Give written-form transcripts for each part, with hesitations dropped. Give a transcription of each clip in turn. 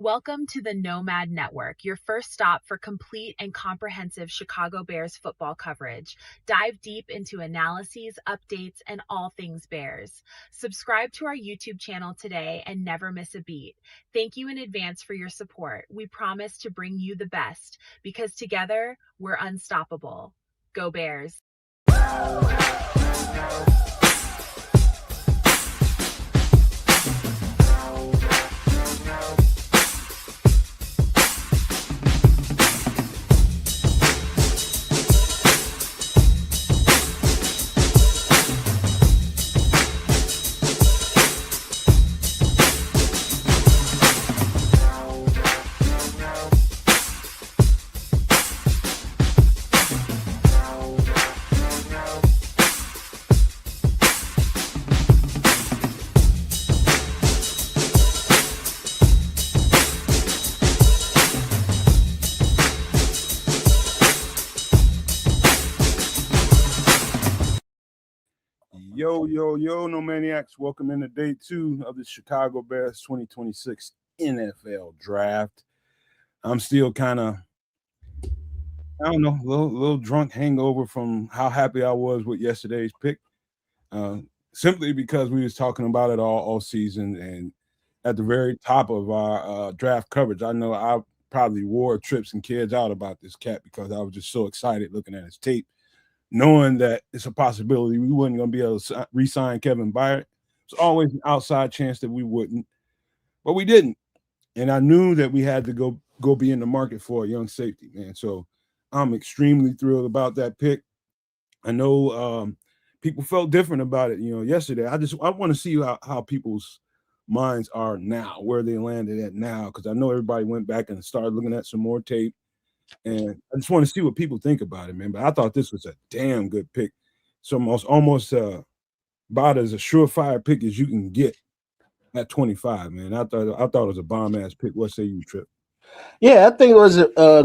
Welcome to the Nomad Network, your first stop for complete and comprehensive Chicago Bears football coverage. Dive deep into analyses, updates, and all things Bears. Subscribe to our YouTube channel today and never miss a beat. Thank you in advance for your support. We promise to bring you the best because together we're unstoppable. Go Bears! Yo, no maniacs. Welcome into day 2 of the Chicago Bears 2026 NFL draft. I'm still kind of, a little drunk hangover from how happy I was with yesterday's pick. Simply because we was talking about it all season, and at the very top of our draft coverage, I know I probably wore trips and kids out about this cat because I was just so excited looking at his tape, knowing that it's a possibility we wasn't going to be able to re-sign Kevin Byard. It's always an outside chance that we wouldn't, but we didn't. And I knew that we had to go be in the market for a young safety, man. So I'm extremely thrilled about that pick. I know people felt different about it, yesterday. I want to see how people's minds are now, where they landed at now, because I know everybody went back and started looking at some more tape. And I just want to see what people think about it, man. But I thought this was a damn good pick. So almost about as a surefire pick as you can get at 25, man. I thought it was a bomb ass pick. What say you, Trip? Yeah, I think it was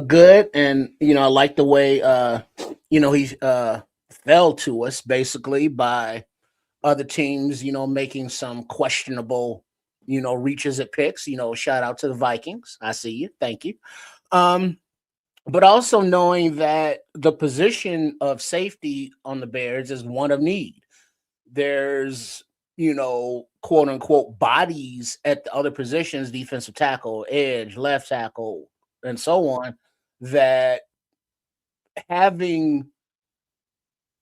good, and I like the way he fell to us basically by other teams, making some questionable, reaches at picks. Shout out to the Vikings. I see you. Thank you. But also knowing that the position of safety on the Bears is one of need. There's, quote unquote, bodies at the other positions, defensive tackle, edge, left tackle, and so on, that having,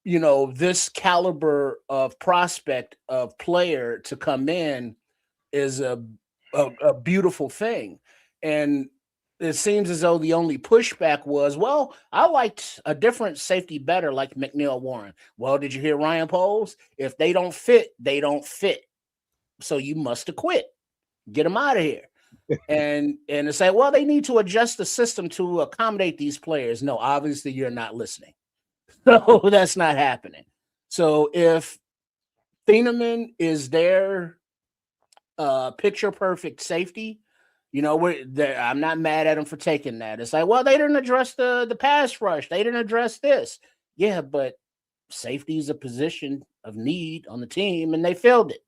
this caliber of prospect of player to come in is a beautiful thing. And it seems as though the only pushback was, well, I liked a different safety better, like McNeil Warren. Well, did you hear Ryan Poles? If they don't fit, they don't fit. So you must have quit. Get them out of here. and to say, well, they need to adjust the system to accommodate these players. No, obviously you're not listening. So that's not happening. So if Thieneman is their picture perfect safety, I'm not mad at them for taking that. It's like, well, they didn't address the pass rush. They didn't address this. Yeah, but safety is a position of need on the team, and they filled it.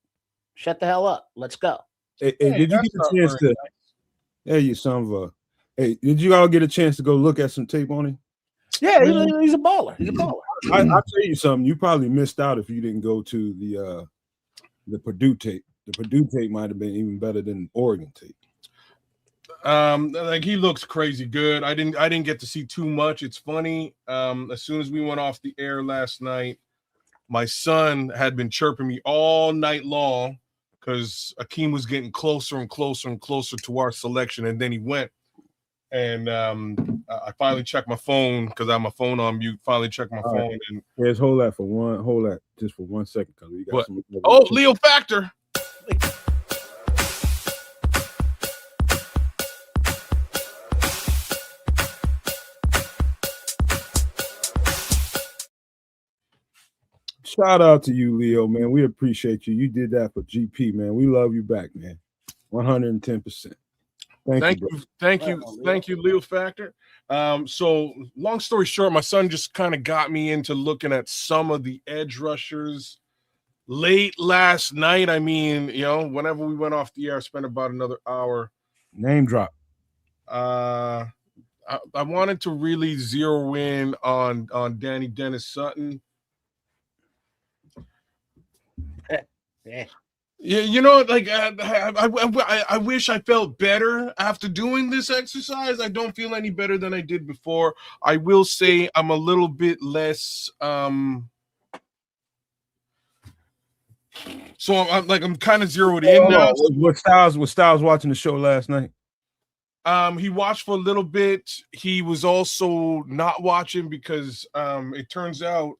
Shut the hell up. Let's go. Hey, did you get a chance to? Hey, you son of a. Hey, did you all get a chance to go look at some tape on him? Yeah, he's a baller. He's a baller. I'll tell you something. You probably missed out if you didn't go to the Purdue tape. The Purdue tape might have been even better than Oregon tape. Like he looks crazy good. I didn't get to see too much. It's funny. As soon as we went off the air last night, my son had been chirping me all night long because Akeem was getting closer and closer and closer to our selection, and then he went. And I finally checked my phone because I have my phone on mute. Finally checked my phone. Right. And let's hold that just for 1 second because we got some. Leo Factor. Shout out to you, Leo, man. We appreciate you. You did that for GP, man. We love you back, man. 110%. Thank you, Leo Factor. So long story short, my son just kind of got me into looking at some of the edge rushers late last night. I mean, whenever we went off the air, I spent about another hour Name drop. I wanted to really zero in on Danny Dennis Sutton. Yeah. Yeah, you know, like I wish I felt better after doing this exercise. I don't feel any better than I did before. I will say I'm a little bit less. So I'm kind of zeroed in now. What Styles watching the show last night? He watched for a little bit. He was also not watching because it turns out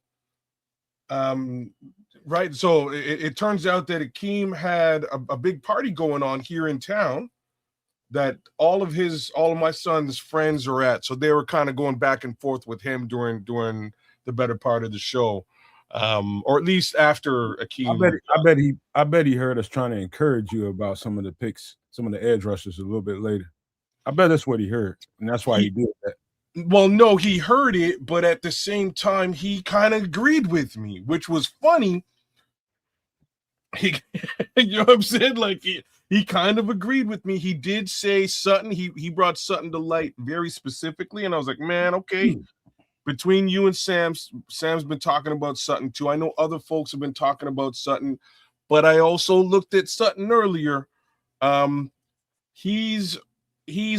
right. So it turns out that Akeem had a big party going on here in town that all of my son's friends are at. So they were kind of going back and forth with him during the better part of the show. Or at least after Akeem. I bet he heard us trying to encourage you about some of the picks, some of the edge rushers a little bit later. I bet that's what he heard, and that's why he did that. Well, no, he heard it, but at the same time, he kind of agreed with me, which was funny. He, you know what I'm saying? Like he kind of agreed with me. He did say Sutton. He brought Sutton to light very specifically, and I was like, man, okay. Between you and Sam's been talking about Sutton too. I know other folks have been talking about Sutton, but I also looked at Sutton earlier. He's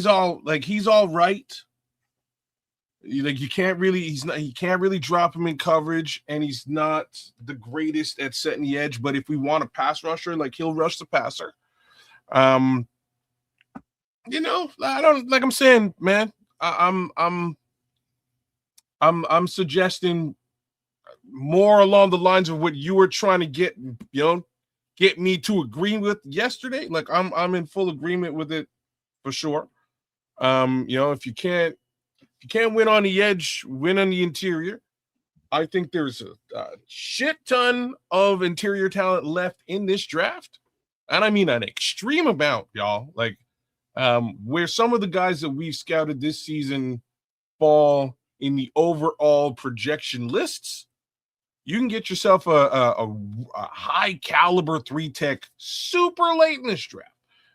all right. Like he can't really drop him in coverage, and he's not the greatest at setting the edge. But if we want a pass rusher, like he'll rush the passer. You know, I don't like I'm saying, man. I'm suggesting more along the lines of what you were trying to get me to agree with yesterday. Like I'm in full agreement with it for sure. If you can't win on the edge, win on the interior. I think there's a shit ton of interior talent left in this draft. And I mean an extreme amount, y'all. Like where some of the guys that we've scouted this season fall in the overall projection lists, you can get yourself a high caliber 3-tech super late in this draft.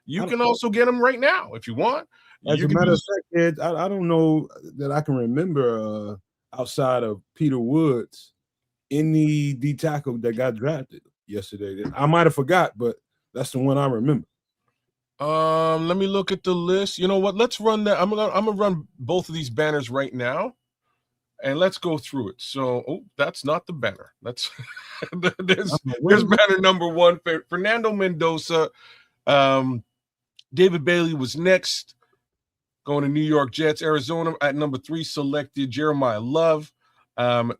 You can also get them right now if you want. As a matter of fact, Ed, I don't know that I can remember outside of Peter Woods any D tackle that got drafted yesterday. I might have forgot, but that's the one I remember. Let me look at the list. You know what? Let's run that. I'm gonna run both of these banners right now, and let's go through it. So, that's not the banner. That's there's banner number 1. Fernando Mendoza. David Bailey was next. Going to New York Jets. Arizona at number 3 selected Jeremiah Love.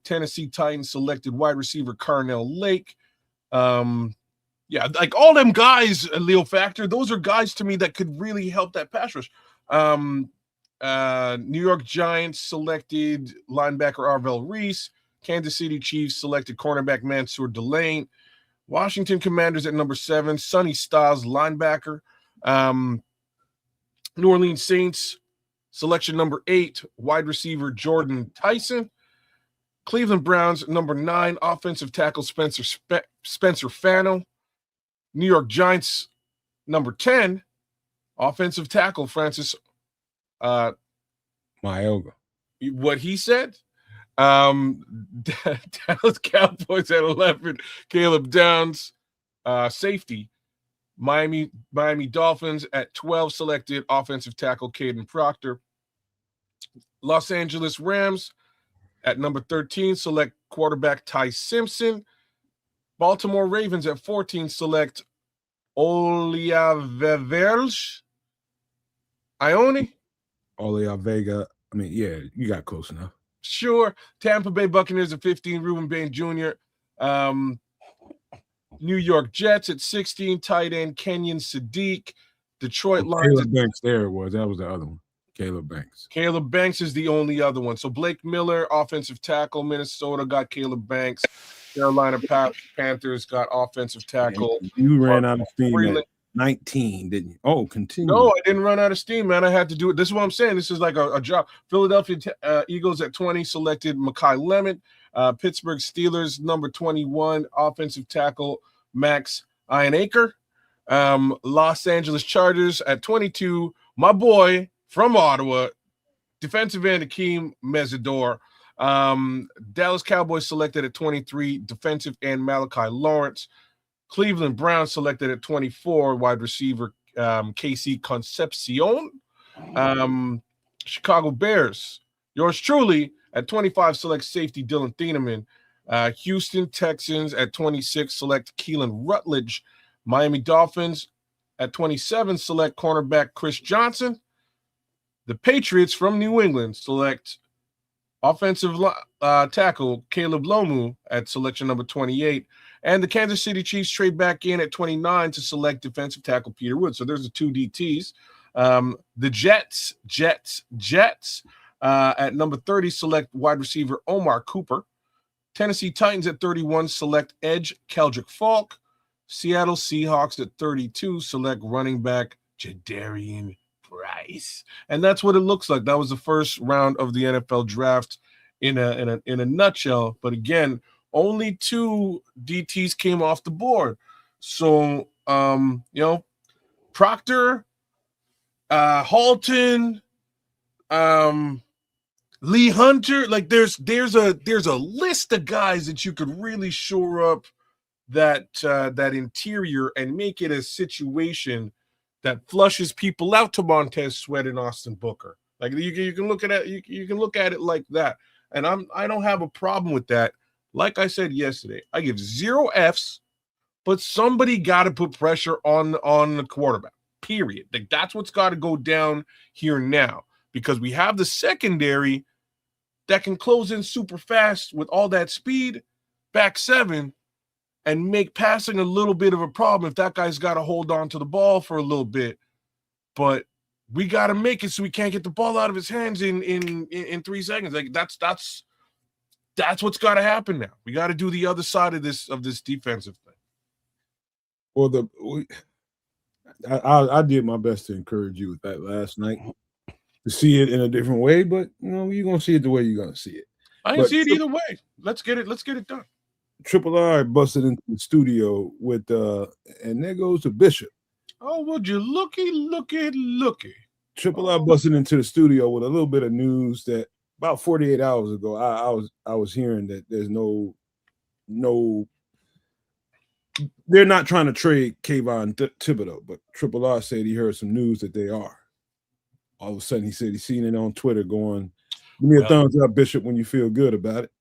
Tennessee Titans selected wide receiver Carnell Lake. Yeah, like all them guys, Leo Factor, those are guys to me that could really help that pass rush. New York Giants selected linebacker Arvell Reese. Kansas City Chiefs selected cornerback Mansour Delane. Washington Commanders at number 7, Sonny Styles, linebacker. New Orleans Saints, selection number 8, wide receiver Jordan Tyson. Cleveland Browns, number 9, offensive tackle Spencer Fano. New York Giants, number 10, offensive tackle Francis Maioga. What he said? Dallas Cowboys at 11, Caleb Downs, safety. Miami Dolphins at 12 selected offensive tackle Caden Proctor. Los Angeles Rams at number 13 select quarterback Ty Simpson. Baltimore Ravens at 14 select Oliaverge Ione. Oliavega. I mean, yeah, you got close enough. Sure. Tampa Bay Buccaneers at 15, Ruben Bain Jr. New York Jets at 16, tight end Kenyon Sadiq. Detroit Lions. Caleb Banks, there it was. That was the other one. Caleb Banks. Caleb Banks is the only other one. So Blake Miller, offensive tackle. Minnesota got Caleb Banks. Carolina Panthers got offensive tackle. You ran out of steam at 19, didn't you? Oh, continue. No, I didn't run out of steam, man. I had to do it. This is what I'm saying. This is like a job. Philadelphia Eagles at 20 selected Mekhi Lemon. Pittsburgh Steelers, number 21, offensive tackle Max Ironacre. Los Angeles Chargers at 22, my boy from Ottawa, defensive end Akeem Mesidor. Dallas Cowboys selected at 23, defensive end Malachi Lawrence. Cleveland Browns selected at 24, wide receiver Casey Concepcion. Chicago Bears, yours truly, at 25, select safety Dylan Thieneman. Houston Texans at 26, select Keelan Rutledge. Miami Dolphins at 27, select cornerback Chris Johnson. The Patriots from New England select offensive tackle Caleb Lomu at selection number 28. And the Kansas City Chiefs trade back in at 29 to select defensive tackle Peter Wood. So there's the two DTs. The Jets at number 30 select wide receiver Omar Cooper. Tennessee Titans at 31 select edge Keldrick Falk. Seattle Seahawks at 32 select running back Jadarian Price. And that's what it looks like. That was the first round of the NFL draft in a nutshell. But again, only 2 DTs came off the board. So Proctor, Halton, Lee Hunter, like there's a list of guys that you could really shore up that interior and make it a situation that flushes people out to Montez Sweat and Austin Booker. Like you can look at it, you can look at it like that. And I don't have a problem with that. Like I said yesterday, I give 0 Fs, but somebody got to put pressure on the quarterback. Period. Like that's what's got to go down here now, because we have the secondary that can close in super fast with all that speed, back 7, and make passing a little bit of a problem if that guy's got to hold on to the ball for a little bit. But we got to make it so we can't get the ball out of his hands in 3 seconds. Like that's what's got to happen now. We got to do the other side of this defensive thing. Well, I did my best to encourage you with that last night, to see it in a different way, but you're gonna see it the way you're gonna see it. I can see it either way. Let's get it done. Triple R busted into the studio with and there goes the Bishop. Oh, would you looky. Triple R busted into the studio with a little bit of news that about 48 hours ago I was hearing that there's no they're not trying to trade Kayvon Thibodeau, but Triple R said he heard some news that they are. All of a sudden, he said he's seen it on Twitter going, give me a thumbs up, Bishop, when you feel good about it.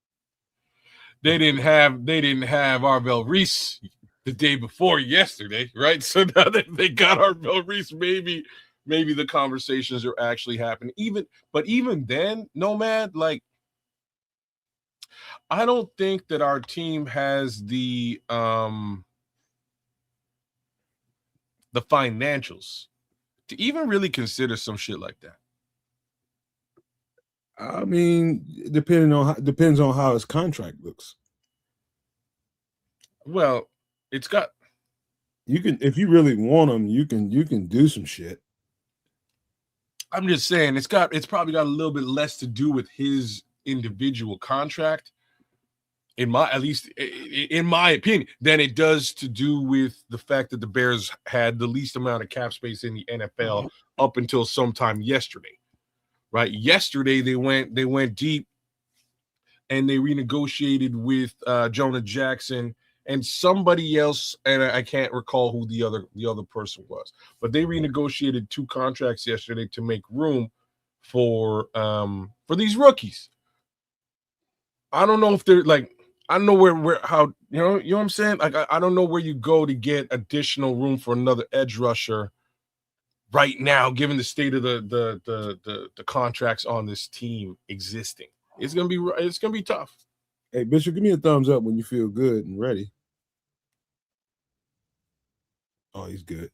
They didn't have Arvell Reese the day before yesterday, right? So now that they got Arvell Reese, maybe the conversations are actually happening. Even then, Nomad, like, I don't think that our team has the financials to even really consider some shit like that. I mean, depends on how his contract looks. Well, it's got, you can, if you really want him, you can do some shit. I'm just saying it's probably got a little bit less to do with his individual contract, in my opinion, than it does to do with the fact that the Bears had the least amount of cap space in the NFL up until sometime yesterday. Right? Yesterday they went deep and they renegotiated with Jonah Jackson and somebody else, and I can't recall who the other person was, but they renegotiated 2 contracts yesterday to make room for these rookies. I don't know if they're like, I don't know where how you know what I'm saying? Like I don't know where you go to get additional room for another edge rusher right now, given the state of the contracts on this team existing. It's gonna be tough. Hey, Bishop, give me a thumbs up when you feel good and ready. Oh, he's good.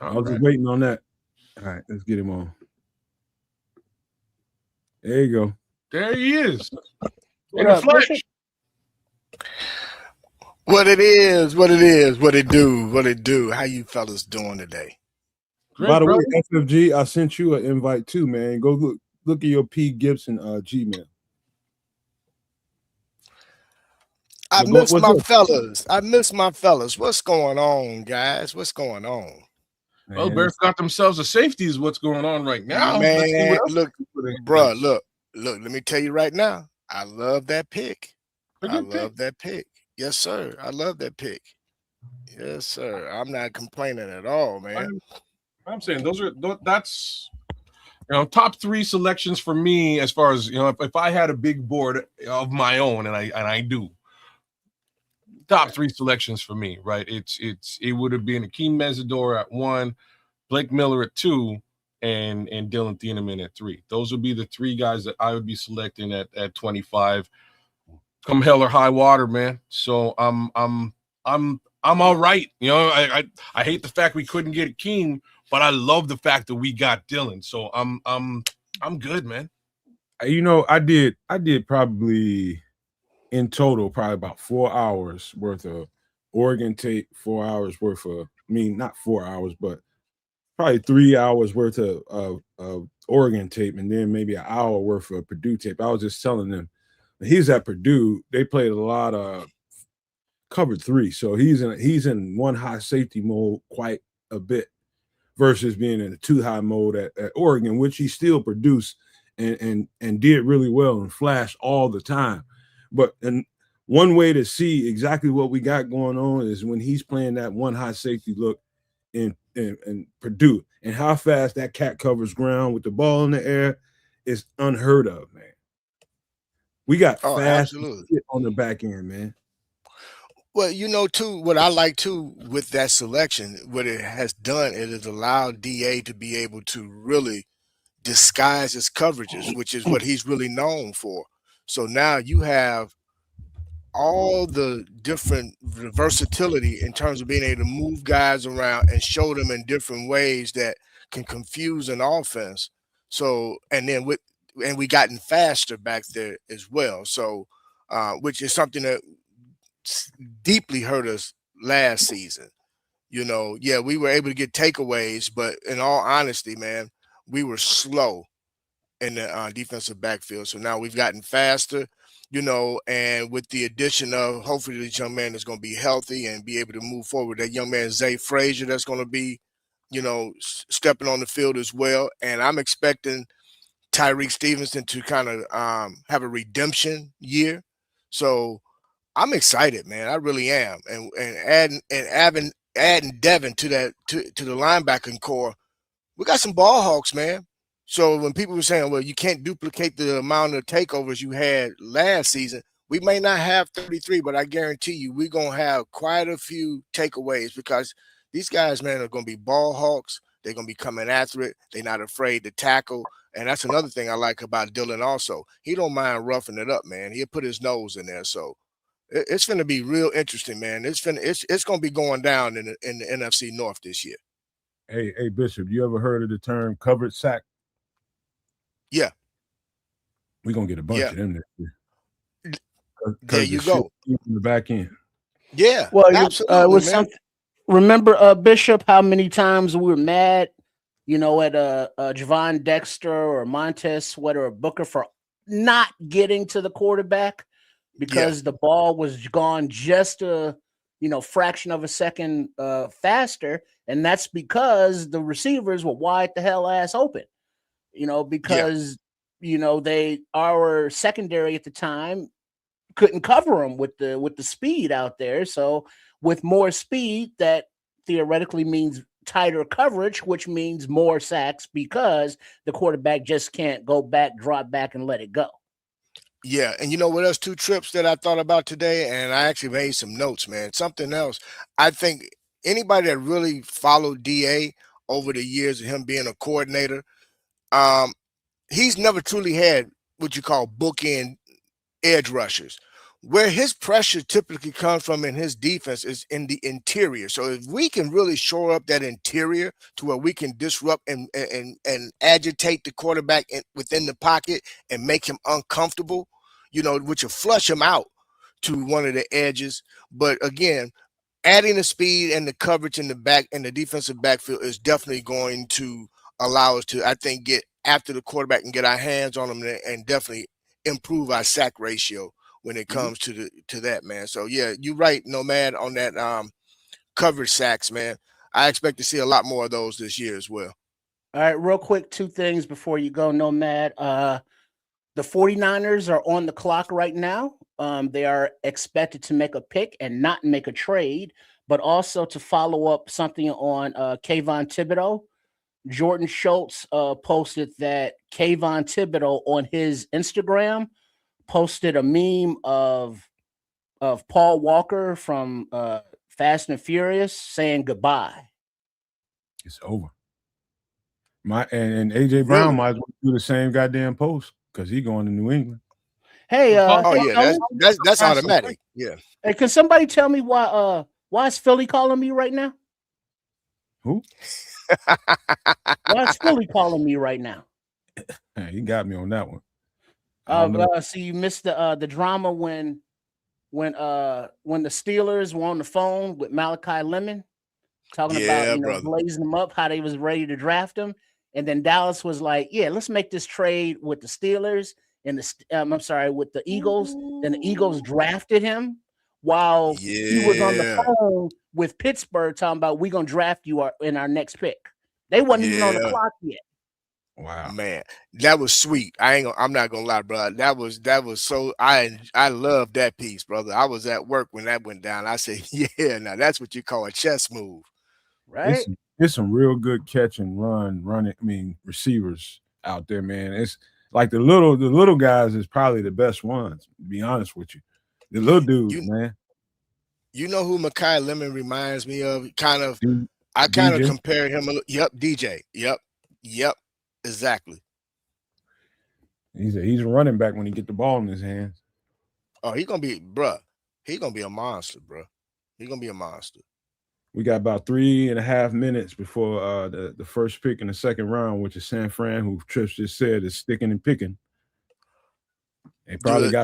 I was just waiting on that. All right, let's get him on. There you go. There he is. What up, Bishop? What it is, what it do. How you fellas doing today? Great, by the brother. way, FFG, I sent you an invite too, man. Go look at your P. Gibson Gmail. I miss my fellas. What's going on, guys? What's going on? Well, man. Bears got themselves a safety is what's going on right now. Let's see Man, what else look, they put in bruh, place. look. Let me tell you right now. I love that pick. A I good pick. love that pick. Yes, sir. I love that pick. Yes, sir. I'm not complaining at all, man. I'm saying that's top 3 selections for me as far as if I had a big board of my own, and I do, top 3 selections for me, right? It would have been Akeem Mesidor at 1, Blake Miller at 2, and Dylan Thieneman at 3. Those would be the 3 guys that I would be selecting at 25, come hell or high water, man. So I'm all right. I hate the fact we couldn't get Akeem, but I love the fact that we got Dylan. So I'm good, man. I did probably in total probably about 4 hours worth of Oregon tape, 4 hours worth of not 4 hours, but probably 3 hours worth of Oregon tape, and then maybe an hour worth of Purdue tape. I was just telling them he's at Purdue. They played a lot of covered 3, so he's in one high safety mode quite a bit versus being in a 2 high mode at Oregon, which he still produced and did really well and flashed all the time. But one way to see exactly what we got going on is when he's playing that one high safety look in Purdue, and how fast that cat covers ground with the ball in the air is unheard of, man. We got fast absolutely on the back end, man. Well, too, what I like too with that selection, what it has done, it has allowed DA to be able to really disguise his coverages, which is what he's really known for. So now you have all the different versatility in terms of being able to move guys around and show them in different ways that can confuse an offense. So, and then we gotten faster back there as well. So, which is something that deeply hurt us last season. Yeah, we were able to get takeaways, but in all honesty, man, we were slow in the defensive backfield. So now we've gotten faster, and with the addition of hopefully this young man is going to be healthy and be able to move forward. That young man, Zay Frazier, that's going to be, stepping on the field as well. And I'm expecting Tyreek Stevenson to kind of have a redemption year. So I'm excited, man. I really am. And adding Devin to the linebacking core, we got some ball hawks, man. So when people were saying, well, you can't duplicate the amount of takeovers you had last season, we may not have 33, but I guarantee you we're going to have quite a few takeaways because these guys, man, are going to be ball hawks. They're going to be coming after it. They're not afraid to tackle. And that's another thing I like about Dylan also. He don't mind roughing it up, man. He'll put his nose in there. So it's going to be real interesting, man. It's going to be going down in the NFC North this year. Hey, Bishop, you ever heard of the term covered sack? Yeah. We're going to get a bunch of them this year. There you go. In the back end. Yeah. Well, absolutely, it was man. something. Remember, Bishop, how many times we were mad, at Javon Dexter or Montez Sweat or Booker for not getting to the quarterback because the ball was gone just a fraction of a second faster, and that's because the receivers were wide the hell ass open. Because our secondary at the time couldn't cover them with the speed out there. So with more speed, that theoretically means tighter coverage, which means more sacks because the quarterback just can't go back, drop back, and let it go. Yeah, and you know what else? 2 trips that I thought about today, and I actually made some notes, man. Something else. I think anybody that really followed DA over the years of him being a coordinator, he's never truly had what you call bookend edge rushers. Where his pressure typically comes from in his defense is in the interior. So if we can really shore up that interior to where we can disrupt and agitate the quarterback within the pocket and make him uncomfortable, which will flush him out to one of the edges. But again, adding the speed and the coverage in the back and the defensive backfield is definitely going to allow us to, I think, get after the quarterback and get our hands on him and definitely improve our sack ratio when it comes to that, man. So yeah, you're right, Nomad, on that coverage sacks, man. I expect to see a lot more of those this year as well. All right, real quick, two things before you go, Nomad. The 49ers are on the clock right now. They are expected to make a pick and not make a trade, but also to follow up something on Kayvon Thibodeau. Jordan Schultz posted that Kayvon Thibodeau on his Instagram posted a meme of Paul Walker from Fast and Furious saying goodbye. It's over. And AJ Brown might as well do the same goddamn post because he going to New England. Hey, oh hey, yeah, fellas. that's automatic. Yeah. Hey, can somebody tell me why is Philly calling me right now? Who? Why is Philly calling me right now? Hey, he got me on that one. So you missed the drama when the Steelers were on the phone with Malachi Lemon talking about blazing them up, how they was ready to draft him, and then Dallas was like, "Yeah, let's make this trade with the Steelers and with the Eagles." Then the Eagles drafted him while he was on the phone with Pittsburgh talking about we're gonna draft you in our next pick. They wasn't even on the clock yet. Wow, man, that was sweet. I'm not gonna lie, bro. That was so. I love that piece, brother. I was at work when that went down. I said, yeah, now that's what you call a chess move, right? It's some real good catch and running. I mean, receivers out there, man. It's like the little guys is probably the best ones. To be honest with you, the little dudes, man. You know who Mekhi Lemon reminds me of? I kind of compare him. Yep, DJ. Yep. Exactly. He's a running back when he get the ball in his hands. Oh, he's gonna be a monster, bro. He's gonna be a monster. We got about 3.5 minutes before the first pick in the second round, which is San Fran, who Trips just said is sticking and picking. They probably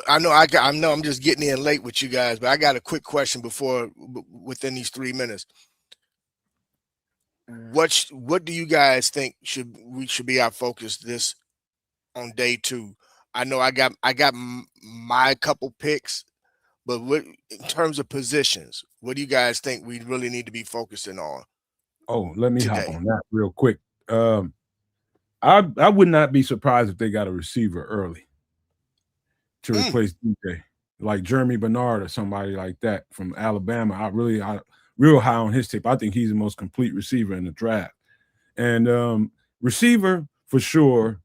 I know I'm just getting in late with you guys, but I got a quick question within these 3 minutes. What do you guys think should be our focus this on day 2? I know I got my couple picks, but in terms of positions, what do you guys think we really need to be focusing on? Oh, let me hop on that real quick. I would not be surprised if they got a receiver early to replace DJ, like Jeremy Bernard or somebody like that from Alabama. I real high on his tape. I think he's the most complete receiver in the draft. And receiver for sure.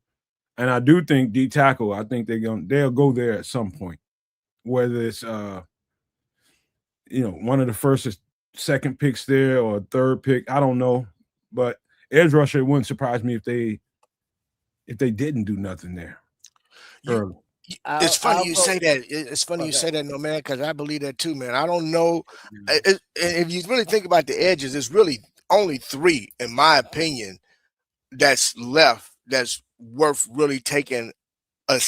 And I do think D tackle, I think they'll go there at some point. Whether it's one of the first or second picks there or third pick, I don't know. But edge rusher, it wouldn't surprise me if they didn't do nothing there early. It's funny you say that. It's funny you say that, no man, because I believe that too, man. I don't know. If you really think about the edges, it's really only 3, in my opinion, that's left that's worth really taking a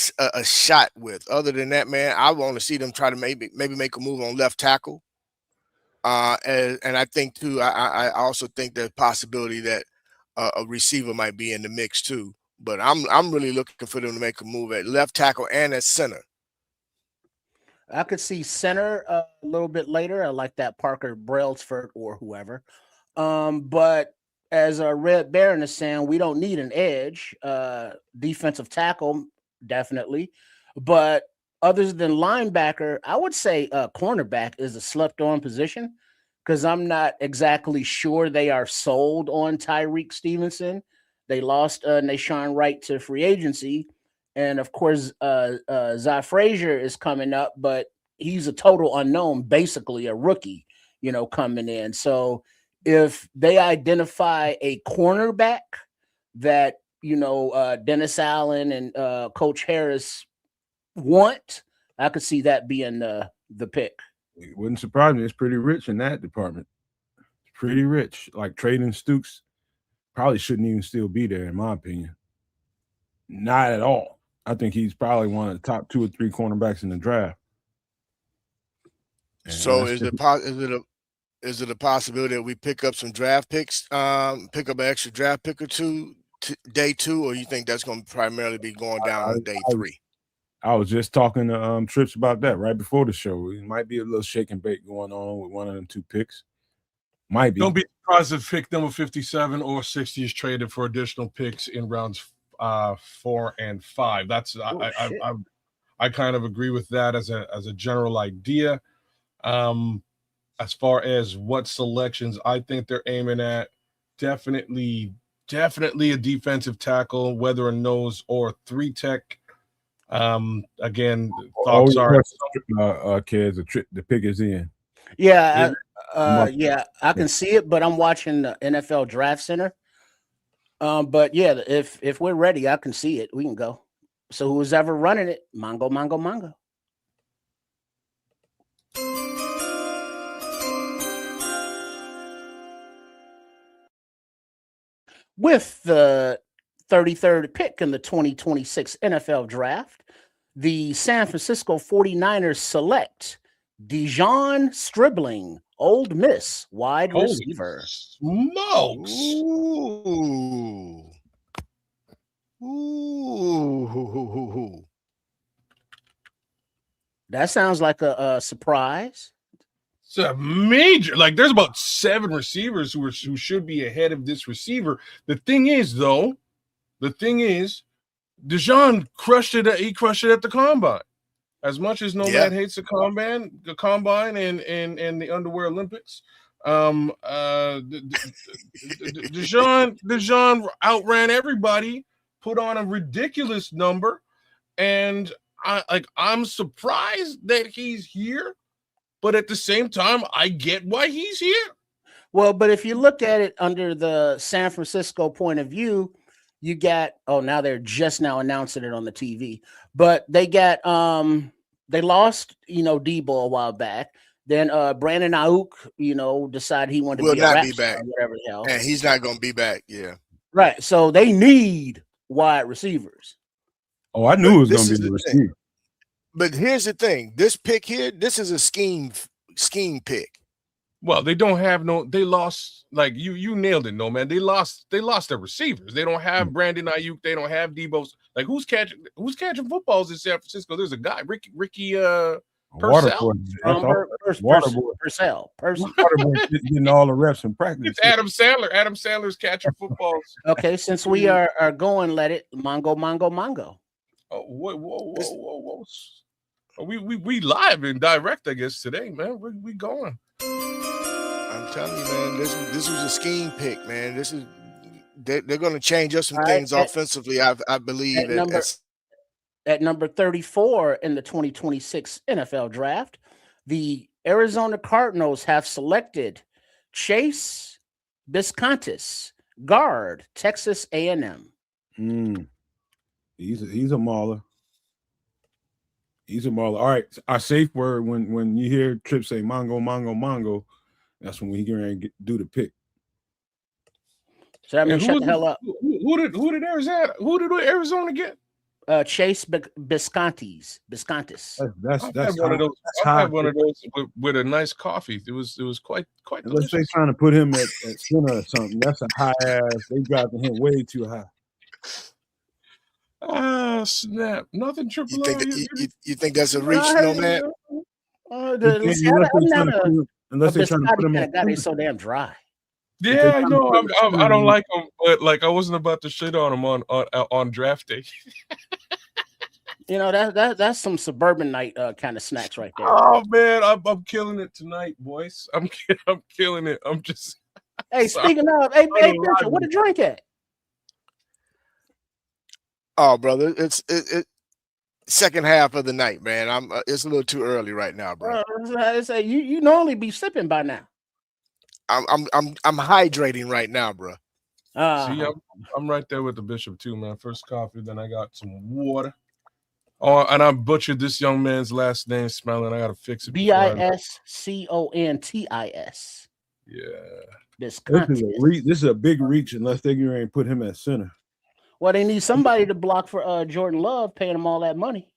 shot with. Other than that, man, I want to see them try to maybe make a move on left tackle. And I think too, I also think there's a possibility that a receiver might be in the mix too. But I'm really looking for them to make a move at left tackle and at center. I could see center a little bit later. I like that Parker Brailsford or whoever. But as Red Baron is saying, we don't need an edge. Defensive tackle, definitely. But other than linebacker, I would say cornerback is a slept-on position because I'm not exactly sure they are sold on Tyreek Stevenson. They lost Nashawn Wright to free agency. And, of course, Zy Frazier is coming up, but he's a total unknown, basically a rookie, coming in. So if they identify a cornerback that, Dennis Allen and Coach Harris want, I could see that being the pick. It wouldn't surprise me. It's pretty rich in that department. It's pretty rich. Like trading Stooks probably shouldn't even still be there, in my opinion. Not at all. I think he's probably one of the top 2 or 3 cornerbacks in the draft. And so is it a possibility that we pick up some draft picks, pick up an extra draft pick or 2 day 2, or you think that's going to primarily be going down on day 3? I was just talking to Trips about that right before the show. It might be a little shake and bake going on with one of them 2 picks. Might be. Don't be surprised if pick number 57 or 60 is traded for additional picks in rounds 4 and 5. That's I kind of agree with that as a general idea. As far as what selections I think they're aiming at, definitely a defensive tackle, whether a nose or 3-tech. Again, thoughts are kids, the pick is in. Yeah, I can see it, but I'm watching the NFL Draft Center. But yeah, if we're ready, I can see it. We can go. So who's ever running it, Mongo. With the 33rd pick in the 2026 NFL Draft, the San Francisco 49ers select Dijon Stribling, Old Miss wide receiver. Smokes. Ooh. That sounds like a surprise. It's a major, like there's about 7 receivers who should be ahead of this receiver. The thing is, Dijon crushed it. He crushed it at the combine. As much as Nomad hates the combine and the underwear Olympics, Dijon outran everybody, put on a ridiculous number, and I'm surprised that he's here, but at the same time, I get why he's here. Well, but if you look at it under the San Francisco point of view, you got now they're just now announcing it on the TV, but they got they lost Debo a while back. Then Brandon Ayuk, decided he wanted to be a rap star or whatever the hell. And he's not going to be back. Yeah. Right. So they need wide receivers. Oh, I knew it was going to be the receiver. But here's the thing: this pick here, this is a scheme pick. Well, they don't have they lost, like you nailed it, man. They lost their receivers. They don't have Brandon Ayuk. They don't have Debo's. Like who's catching footballs in San Francisco? There's a guy, Ricky Purcell. Purcell. Getting all the reps in practice. It's Adam Sandler. Adam Sandler's catching footballs. Okay, since we are going, let it Mongo. Oh, whoa. We live and direct, I guess, today, man. We going. I'm telling you, man, this was a scheme pick, man. They're going to change up some things offensively, I believe. At number 34 in the 2026 NFL Draft, the Arizona Cardinals have selected Chase Biscontis, guard, Texas A&M. He's a mauler. He's a mauler. All right, our safe word when you hear Trip say Mongo, that's when we can do the pick. So that means shut the hell up. Who did Arizona get? Chase Biscontis. That's one of those. I had one of those with a nice coffee. It was quite unless they're trying to put him at center or something. That's a high ass. They driving him way too high. Snap! Nothing triple. You think that's a reach, Nomad? Unless they're trying to put him at guy, so damn dry. Yeah, I know. I don't like him, but like I wasn't about to shit on him on draft day. That's some suburban night kind of snacks right there. Oh man, I'm killing it tonight, boys. I'm killing it. I'm just. Hey, speaking of, hey, Bishop, what a drink at? Oh, brother, it's second half of the night, man. It's a little too early right now, bro. You normally be sipping by now. I'm hydrating right now, bro. See, I'm right there with the Bishop too, man. First coffee, then I got some water. Oh, and I butchered this young man's last name spelling. I gotta fix it. Biscontis. Yeah. This is a big reach unless they ain't put him at center. Well, they need somebody to block for Jordan Love, paying him all that money.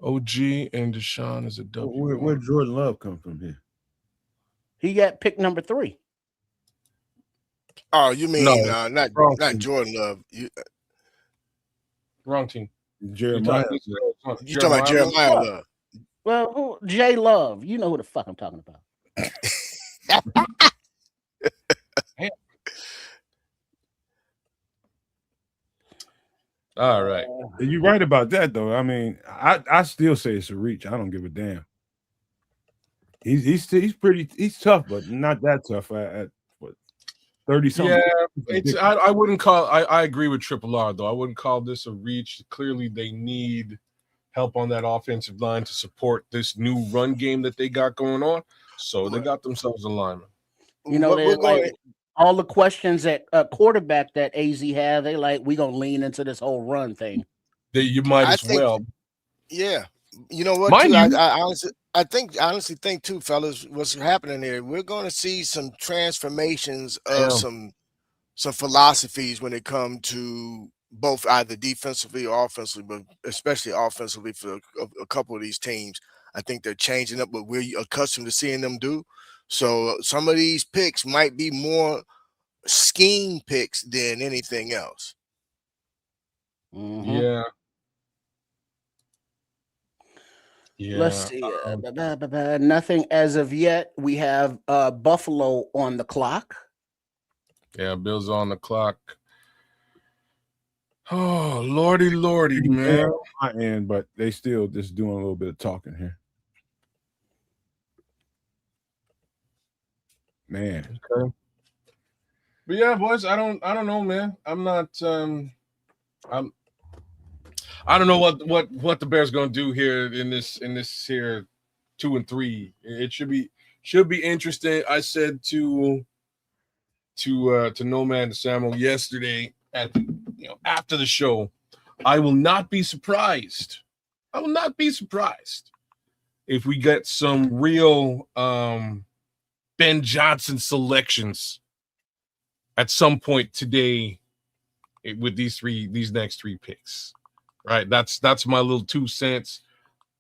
OG and Deshaun is a W. Where Jordan Love come from here? He got pick number 3. Oh, you mean not Jordan Love? Wrong team. Jeremiah. You talking about Jeremiah Love? Well, who? J Love. You know who the fuck I'm talking about. All right. You're right about that, though. I mean, I still say it's a reach. I don't give a damn. He's tough, but not that tough at what 30 something. Yeah, I wouldn't call. I agree with Triple R though. I wouldn't call this a reach. Clearly, they need help on that offensive line to support this new run game that they got going on. So they got themselves a lineman. You know, they're like all the questions at quarterback that AZ have. They like we gonna lean into this whole run thing. You might as well. Yeah, you know what? I honestly think too, fellas, what's happening here? We're going to see some transformations of some philosophies when it comes to both either defensively or offensively, but especially offensively for a couple of these teams. I think they're changing up what we're accustomed to seeing them do. So some of these picks might be more scheme picks than anything else. Mm-hmm. Yeah. Yeah. Let's see. Nothing as of yet. We have Buffalo on the clock. Yeah, Bills on the clock. Oh, lordy, man. On my end, but they still just doing a little bit of talking here. Man. Okay. But yeah, boys, I don't know, man. I'm not I don't know what the Bears gonna do here in this here 2-3. It should be interesting. I said to Nomad and Samuel yesterday after the show, I will not be surprised. I will not be surprised if we get some real Ben Johnson selections at some point today with these next three picks. Right? That's my little 2 cents.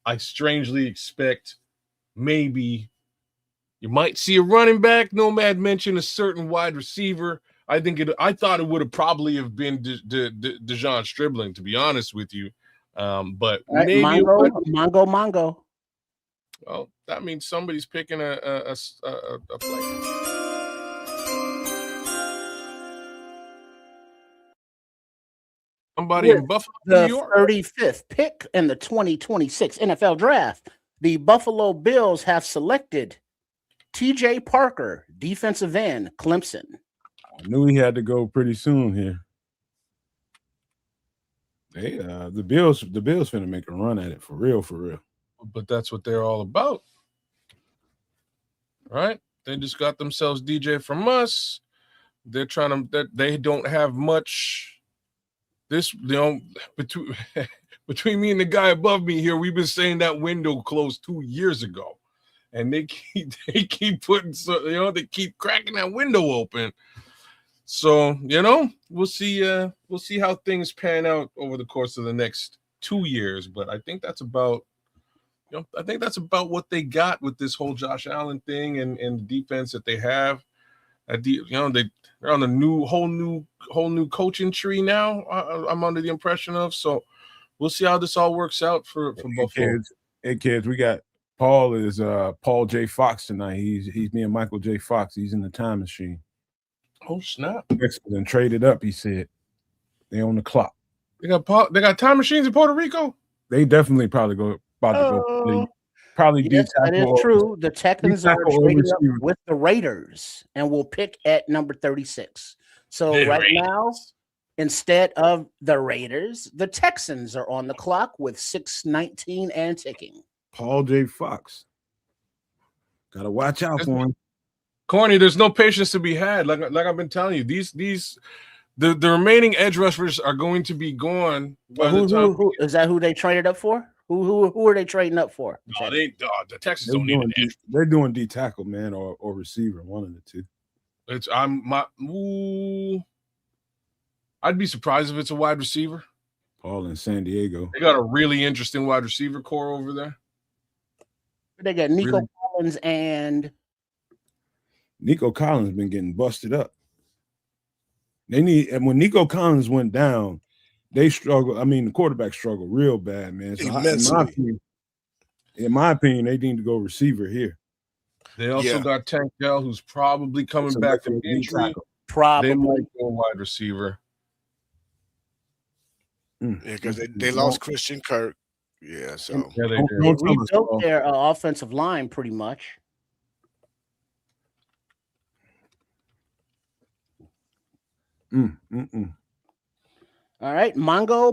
I strangely expect maybe you might see a running back. Nomad mentioned a certain wide receiver. I thought it would have probably have been DeJon Stribling, to be honest with you. But right, maybe Mongo. Well, that means somebody's picking a flight. Somebody in Buffalo, New York. 35th pick in the 2026 NFL Draft. The Buffalo Bills have selected T.J. Parker, defensive end, Clemson. I knew he had to go pretty soon here. Hey, the Bills finna make a run at it for real. But that's what they're all about, right? They just got themselves DJ from us. They're trying to. They don't have much. This, between me and the guy above me here, we've been saying that window closed 2 years ago, and they keep putting they keep cracking that window open. So we'll see how things pan out over the course of the next 2 years. But I think that's about what they got with this whole Josh Allen thing and the defense that they have. They're on the whole new coaching tree now. I'm under the impression of. So we'll see how this all works out for Buffalo. Hey kids, we got Paul is Paul J. Fox tonight. He's me and Michael J. Fox. He's in the time machine. Oh snap! Then traded up. He said they on the clock. They got time machines in Puerto Rico. They definitely probably about to go. Probably yes, that is true. The Texans are trading up with the Raiders and will pick at number 36. So now, instead of the Raiders, the Texans are on the clock with 6:19 and ticking. Paul J. Fox. Gotta watch out for him. Corny, there's no patience to be had. Like I've been telling you, the remaining edge rushers are going to be gone. Who is that? Who they traded up for? Who are they trading up for? No, the Texans don't need an edge. They're doing D tackle, man, or receiver, one of the two. I'd be surprised if it's a wide receiver. Paul in San Diego. They got a really interesting wide receiver core over there. They got Nico Collins and Nico Collins been getting busted up. And when Nico Collins went down, they struggle. I mean, the quarterback struggle real bad, man. So Immensely. in my opinion, they need to go receiver here. They also got Tank Dell, who's probably coming back from injury. Probably. They might go wide receiver. Yeah, because they lost Christian Kirk. Yeah, so they rebuilt their offensive line pretty much. All right, Mongo.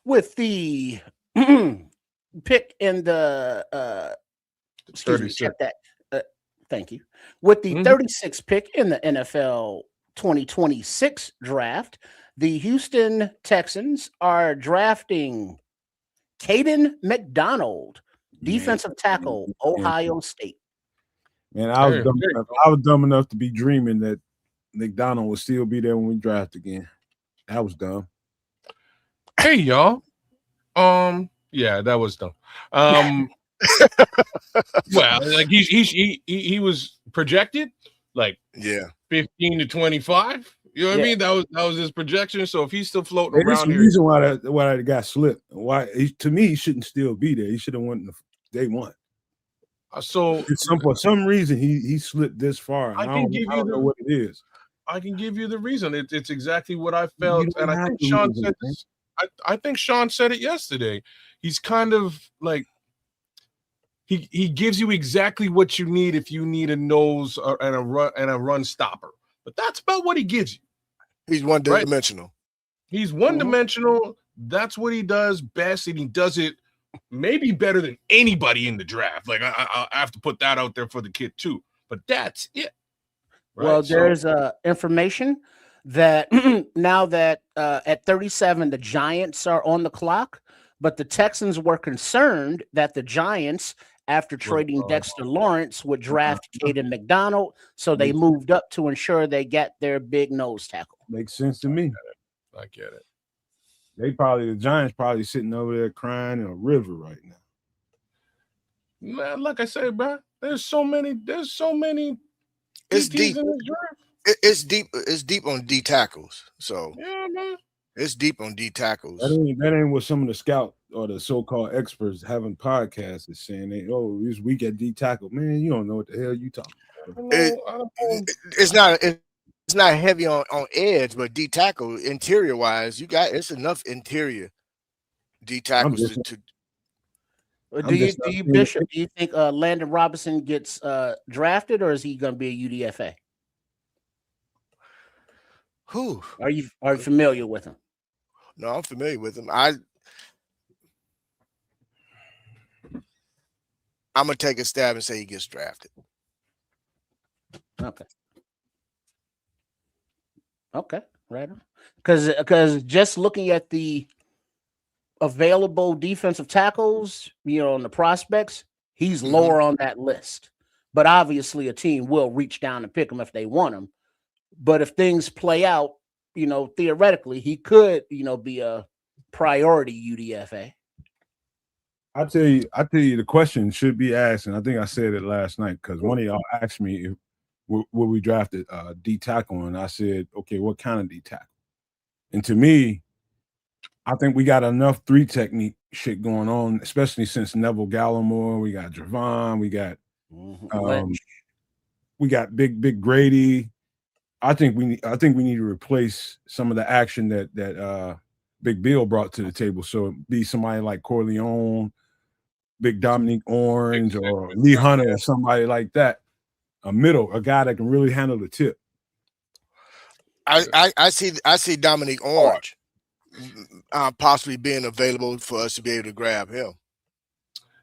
With the pick in the excuse me, check that. Thank you. With the 36th pick in the NFL 2026 draft, the Houston Texans are drafting Caden McDonald, defensive tackle, Ohio State. Man, I was dumb enough to be dreaming that McDonald would still be there when we draft again. That was dumb. Hey, y'all. Yeah, that was dumb. Well, like he was projected like 15 to 25. You know what I mean? That was his projection. So if he's still floating around here, reason why that got slipped. To me, he shouldn't still be there. He should have went day one. So for some reason he slipped this far. I don't know what it is. I can give you the reason. It's exactly what I felt, and I think Sean said this. I think Sean said it yesterday. He's kind of like he gives you exactly what you need if you need a nose and a run stopper. But that's about what he gives you. He's one-dimensional. Right? He's one-dimensional. That's what he does best, and he does it maybe better than anybody in the draft. Like I have to put that out there for the kid too. But that's it. Right? Well, there's information that now that at 37 the Giants are on the clock, but the Texans were concerned that the Giants, after trading Dexter Lawrence, would draft Caden McDonald, so they moved up to ensure they get their big nose tackle. Makes sense to me. I get it. The Giants probably sitting over there crying in a river right now. Man, like I said, bro, there's so many. It's deep. It's deep. It's deep on D tackles. So yeah, man. It's deep on D tackles. That ain't what some of the scout or the so-called experts having podcasts is saying. This week at D tackle, man. You don't know what the hell you talking about. It's not heavy on edge, but D tackle interior wise, it's enough interior D tackles to. Do you think Landon Robinson gets drafted, or is he going to be a UDFA? Who are you familiar with him? No, I'm familiar with him. I'm gonna take a stab and say he gets drafted. Okay, right on. Because just looking at the available defensive tackles, on the prospects, he's lower on that list. But obviously, a team will reach down and pick him if they want him. But if things play out, theoretically, he could, be a priority UDFA. I tell you, the question should be asked, and I think I said it last night because one of y'all asked me if we drafted D tackle, and I said, okay, what kind of D tackle? And to me, I think we got enough 3 technique shit going on, especially since Neville Gallimore, we got Javon, we got Big Grady. I think we need to replace some of the action that Big Bill brought to the table. So be somebody like Corleone, Big Dominique Orange, or Lee Hunter, or somebody like that. A guy that can really handle the tip. I see Dominique Orange possibly being available for us to be able to grab him.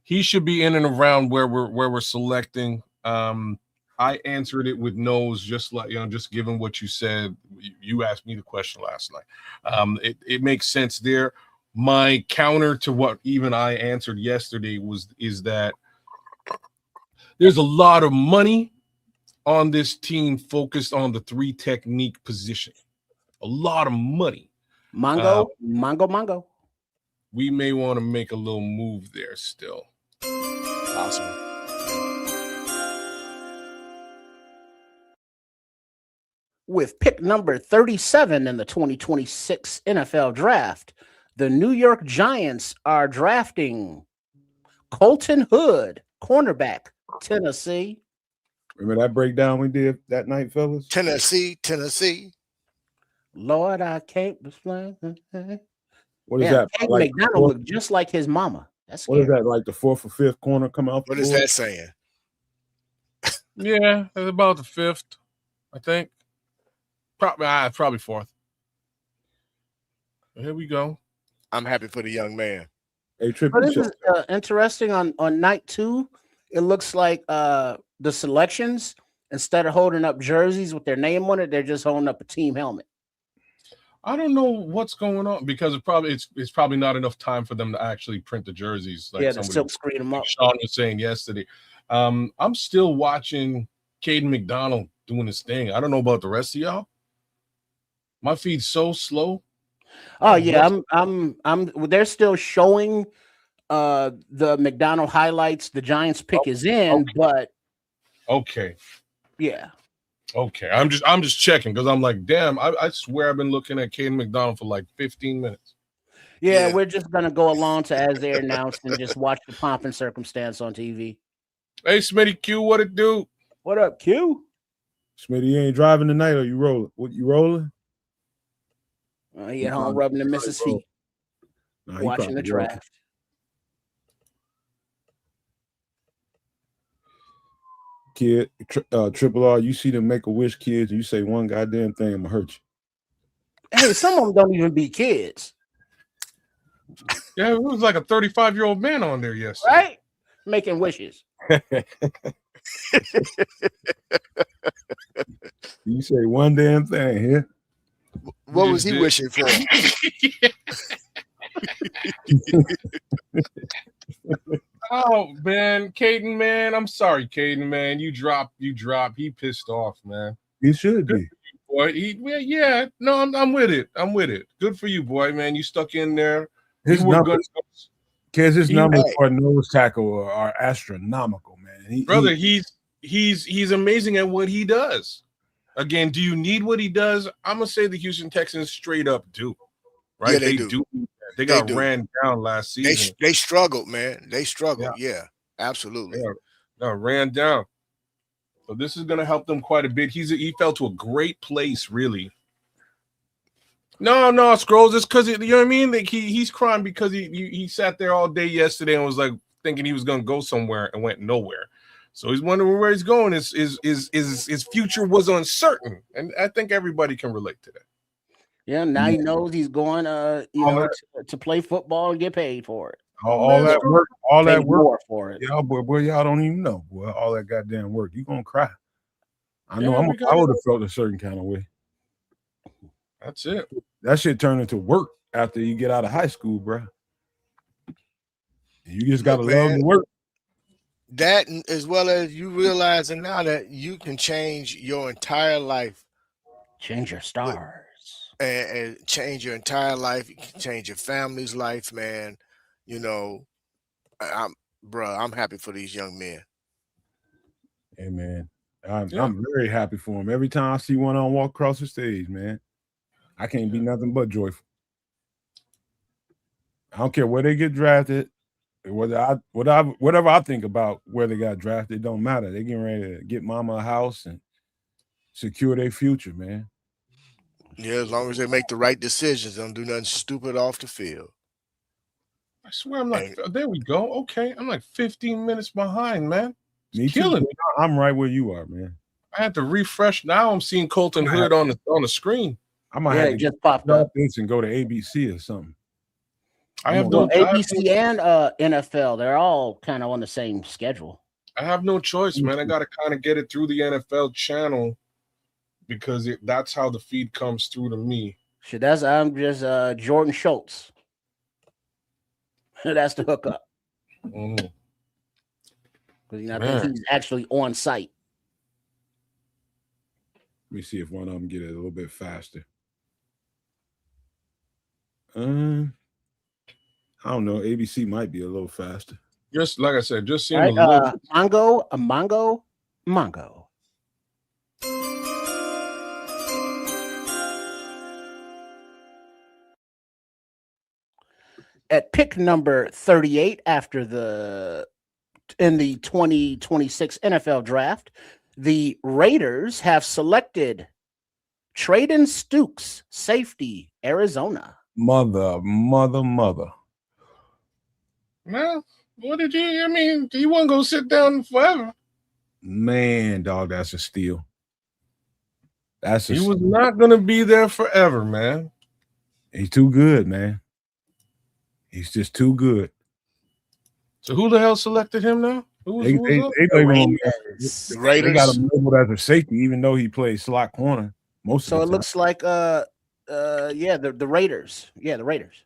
He should be in and around where we're selecting. I answered it with nose, just like just given what you said. You asked me the question last night. It makes sense there. My counter to what even I answered yesterday is that there's a lot of money on this team focused on the 3 technique position. A lot of money. Mongo. We may want to make a little move there still. Awesome. With pick number 37 in the 2026 NFL Draft, the New York Giants are drafting Colton Hood, cornerback, Tennessee. Remember that breakdown we did that night, fellas? Tennessee. Lord, I can't explain. What is Damn, that? Caden Like McDonald looked just like his mama. That's what is scary. that? Like the fourth or fifth corner coming off? What the is board? that saying? Yeah, it's about the fifth, I think. Probably fourth. Here we go. I'm happy for the young man. Hey, Trip, But you this is should- interesting. On night 2, it looks like the selections, instead of holding up jerseys with their name on it, they're just holding up a team helmet. I don't know what's going on because it's probably not enough time for them to actually print the jerseys. Like Yeah, to somebody silk screen them up. Sean was saying yesterday. I'm still watching Caden McDonald doing his thing. I don't know about the rest of y'all. My feed's so slow. Oh yeah, I'm they're still showing the McDonald highlights. The Giants pick is in, but Okay. yeah. Okay. I'm just checking because I'm like, damn, I swear I've been looking at Caden McDonald for like 15 minutes. Yeah, Yeah. we're just gonna go along to as they're announced and just watch the pomp and circumstance on TV. Hey, Smitty Q, what it do? What up, Q? Smitty, you ain't driving tonight, or you rolling? What you rolling? He at home rubbing the missus' feet, Nah, he watching the probably rolling. draft. Kid, Triple R, you see them Make-A-Wish kids, you say one goddamn thing, I'm gonna hurt you. Hey, some of them don't even be kids, Yeah, it was like a 35-year-old man on there yesterday. right? Making wishes. You say one damn thing here. What You was he did. wishing for? Oh man, Caden, man, I'm sorry, Caden, man. You dropped. He pissed off, man. He should be. Boy, yeah. No, I'm with it. I'm with it. Good for you, boy, man. You stuck in there. His You were numbers, good. kids, his He- numbers Hey. for a nose tackle are astronomical, man. Brother, he's amazing at what he does. Again, do you need what he does? I'm gonna say the Houston Texans straight up do. Right? Yeah, they do. They got do. ran down last season. They struggled, man. They struggled. Yeah, absolutely. They got ran down. So this is gonna help them quite a bit. He fell to a great place, really. No, Scrolls. It's because you know what I mean. Like he's crying because he sat there all day yesterday and was like thinking he was gonna go somewhere and went nowhere. So he's wondering where he's going. His future was uncertain, and I think everybody can relate to that. Yeah, now he knows he's going to play football and get paid for it. all that work, Paid more for it. Y'all, boy, y'all don't even know, boy. All that goddamn work, you gonna cry. I know. Yeah, I would have felt a certain kind of way. That's it. That shit turned into work after you get out of high school, bro. You just gotta love the work. That, as well as you realizing now that you can change your entire life, Change your stars. and change your entire life. You can change your family's life, man. You know, I'm happy for these young men. Hey, man, I'm very happy for him. Every time I see one on walk across the stage, man, I can't be nothing but joyful. I don't care where they get drafted, whatever I think about where they got drafted, it don't matter. They getting ready to get mama a house and secure their future, man. Yeah, as long as they make the right decisions, don't do nothing stupid off the field. I swear I'm like, there we go. Okay, I'm like 15 minutes behind, man. Me killing too. me. I'm right where you are, man. I had to refresh. Now I'm seeing Colton Hood on the screen. I might Yeah, have it to just popped stop up. this and go to ABC or something. I have Well, no ABC and NFL, they're all kind of on the same schedule. I have no choice, man. I got to kind of get it through the NFL channel because that's how the feed comes through to me. Shit, I'm just Jordan Schultz. That's the hookup. Mhm. Because I think he's actually on site. Let me see if one of them get it a little bit faster. I don't know. ABC might be a little faster. Just like I said, just seemed All a little. right, Mongo. At pick number 38 in the 2026 NFL draft, the Raiders have selected Traden Stukes, safety, Arizona. Mother. Man, what did you? I mean, he wasn't gonna sit down forever. Man, dog, that's a steal. He was not gonna be there forever, man. He's too good, man. He's just too good. So who the hell selected him now? They Raiders. got him labeled as a safety, even though he plays slot corner most So of it the time. looks like the Raiders. Yeah, the Raiders.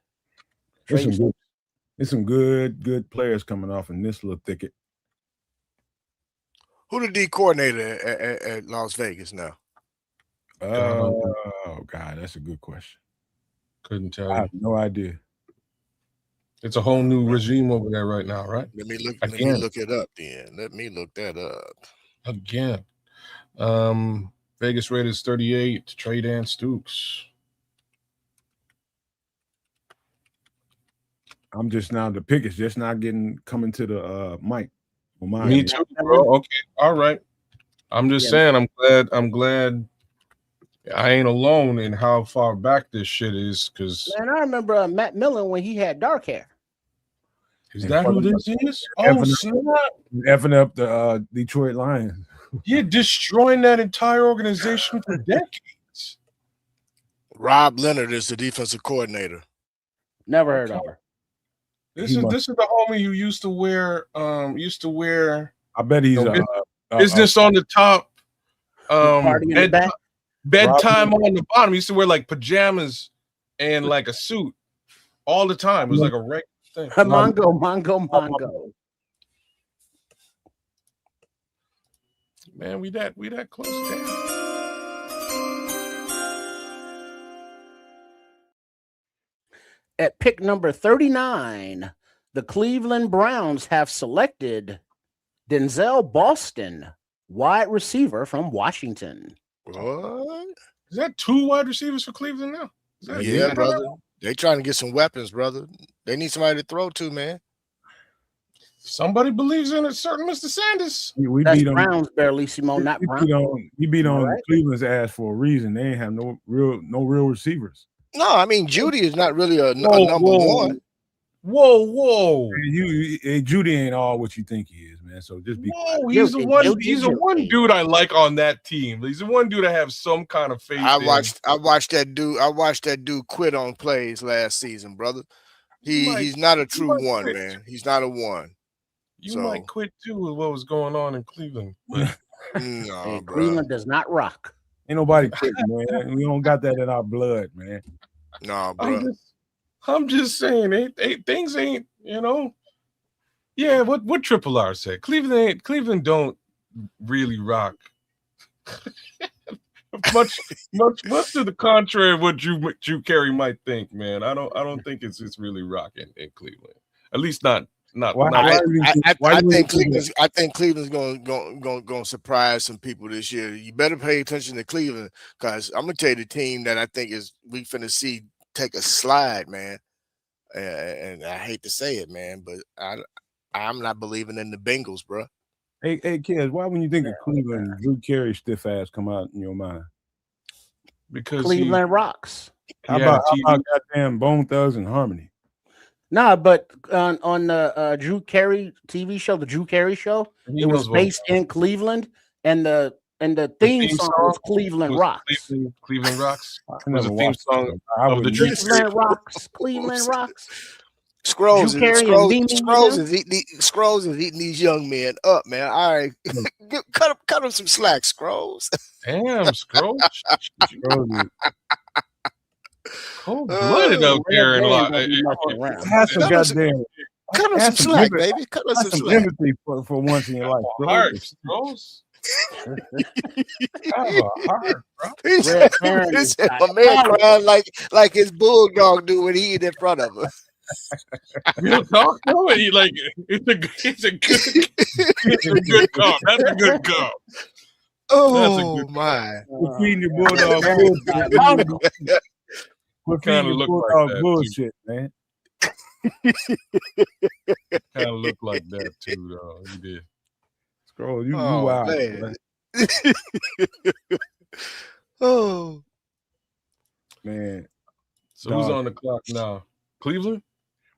There's some good players coming off in this little thicket. Who the D coordinator at Las Vegas now? Oh God, that's a good question. Couldn't tell I you. have no idea. It's a whole new regime over there right now, right? Let me look it up then. Let me look that up. Again. Vegas Raiders 38, Traden Stukes. I'm just now the pick is just not coming to the mic. Me too, bro. Okay, all right. I'm just saying, I'm glad I ain't alone in how far back this shit is. Because man, I remember Matt Millen when he had dark hair. Is that who this is? Oh, effing up the Detroit Lions. You're destroying that entire organization for decades. Rob Leonard is the defensive coordinator. Never heard of her. This is the homie who used to wear. I bet he's business on the top. Bedtime on the bottom. He used to wear like pajamas and like a suit all the time. It was like a regular thing. Mongo. Man, we that close down. At pick number 39, the Cleveland Browns have selected Denzel Boston, wide receiver from Washington. What? Is that 2 wide receivers for Cleveland now? Yeah, brother. They trying to get some weapons, brother. They need somebody to throw to, man. Somebody believes in a certain Mr. Sanders. That's Browns, Barrelissimo, not Browns. You beat on Cleveland's ass for a reason. They ain't have no real receivers. No, I mean Judy is not really a number one. Whoa! Judy ain't all what you think he is, man. So just be. Whoa, he's the one. He's the one dude I like on that team. He's the one dude I have some kind of faith. I watched that dude quit on plays last season, brother. He's not a true one, quit. Man. He's not a one. You might quit too with what was going on in Cleveland. No, Cleveland does not rock. Ain't nobody quit, man. We don't got that in our blood, man. No, bro. I'm just saying, things ain't, Yeah, what Triple R said. Cleveland don't really rock. much to the contrary of what Drew Carey might think, man. I don't think it's really rocking in Cleveland. At least not. I think Cleveland's going to surprise some people this year. You better pay attention to Cleveland because I'm going to tell you the team that I think we finna see take a slide, man. And I hate to say it, man, but I'm not believing in the Bengals, bro. Hey, kids, why when you think of Cleveland, Drew Carey stiff ass come out in your mind? Because Cleveland rocks. How about goddamn Bone Thugs and Harmony? Nah, but on the Drew Carey TV show, the Drew Carey Show, it was based in Cleveland, and the theme song was Cleveland Rocks. Cleveland Rocks was a theme song of the Cleveland Rocks. Cleveland Rocks. Scrolls is eating these young men up, man. All right, cut them some slack, Scrolls. Damn, Scrolls. Cold-blooded up there in cut them some slack, baby. Cut them some slack. For once in your life. Heart, Scrolls. Have a heart, bro. He said, my man crying like his bulldog do when he eat in front of him. Real talk, though. Like it's a good call. That's a good call. Oh my! We're feeding your bulldog bullshit. We're feeding Kinda your look like bulldog that, too. bullshit, man. Kind of looked like that too, though. He did. Scroll, you Oh wild. man! Oh, Man, So who's Dog. on the clock now? Cleveland?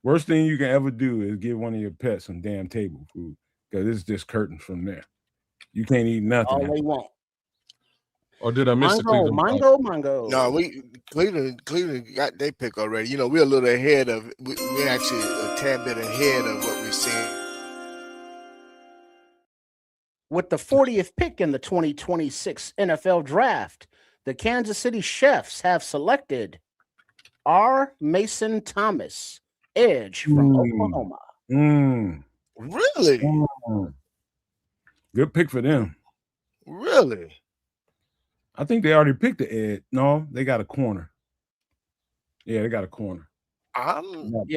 worst thing you can ever do is give one of your pets some damn table food because it's just curtains from there. You can't eat nothing. All they want. Or did I miss the Mango, Cleveland? mango. no, Cleveland got their pick already. You know, we're a little ahead of. We're actually a tad bit ahead of what we've seen. With the 40th pick in the 2026 NFL Draft, the Kansas City Chiefs have selected R. Mason Thomas, edge from Oklahoma. Really, Good pick for them. really. I think they already picked the edge. No, they got a corner. Yeah, they got a corner. Yeah,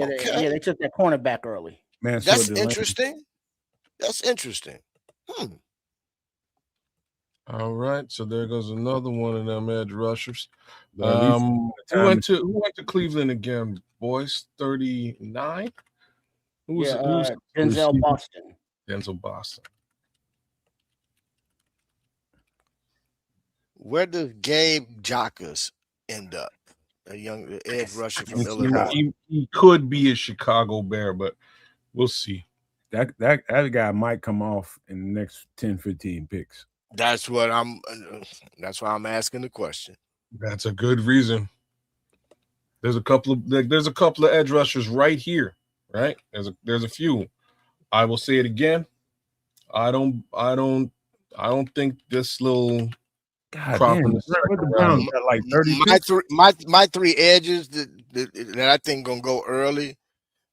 they took that cornerback early. Man, That's interesting. That's interesting. All right, so there goes another one of them edge rushers. But at least Who went to Cleveland again, boys? 39. Who's Denzel receiver? Boston. Denzel Boston? Where does Gabe Jacques end up? A young edge rusher from Illinois. He could be a Chicago Bear, but we'll see. That guy might come off in the next 10, 15 picks. That's what I'm. That's why I'm asking the question. That's a good reason. There's a couple of edge rushers right here, right? There's a few. I will say it again. I don't think this little God crop damn, in the Browns got like 30 picks. My three edges that I think gonna go early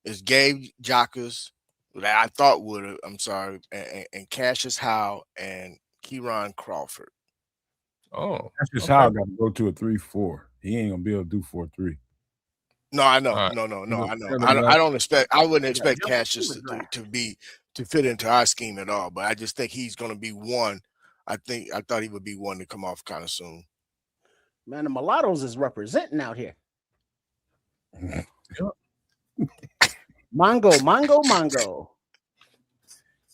is Gabe Jacques, that I thought would have. I'm sorry, and Cassius Howe and Kieran Crawford. Oh, That's just how I got to go to a 3-4. He ain't gonna be able to do 4-3. No, I know. Right. No, I know. I don't expect. I wouldn't expect Cassius to fit into our scheme at all. But I just think he's going to be one. I thought he would be one to come off kind of soon. Man, the mulattoes is representing out here. Mango.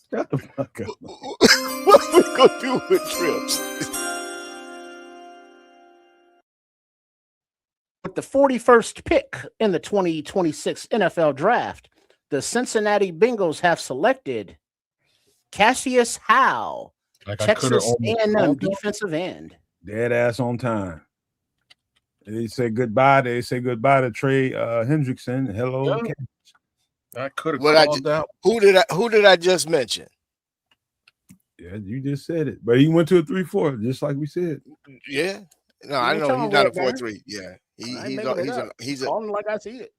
Shut the fuck up. What we gonna do with trips? With the 41st pick in the 2026 NFL Draft, the Cincinnati Bengals have selected Cassius Howe, Texas A&M defensive end. Dead ass on time. They say goodbye. They say goodbye to Trey Hendrickson. Hello. Yeah. I could have called that. Who did I just mention? Yeah, you just said it. But he went to a 3-4, just like we said. Yeah. No, I know he's not a 4-3. Yeah. He's calling like I see it.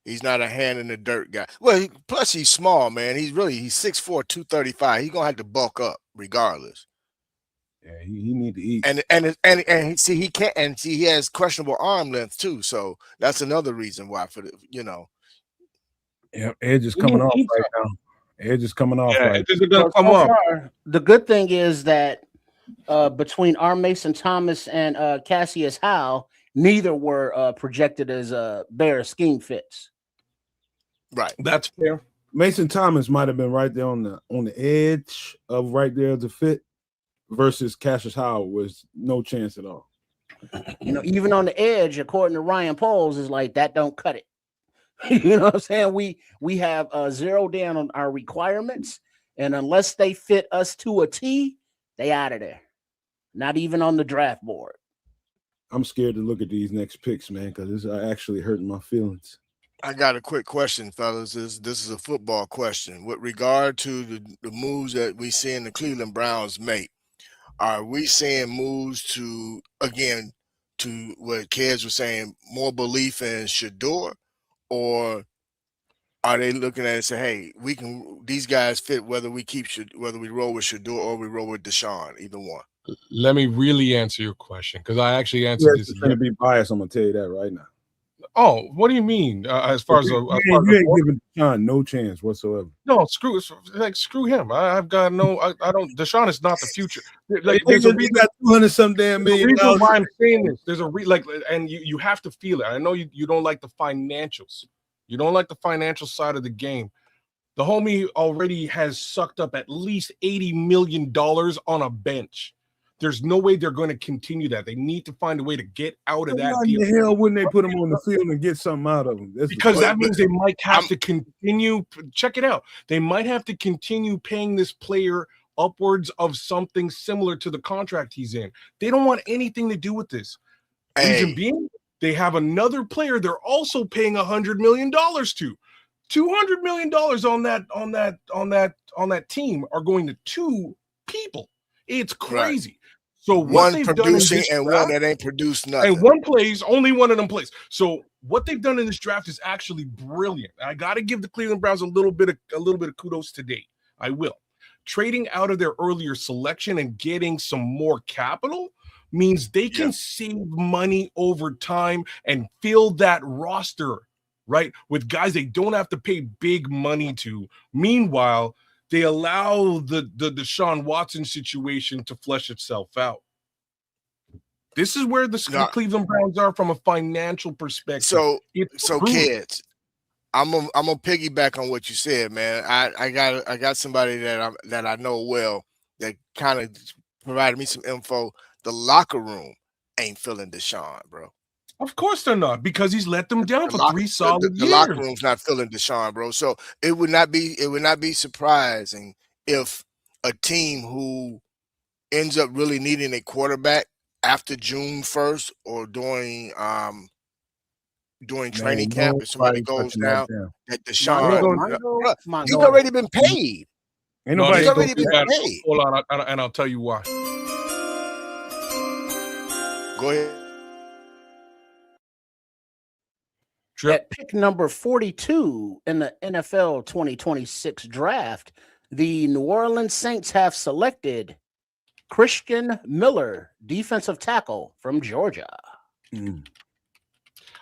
He's not a hand in the dirt guy. Well, plus he's small, man. He's 6'4", 235. He's gonna have to bulk up regardless. Yeah, he need to eat. And see, he can't, and see, he has questionable arm length too. So that's another reason why Yeah, Edge is coming off right now. Edge is coming off right now. The good thing is that between R. Mason Thomas and Cassius Howe, neither were projected as Bear scheme fits. Right. That's fair. Mason Thomas might have been right there on the edge of right there as a fit, versus Cassius Howe was no chance at all. Even on the edge, according to Ryan Poles, is like that don't cut it. You know what I'm saying? We have zeroed in on our requirements, and unless they fit us to a T, they out of there. Not even on the draft board. I'm scared to look at these next picks, man, because it's actually hurting my feelings. I got a quick question, fellas. This is a football question. With regard to the moves that we see in the Cleveland Browns make, are we seeing moves to what Kez was saying, more belief in Shador, or are they looking at it and say, hey, these guys fit whether we roll with Shador or we roll with Deshaun, either one? Let me really answer your question, because I actually answered this. It's going to be biased. I'm going to tell you that right now. Oh, what do you mean? As far as You ain't giving Deshaun no chance whatsoever. no, screw him. I've got no. I don't. Deshaun is not the future. Like They there's a reason. got 200 some damn There's a million reason dollars. why I'm saying this. There's a and you have to feel it. I know you don't like the financials. You don't like the financial side of the game. The homie already has sucked up at least $80 million on a bench. There's no way they're going to continue that. They need to find a way to get out of that Why deal. in the hell wouldn't they put him on the field and get something out of him? Because that means they might have to continue. Check it out. They might have to continue paying this player upwards of something similar to the contract he's in. They don't want anything to do with this. Reason being, they have another player they're also paying $100 million to. $200 million on that team are going to two people. It's crazy. Right. So what one producing and draft, one that ain't produced nothing. And one plays, only one of them plays. So what they've done in this draft is actually brilliant. I got to give the Cleveland Browns a little bit of kudos today. I will. Trading out of their earlier selection and getting some more capital means they can save money over time and fill that roster, right, with guys they don't have to pay big money to. Meanwhile, they allow the Deshaun Watson situation to flesh itself out. This is where the Cleveland Browns are from a financial perspective. So kids, I'm gonna piggyback on what you said, man. I got somebody that I know well that kind of provided me some info. The locker room ain't feeling Deshaun, bro. Of course they're not, because he's let them down for 3 solid years. The locker room's not feeling Deshaun, bro. So it would not be surprising if a team who ends up really needing a quarterback after June 1st or during training camp, if somebody goes down, that Deshaun, he's already been paid. Ain't nobody already been paid. Hold on, and I'll tell you why. Go ahead. At pick number 42 in the NFL 2026 draft, the New Orleans Saints have selected Christian Miller, defensive tackle from Georgia.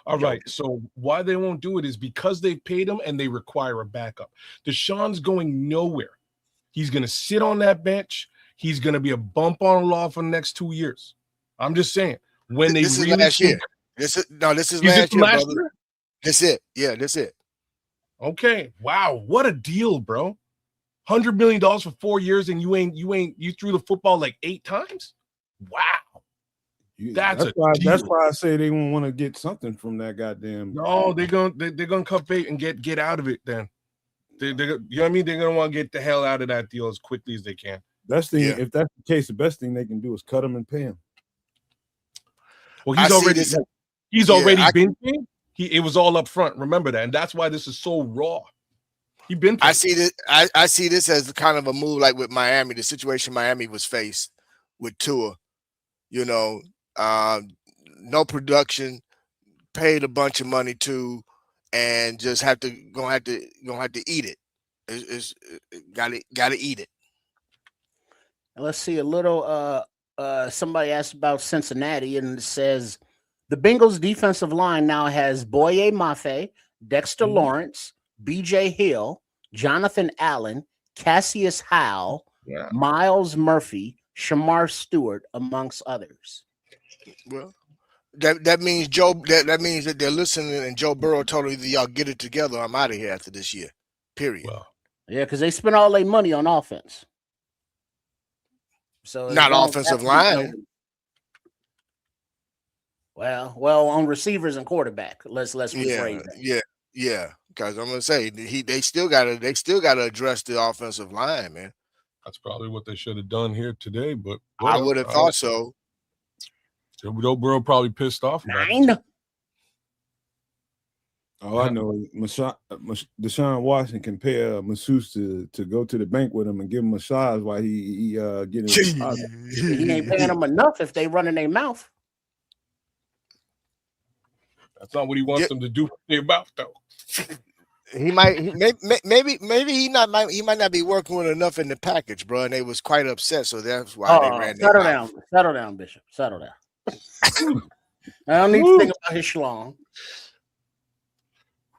All right, so why they won't do it is because they've paid him and they require a backup. Deshaun's going nowhere. He's going to sit on that bench. He's going to be a bump on law for the next 2 years. I'm just saying. When this is last year. This is last year, brother. That's it. Yeah, that's it. Okay. Wow. What a deal, bro. $100 million for 4 years, and you threw the football like 8 times. Wow. That's why I say they won't want to get something from that goddamn. No, they're gonna cut bait and get out of it. Then you know what I mean. They're gonna want to get the hell out of that deal as quickly as they can. If that's the case, the best thing they can do is cut him and pay him. Well, he's already been paid. It was all up front. Remember that, and that's why this is so raw. He been paid. I see this as kind of a move like with Miami, the situation Miami was faced with Tua. You know, no production, paid a bunch of money to, and just gonna have to eat it. It's gotta eat it. Let's see a little. Somebody asked about Cincinnati, and it says the Bengals defensive line now has Boye Mafe, Dexter Lawrence, B.J. Hill, Jonathan Allen, Cassius Howe, Miles Murphy, Shamar Stewart, amongst others. Well, that means that means that they're listening, and Joe Burrow told them, y'all get it together. I'm out of here after this year. Period. Well, yeah, because they spent all their money on offense. So not offensive line. Well, on receivers and quarterback. Let's rephrase that. Yeah. Because I'm gonna say they still gotta address the offensive line, man. That's probably what they should have done here today, but I would have thought so. Joe Burrow probably pissed off. 9. All I know is Deshaun Watson can pay a masseuse to go to the bank with him and give him a massage while he getting. He ain't paying them enough if they run in their mouth. That's not what he wants them to do with their mouth, though. Maybe he might not be working with enough in the package, bro. And they was quite upset, so that's why they ran. Settle down, Bishop. Settle down. I don't need to think about his schlong.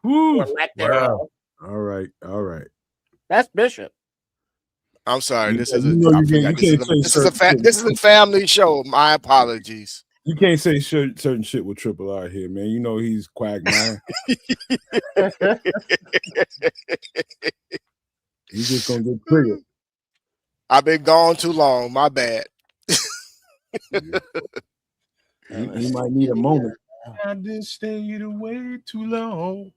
Woo. or lack Wow. thereof. All right. That's Bishop. I'm sorry. This is you can't say this is a family show. My apologies. You can't say certain shit with Triple R here, man. You know he's Quagmire. He's just gonna get triggered. I've been gone too long. My bad. He might need a moment. I didn't stay away too long.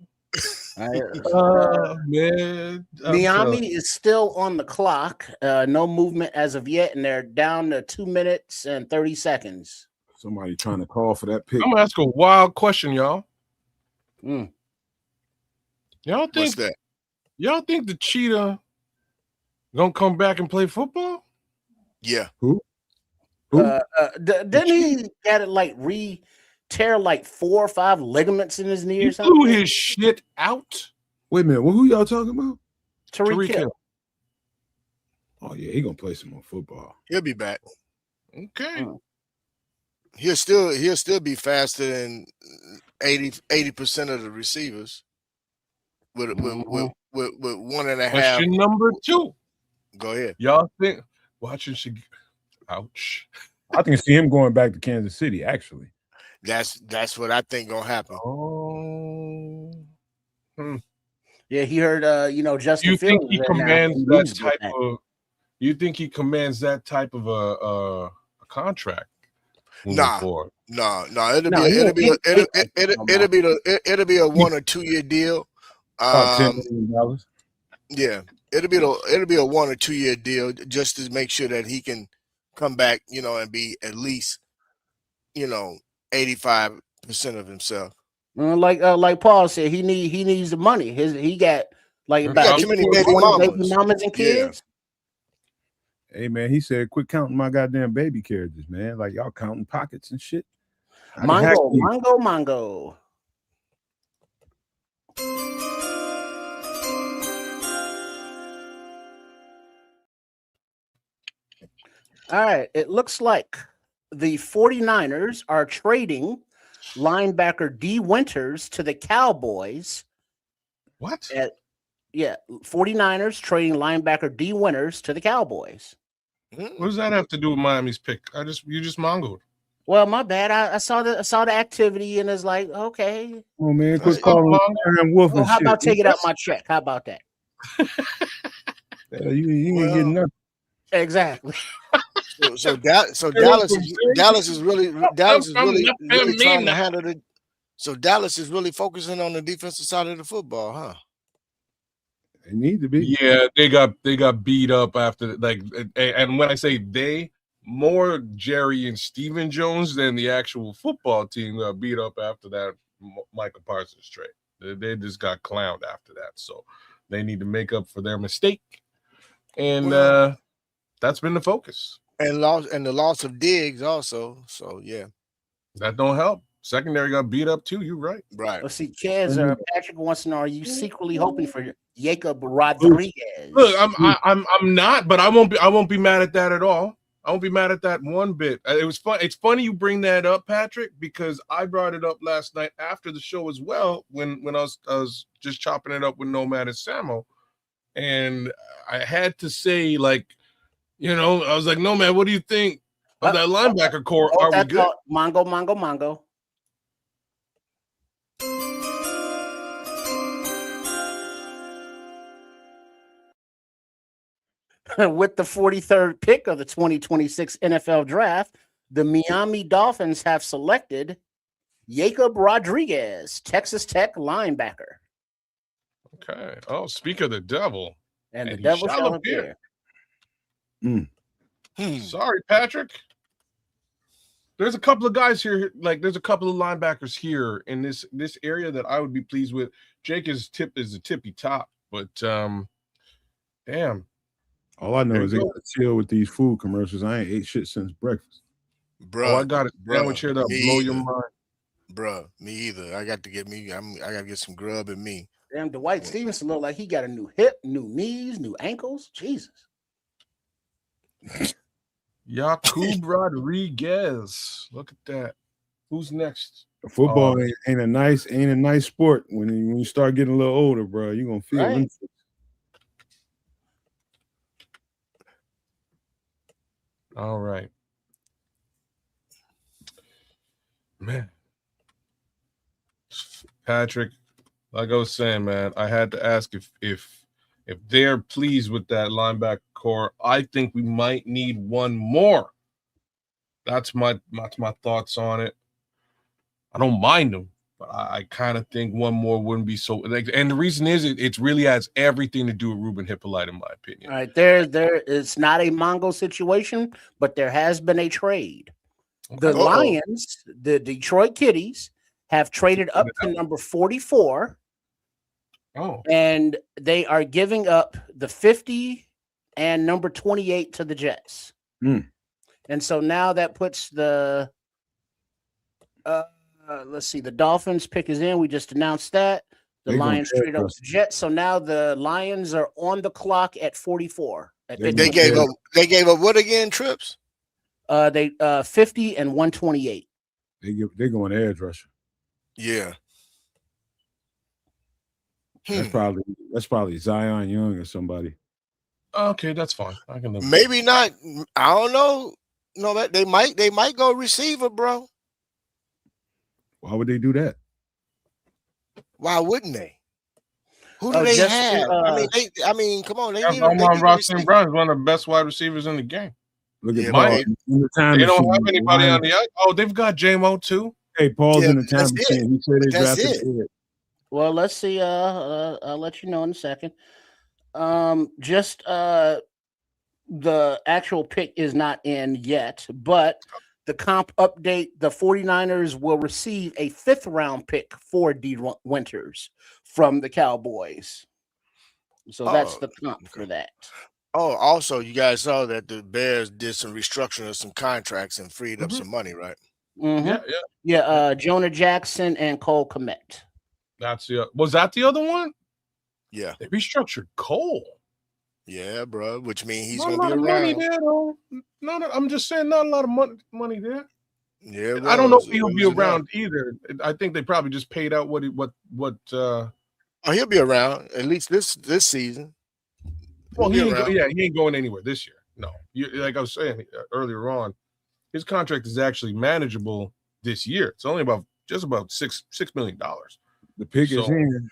Man. Miami is still on the clock. No movement as of yet, and they're down to 2 minutes and 30 seconds. Somebody trying to call for that pick. I'm gonna ask a wild question, y'all. Mm. Y'all What's think that? y'all think the cheetah gonna come back and play football? Yeah. Who? Didn't he get it like tear like 4 or 5 ligaments in his knee He or something? blew his shit out. Wait a minute. Well, who y'all talking about? Tariq Hill. Oh yeah, he gonna play some more football. He'll be back. Okay. He'll still be faster than 80% of the receivers with 1.5. Question number 2. Go ahead. Y'all think watching should ouch. I can see him going back to Kansas City, actually. That's what I think gonna happen. Oh. Yeah, he heard Justin You think Fields he right now. commands He that leaves with type that. of you think he commands that type of a contract moving Nah. forward? No, No, he it'll be ain't a 1 or 2 year deal. About $10 million. Yeah, it'll be a 1 or 2 year deal just to make sure that he can come back, and be at least, 85% of himself. Like Paul said, he needs the money. He got like about too many 18, baby 20 mamas. mamas and kids. Hey man, he said, quit counting my goddamn baby carriages, man. Like y'all counting pockets and shit. Mongo. All right. It looks like the 49ers are trading linebacker D. Winters to the Cowboys. What? 49ers trading linebacker D. Winters to the Cowboys. What does that have to do with Miami's pick? You just mongoed. Well, my bad. I saw the activity and it's like, okay. Oh man, quit calling Wolf and how shit. about take it out my check? How about that? You ain't getting nothing. Exactly. So Dallas is really trying to handle it. So Dallas is really focusing on the defensive side of the football, huh? They need to be. Yeah, they got beat up after and when I say they, more Jerry and Steven Jones than the actual football team got beat up after that Michael Parsons trade. They just got clowned after that, so they need to make up for their mistake, and that's been the focus. And the loss of Diggs also. So yeah, that don't help. Secondary got beat up too. You're right. Right. Let's see, Kaz Patrick wants to know: are you secretly hoping for Jacob Rodriguez? Look, I'm not, but I won't be mad at that at all. I won't be mad at that one bit. It was fun. It's funny you bring that up, Patrick, because I brought it up last night after the show as well when I was just chopping it up with Nomad and Samo, and I had to say, like, I was like, Nomad, what do you think of that linebacker core? Are we good? Mongo. With the 43rd pick of the 2026 NFL Draft, the Miami Dolphins have selected Jacob Rodriguez, Texas Tech linebacker. Okay. Oh, speak of the devil. And the devil shall appear. Sorry, Patrick. There's a couple of guys here, there's a couple of linebackers here in this area that I would be pleased with. Jake is the tippy top, but damn. All I know is they got to chill with these food commercials. I ain't ate shit since breakfast. Bro, I got a sandwich here that'll blow your mind. Bro, me either. I got to get some grub in me. Damn, Dwight Stevenson look like he got a new hip, new knees, new ankles. Jesus. Jacob Rodriguez. Look at that. Who's next? Football ain't a nice sport when you start getting a little older, bro. You're gonna feel them. All right. Man. Patrick, like I was saying, man, I had to ask if they're pleased with that linebacker core. I think we might need one more. That's my thoughts on it. I don't mind them, but I kind of think one more wouldn't be so. Like, and the reason is it really has everything to do with Ruben Hippolyte, in my opinion. All right, there it's not a Mongo situation, but there has been a trade. The Lions, the Detroit Kitties, have traded up to number 44. Oh. And they are giving up the 50 and number 28 to the Jets. And so now that puts the let's see, the Dolphins pick is in. We just announced that. The Lions traded up the Jets. So now the Lions are on the clock at 44. They gave up what again, Trips? They 50 and 128. They're going edge rusher. Yeah. That's probably Zion Young or somebody. Okay, that's fine. I can live. Maybe not. I don't know. No, that they might go receiver, bro. Why would they do that? Why wouldn't they? Who do they have? I mean, come on. They need Ross St. Brown is one of the best wide receivers in the game. Look at Paul. They don't have anybody on the other. Oh, they've got JMO too. Hey, Paul's in the time machine. He said they drafted it. Well, let's see. I'll let you know in a second. The actual pick is not in yet, but the comp update, the 49ers will receive a 5th round pick for D. Winters from the Cowboys. So that's the comp for that. Oh, also, you guys saw that the Bears did some restructuring of some contracts and freed up some money, right? Yeah. Jonah Jackson and Cole Kmet. Was that the other one? Yeah. They restructured Cole. Yeah, bro. Which means he's going to be around. No, I'm just saying, not a lot of money there. Yeah, I don't know if he'll be around either. I think they probably just paid out what. Oh, he'll be around at least this season. Well, he ain't going anywhere this year. No, like I was saying earlier on, his contract is actually manageable this year. It's only about $6 million. The pick is in.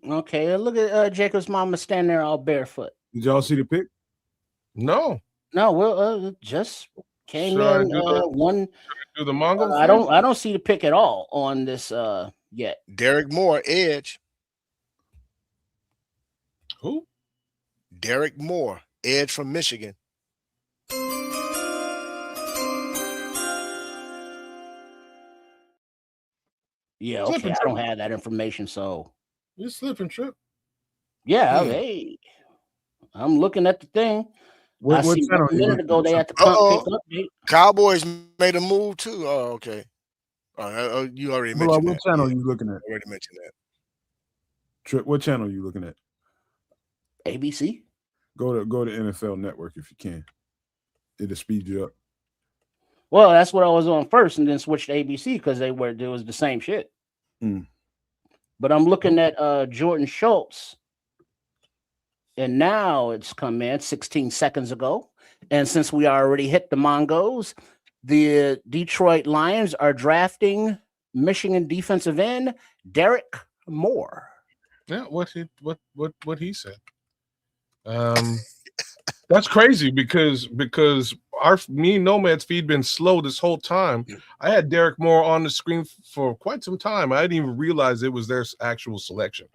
Okay, look at Jacob's mama standing there all barefoot. Did y'all see the pick? No. Well, just came in. Do the Mongo? I don't see the pick at all on this yet. Derek Moore, edge. Who? Derek Moore, edge from Michigan. Yeah, okay. I don't have that information, so you're slipping, Trip. Yeah, hey, I'm looking at the thing. What a minute ago they had to pick update. Cowboys made a move too. Oh, okay. You already mentioned that. What channel are you looking at? I already mentioned that. Trip, what channel are you looking at? ABC. Go to NFL Network if you can. It'll speed you up. Well, that's what I was on first, and then switched to ABC because it was the same shit. But I'm looking at Jordan Schultz, and now it's come in 16 seconds ago. And since we already hit the Mongos, the Detroit Lions are drafting Michigan defensive end Derek Moore. Yeah, what he said. That's crazy because me and Nomad's feed been slow this whole time. I had Derek Moore on the screen for quite some time. I didn't even realize it was their actual selection.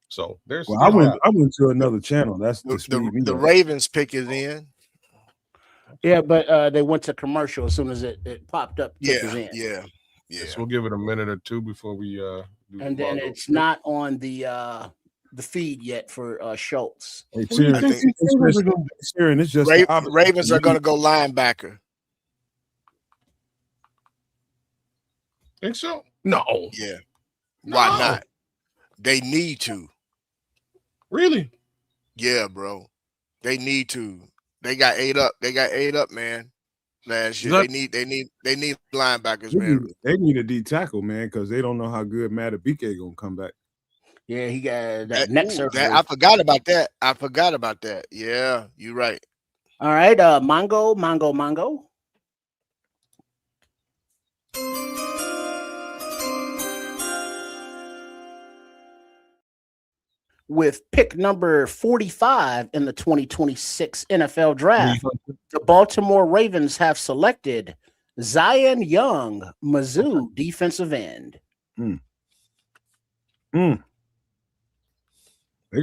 So there's. Well, I went to another channel. That's the Ravens pick is in. Yeah, but they went to commercial as soon as it popped up. Yeah. So we'll give it a minute or two before we and then it's not on the feed yet for Schultz. It's just Ravens are going to go linebacker. Think so? No. Yeah. Why not? They need to. Really? Yeah, bro. They need to. They got 8 up. Man. last year. That- They need linebackers, man. They need a D tackle, man, because they don't know how good Matabike gonna come back. Yeah, he got that neck surgery. I forgot about that. Yeah, you're right. All right, Mongo. With pick number 45 in the 2026 NFL Draft, the Baltimore Ravens have selected Zion Young, Mizzou defensive end. They're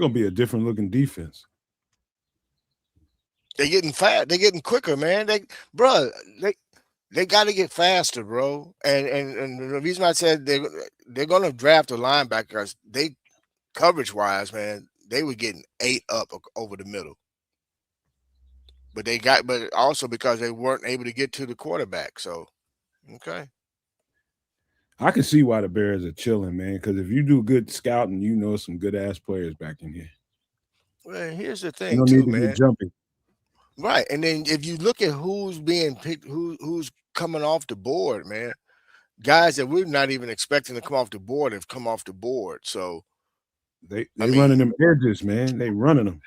gonna be a different looking defense. They're getting fast. They're getting quicker, man. They got to get faster, bro. And the reason I said they're gonna draft a linebacker, they coverage wise, man, they were getting 8 up over the middle. But also because they weren't able to get to the quarterback. So, okay. I can see why the Bears are chilling, man. Because if you do good scouting, you know some good ass players back in here. Well, here's the thing, you don't too, need to man. get jumping. Right, and then if you look at who's being picked, who's coming off the board, man, guys that we're not even expecting to come off the board have come off the board. So they running them edges, man. They running them.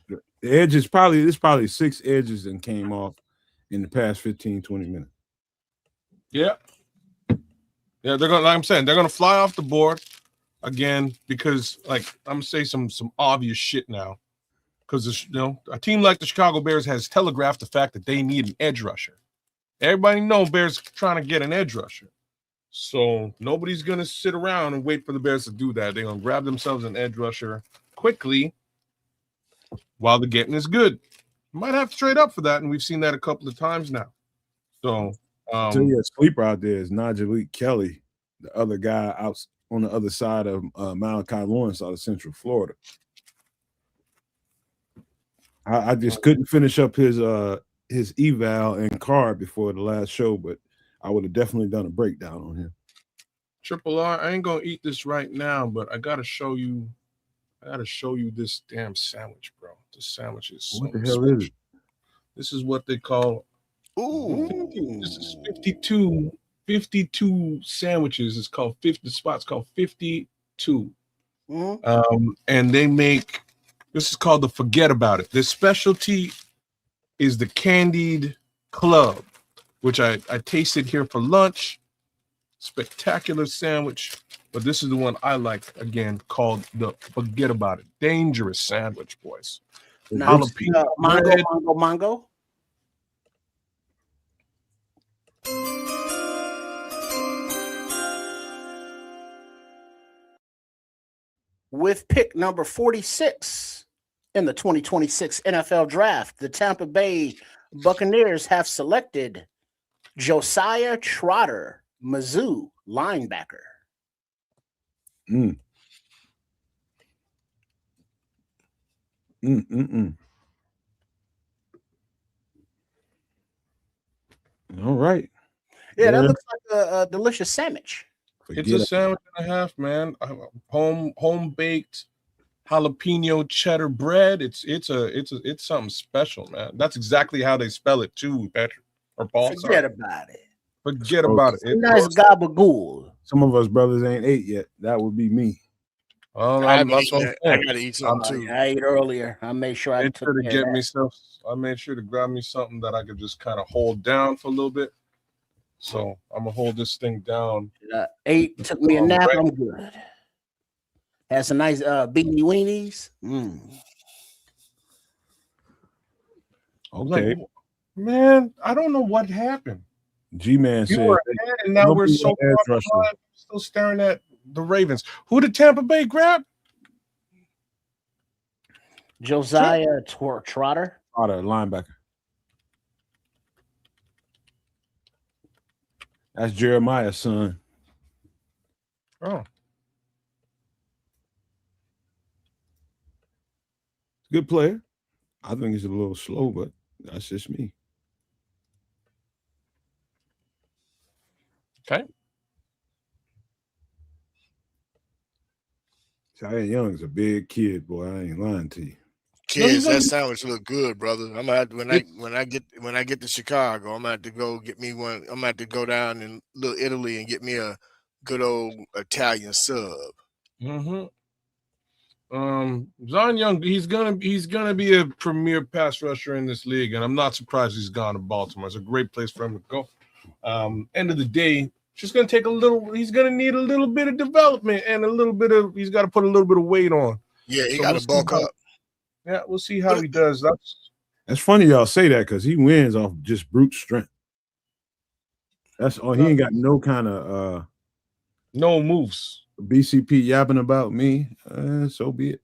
The edges there's probably 6 edges that came off in the past 15, 20 minutes. Yeah, they're gonna, like I'm saying, they're gonna fly off the board again because, like, I'm gonna say some obvious shit now. Because a team like the Chicago Bears has telegraphed the fact that they need an edge rusher. Everybody knows Bears trying to get an edge rusher. So nobody's going to sit around and wait for the Bears to do that. They're going to grab themselves an edge rusher quickly while the getting is good. Might have to trade up for that, and we've seen that a couple of times now. So, a sleeper out there is Najee Kelly, the other guy out on the other side of Malachi Lawrence out of Central Florida. I just couldn't finish up his eval and card before the last show, but I would have definitely done a breakdown on him. Triple R, I ain't gonna eat this right now, but I gotta show you this damn sandwich, bro. This sandwich is so what the hell is it? This is what they call this is 52 sandwiches. It's called 50 spots called 52. And they make this is called the Forget About It. This specialty is the Candied Club, which I tasted here for lunch. Spectacular sandwich, but this is the one I like, again, called the Forget About It. Dangerous sandwich, boys. Nice. Mongo. With pick number 46 in the 2026 NFL Draft, the Tampa Bay Buccaneers have selected Josiah Trotter, Mizzou linebacker. All right. Yeah, that looks like a delicious sandwich. It's a sandwich and a half, man. Home baked jalapeno cheddar bread. It's something special, man. That's exactly how they spell it too, Patrick or Paul. Forget about it. Forget about it. It's nice gabagool. Some of us brothers ain't ate yet. That would be me. I gotta eat something too. I ate earlier. I made sure I took to get myself. I made sure to grab me something that I could just kind of hold down for a little bit. So I'm gonna hold this thing down. Ate, took me a nap. I'm good. Had some nice beanie weenies. Okay, man. I don't know what happened. G-Man said, and now we're so still staring at the Ravens. Who did Tampa Bay grab? Josiah Trotter, linebacker. That's Jeremiah's son. Oh, good player. I think he's a little slow, but that's just me. Okay. Zion Young's a big kid, boy. I ain't lying to you. Kids, that sandwich look good, brother. I'm gonna have to, when I get to Chicago, I'm gonna have to go get me one. I'm gonna have to go down in Little Italy and get me a good old Italian sub. Mm-hmm. Zion Young, he's gonna be a premier pass rusher in this league, and I'm not surprised he's gone to Baltimore. It's a great place for him to go. End of the day, just gonna take a little. He's gonna need a little bit of development and a little bit of. He's got to put a little bit of weight on. Yeah, he got to bulk up. Yeah, we'll see how he does. That's funny y'all say that because he wins off just brute strength. That's all. He ain't got no kind of no moves. BCP yapping about me. So be it.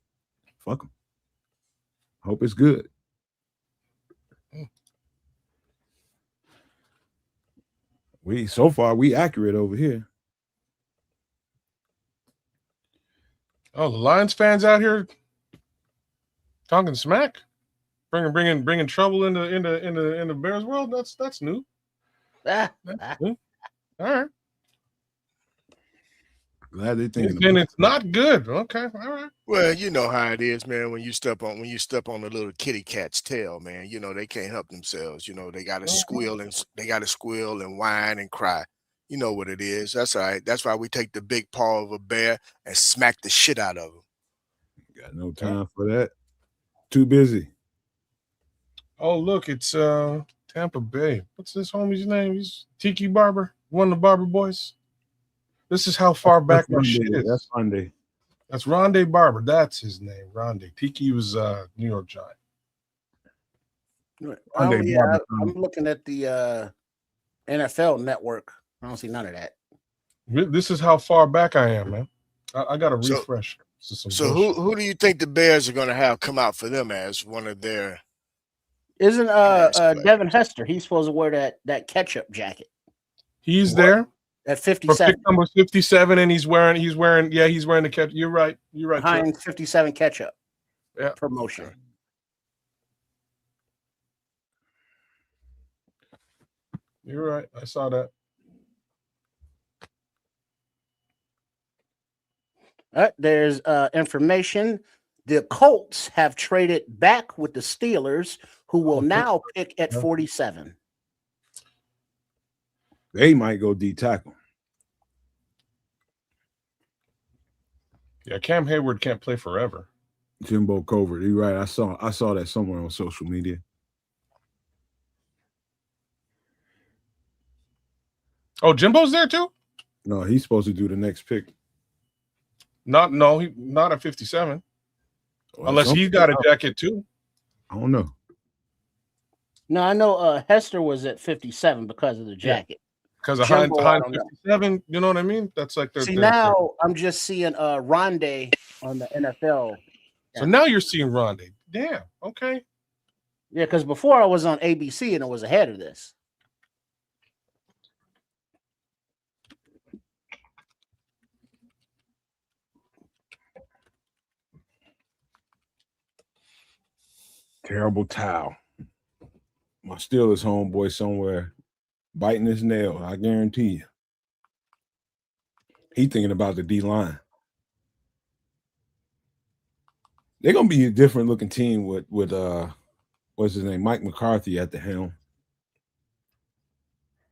Fuck him. Hope it's good. So far we accurate over here. Oh, the Lions fans out here talking smack, bringing trouble in the Bears world. That's new. That's new. All right. Glad they think it's not good. Okay, all right. Well, you know how it is, man. When you step on a little kitty cat's tail, man, you know they can't help themselves. You know they got to squeal and whine and cry. You know what it is. That's all right. That's why we take the big paw of a bear and smack the shit out of him. Got no time for that. Too busy. Oh, look, it's Tampa Bay. What's this homie's name? He's Tiki Barber, one of the Barber boys. This is how far back my shit is. That's Monday. That's Rondé Barber. That's his name, Rondé. Tiki was New York Giant. I'm looking at the NFL Network. I don't see none of that. This is how far back I am, man. I got to refresh. So who do you think the Bears are going to have come out for them as one of their? Isn't Devin Hester? He's supposed to wear that ketchup jacket. He's there at 57. Pick number 57, and he's wearing the ketchup. You're right. Heinz 57 ketchup. Yeah. Promotion. Okay. You're right. I saw that. There's information. The Colts have traded back with the Steelers, who will now pick at 47. They might go D tackle. Yeah, Cam Hayward can't play forever. Jimbo Covert. You're right. I saw that somewhere on social media. Oh, Jimbo's there too? No, he's supposed to do the next pick. Not at 57. Well, unless he's got a jacket too. I don't know. No, I know Hester was at 57 because of the jacket. Because of Heinz 57, you know what I mean? That's like now I'm just seeing Rondé on the NFL. So now you're seeing Rondé. Damn. Okay. Yeah, because before I was on ABC and it was ahead of this. Terrible towel. My Steelers homeboy somewhere biting his nail. I guarantee you. He thinking about the D-line. They're gonna be a different looking team with what's his name? Mike McCarthy at the helm.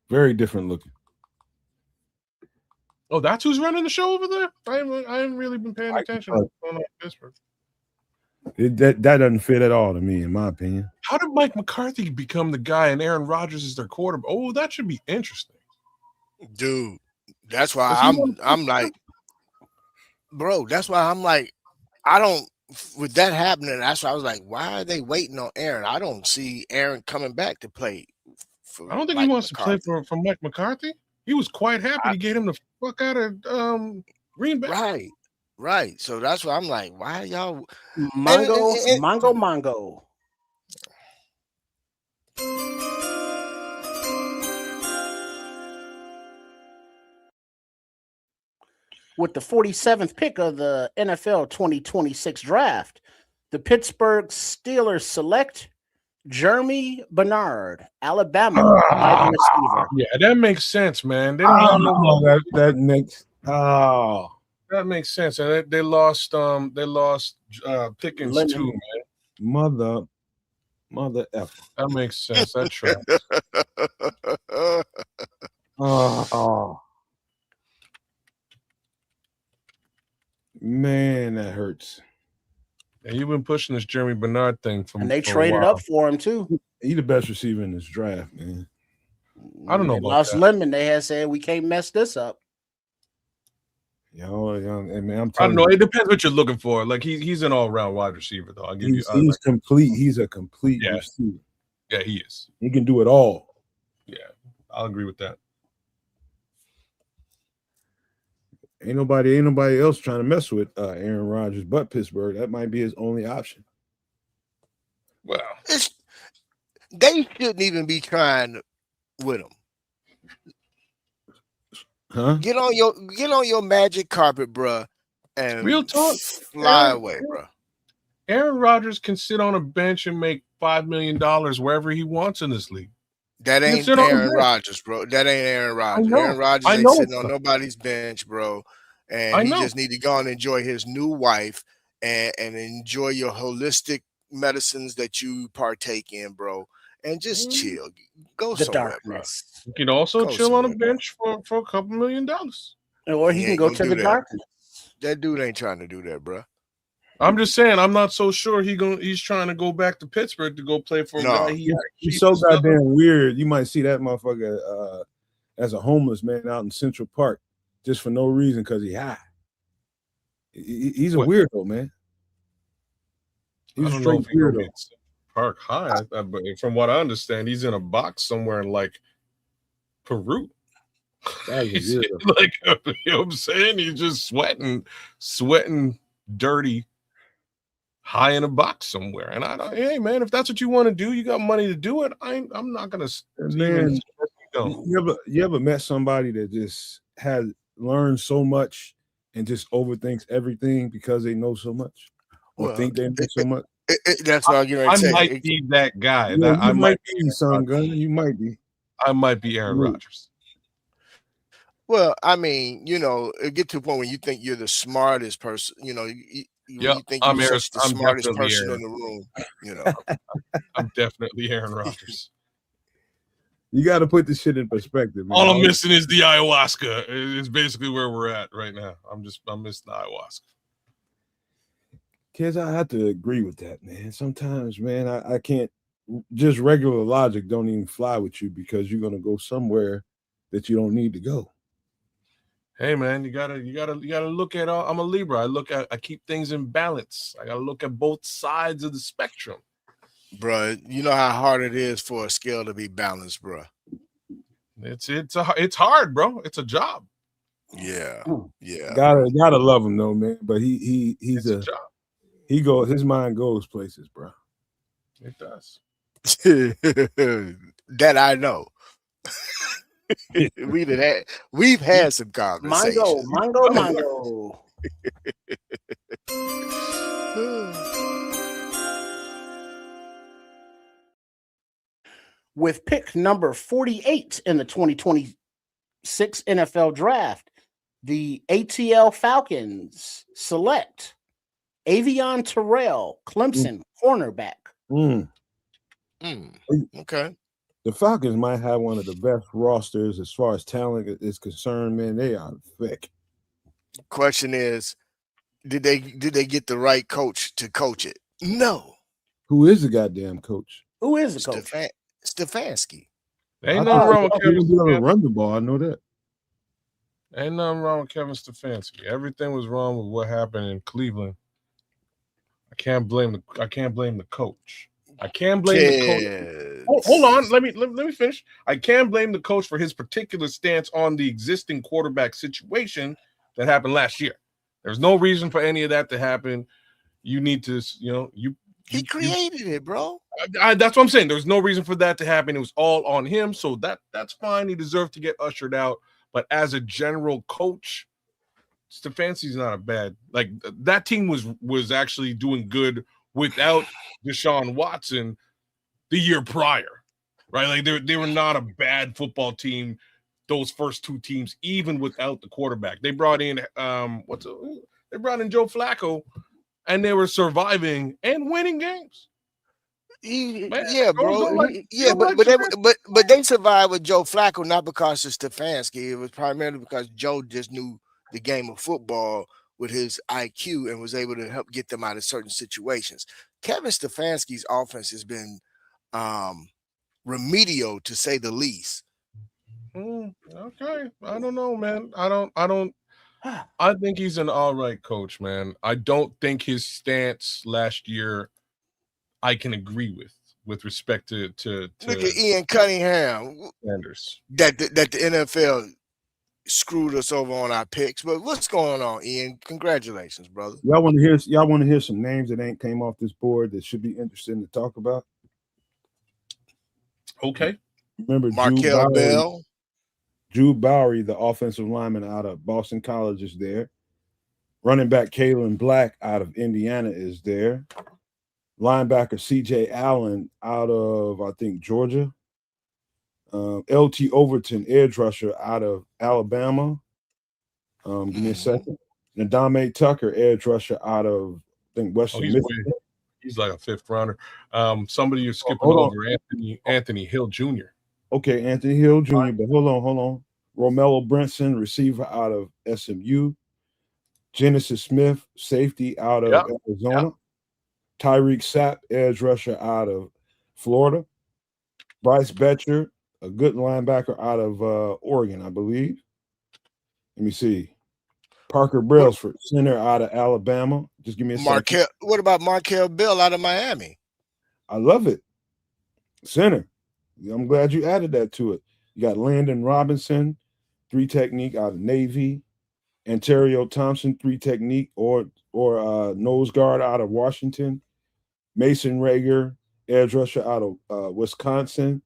Very different looking. Oh, that's who's running the show over there? I haven't really been paying attention to what's going on in Pittsburgh. That doesn't fit at all to me, in my opinion. How did Mike McCarthy become the guy and Aaron Rodgers is their quarterback? Oh, that should be interesting. Dude, that's why I'm like, bro, that's why I'm like, I don't, with that happening, that's why I was like, why are they waiting on Aaron? I don't see Aaron coming back to play for I don't think Mike he wants McCarthy. to play for Mike McCarthy. He was quite happy to get him the fuck out of Green Bay. Right. So that's why I'm like, why y'all Mongo. With the 47th pick of the NFL 2026 draft, the Pittsburgh Steelers select Jeremy Bernard, Alabama wide receiver. Yeah, that makes sense, man. That makes sense. And they lost Pickens Leonard. too, man. Mother effer. That makes sense. That tracks. Oh, man, that hurts. And you've been pushing this Jeremy Bernard thing And they for a traded while. up for him too. He the best receiver in this draft, man. I don't know They about lost that. Lemon. They had said we can't mess this up. Yo, man, I'm I telling don't know. you, It depends what you're looking for. Like he's an all-round wide receiver, though. I'll give you. he's complete. He's a complete Yeah. receiver. Yeah, he is. He can do it all. Yeah, I'll agree with that. Ain't nobody else trying to mess with Aaron Rodgers but Pittsburgh. That might be his only option. Well, They shouldn't even be trying with him. Huh? Get on your magic carpet, bruh, and Real talk, fly Aaron- away, bruh. Aaron Rodgers can sit on a bench and make $5 million wherever he wants in this league. That You ain't sit on the Aaron bench. Rodgers, bro. That ain't Aaron Rodgers. know. Aaron Rodgers I ain't know. sitting on nobody's bench, bro. And I he know. just need to go and enjoy his new wife and enjoy your holistic medicines that you partake in, bro. And just chill. Go The somewhere, bro. darkness. You can also Go chill on a somewhere, bro. bench for a couple $1 million. Or he He can ain't go gonna to do the that. darkness. That dude ain't trying to do that, bro. I'm just saying, I'm not so sure he's trying to go back to Pittsburgh to go play for a No. guy. He's so goddamn weird. You might see that motherfucker as a homeless man out in Central Park just for no reason because he high. He's a What? weirdo, man. I He's a don't know straight if he's gonna weirdo. be at Park High, but from what I understand, he's in a box somewhere in like Peru. That's a He's weirdo. like, you know what I'm saying? He's just sweating, dirty, high in a box somewhere. And hey man, if that's what you want to do, you got money to do it. I'm not gonna Man, even you ever met somebody that just has learned so much and just overthinks everything because they know so much or Well, think they know so much? That's what I'm getting ready I to say. might be that guy. Yeah, That I you might be be some gun. You might be. I might be Aaron Yeah. Rodgers. Well, I mean, it get to a point when you think you're the smartest person, when Yep, you think I'm you're such the I'm smartest definitely person Aaron. in the room, I'm definitely Aaron Rodgers. You got to put this shit in perspective, man. All I'm missing is the ayahuasca. It's basically where we're at right now. I'm missing the ayahuasca. Kids, I have to agree with that, man. Sometimes, man, I can't. Just regular logic don't even fly with you because you're gonna go somewhere that you don't need to go. Hey man, you gotta look at I'm a Libra. I keep things in balance. I gotta look at both sides of the spectrum. bro. You know how hard it is for a scale to be balanced, bro. It's hard, bro. It's a job. Yeah, yeah. Gotta love him though, man. But he's It's a job. his mind goes places, bro. It does. That I know. We've had some conversations. Mango. With pick number 48 in the 2026 NFL Draft, the ATL Falcons select Avion Terrell, Clemson cornerback. Okay. The Falcons might have one of the best rosters as far as talent is concerned, man. They are thick. Question is, did they get the right coach to coach it? No. Who is the goddamn coach? Who is the coach? Stefanski. Ain't nothing wrong with Kevin He be able to Stefanski. run the ball. I know that. Ain't nothing wrong with Kevin Stefanski. Everything was wrong with what happened in Cleveland. I can't blame the coach. I can't blame the coach. Hold on, let me finish. I can blame the coach for his particular stance on the existing quarterback situation that happened last year. There's no reason for any of that to happen. You need to, He created it, bro. That's what I'm saying. There's no reason for that to happen. It was all on him, so that's fine. He deserved to get ushered out. But as a general coach, Stefanski's not a bad. Like that team was actually doing good without Deshaun Watson the year prior, right? Like they were not a bad football team. Those first two teams, even without the quarterback, they brought in Joe Flacco and they were surviving and winning games. Man, Yeah, bro. But they survived with Joe Flacco not because of Stefanski. It was primarily because Joe just knew the game of football with his IQ and was able to help get them out of certain situations. Kevin Stefanski's offense has been remedial to say the least. Okay, I don't know, man. I think he's an all right coach, man. I don't think his stance last year I can agree with respect to Look at Ian Cunningham. Sanders. That the NFL screwed us over on our picks. But what's going on, Ian? Congratulations, brother. Y'all want to hear some names that ain't came off this board that should be interesting to talk about? Okay. Remember Markel Bell. Drew Bowery, the offensive lineman out of Boston College, is there. Running back Kalen Black out of Indiana is there. Linebacker C.J. Allen out of, I think, Georgia. L.T. Overton, edge rusher out of Alabama. Give me a second. Nadame Tucker, edge rusher out of, I think, Western Michigan. He's like a fifth rounder. Somebody you're skipping over, Anthony Hill Jr. Okay, Anthony Hill Jr., but hold on. Romello Brinson, receiver out of SMU. Genesis Smith, safety out of Arizona. Tyreek Sapp, edge rusher out of Florida. Bryce Betcher, a good linebacker out of Oregon, I believe. Let me see. Parker Brailsford, center out of Alabama. Just give me a second. What about Markel Bell out of Miami? I love it. Center. I'm glad you added that to it. You got Landon Robinson, 3 technique out of Navy. Ontario Thompson, 3 technique or nose guard out of Washington. Mason Rager, edge rusher out of Wisconsin.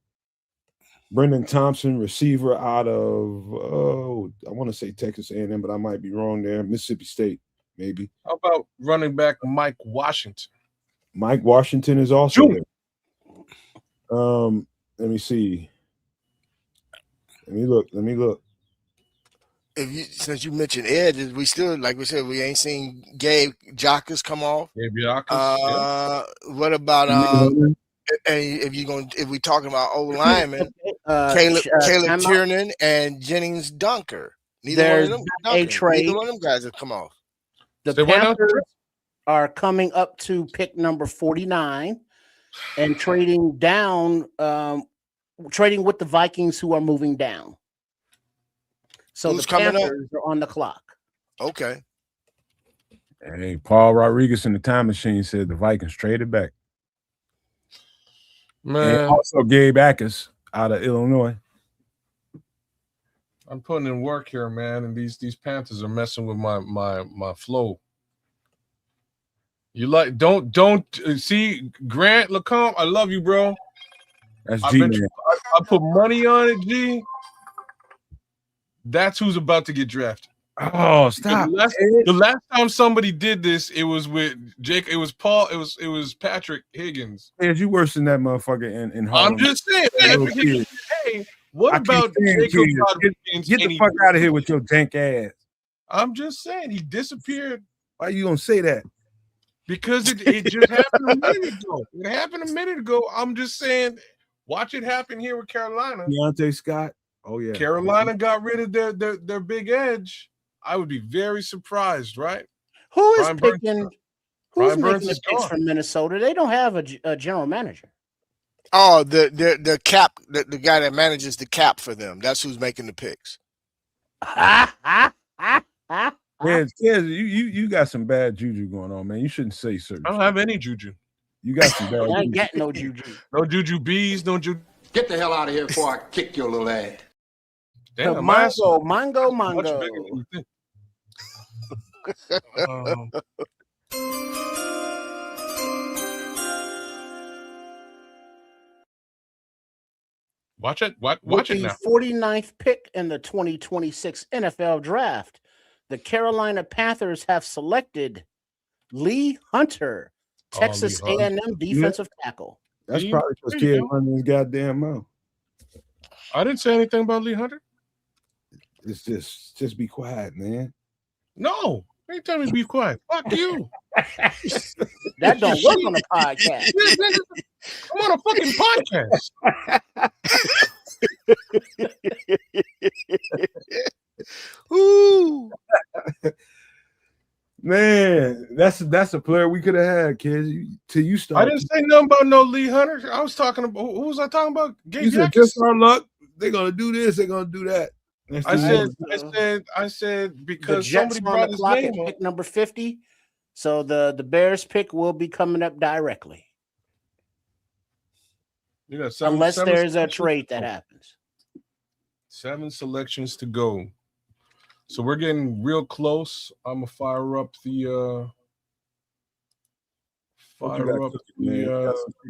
Brendan Thompson, receiver out of I want to say Texas A&M, but I might be wrong there. Mississippi State, maybe. How about running back Mike Washington? Mike Washington is also there. Let me see. Let me look. Since you mentioned edges, we still, like we said, we ain't seen Gabe Jacques come off. Gabe Jacques. What about if we talking about old linemen, Caleb Tiernan and Jennings Dunker. Neither one of them guys have come off. The Panthers are coming up to pick number 49 and trading down, trading with the Vikings, who are moving down. So Who's the Panthers are on the clock. Okay. Hey, Paul Rodriguez in the time machine said the Vikings traded back. Man. And also Gabe Akers out of Illinois. I'm putting in work here, man, and these Panthers are messing with my flow. You like don't see Grant Lacombe. I love you, bro. That's G, man. I put money on it, G. That's who's about to get drafted. Oh, stop! The last time somebody did this, it was with Jake. It was Paul. It was Patrick Higgins. Hey, you worse than that motherfucker in Harlem. I'm just saying. Hey, what about Jacob Higgins? Get the fuck out of here with your dank ass. I'm just saying he disappeared. Why you gonna say that? Because it just happened a minute ago. It happened a minute ago. I'm just saying, watch it happen here with Carolina. Deontay Scott. Oh yeah. Carolina got rid of their big edge. I would be very surprised, right? Who is picking? Who's making the picks from Minnesota? They don't have a general manager. Oh, the cap, the guy that manages the cap for them. That's who's making the picks. Man, you got some bad juju going on, man. You shouldn't say certain. I don't have any juju. You got some bad. I ain't got no juju. No juju bees. No juju. Get the hell out of here before I kick your little ass. Damn, Mongo. Watch it. Watch it now. 49th pick in the 2026 NFL Draft. The Carolina Panthers have selected Lee Hunter, Texas A&M defensive tackle. That's probably because kid running his goddamn mouth. I didn't say anything about Lee Hunter. It's just be quiet, man. No, ain't telling me to be quiet. Fuck you. That don't work on a podcast. I'm on a fucking podcast. Ooh. Man, that's a player we could have had, kids. Till you I started. didn't say nothing about no Lee Hunter. I was talking about who was I talking about? You said just our luck. They're gonna do this. They're gonna do that. I said The because Jets somebody on brought the his clock at name up. pick number 50. So the Bears pick will be coming up directly. You got Unless there's a selections trade to that go. happens. 7 selections to go. So we're getting real close. I'm gonna fire up the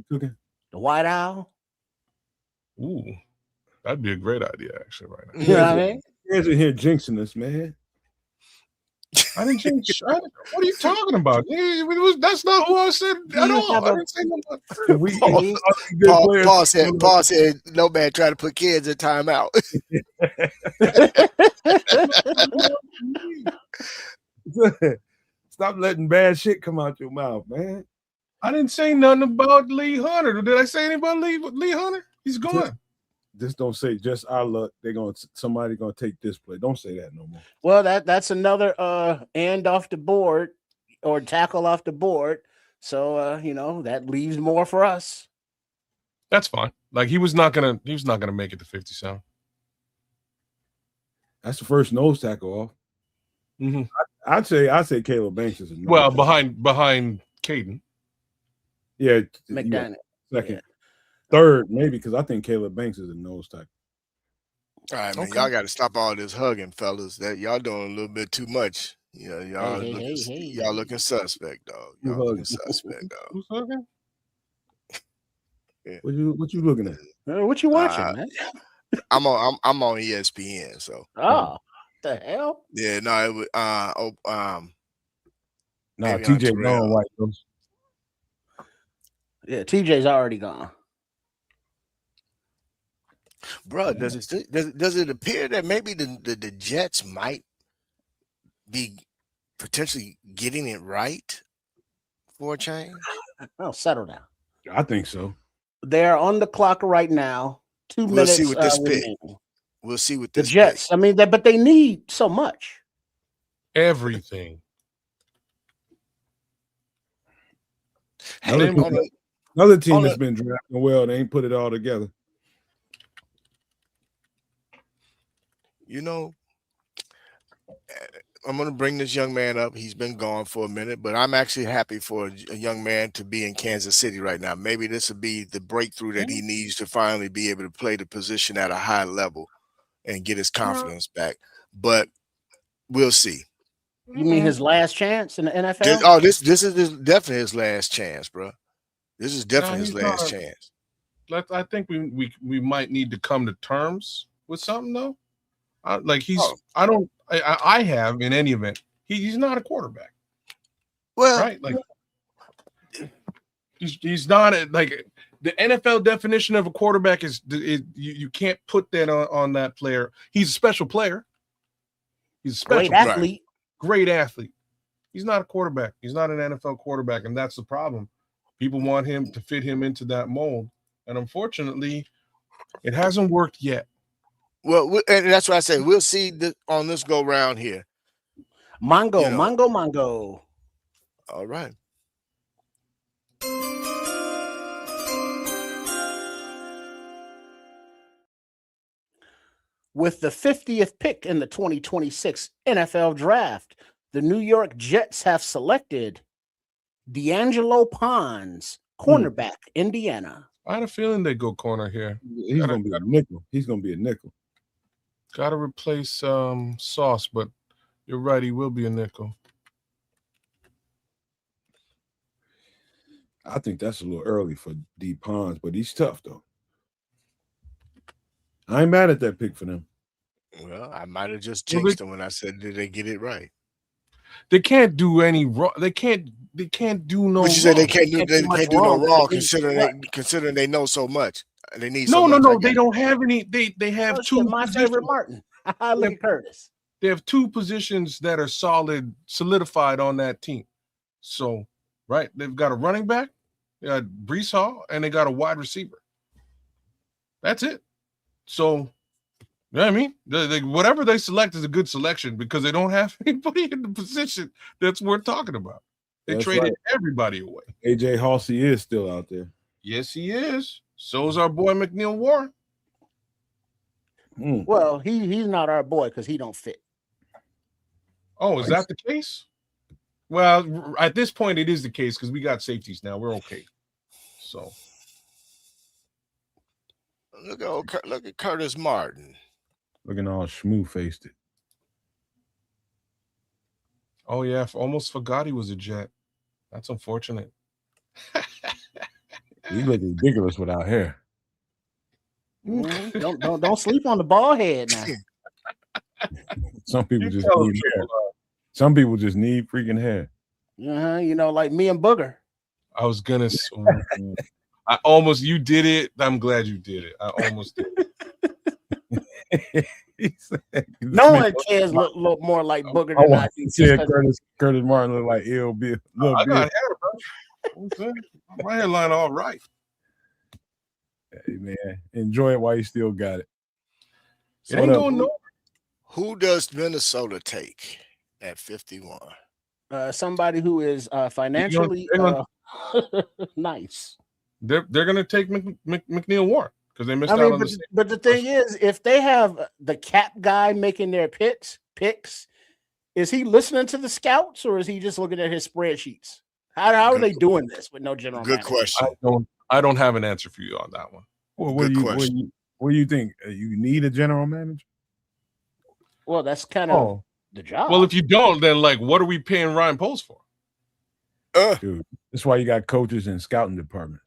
cooking. The White Owl. Ooh, that'd be a great idea, actually, right now. You know what I mean? Guys in here jinxing us, man. I didn't change. What are you talking about? That's not who I said at all. I didn't say nothing. Paul said Nomad trying to put kids in timeout. Stop letting bad shit come out your mouth, man. I didn't say nothing about Lee Hunter. Did I say anything about Lee Hunter? He's gone. Just don't say just our luck. Somebody gonna take this play. Don't say that no more. Well, that's another end off the board or tackle off the board. So that leaves more for us. That's fine. Like he was not gonna make it to 57. That's the first nose tackle off. Mm-hmm. I'd say Caleb Banks is a nose well tackle. behind Caden. Yeah, McDaniel. Second. Yeah. Third, maybe because I think Caleb Banks is a nose tackle. All right, man. Y'all got to stop all this hugging, fellas. That y'all doing a little bit too much. Y'all looking suspect, dog. Y'all looking suspect, dog. Who's hugging? Yeah. What you looking at? What you watching, man? I'm on ESPN. So. Oh, the hell? Yeah, no, it was TJ gone white goes. Yeah, TJ's already gone. Bro, does it appear that maybe the Jets might be potentially getting it right for a change? Oh, settle down. I think so. They're on the clock right now. 2 minutes. We'll see with this pick. remaining. We'll see with The this Jets. pick. I mean, but they need so much. Everything. Another team that's been drafting well, they ain't put it all together. I'm going to bring this young man up. He's been gone for a minute, but I'm actually happy for a young man to be in Kansas City right now. Maybe this will be the breakthrough that he needs to finally be able to play the position at a high level and get his confidence back. But we'll see. You mean his last chance in the NFL? This is definitely his last chance, bro. This is definitely his last chance. I think we might need to come to terms with something though. I have in any event. He's not a quarterback. Well, right? Like he's not like the NFL definition of a quarterback is you can't put that on that player. He's a special player. He's a special athlete. Great athlete. He's not a quarterback. He's not an NFL quarterback, and that's the problem. People want him to fit him into that mold, and unfortunately, it hasn't worked yet. Well, and that's what I say. We'll see on this go round here. Mongo. All right. With the 50th pick in the 2026 NFL Draft, the New York Jets have selected D'Angelo Pons, cornerback, Indiana. I had a feeling they'd go corner here. He's going to be a nickel. He's going to be a nickel. Got to replace Sauce, but you're right. He will be a nickel. I think that's a little early for D. Pons, but he's tough, though. I ain't mad at that pick for them. Well, I might have just jinxed them when I said, did they get it right? They can't do any wrong. They can't do no. But you said they can't do no wrong, considering they know so much. They need no. They don't have any. They have two. My favorite Martin. Look at Curtis. They have two positions that are solidified on that team. So, right, they've got a running back, they got Brees Hall, and they got a wide receiver. That's it. So, you know what I mean? Whatever they select is a good selection because they don't have anybody in the position that's worth talking about. They That's traded right. everybody away. AJ Halsey is still out there. Yes, he is. So is our boy McNeil Warren. Well, he's not our boy because he don't fit. Oh, is that the case? Well, at this point, it is the case because we got safeties now. We're okay. So look at Curtis Martin. Looking all schmoo faced it. Oh yeah, almost forgot he was a Jet. That's unfortunate. He look ridiculous without hair. Don't sleep on the bald head now. Some people just need hair. Some people just need freaking hair. You know, like me and Booger. I was gonna. You did it. I'm glad you did it. I almost did it. No one cares look more like Booger than I do. Curtis Martin look like Ill Bill. I got hair, bro. My hairline all right. Hey man, enjoy it while you still got it. It ain't going nowhere. Who does Minnesota take at 51? Somebody who is financially nice. They're gonna take McNeil Warren because they missed out on the. But the thing is, if they have the cap guy making their picks, is he listening to the scouts or is he just looking at his spreadsheets? How are they doing this with no general manager? Good question. I don't have an answer for you on that one. Well, what do you think? You need a general manager? Well, that's kind of the job. Well, if you don't, then like, what are we paying Ryan Poles for? Dude, that's why you got coaches and scouting departments.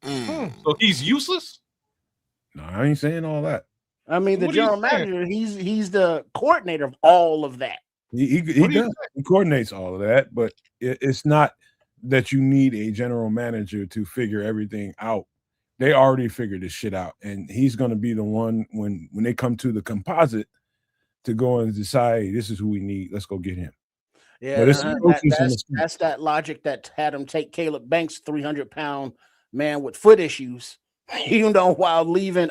So he's useless? No, I ain't saying all that. I mean, the general manager, he's the coordinator of all of that. He does. He coordinates all of that, but it's not that you need a general manager to figure everything out. They already figured this shit out, and he's going to be the one when they come to the composite to go and decide, hey, this is who we need. Let's go get him. Yeah, that's that logic that had him take Caleb Banks, 300-pound man with foot issues, even though while leaving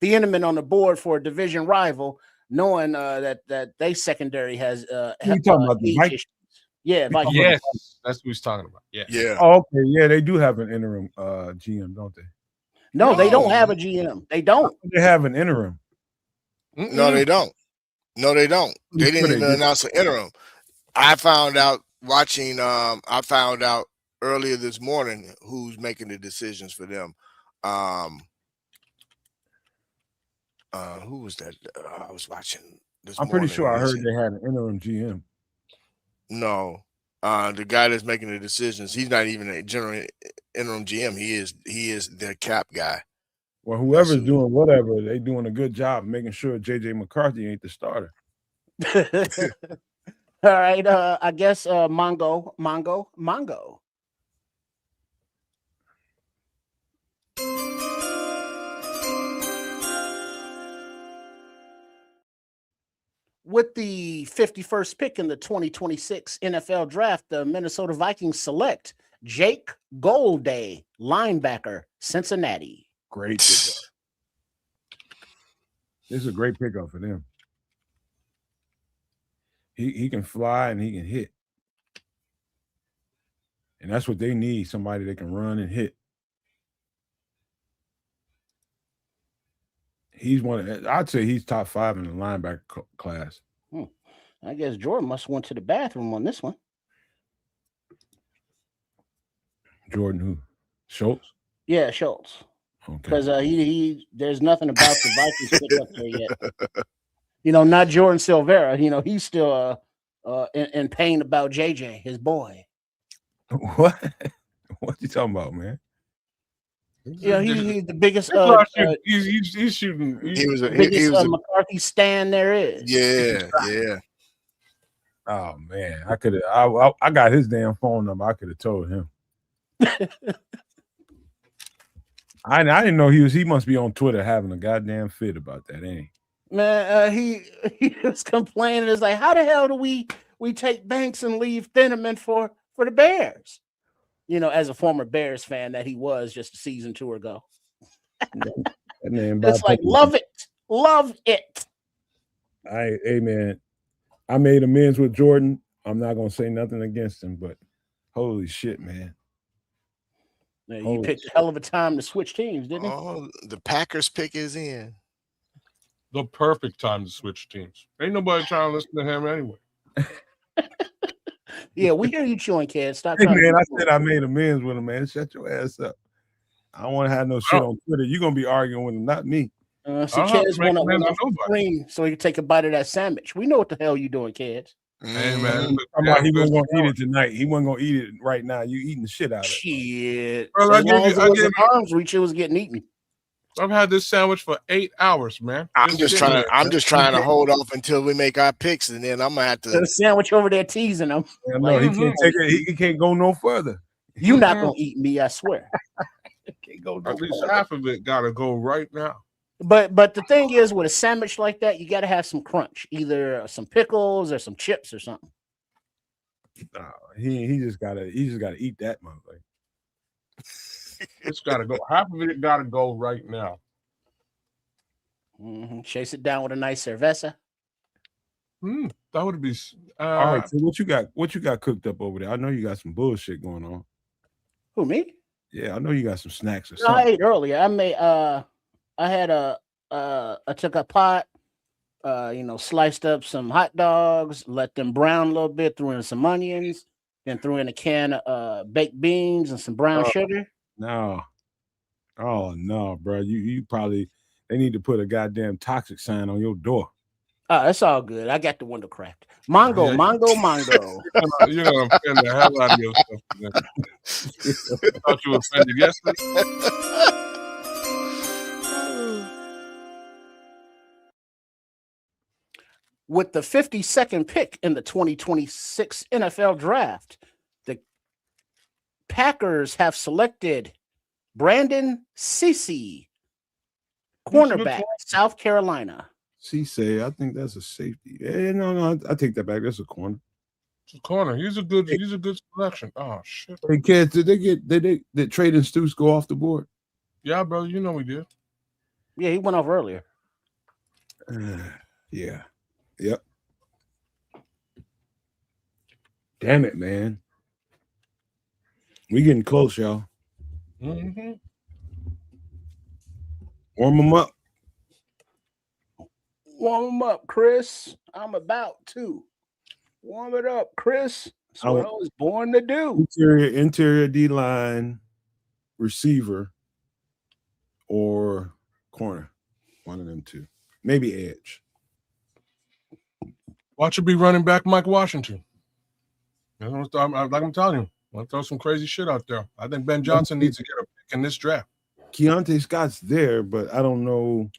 Thieneman on the board for a division rival, knowing that they secondary has you talking about the Vikings? Yeah, Vikings. Yes, that's what he's talking about. Yeah. Yeah. Oh, okay. Yeah, they do have an interim GM, don't they? No, they don't have a GM. They don't. They have an interim. No, they don't. No, they don't. They didn't even announce an interim. I found out watching. I found out earlier this morning who's making the decisions for them. Who was that? I was watching this. I'm pretty sure I heard they had an interim GM. No, the guy that's making the decisions, he's not even a general interim GM. He is their cap guy. Well, whoever's doing whatever, they doing a good job making sure JJ McCarthy ain't the starter. All right, I guess Mongo. With the 51st pick in the 2026 NFL Draft, the Minnesota Vikings select Jake Golday, linebacker, Cincinnati. Great pickup. This is a great pickup for them. He can fly and he can hit. And that's what they need, somebody that can run and hit. I'd say he's top 5 in the linebacker class. I guess Jordan must have went to the bathroom on this one. Jordan who? Schultz? Yeah, Schultz. Because there's nothing about the Vikings pick up there yet. You know, not Jordan Silvera. You know, he's still in pain about JJ, his boy. What? What you talking about, man? Yeah, he's the biggest. He's shooting. He was biggest McCarthy stand there is. Yeah. Oh man, I got his damn phone number. I could have told him. I didn't know he must be on Twitter having a goddamn fit about that, ain't he? Man, he was complaining. It's like, how the hell do we take Banks and leave Thieneman for for the Bears. You know, as a former Bears fan that he was just a season 2 ago. That man, It's like, love it. Love it. Hey man, I made amends with Jordan. I'm not gonna say nothing against him, but holy shit, man. Man, you picked a hell of a time to switch teams, didn't you? Oh, the Packers pick is in. The perfect time to switch teams. Ain't nobody trying to listen to him anyway. Yeah, we hear you chewing, kid. Stop Hey, trying man, to I said I made amends with him, man. Shut your ass up. I don't want to have no shit on Twitter. You're gonna be arguing with him, not me. So kids want to screen so he can take a bite of that sandwich. We know what the hell you doing, kids. Hey man, he wasn't gonna eat it tonight. He wasn't gonna eat it right now. You eating the shit out of it. Shit. Bro, As long as it was in arm's reach, it was getting eaten. I've had this sandwich for 8 hours, man. I'm just trying to hold off until we make our picks, and then I'm gonna have to the sandwich over there teasing him. Yeah, no, he can't take it. He can't go no further. You're not gonna eat me, I swear. Can't go At least half of it gotta go right now. But the thing is, with a sandwich like that, you got to have some crunch, either some pickles or some chips or something. No, he just gotta eat that motherfucker. It's gotta go. Half of it gotta go right now. Chase it down with a nice cerveza. That would be. All right. So what you got cooked up over there? I know you got some bullshit going on. Who, me? Yeah, I know you got some snacks or No, I something. ate earlier. I took a pot, sliced up some hot dogs, let them brown a little bit, threw in some onions, then threw in a can of baked beans and some brown sugar. No. Oh no, bro. You probably they need to put a goddamn toxic sign on your door. Oh, that's all good. I got the window cracked. Mongo. You're gonna offend the hell out of yourself. I thought you were offended yesterday. With the 52nd pick in the 2026 NFL Draft, the Packers have selected Brandon Cece, cornerback, South Carolina. Cece, I think that's a safety. No, I take that back. That's a corner. It's a corner. He's a good selection. Oh shit. Hey kids, did Trade and Stoops go off the board? Yeah, brother. You know we did. Yeah, he went off earlier. Yeah. Yep. Damn it, man. We getting close, y'all. Mm-hmm. Warm them up. Warm them up, Chris. I'm about to. Warm it up, Chris. That's what I was born to do. Interior D-line, receiver, or corner. One of them two. Maybe edge. Watch it be running back Mike Washington. Like I'm telling you, I'm gonna throw some crazy shit out there. I think Ben Johnson needs to get a pick in this draft. Keontae Scott's there, but I don't know.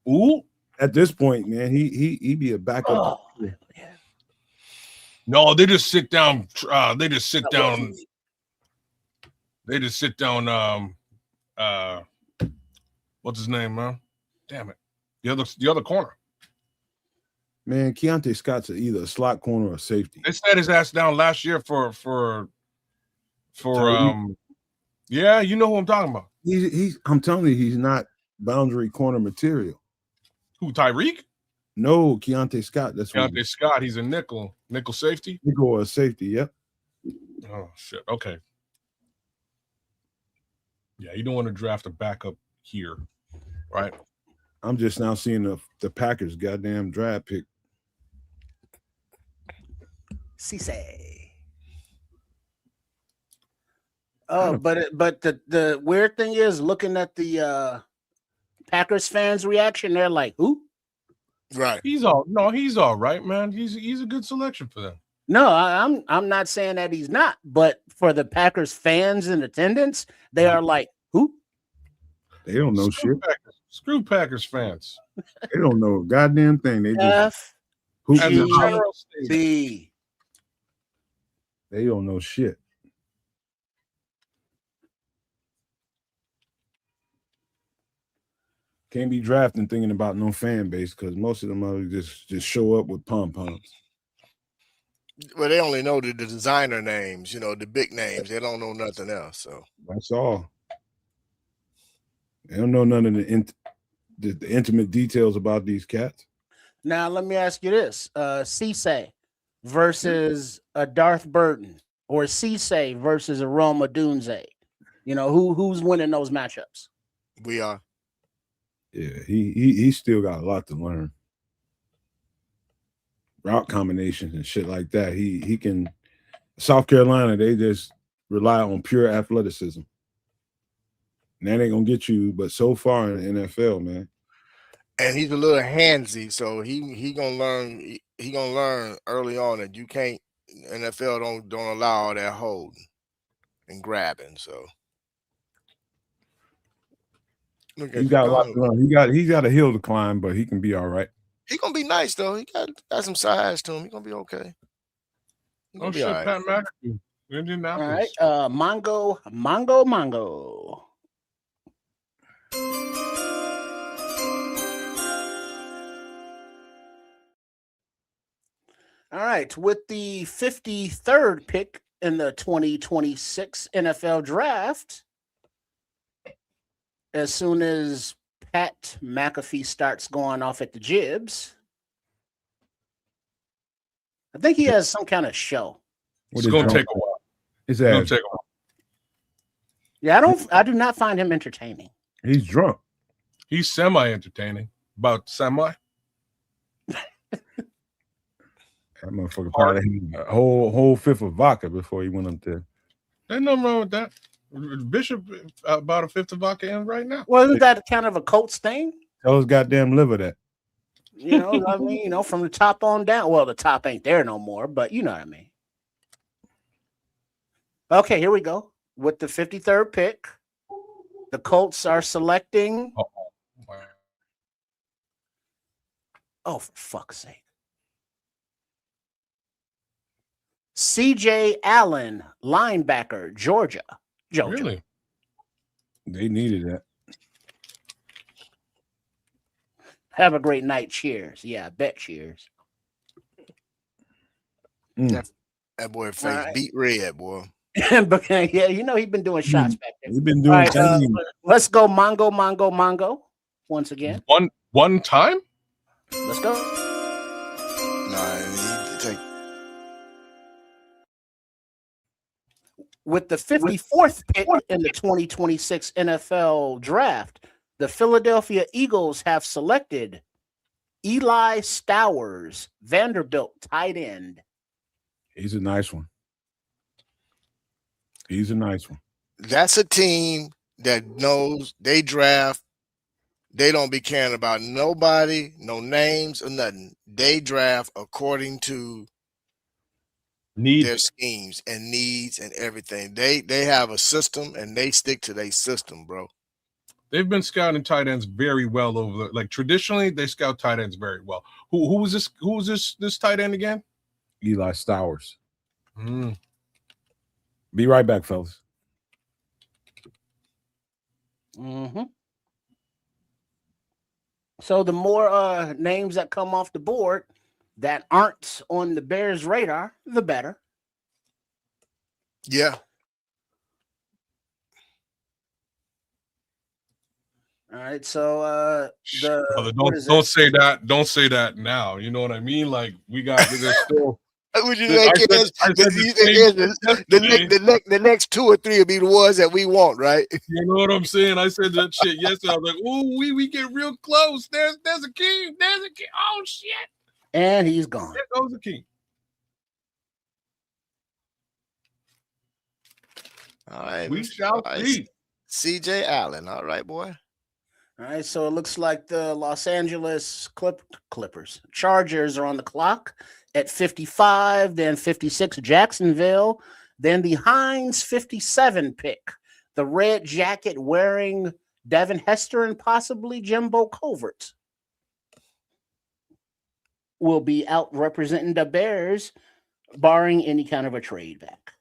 Ooh, at this point, man, he be a backup. Yeah. No, they just sit down. They just sit down. What's his name, man? Damn it, the other corner. Man, Keontae Scott's either a slot corner or a safety. They sat his ass down last year for yeah, you know who I'm talking about. I'm telling you, he's not boundary corner material. Who, Tyreek? No, Keontae Scott. That's Keontae Scott. He's a nickel safety. Nickel or safety. Yep. Oh shit. Okay. Yeah, you don't want to draft a backup here, right? I'm just now seeing the Packers' goddamn draft pick. Cisse. Oh, but the weird thing is, looking at the Packers fans' reaction, they're like, "Who?" Right. He's all right, man. He's a good selection for them. No, I'm not saying that he's not, but for the Packers fans in attendance, they are like, "Who?" They don't know shit. Screw Packers fans. They don't know a goddamn thing. They just B. They don't know shit. Can't be drafting thinking about no fan base because most of them are just show up with pom-poms. Well, they only know the designer names, the big names. They don't know nothing else. So That's all. They don't know none of the intimate details about these cats. Now let me ask you this: Cisse versus a Darth Burton, or Cisse versus a Roma Dunze. Who's winning those matchups? we are. Yeah, he still got a lot to learn. Route combinations and shit like that. He can. South Carolina, they just rely on pure athleticism. And that ain't gonna get you, but so far in the NFL, man. And he's a little handsy, so he gonna learn. He gonna learn early on that you can't. NFL don't allow all that holding and grabbing. So look He at got a lot you. to learn. He got a hill to climb, but he can be all right. He gonna be nice though. He got some size to him. He gonna be okay. He gonna Oh be shit, all right. Pat McAfee, All Indianapolis. right, Mongo. All right, with the 53rd pick in the 2026 NFL Draft, as soon as Pat McAfee starts going off at the jibs, I think he has some kind of show. It's gonna take a while. His It's gonna ass. take a while. Yeah, I do not find him entertaining. He's drunk. He's semi-entertaining. About semi. That motherfucker probably had a whole fifth of vodka before he went up there. There's nothing wrong with that. Bishop about a fifth of vodka in right now. Wasn't that kind of a Colts thing? Tell his goddamn liver that. I mean, from the top on down. Well, the top ain't there no more, but you know what I mean. Okay, here we go. With the 53rd pick, the Colts are selecting. Oh, for fuck's sake. C.J. Allen, linebacker, Georgia. Really? They needed that. Have a great night. Cheers. Yeah, I bet cheers. That boy face right. beat red, boy. But yeah, he's been doing shots back there. He's been doing things. Let's go Mongo once again. One time? Let's go. With the 54th pick in the 2026 NFL Draft, the Philadelphia Eagles have selected Eli Stowers, Vanderbilt tight end. He's a nice one. That's a team that knows they draft. They don't be caring about nobody, no names or nothing. They draft according to their schemes and needs and everything. They have a system and they stick to their system, bro. They've been scouting tight ends very well traditionally they scout tight ends very well. Who was this? Who was this tight end again? Eli Stowers. Be right back, fellas. Mm-hmm. So the more names that come off the board that aren't on the Bears' radar, the better. Yeah. All right. So Brother, don't say that. Don't say that now. You know what I mean? Like there's still. Would you think the next two or three will be the ones that we want, right? You know what I'm saying? I said that shit yesterday. I was like, "Ooh, we get real close. There's a king. There's a king. Oh shit!" And he's gone. There goes the king. All right, we shall see. C.J. Allen. All right, boy. All right, so it looks like the Los Angeles Clippers Chargers are on the clock at 55, then 56 Jacksonville, then the Hines 57 pick, the red jacket wearing Devin Hester and possibly Jimbo Covert will be out representing the Bears, barring any kind of a trade back.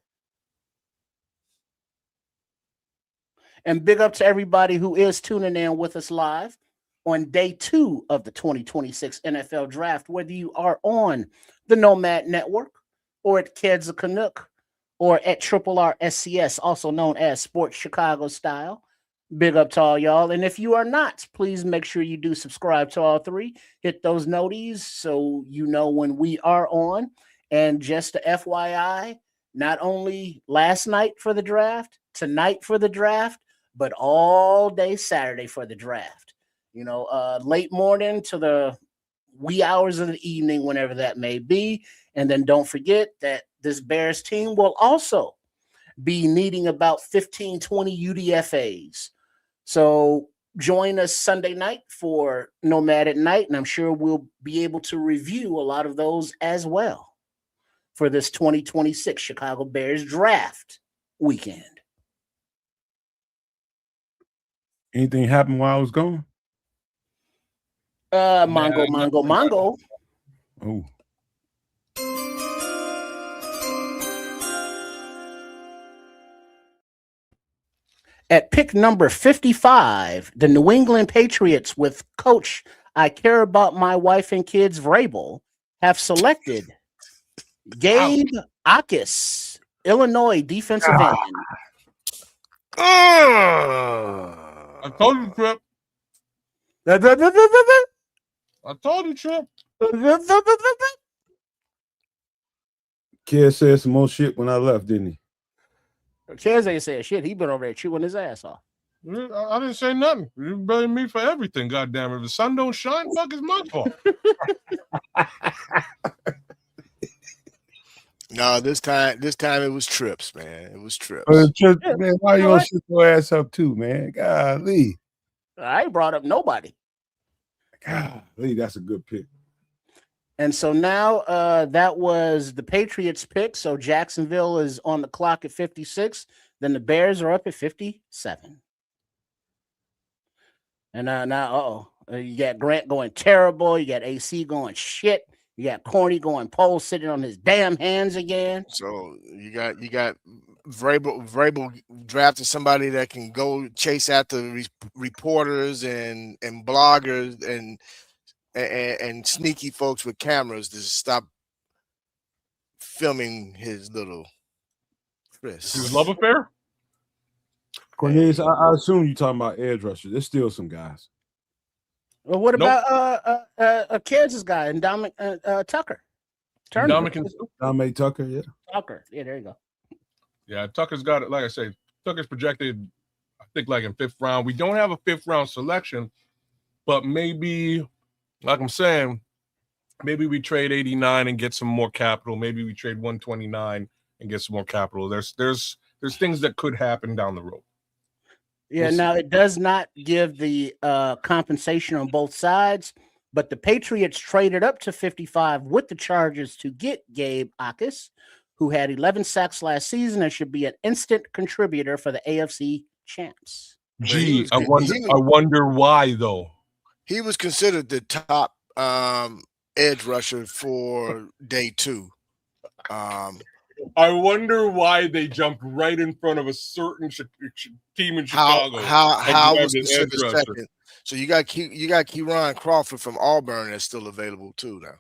And big up to everybody who is tuning in with us live on day 2 of the 2026 NFL Draft, whether you are on the Nomad Network or at Kids a Canuck, or at Triple R SCS, also known as Sports Chicago Style. Big up to all y'all. And if you are not, please make sure you do subscribe to all three. Hit those noties so you know when we are on. And just a FYI, not only last night for the draft, tonight for the draft, but all day Saturday for the draft. Late morning to the wee hours of the evening, whenever that may be. And then don't forget that this Bears team will also be needing about 15, 20 UDFAs. So join us Sunday night for Nomad at Night, and I'm sure we'll be able to review a lot of those as well for this 2026 Chicago Bears draft weekend. Anything happened while I was gone? Mongo. Oh. At pick number 55, the New England Patriots with coach I care about my wife and kids Vrabel have selected Gabe Akis, Illinois defensive end. I told you, Trip. I told you, Trip. Kid said some more shit when I left, didn't he? Chaz ain't said shit. He been over there chewing his ass off. I didn't say nothing. You blame me for everything, goddamn it. If the sun don't shine, fuck, it's my fault. No, this time it was Trips, man. It was Trips. Man, why you gonna shut your ass up too, man? Golly. I ain't brought up nobody. Golly, that's a good pick. And so now that was the Patriots pick. So Jacksonville is on the clock at 56. Then the Bears are up at 57. And now, you got Grant going terrible. You got AC going shit. You got Corny going pole sitting on his damn hands again. So you got Vrabel drafted somebody that can go chase after reporters and bloggers and sneaky folks with cameras to stop filming his little Chris. His love affair? Cornelius, I assume you're talking about edge rushers. There's still some guys. Well, what about a Kansas guy and Dominic Tucker? Dominic Tucker, yeah. Tucker, yeah, there you go. Yeah, Tucker's got it. Like I say, Tucker's projected, I think, like in 5th round. We don't have a 5th round selection, but maybe, like I'm saying, maybe we trade 89 and get some more capital. Maybe we trade 129 and get some more capital. There's things that could happen down the road. Yeah, now it does not give the compensation on both sides, but the Patriots traded up to 55 with the Chargers to get Gabe Akis, who had 11 sacks last season and should be an instant contributor for the AFC champs. Gee, I wonder why, though. He was considered the top edge rusher for day 2. I wonder why they jumped right in front of a certain team in Chicago. How was considered second? So you got Kieran Crawford from Auburn that's still available too now.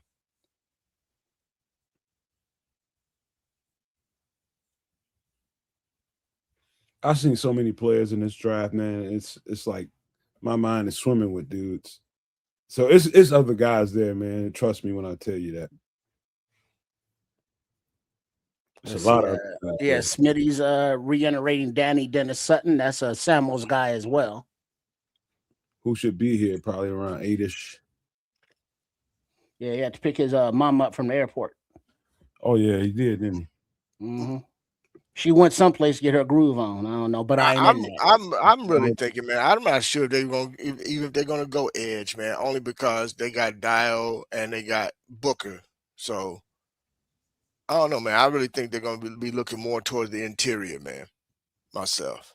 I've seen so many players in this draft, man. It's like my mind is swimming with dudes. So it's other guys there, man. Trust me when I tell you that. It's a lot of Smitty's reiterating Danny Dennis Sutton. That's a Samuel's guy as well. Who should be here probably around 8-ish. Yeah, he had to pick his mom up from the airport. Oh yeah, he did, didn't he? Mm-hmm. She went someplace to get her groove on. I don't know, but I'm really thinking, man. I'm not sure if they're gonna go edge, man. Only because they got Dial and they got Booker. So I don't know, man. I really think they're gonna be looking more towards the interior, man. Myself.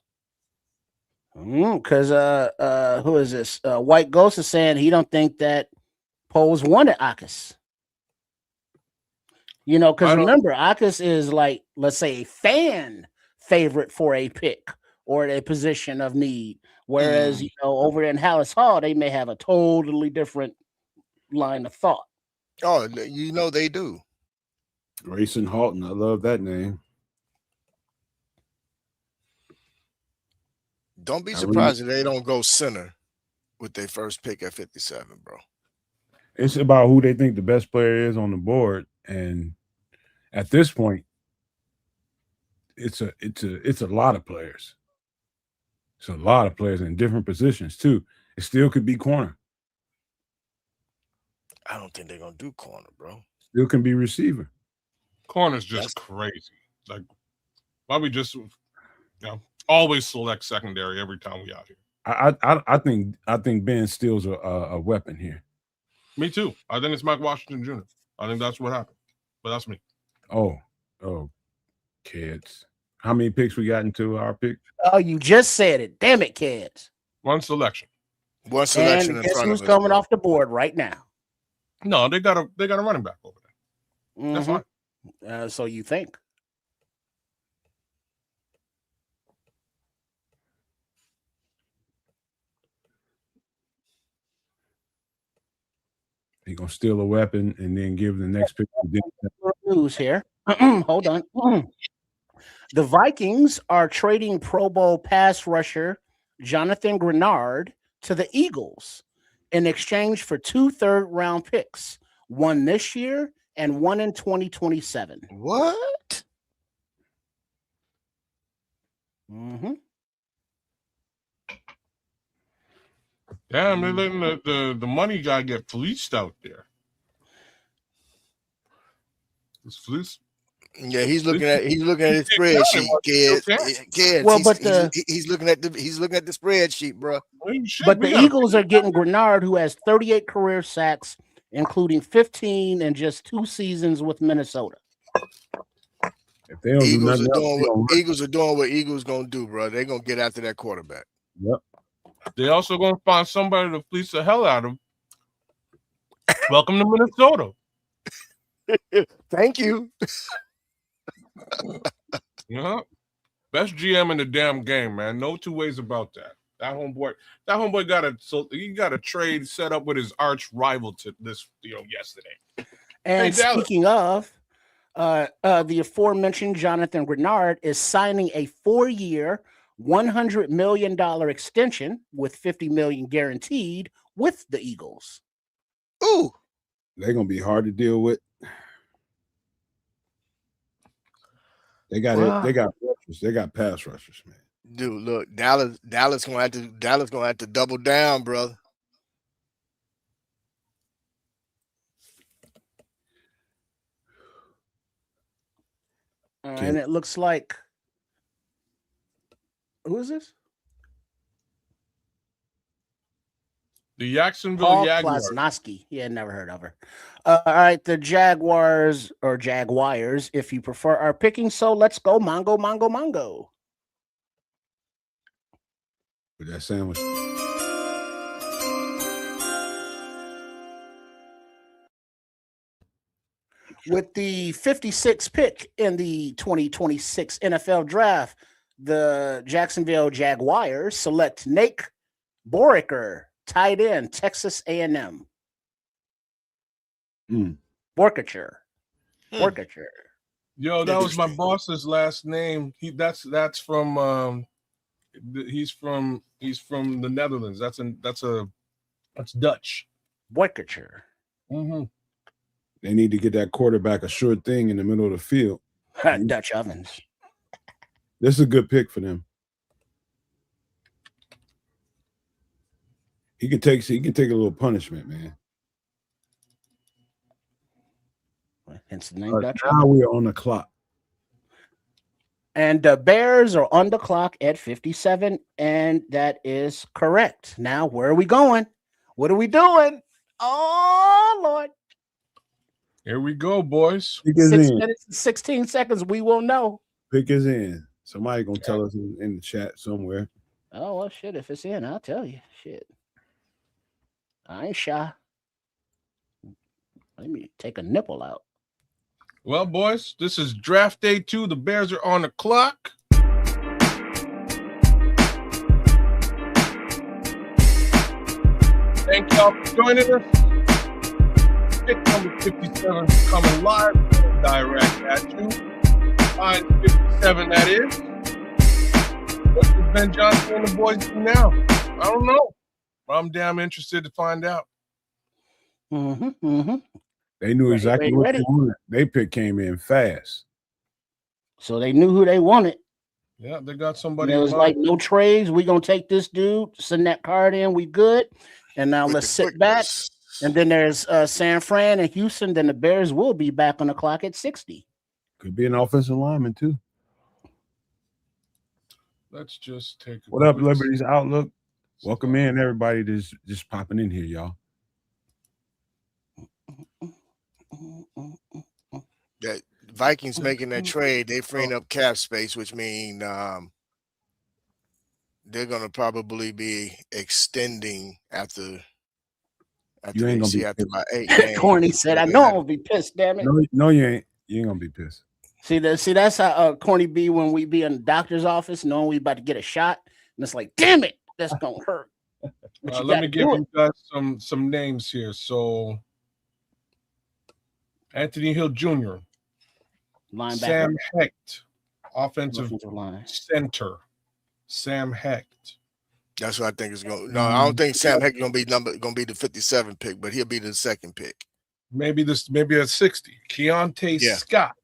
Because who is this? White Ghost is saying he don't think that Poles wanted Akis. You know, because remember, Akis is like, let's say, a fan favorite for a pick or a position of need. Whereas, you know, over in Hallis Hall, they may have a totally different line of thought. Oh, you know they do. Grayson Halton. I love that name. Don't be surprised if they don't go center with their first pick at 57, bro. It's about who they think the best player is on the board, and at this point, it's a lot of players. It's a lot of players in different positions too. It still could be corner. I don't think they're gonna do corner, bro. Still can be receiver. Corner's just crazy. Like, why we just, always select secondary every time we out here. I think Ben Steele's a weapon here. Me too. I think it's Mike Washington Jr. I think that's what happened. But that's me. Oh, kids. How many picks we got into our pick? Oh, you just said it. Damn it, kids. One selection. One selection And in guess front who's of us, coming bro. off the board right now? No, they got a running back over there. That's Mhm. fine. So you think? He gonna steal a weapon and then give the next pick. News here. Hold on. The Vikings are trading Pro Bowl pass rusher Jonathan Grenard to the Eagles in exchange for 2 third-round picks, one this year and one in 2027. What? Mm-hmm. Damn, they're letting the money guy get fleeced out there. It's fleece. Yeah, he's looking at his spreadsheet, kids. Well, he's looking at the spreadsheet, bro. But the Eagles are getting Grenard, who has 38 career sacks, including 15 in just 2 seasons with Minnesota. If they don't Eagles do nothing Eagles are doing what Eagles gonna do, bro. They're gonna get after that quarterback. Yep. They also gonna find somebody to fleece the hell out of him. Welcome to Minnesota. Thank you. Best GM in the damn game, man. No two ways about that. That homeboy got a trade set up with his arch rival to this, yesterday. And speaking of, the aforementioned Jonathan Grenard is signing a 4-year, $100 million extension with $50 million guaranteed with the Eagles. Ooh, they're gonna be hard to deal with. They got rushers. They got pass rushers, man. Dude, look, Dallas gonna have to double down, brother. And it looks like, who is this? The Jacksonville Jaguars. Plosnowski. Yeah, never heard of her. All right, the Jaguars or Jaguars, if you prefer, are picking. So let's go, Mongo. With that sandwich. With the 56th pick in the 2026 NFL Draft, the Jacksonville Jaguars select Nate Boriker, tight end, Texas A&M. Borkature. Yo, that was my boss's last name. That's from he's from the Netherlands. That's Dutch. Borkature. Mm-hmm. They need to get that quarterback a sure thing in the middle of the field. Dutch ovens. This is a good pick for them. He can take a little punishment, man. Hence the name Dutch. Now we are on the clock. And the Bears are on the clock at 57, and that is correct. Now, where are we going? What are we doing? Oh, Lord. Here we go, boys. 6 minutes and 16 seconds. We will know. Pick is in. Somebody gonna tell us in the chat somewhere. Oh, well, shit. If it's in, I'll tell you. Shit. I ain't shy. Let me take a nipple out. Well, boys, this is draft day 2. The Bears are on the clock. Thank y'all for joining us. Pick number 57 coming live from direct at you. 5:57, that is. What does Ben Johnson and the boys do now? I don't know. I'm damn interested to find out. They knew exactly what ready. they wanted. They pick came in fast. So they knew who they wanted. Yeah, they got somebody. It was like no trades. We're gonna take this dude, send that card in, we good. And now let's sit back. And then there's San Fran and Houston. Then the Bears will be back on the clock at 60. Could be an offensive lineman too. Let's just take what up, Liberty's Outlook. Welcome in, everybody that's just popping in here, y'all. That Vikings making that trade, they freeing up cap space, which means they're gonna probably be extending after you ain't gonna be after about 8 games. Corny said, "I know I'm gonna be pissed. Damn it! No, you ain't. You ain't gonna be pissed." See that's how Corny be when we be in the doctor's office, knowing we about to get a shot, and it's like, damn it, that's gonna hurt. Let me give you guys some names here. So, Anthony Hill Jr., linebacker. Sam Hecht, offensive line center. Sam Hecht. That's what I think is going. No, I don't think Sam Hecht gonna be the 57 pick, but he'll be the second pick. Maybe at 60. Keontae Scott,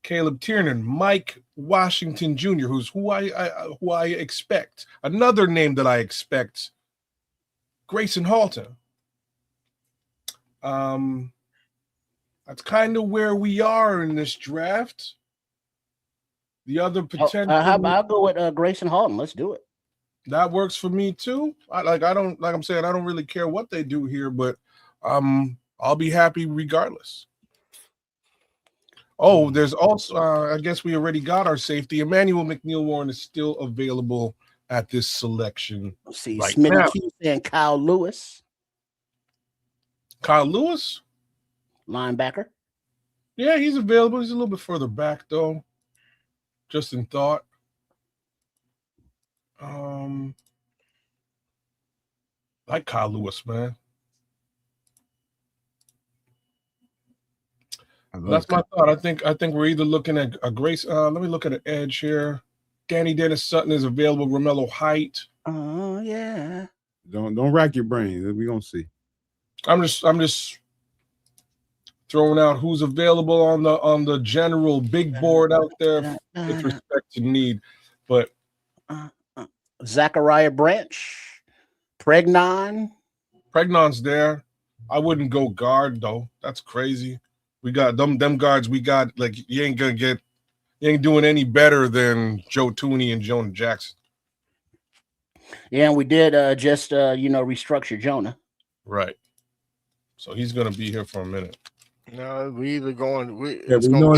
Caleb Tiernan, Mike Washington Jr., who I expect. Another name that I expect, Grayson Halton. That's kind of where we are in this draft. The other potential. I'll go with Grayson Halton. Let's do it. That works for me too. I don't really care what they do here, but I'll be happy regardless. Oh, there's also I guess we already got our safety. Emmanuel McNeil-Warren is still available at this selection. Let's see, right Smitty now. Keith and Kyle Lewis. Kyle Lewis, linebacker. Yeah, he's available. He's a little bit further back though. Just in thought. Like Kyle Lewis, man. That's my thought. I think we're either looking at a Grace. Let me look at an edge here. Danny Dennis Sutton is available. Romello Height. Oh yeah. Don't rack your brain. We're gonna see. I'm just throwing out who's available on the general big board out there with respect to need. But Zachariah Branch, Pregnon's there. I wouldn't go guard though. That's crazy. We got them guards. We got like you ain't doing any better than Joe Tooney and Jonah Jackson. Yeah, and we did just restructure Jonah. Right. So he's gonna be here for a minute. No, we either going. It's gonna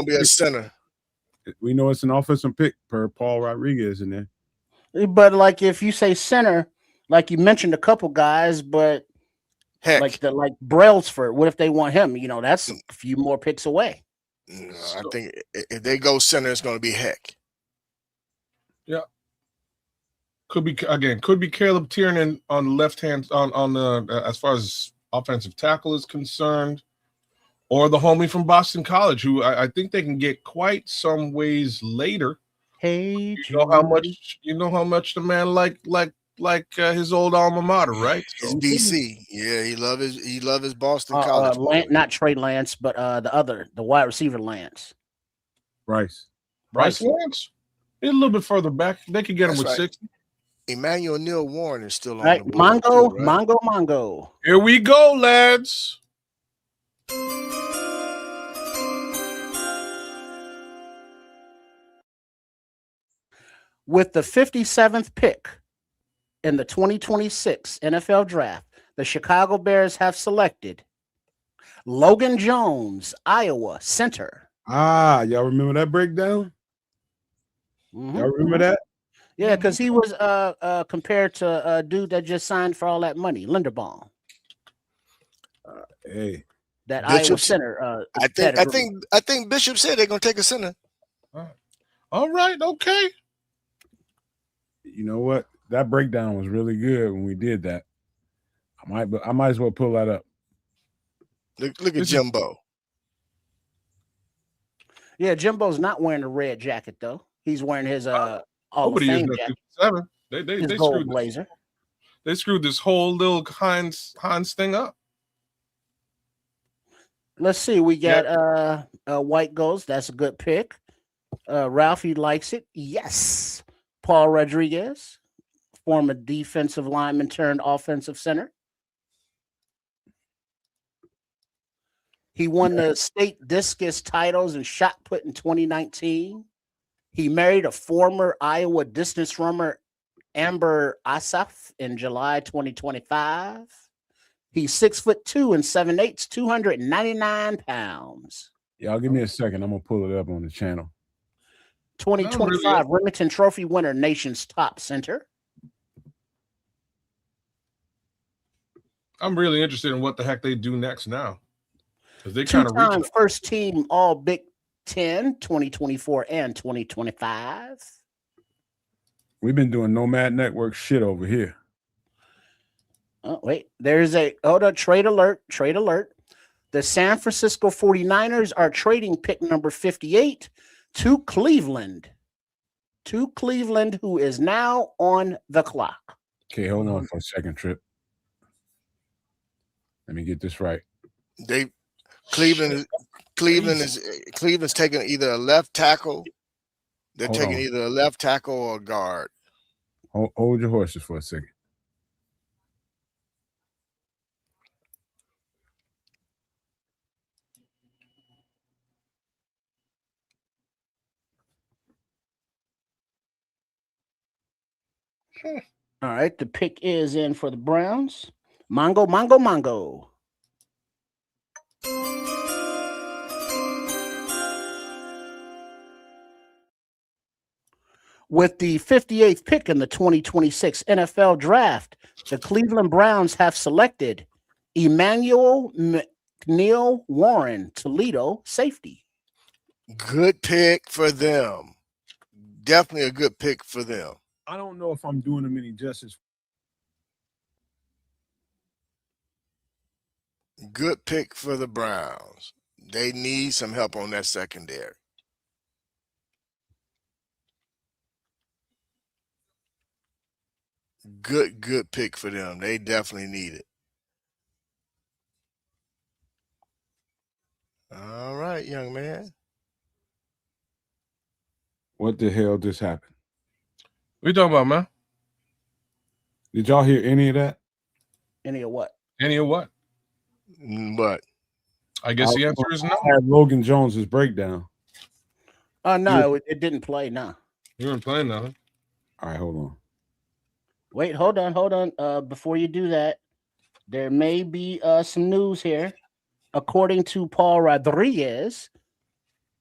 be a center. We know it's an offensive pick per Paul Rodriguez in there. But like if you say center, like you mentioned a couple guys, but heck, like Brailsford, what if they want him? That's a few more picks away. No, I think if they go center, it's going to be Heck. Yeah. Could be Caleb Tiernan on the left hand on the as far as offensive tackle is concerned, or the homie from Boston College, who I think they can get quite some ways later. Hey, you know how much the man like his old alma mater, right? So, DC, yeah, he love his Boston College. Not Trey Lance, but the wide receiver Lance. Bryce Lance. He's a little bit further back. They could get him with 60. Emmanuel Neal Warren is still on the board. Mongo. Here we go, lads. With the 57th pick in the 2026 NFL Draft, the Chicago Bears have selected Logan Jones, Iowa center. Y'all remember that breakdown? Mm-hmm. Y'all remember that? Yeah, because he was compared to a dude that just signed for all that money, Linderbaum. Hey, that Bishop, Iowa center. I think Bishop said they're gonna take a center. All right, okay. You know what? That breakdown was really good when we did that. I might as well pull that up. Look at This is- Jimbo. Yeah, Jimbo's not wearing the red jacket though. He's wearing his Hall of Nobody is Fame that jacket, 57. his They gold screwed blazer. they screwed this whole little Heinz thing up. Let's see. We got White Ghost. That's a good pick. Ralphie likes it. Yes. Paul Rodriguez, former defensive lineman turned offensive center. He won the state discus titles and shot put in 2019. He married a former Iowa distance runner, Amber Asaf, in July 2025. He's 6'2" and 7/8, 299 pounds. Y'all give me a second. I'm gonna pull it up on the channel. 2025 Remington Trophy winner, nation's top center. I'm really interested in what the heck they do next now. Because they kind of Two-time reach. first team All Big Ten 2024 and 2025. We've been doing Nomad Network shit over here. Oh, wait, there's a trade alert. The San Francisco 49ers are trading pick number 58 to Cleveland. Who is now on the clock. Okay, hold on for a second, Trip. Let me get this right. Cleveland's taking either a left tackle. They're Hold taking on. either a left tackle or a guard. Hold your horses for a second. All right, the pick is in for the Browns. Mongo. With the 58th pick in the 2026 NFL Draft, the Cleveland Browns have selected Emmanuel McNeil Warren, Toledo safety. Good pick for them. Definitely a good pick for them. I don't know if I'm doing them any justice. Good pick for the Browns. They need some help on that secondary. Good pick for them. They definitely need it. All right, young man. What the hell just happened? What you talking about, man? Did y'all hear any of that? Any of what? Any of what? But I guess the answer is no. I had Logan Jones's breakdown. No, it didn't play. No. You weren't playing nothing. All right, hold on. Wait, hold on. Before you do that, there may be some news here. According to Paul Rodriguez,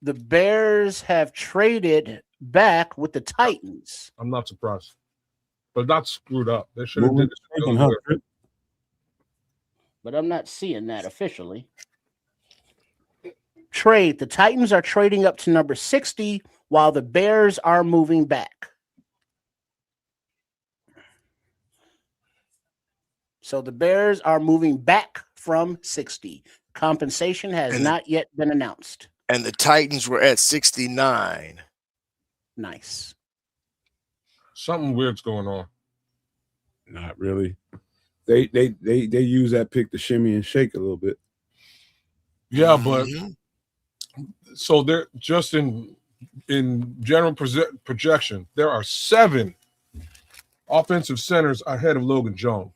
the Bears have traded back with the Titans. I'm not surprised. But not screwed up. They should have Moving did this taken, the huh, other way. Trip? But I'm not seeing that officially. Trade. The Titans are trading up to number 60 while the Bears are moving back. So the Bears are moving back from 60. Compensation has not yet been announced. And the Titans were at 69. Nice. Something weird's going on. Not really. They use that pick to shimmy and shake a little bit. Yeah, but Mhm. so they're just in general projection, there are 7 offensive centers ahead of Logan Jones.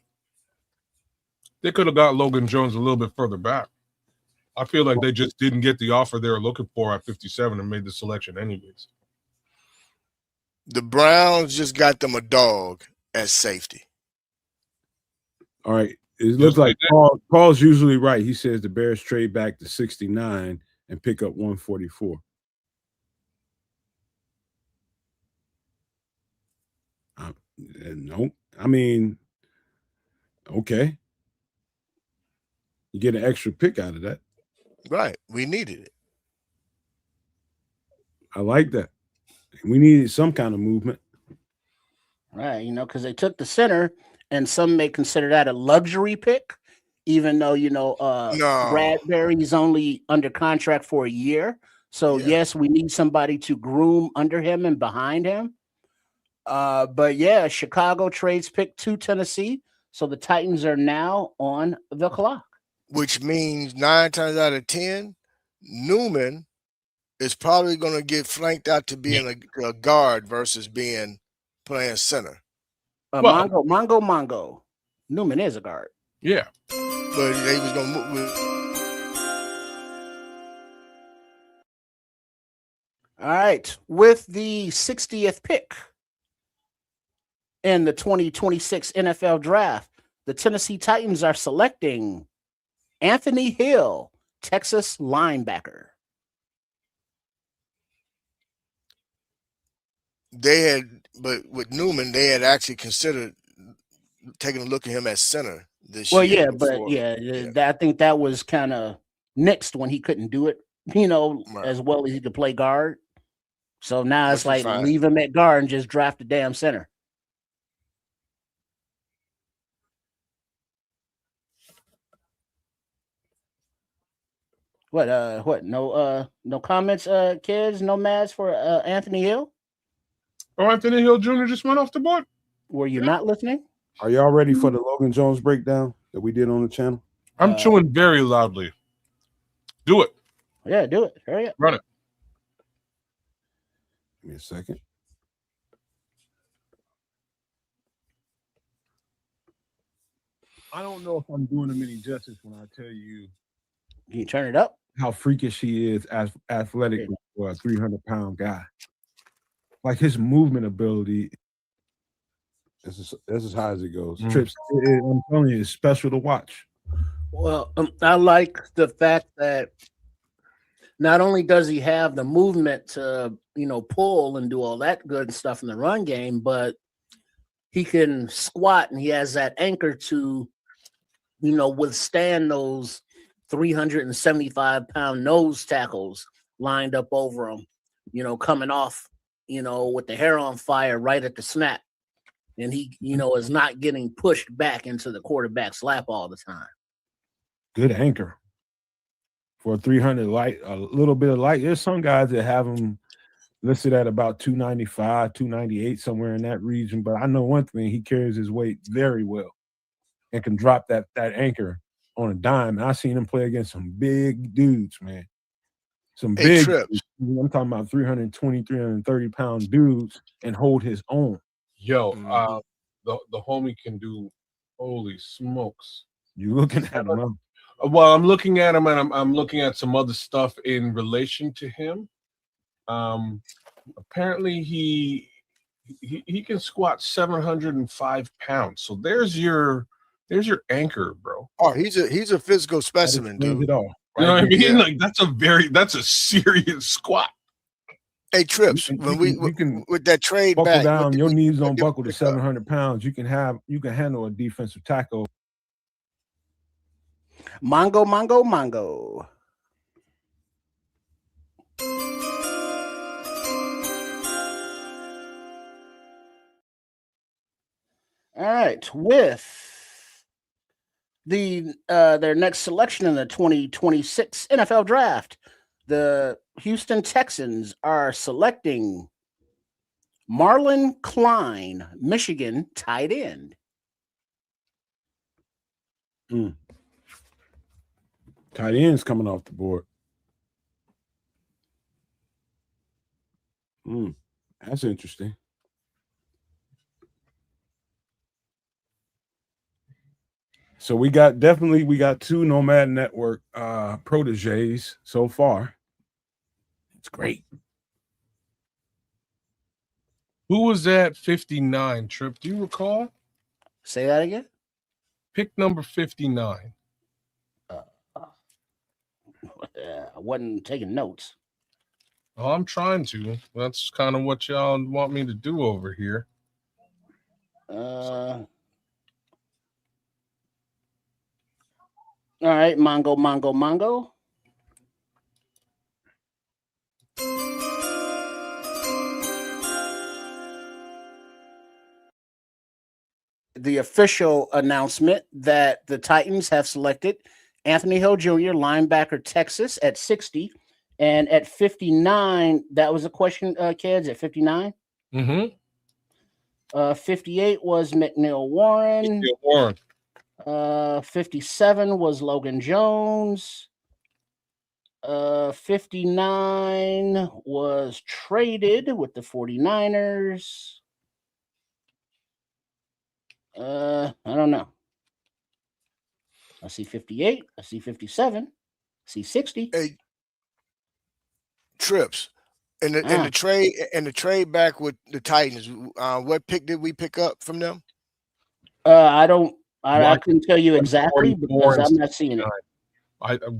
They could have got Logan Jones a little bit further back. I feel like they just didn't get the offer they were looking for at 57 and made the selection anyways. The Browns just got them a dog at safety. All right. It looks like Paul's usually right. He says the Bears trade back to 69 and pick up 144. No, I mean, okay. You get an extra pick out of that. Right. We needed it. I like that. We needed some kind of movement. Right, because they took the center, and some may consider that a luxury pick. even though No. Bradbury's only under contract for a year. So Yeah. yes, we need somebody to groom under him and behind him. But yeah, Chicago trades pick to Tennessee. So the Titans are now on the clock. Which means 9 times out of 10, Newman is probably going to get flanked out to being a guard versus playing center. Well- Mongo. Newman is a guard. Yeah. But they was going to move. All right. With the 60th pick in the 2026 NFL draft, the Tennessee Titans are selecting Anthony Hill, Texas linebacker. But with Newman, they had actually considered taking a look at him at center this Well, year. yeah, but I think that was kind of nixed when he couldn't do it, Right. as well as he could play guard. So now it's Which is like fine. leave him at guard and just draft a damn center. What? No comments, kids. No mads for Anthony Hill. Oh, Anthony Hill Jr. just went off the board. Were you not listening? Are y'all ready for the Logan Jones breakdown that we did on the channel? I'm chewing very loudly. Do it. Yeah, do it. Hurry up. Run it. Give me a second. I don't know if I'm doing him any justice when I tell you Can you turn it up? how freakish he is as athletic for a 300-pound guy. Like his movement ability is as high as it goes. Trips, I'm telling you, it's special to watch. Well, I like the fact that not only does he have the movement to, pull and do all that good stuff in the run game, but he can squat and he has that anchor to, withstand those 375-pound nose tackles lined up over him, coming off, with the hair on fire right at the snap. And he, is not getting pushed back into the quarterback's lap all the time. Good anchor for a 300 light, a little bit of light. There's some guys that have him listed at about 295, 298, somewhere in that region. But I know one thing, he carries his weight very well and can drop that anchor on a dime. And I've seen him play against some big dudes, man. Some big Trips. I'm talking about 320, 330-pound dudes and hold his own. Yo, the homie can do, holy smokes. You looking at him, huh? Well, I'm looking at him, and I'm looking at some other stuff in relation to him. Apparently he can squat 705 pounds. So there's your anchor, bro. Oh, he's a physical specimen, dude. It all. You know what I mean? Yeah. Like that's a serious squat. Hey, Trips, You can with that trade buckle back, down, your knees don't what buckle to pick up? 700 pounds. You can handle a defensive tackle. Mongo. All right, with their next selection in the 2026 NFL Draft, the Houston Texans are selecting Marlon Klein, Michigan tight end. Tight ends coming off the board. That's interesting. So we got two Nomad Network proteges so far. It's great. Who was that 59, Trip? Do you recall? Say that again. Pick number 59. I wasn't taking notes. Oh, I'm trying to. That's kind of what y'all want me to do over here. All right, Mongo. the official announcement that the Titans have selected Anthony Hill Jr., linebacker, Texas, at 60. And at 59, that was a question, kids, at 59? Mm-hmm. 58 was McNeil Warren. McNeil Warren. 57 was Logan Jones. 59 was traded with the 49ers. I don't know. I see 58. I see 57. I see 60. Hey, Trips. And the trade back with the Titans, what pick did we pick up from them? I couldn't tell you exactly because I'm not seeing it.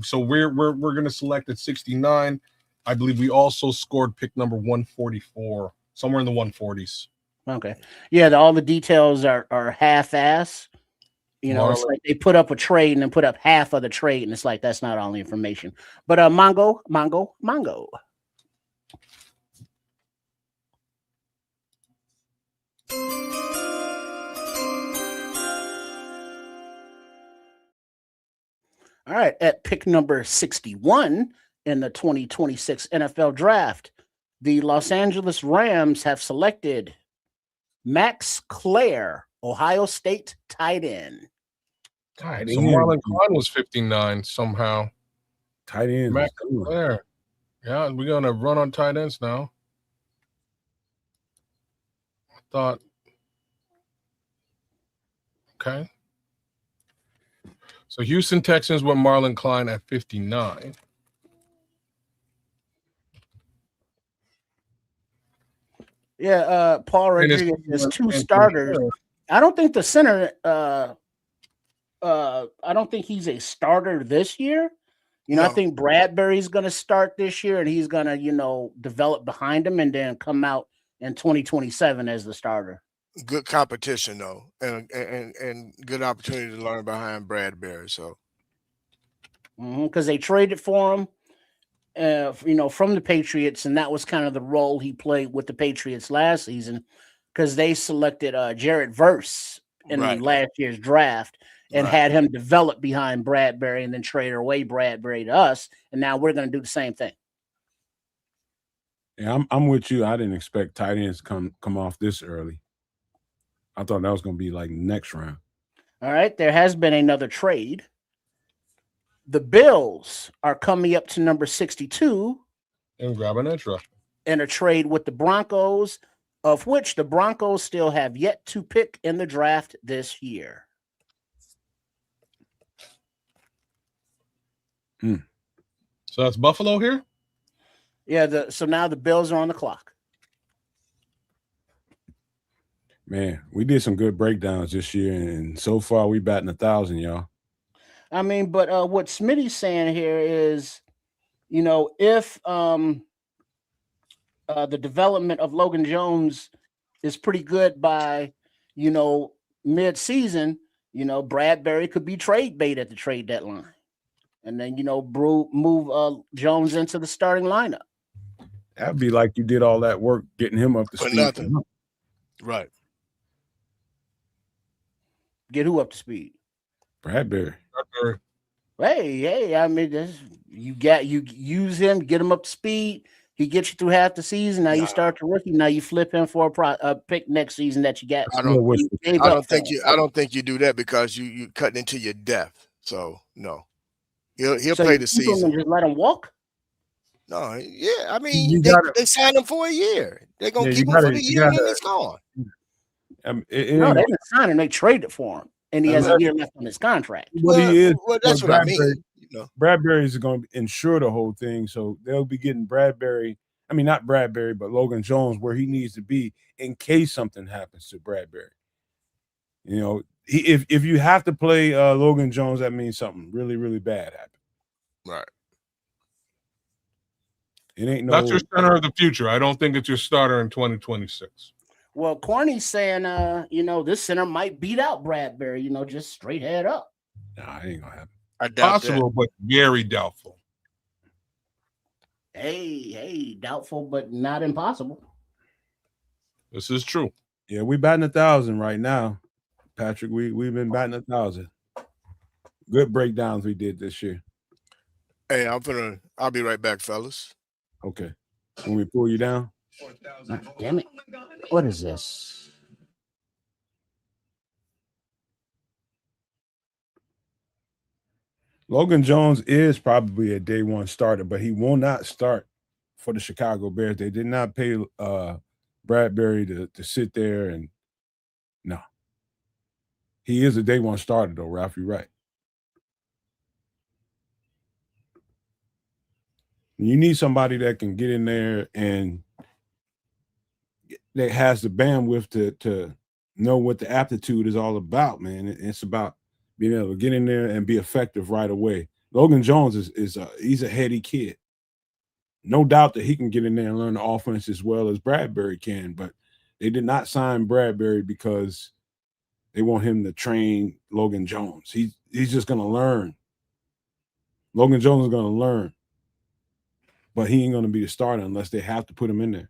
So we're gonna select at 69. I believe we also scored pick number 144, somewhere in the 140s. Okay. Yeah, all the details are half-ass. You know, it's like they put up a trade and then put up half of the trade, and it's like that's not all the information. But Mongo. All right, at pick number 61 in the 2026 NFL Draft, the Los Angeles Rams have selected Max Clare, Ohio State tight end. So Marlon Klein was 59 somehow. Tight end. Max Clare. Yeah, we're going to run on tight ends now. I thought. Okay. So Houston Texans with Marlon Klein at 59. Yeah, Paul Rodriguez has two starters. I don't think the center I don't think he's a starter this year. I think Bradbury's going to start this year, and he's going to, develop behind him and then come out in 2027 as the starter. Good competition though, and good opportunity to learn behind Bradbury. So, because they traded for him, from the Patriots, and that was kind of the role he played with the Patriots last season, because they selected Jared Verse in last year's draft and had him develop behind Bradbury, and then trade away Bradbury to us, and now we're going to do the same thing. Yeah, I'm with you. I didn't expect tight ends to come off this early. I thought that was going to be like next round. All right, there has been another trade. The Bills are coming up to number 62 and grabbing extra in a trade with the Broncos, of which the Broncos still have yet to pick in the draft this year. So that's Buffalo here? Yeah, so now the Bills are on the clock. Man, we did some good breakdowns this year, and so far we batting 1,000, y'all. I mean, but what Smitty's saying here is, if the development of Logan Jones is pretty good by, mid-season, Bradbury could be trade bait at the trade deadline. And then, move Jones into the starting lineup. That'd be like you did all that work getting him up to speed. Nothing. Right. Get who up to speed? Bradbury. Hey, I mean, you use him, get him up to speed. He gets you through half the season. Now you start the rookie. Now you flip him for a pick next season that you got. I don't think you do that because you cutting into your depth. So no, he'll play the season. And just let him walk. No, yeah, I mean they signed him for a year. They're gonna keep him for the year, and then he's gone. No, they didn't sign him. They traded for him, and he has a year left on his contract. That's what I mean. Bradbury is going to insure the whole thing, so they'll be getting Bradbury. I mean, not Bradbury, but Logan Jones where he needs to be in case something happens to Bradbury. If you have to play Logan Jones, that means something really, really bad happened. Right. It ain't that's your center of the future. I don't think it's your starter in 2026. Well, Corny's saying, this center might beat out Bradbury, just straight head up. Nah, it ain't gonna happen. I doubt possible, but very doubtful. Hey, doubtful, but not impossible. This is true. Yeah, we batting 1,000 right now. Patrick. We've been batting 1,000. Good breakdowns we did this year. Hey, I'll be right back, fellas. Okay. When we pull you down. Damn it. What is this? Logan Jones is probably a day one starter, but he will not start for the Chicago Bears. They did not pay Bradbury to sit there, and no. He is a day one starter, though, Ralph. You're right. You need somebody that can get in there and that has the bandwidth to know what the aptitude is all about, man. It's about being able to get in there and be effective right away. Logan Jones is he's a heady kid. No doubt that he can get in there and learn the offense as well as Bradbury can, but they did not sign Bradbury because they want him to train Logan Jones. He's just going to learn. Logan Jones is going to learn, but he ain't going to be the starter unless they have to put him in there.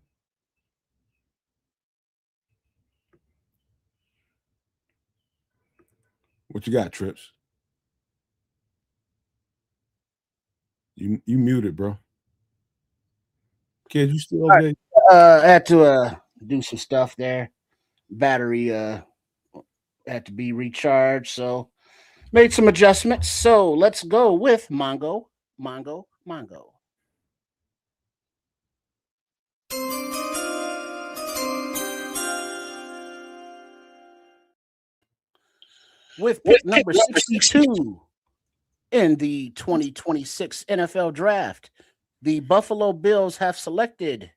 What you got, Trips? You muted, bro. Kid, you still over there? I had to do some stuff there. Battery had to be recharged, so made some adjustments. So let's go with Mongo. With pick number 62 in the 2026 NFL Draft, the Buffalo Bills have selected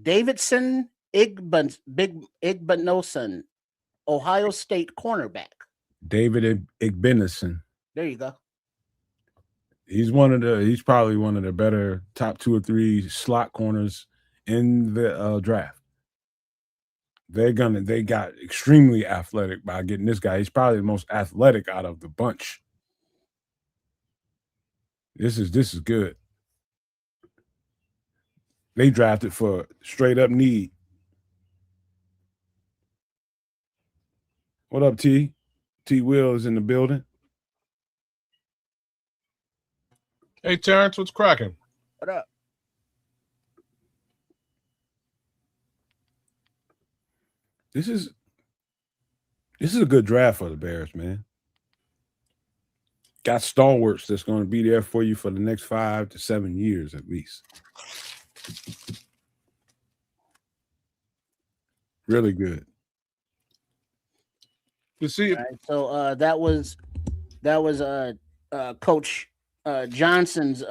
Davidson Igbinosun, Ohio State cornerback. David Igbinosun. There you go. He's probably one of the better top 2 or 3 slot corners in the draft. They got extremely athletic by getting this guy. He's probably the most athletic out of the bunch. This is good. They drafted for straight up need. What up, T? T Will is in the building. Hey, Terrence, what's cracking? What up? This is a good draft for the Bears, man. Got stalwarts that's going to be there for you for the next 5 to 7 years at least. Really good. You see, right, so that was Coach Johnson's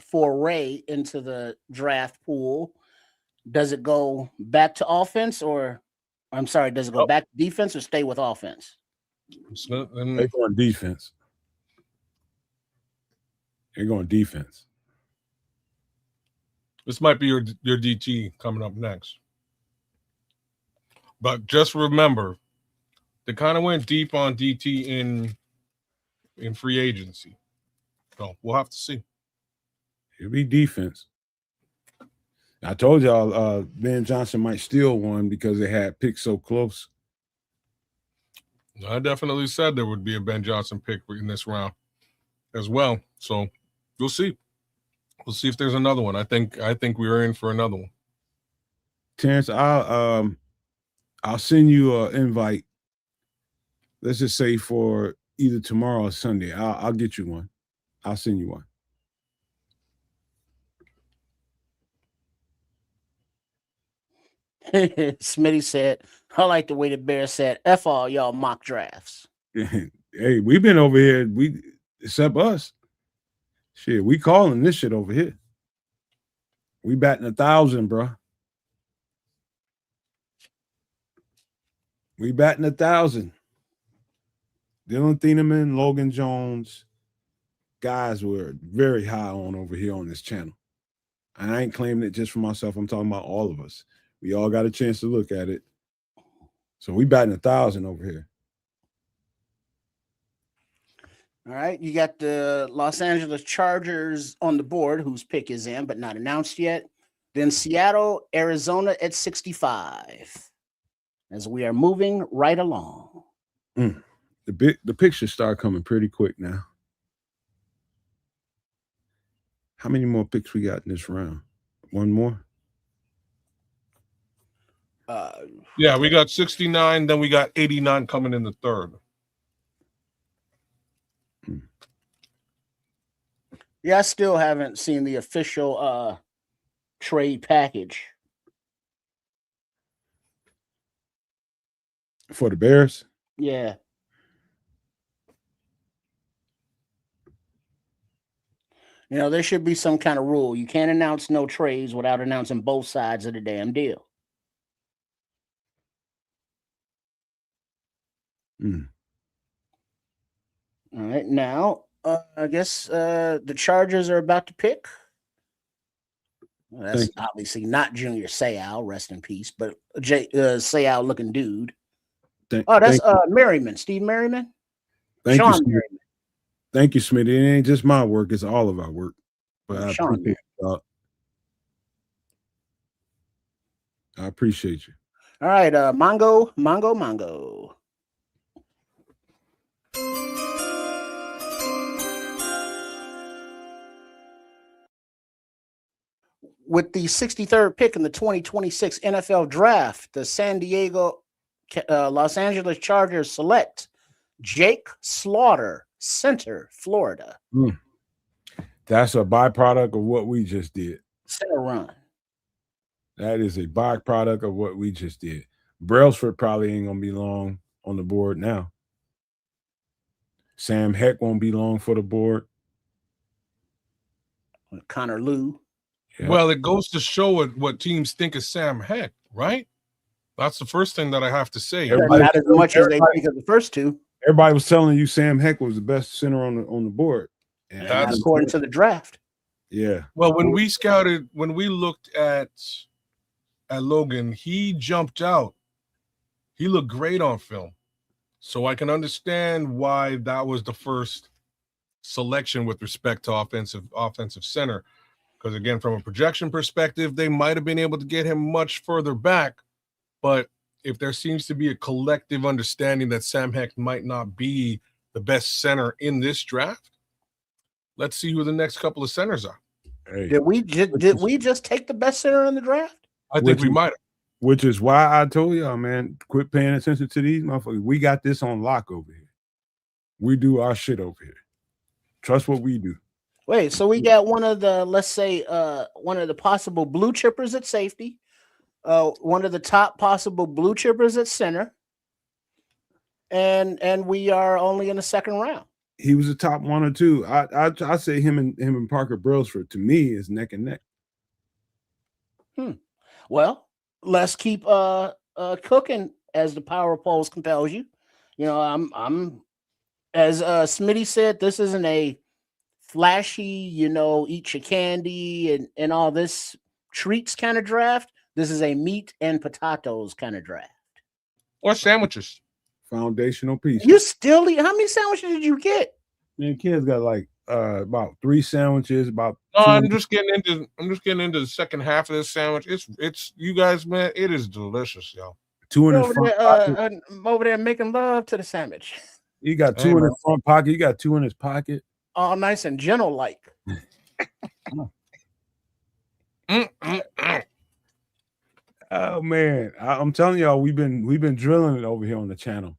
foray into the draft pool. Does it go back to offense, or I'm sorry, does it go back to defense or stay with offense? They're going defense. They're going defense. This might be your DT coming up next. But just remember, they kind of went deep on DT in free agency. So we'll have to see. It'll be defense. I told y'all Ben Johnson might steal one because they had picked so close. I definitely said there would be a Ben Johnson pick in this round as well. So we'll see. We'll see if there's another one. I think we're in for another one. Terrence, I'll send you an invite. Let's just say for either tomorrow or Sunday. I'll get you one. I'll send you one. Smitty said, I like the way the Bears said, F all y'all mock drafts. Hey, we've been over here. Except us. Shit, we calling this shit over here. We batting 1,000, bro. We batting 1,000. Dylan Thieneman, Logan Jones, guys were very high on over here on this channel. And I ain't claiming it just for myself. I'm talking about all of us. We all got a chance to look at it. So we batting 1,000 over here. All right. You got the Los Angeles Chargers on the board, whose pick is in, but not announced yet. Then Seattle, Arizona at 65. As we are moving right along. The pictures start coming pretty quick now. How many more picks we got in this round? One more? Yeah, we got 69, then we got 89 coming in the third. Yeah, I still haven't seen the official trade package. For the Bears? Yeah. You know, there should be some kind of rule. You can't announce no trades without announcing both sides of the damn deal. Mm. All right, now I guess the Chargers are about to pick. Well, that's obviously not Junior Seau, rest in peace, but Seau looking dude. That's Merriman, Steve Merriman. Thank Sean you, Smith. Merriman. Thank you, Smith. It ain't just my work; it's all of our work. But I appreciate you. I appreciate you. All right, Mongo. With the 63rd pick in the 2026 NFL Draft, the Los Angeles Chargers select Jake Slaughter, center, Florida. That's a byproduct of what we just did. Center run. That is a byproduct of what we just did. Brailsford probably ain't going to be long on the board now. Sam Heck won't be long for the board. Connor Lew. Yep. Well, it goes to show what teams think of Sam Heck, right? That's the first thing that I have to say. Not as much as they think of the first two. Everybody was telling you Sam Heck was the best center on the board. And that's according to the draft. Yeah. Well, when we looked at Logan, he jumped out. He looked great on film. So I can understand why that was the first selection with respect to offensive center. Because again, from a projection perspective, they might have been able to get him much further back. But if there seems to be a collective understanding that Sam Heck might not be the best center in this draft, let's see who the next couple of centers are. Hey, did we just take the best center in the draft? I think we might have. Which is why I told y'all, man, quit paying attention to these motherfuckers. We got this on lock over here. We do our shit over here. Trust what we do. Wait, so we got one of the, let's say, one of the possible blue chippers at safety, one of the top possible blue chippers at center, and we are only in the second round. He was a top one or two. I say him and Parker Brailsford to me is neck and neck. Well, let's keep cooking as the power polls compels you. You know, I'm as Smitty said, this isn't a flashy, you know, eat your candy and all this treats kind of draft. This is a meat and potatoes kind of draft. Or sandwiches. Foundational piece. You still eat? How many sandwiches did you get? Man, kids got like about 3 sandwiches. No, I'm just getting into the second half of this sandwich. It's you guys, man. It is delicious, y'all. 2 in his front pocket. I'm over there making love to the sandwich. You got 2 in his front pocket. You got 2 in his pocket. All nice and gentle like. Oh man, I'm telling y'all, we've been drilling it over here on the channel,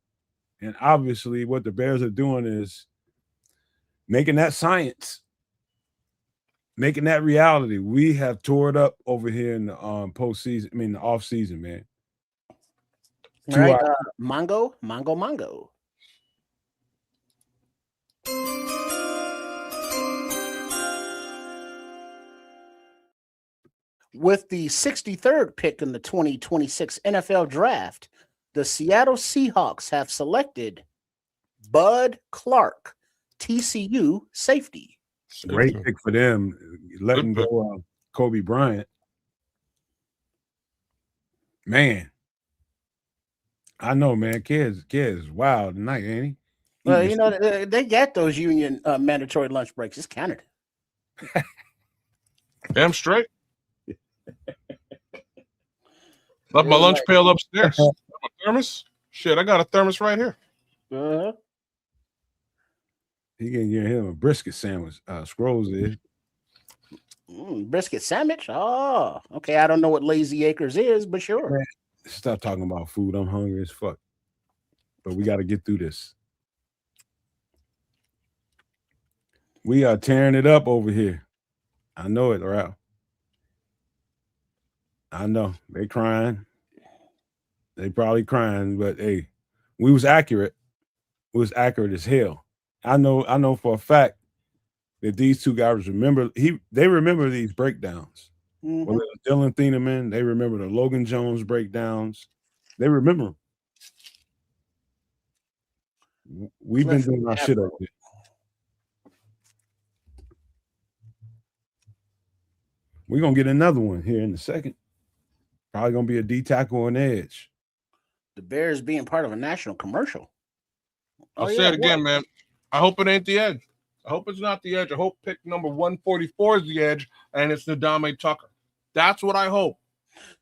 and obviously, what the Bears are doing is making that science, making that reality. We have tore it up over here in the postseason. I mean, the off season, man. All right, Mongo. With the 63rd pick in the 2026 NFL Draft, the Seattle Seahawks have selected Bud Clark, TCU safety. Great pick for them, letting go Kobe Bryant. Man, I know, man. Kids is wild tonight, ain't he? Well, you know, they got those union mandatory lunch breaks. It's Canada. Damn straight. Left my lunch pail upstairs. A thermos? Shit, I got a thermos right here. Uh-huh. He can get him a brisket sandwich. Scrolls is. Brisket sandwich. Oh, okay. I don't know what Lazy Acres is, but sure. Man, stop talking about food. I'm hungry as fuck. But we got to get through this. We are tearing it up over here. I know it, Ralph. I know. They crying. They probably crying, but hey, we was accurate. We was accurate as hell. I know for a fact that these two guys remember they remember these breakdowns. Mhm. Whether it was Dylan Thieneman, they remember the Logan Jones breakdowns. They remember them. We've been doing our shit over here. We're gonna get another one here in a second. Probably gonna be a D tackle on edge. The Bears being part of a national commercial. I'll say it again, man. I hope it ain't the edge. I hope it's not the edge. I hope pick number 144 is the edge, and it's Nadame Tucker. That's what I hope.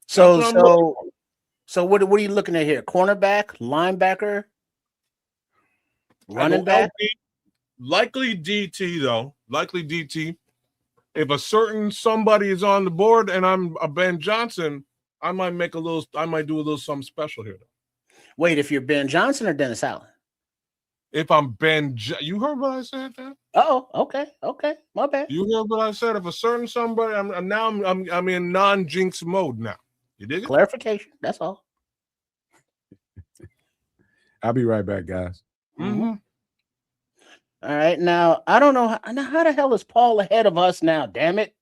So what are you looking at here? Cornerback, linebacker, running back? Likely DT, though. Likely DT. If a certain somebody is on the board and I'm a Ben Johnson, I might do a little something special here. Wait, if you're Ben Johnson or Dennis Allen? If I'm you heard what I said, man? Oh, okay, my bad. You heard what I said. If a certain somebody, I'm in non-jinx mode now. You dig it? Clarification. That's all. I'll be right back, guys. Mm-hmm. All right, now I don't know how the hell is Paul ahead of us now? Damn it!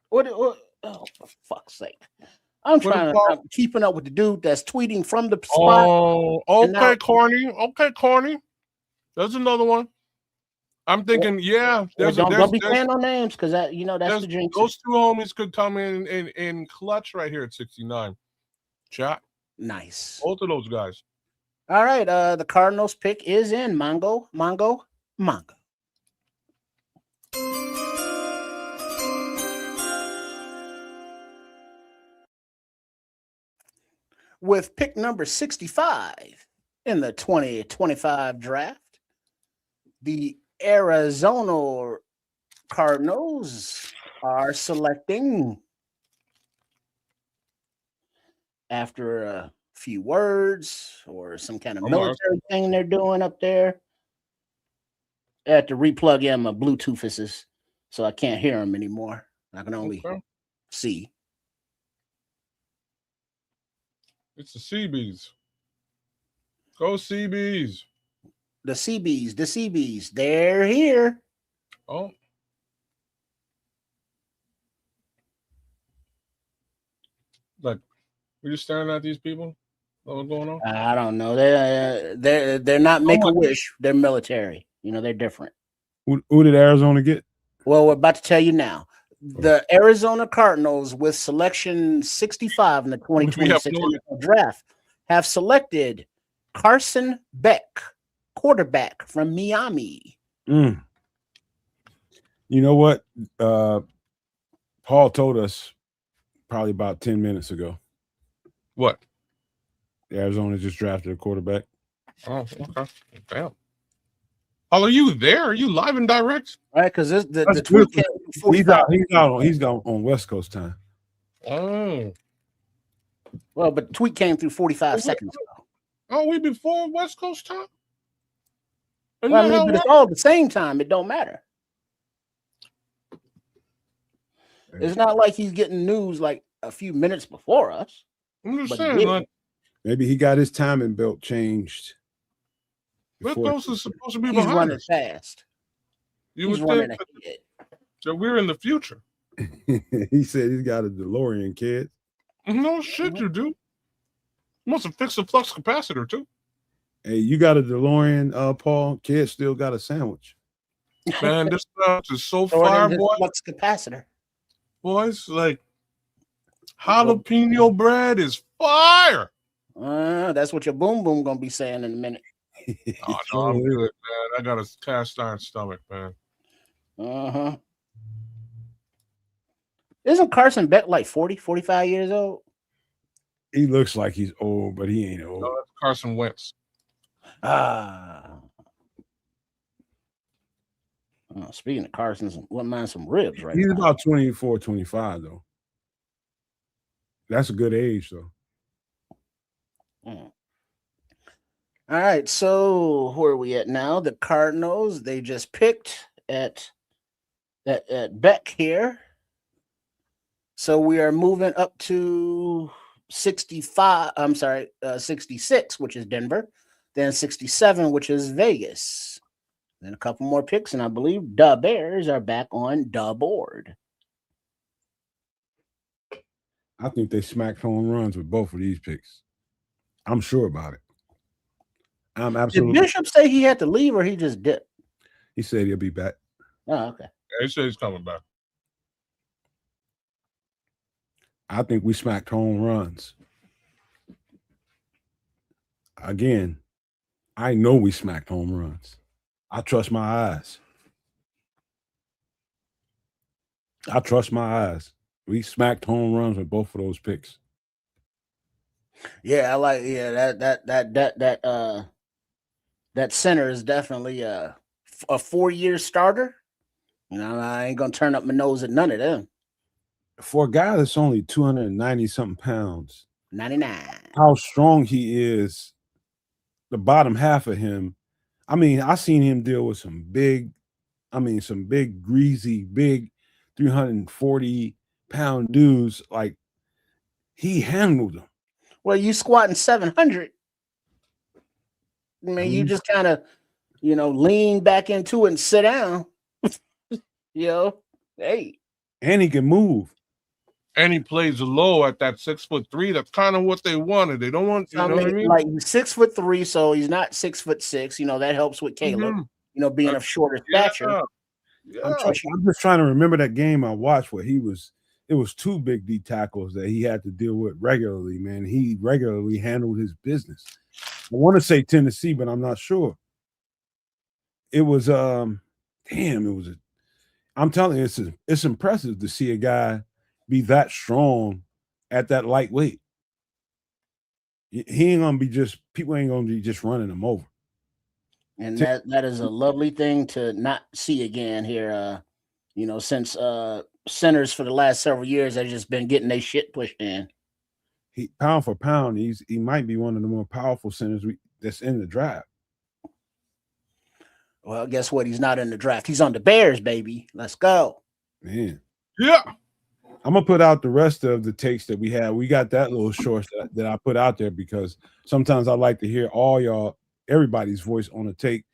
What oh, for fuck's sake! I'm keeping up with the dude that's tweeting from the spot. Oh, okay, corny. Okay, corny. There's another one. I'm thinking, Don't be saying no names because that's the jinx. Those two homies could come in clutch right here at 69. Chat. Nice. Both of those guys. All right. The Cardinals pick is in. Mongo. With pick number 65 in the 2025 draft, the Arizona Cardinals are selecting, after a few words or some kind of military thing they're doing up there. I had to replug in my Bluetooths so I can't hear them anymore. I can only see. It's the CBs. Go CBs. The CBs, they're here. Oh. Like, we're just staring at these people? What's going on? I don't know. They're not Make-A-Wish. They're military. They're different. Who did Arizona get? Well, we're about to tell you now. The Arizona Cardinals, with selection 65 in the 2026 draft, have selected Carson Beck, quarterback from Miami. You know what? Paul told us probably about 10 minutes ago. What? Arizona just drafted a quarterback. Oh, okay. Damn. Oh, are you there? Are you live and direct? All right, because the tweet came from 45. He's on West Coast time. Oh. Well, but tweet came through 45 seconds ago. Oh, we before West Coast time? Well, but it's all at the same time. It don't matter. It's not like he's getting news like a few minutes before us. I'm just saying, maybe he got his timing belt changed. West Coast is supposed to be he's behind running us. Fast. He's running ahead. So we're in the future. He said he's got a DeLorean, kid. No shit, you do. You must have fixed the flux capacitor too. Hey, you got a DeLorean, Paul. Kid still got a sandwich. Man, this stuff is so fire, boy. Flux capacitor. Boys, like jalapeno bread is fire. That's what your boom boom gonna be saying in a minute. Oh no, I'm good, man. I got a cast iron stomach, man. Isn't Carson Beck like 40, 45 years old? He looks like he's old, but he ain't old. No, that's Carson Wentz. Speaking of Carson, wouldn't mind some ribs right He's now. about 24, 25, though. That's a good age, though. All right, so where are we at now? The Cardinals, they just picked at Beck here. So we are moving up to 65. I'm sorry, 66, which is Denver. Then 67, which is Vegas. Then a couple more picks, and I believe the Bears are back on the board. I think they smacked home runs with both of these picks. I'm sure about it. I'm absolutely. Did Bishop say he had to leave, or he just dipped? He said he'll be back. Oh, okay. He said he's coming back. I think we smacked home runs. Again, I know we smacked home runs. I trust my eyes. I trust my eyes. We smacked home runs with both of those picks. Yeah, I like. Yeah, that center is definitely a 4-year starter. You know, I ain't gonna turn up my nose at none of them. For a guy that's only 290 something pounds, 99. how strong he is, the bottom half of him. I mean, I seen him deal with some big, greasy, big 340-pound dudes. Like, he handled them. Well, you squatting 700. I mean, you just kind of, lean back into it and sit down. Hey. And he can move. And he plays low at that 6'3". That's kind of what they wanted. They don't want, you know what I mean? Like, he's 6'3", so he's not 6'6". That helps with Caleb. Being of shorter stature. Yeah. I'm just trying to remember that game I watched where it was 2 big D tackles that he had to deal with regularly, man. He regularly handled his business. I want to say Tennessee, but I'm not sure. It was I'm telling you, it's impressive to see a guy be that strong at that lightweight. He ain't gonna be people ain't gonna be just running him over. And that is a lovely thing to not see again here. Since centers for the last several years have just been getting their shit pushed in. He pound for pound, he might be one of the more powerful centers that's in the draft. Well, guess what? He's not in the draft. He's on the Bears, baby. Let's go. Man. Yeah. I'm gonna put out the rest of the takes that we have. We got that little short that I put out there because sometimes I like to hear everybody's voice on a take,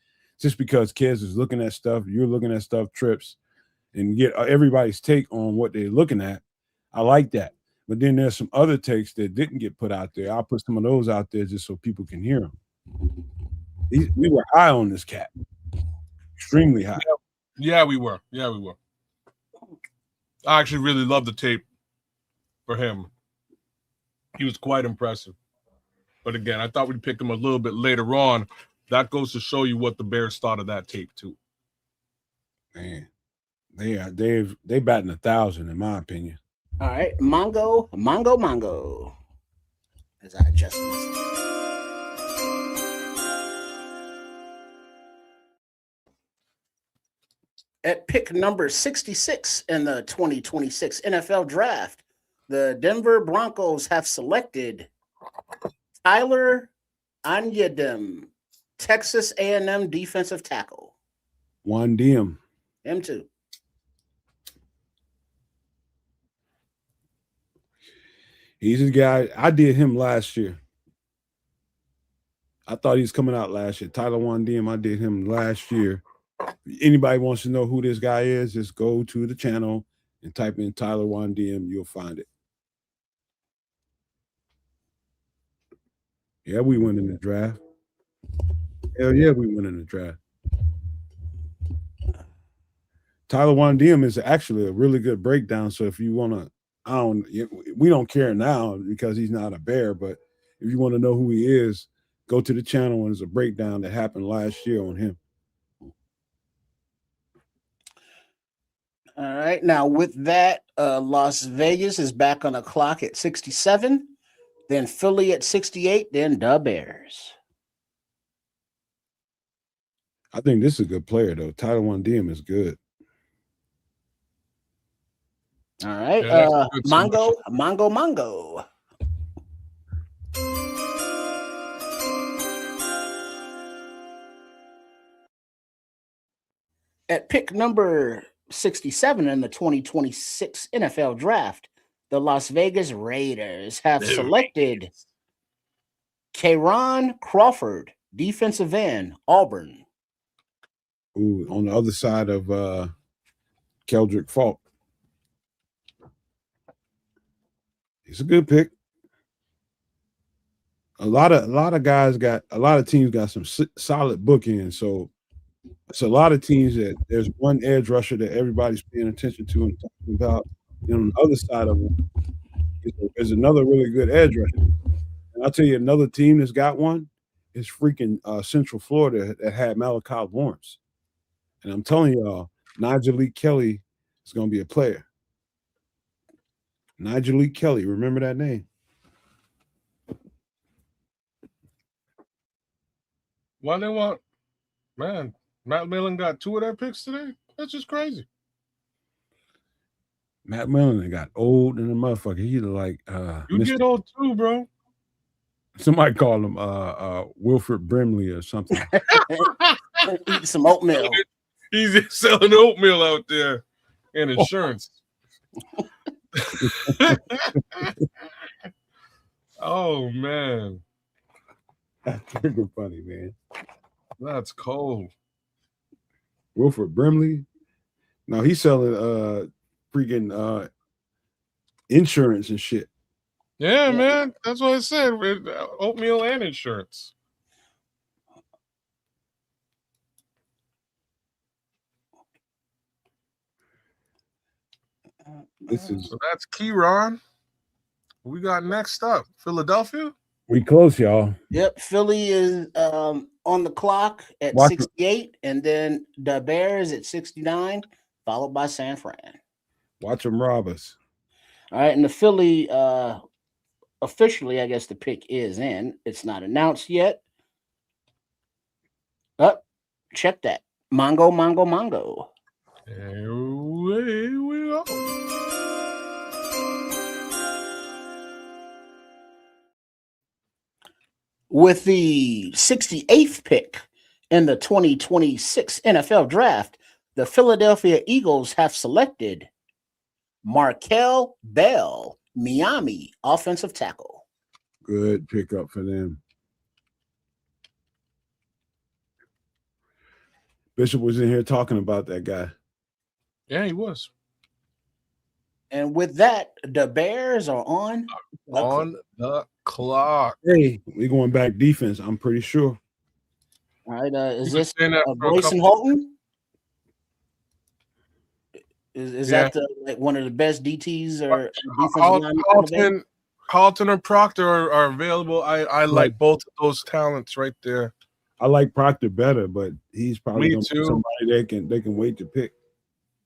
just because kids is looking at stuff, you're looking at stuff, trips, and get everybody's take on what they're looking at. I like that. But then there's some other takes that didn't get put out there. I'll put some of those out there just so people can hear them. We were high on this cat, extremely high. Yeah, we were. I actually really love the tape for him. He was quite impressive. But again, I thought we'd pick him a little bit later on. That goes to show you what the Bears thought of that tape too. Man, they batting 1,000 in my opinion. All right, Mongo. As I adjust myself. At pick number 66 in the 2026 NFL Draft, the Denver Broncos have selected Tyler Anyadem, Texas A&M defensive tackle. Wandiam. Him too. He's a guy. I did him last year. I thought he was coming out last year. Tyler Wandiam, I did him last year. Anybody wants to know who this guy is, just go to the channel and type in Tyler Wandiam. You'll find it. Yeah, we went in the draft. Hell yeah, we went in the draft. Tyler Wandiam is actually a really good breakdown. So if you want to, we don't care now because he's not a Bear, but if you want to know who he is, go to the channel and there's a breakdown that happened last year on him. All right. Now, with that, Las Vegas is back on the clock at 67, then Philly at 68, then the Bears. I think this is a good player though. Title I DM is good. All right. Yeah, that's a good Mongo. At pick number 67 in the 2026 NFL Draft, the Las Vegas Raiders have selected Kayron Crawford, defensive end, Auburn. Ooh, on the other side of Keldrick Falk. It's a good pick. A lot of teams got some solid bookends. So it's a lot of teams that there's one edge rusher that everybody's paying attention to and talking about. And on the other side of them is another really good edge rusher. And I'll tell you another team that's got one is freaking Central Florida that had Malachi Lawrence. And I'm telling y'all, Nigel Lee Kelly is going to be a player. Nigel Lee Kelly, remember that name? Why they want, man, Matt Millen got 2 of their picks today? That's just crazy. Matt Millen got old in the motherfucker. He like you get old too, bro. Somebody call him Wilfred Brimley or something. Eat some oatmeal. He's selling oatmeal out there and insurance. Oh man. That's freaking funny, man. That's cold. Wilfred Brimley. No, he's selling freaking insurance and shit. Yeah, man. That's what I said. Oatmeal and insurance. So that's Keyron. We got next up Philadelphia. We close, y'all. Yep, Philly is on the clock at 68, and then the Bears at 69, followed by San Fran. Watch them rob us. All right, and the Philly officially, I guess the pick is in. It's not announced yet. Check that. Mongo. Here we go. With the 68th pick in the 2026 NFL Draft, the Philadelphia Eagles have selected Markel Bell, Miami offensive tackle. Good pickup for them. Bishop was in here talking about that guy. Yeah, he was. And with that, the Bears are on the clock. Hey, we going back defense, I'm pretty sure. All right, is this Grayson Holton? Is that one of the best DTs or Halton or Proctor are available. I like both of those talents right there. I like Proctor better, but he's probably Me too. Somebody they can wait to pick.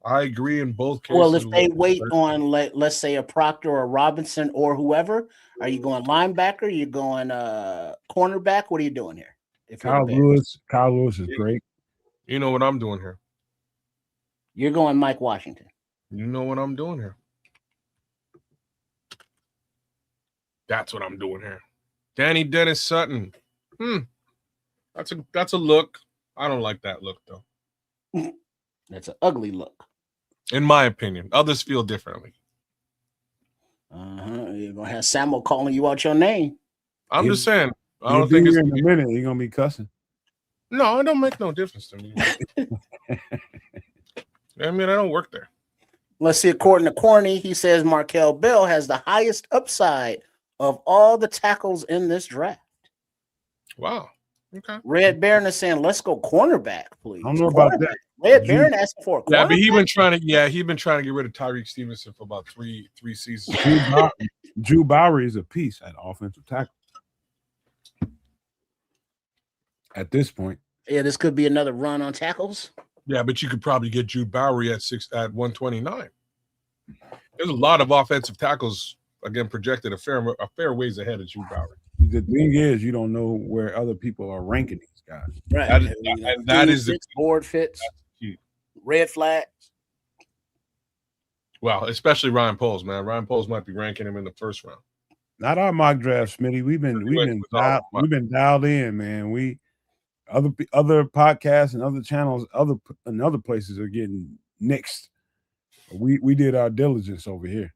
I agree in both cases. Well, if they wait on, let's say, a Proctor or a Robinson or whoever, are you going linebacker? Are you going cornerback? What are you doing here? Kyle Lewis is great. You know what I'm doing here. You're going Mike Washington. You know what I'm doing here. That's what I'm doing here. Danny Dennis Sutton. That's a look. I don't like that look though. That's an ugly look. In my opinion. Others feel differently. You're gonna have Samuel calling you out your name. I'm just saying. I don't think think in a minute you're gonna be cussing. No, it don't make no difference to me. I mean, I don't work there. Let's see. According to Corny, he says Markel Bell has the highest upside of all the tackles in this draft. Wow. Okay. Red Baron is saying, "Let's go cornerback, please." I don't know about that. Red Baron asking for a cornerback. Yeah, but he's been trying to get rid of Tyreek Stevenson for about three seasons. Drew Bowery is a piece at offensive tackle. At this point. Yeah, this could be another run on tackles. Yeah, but you could probably get Jude Bowery at 129. There's a lot of offensive tackles again projected a fair ways ahead of Jude Bowery. the thing is, you don't know where other people are ranking these guys. Right. That is, and that is fits, board fits, key. red flag. Well, especially Ryan Poles, man. Ryan Poles might be ranking him in the first round. Not our mock draft, Smitty. We've been dialed in, man. We other podcasts and other channels, other places are getting nixed. We did our diligence over here.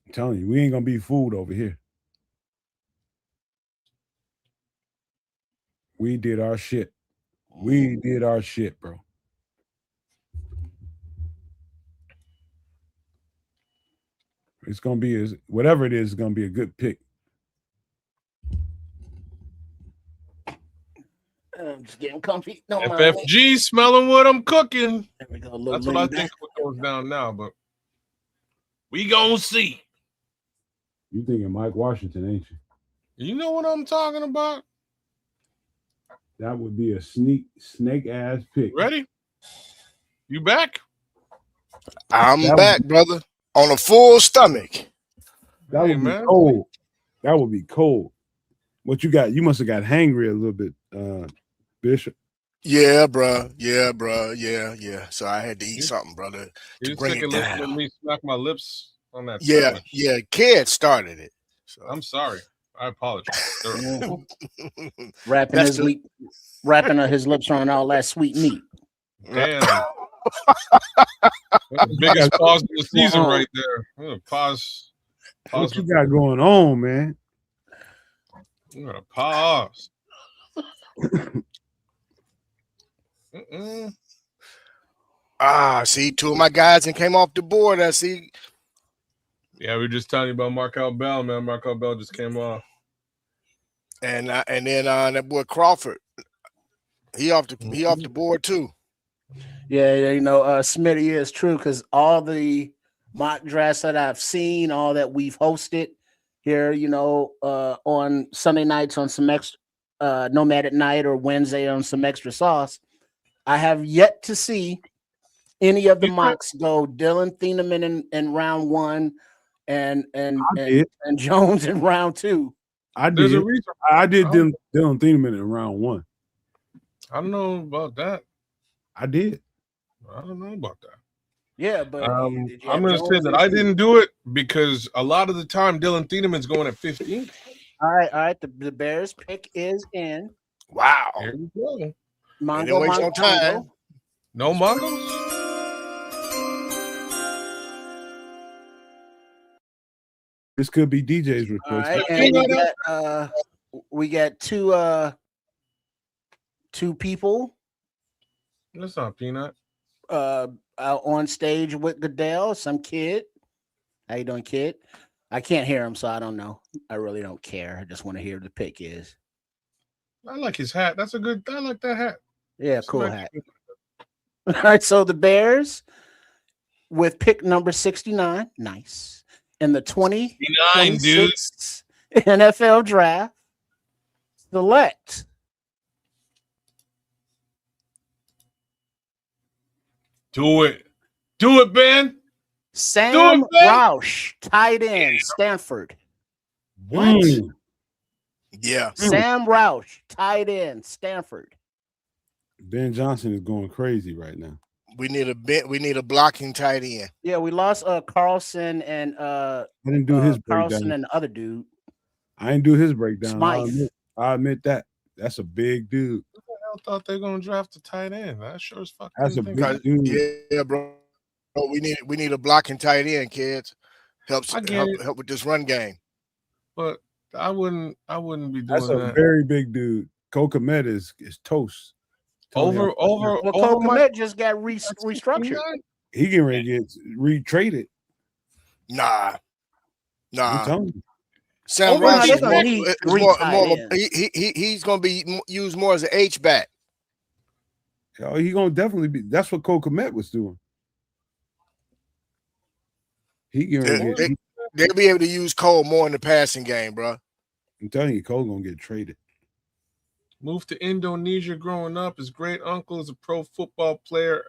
I'm telling you, we ain't gonna be fooled over here. We did our shit. We did our shit, bro. It's gonna be whatever it is, it's gonna be a good pick. I'm just getting comfy. No, FFG smelling what I'm cooking. There we go. That's what I think what goes down now, but we gonna see. You thinking Mike Washington, ain't you? You know what I'm talking about? That would be a snake ass pick. Ready? You back? I'm back, brother, on a full stomach. That would be cold. That would be cold. What you got? You must have got hangry a little bit, Bishop. Yeah, bro. Yeah. So I had to eat something, brother, to bring it down. Let me smack my lips on that. Yeah. Kid started it. So. I'm sorry. I apologize. Wrapping his lips on all that sweet meat. Damn. The biggest pause of the season right there. Pause. What you got going on, man? I'm gonna pause. See, two of my guys and came off the board. I see. Yeah, we were just telling you about Markel Bell, man. Markel Bell just came off. And then that boy Crawford, he off the board too. Yeah, Smitty is true because all the mock drafts that I've seen, all that we've hosted here, on Sunday nights on some extra Nomad at night or Wednesday on some extra sauce, I have yet to see any of the mocks go Dylan Thieneman in round 1 and Jones in round 2. I did. I did Dylan Thieneman in round 1. I don't know about that. I did. I don't know about that. Yeah, but I'm going to say that I didn't do it because a lot of the time Dylan Thieneman's going at 15. All right. The Bears pick is in. Wow. Here we go. Mongo. No time. No Mongos? This could be DJ's request. All right, and we got two people. That's not Peanut. Out on stage with Goodell, some kid. How you doing, kid? I can't hear him, so I don't know. I really don't care. I just want to hear who the pick is. I like his hat. I like that hat. Yeah, cool hat. All right, so the Bears with pick number 69. Nice. In the 2026 NFL draft, select Do it, Ben. Sam Roush, tight end, Stanford. What? Yeah. Sam Roush, tight end, Stanford. Ben Johnson is going crazy right now. We need a blocking tight end. Yeah, we lost Carlson and I didn't do his breakdown. Carlson and the other dude. I didn't do his breakdown. Smythe. I admit that. That's a big dude. Who the hell thought they were gonna draft a tight end? That sure is fucking. That's a big dude. Yeah, bro. We need a blocking tight end, kids. Help with this run game. But I wouldn't be doing that. That's a very big dude. Komet is toast. Over. Well, Komet just got restructured. He can ready to get retraded. Nah. I'm telling you. Sam Roush he's going to be used more as an H-back. Oh, he's going to definitely be. That's what Cole Kmet was doing. They'll be able to use Cole more in the passing game, bro. I'm telling you, Cole's going to get traded. Moved to Indonesia growing up. His great uncle is a pro football player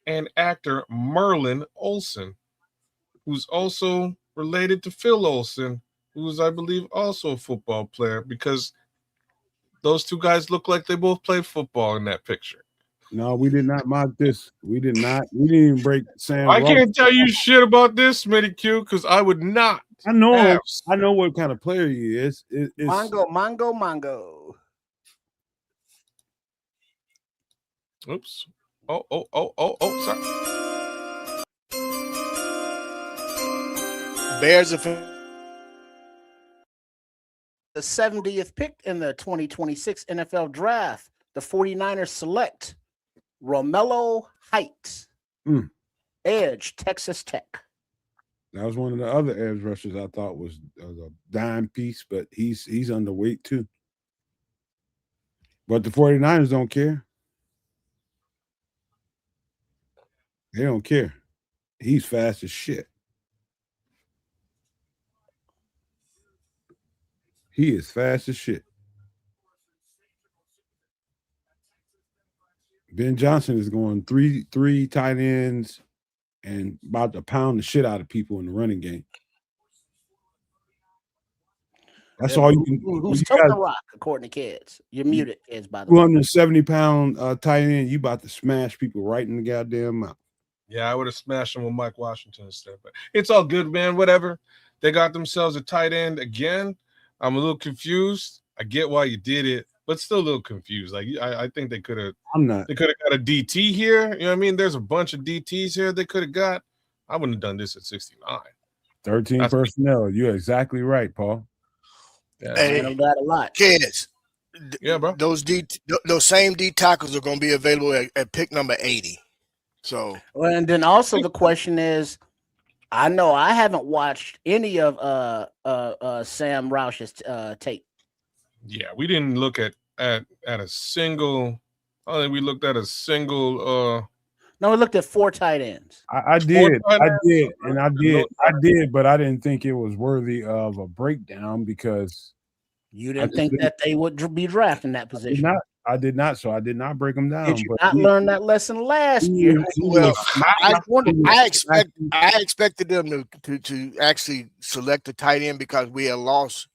and actor Merlin Olsen, who's also related to Phil Olsen who's, I believe, also a football player, because those two guys look like they both played football in that picture. No, we did not mock this. We did not. We didn't even break Sam. I can't tell you shit about this, vidIQ, because I would not. I know him. have. I know what kind of player he is. It's Mongo. Oops. Sorry. Bears are The 70th pick in the 2026 NFL Draft, the 49ers select Romello Heights, edge, Texas Tech. That was one of the other edge rushers I thought was a dime piece, but he's underweight too. But the 49ers don't care. They don't care. He's fast as shit. He is fast as shit. Ben Johnson is going three tight ends and about to pound the shit out of people in the running game. That's all you can. Who's toting the rock, according to kids? You're muted, kids, by the way. 270-pound tight end, you about to smash people right in the goddamn mouth. Yeah, I would have smashed him with Mike Washington instead, but it's all good, man. Whatever. They got themselves a tight end again. I'm a little confused. I get why you did it, but still a little confused. Like I think they could have. I'm not. They could have got a DT here. You know what I mean? There's a bunch of DTs here they could have got. I wouldn't have done this at 69. 13 personnel. You're exactly right, Paul. Yeah, Hey, I got a lot. Kids, yeah, bro. Those same D tackles are going to be available at pick number 80. So, well, and then also the question is, I know I haven't watched any of Sam Roush's tape. Yeah, we didn't look at a single. I think we looked at a single. No, we looked at 4 tight ends. I did, but I didn't think it was worthy of a breakdown because you didn't think that they would be drafting that position. I did not. So I did not break them down. Did you not learn that lesson last year? Well, I expected them to actually select a tight end because we had lost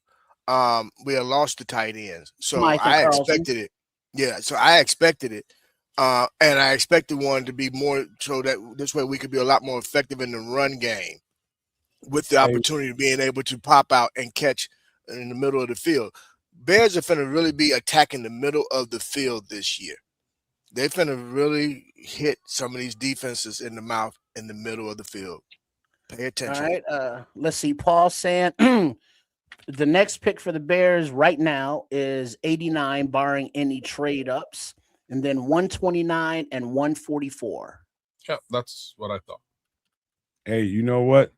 the tight ends. So I expected it. Yeah, so I expected it. And I expected one to be more so that this way we could be a lot more effective in the run game with the opportunity of being able to pop out and catch in the middle of the field. Bears are finna really be attacking the middle of the field this year. They're finna really hit some of these defenses in the mouth in the middle of the field. Pay attention. All right. Let's see. Paul saying the next pick for the Bears right now is 89, barring any trade ups, and then 129 and 144. Yeah, that's what I thought. Hey, you know what?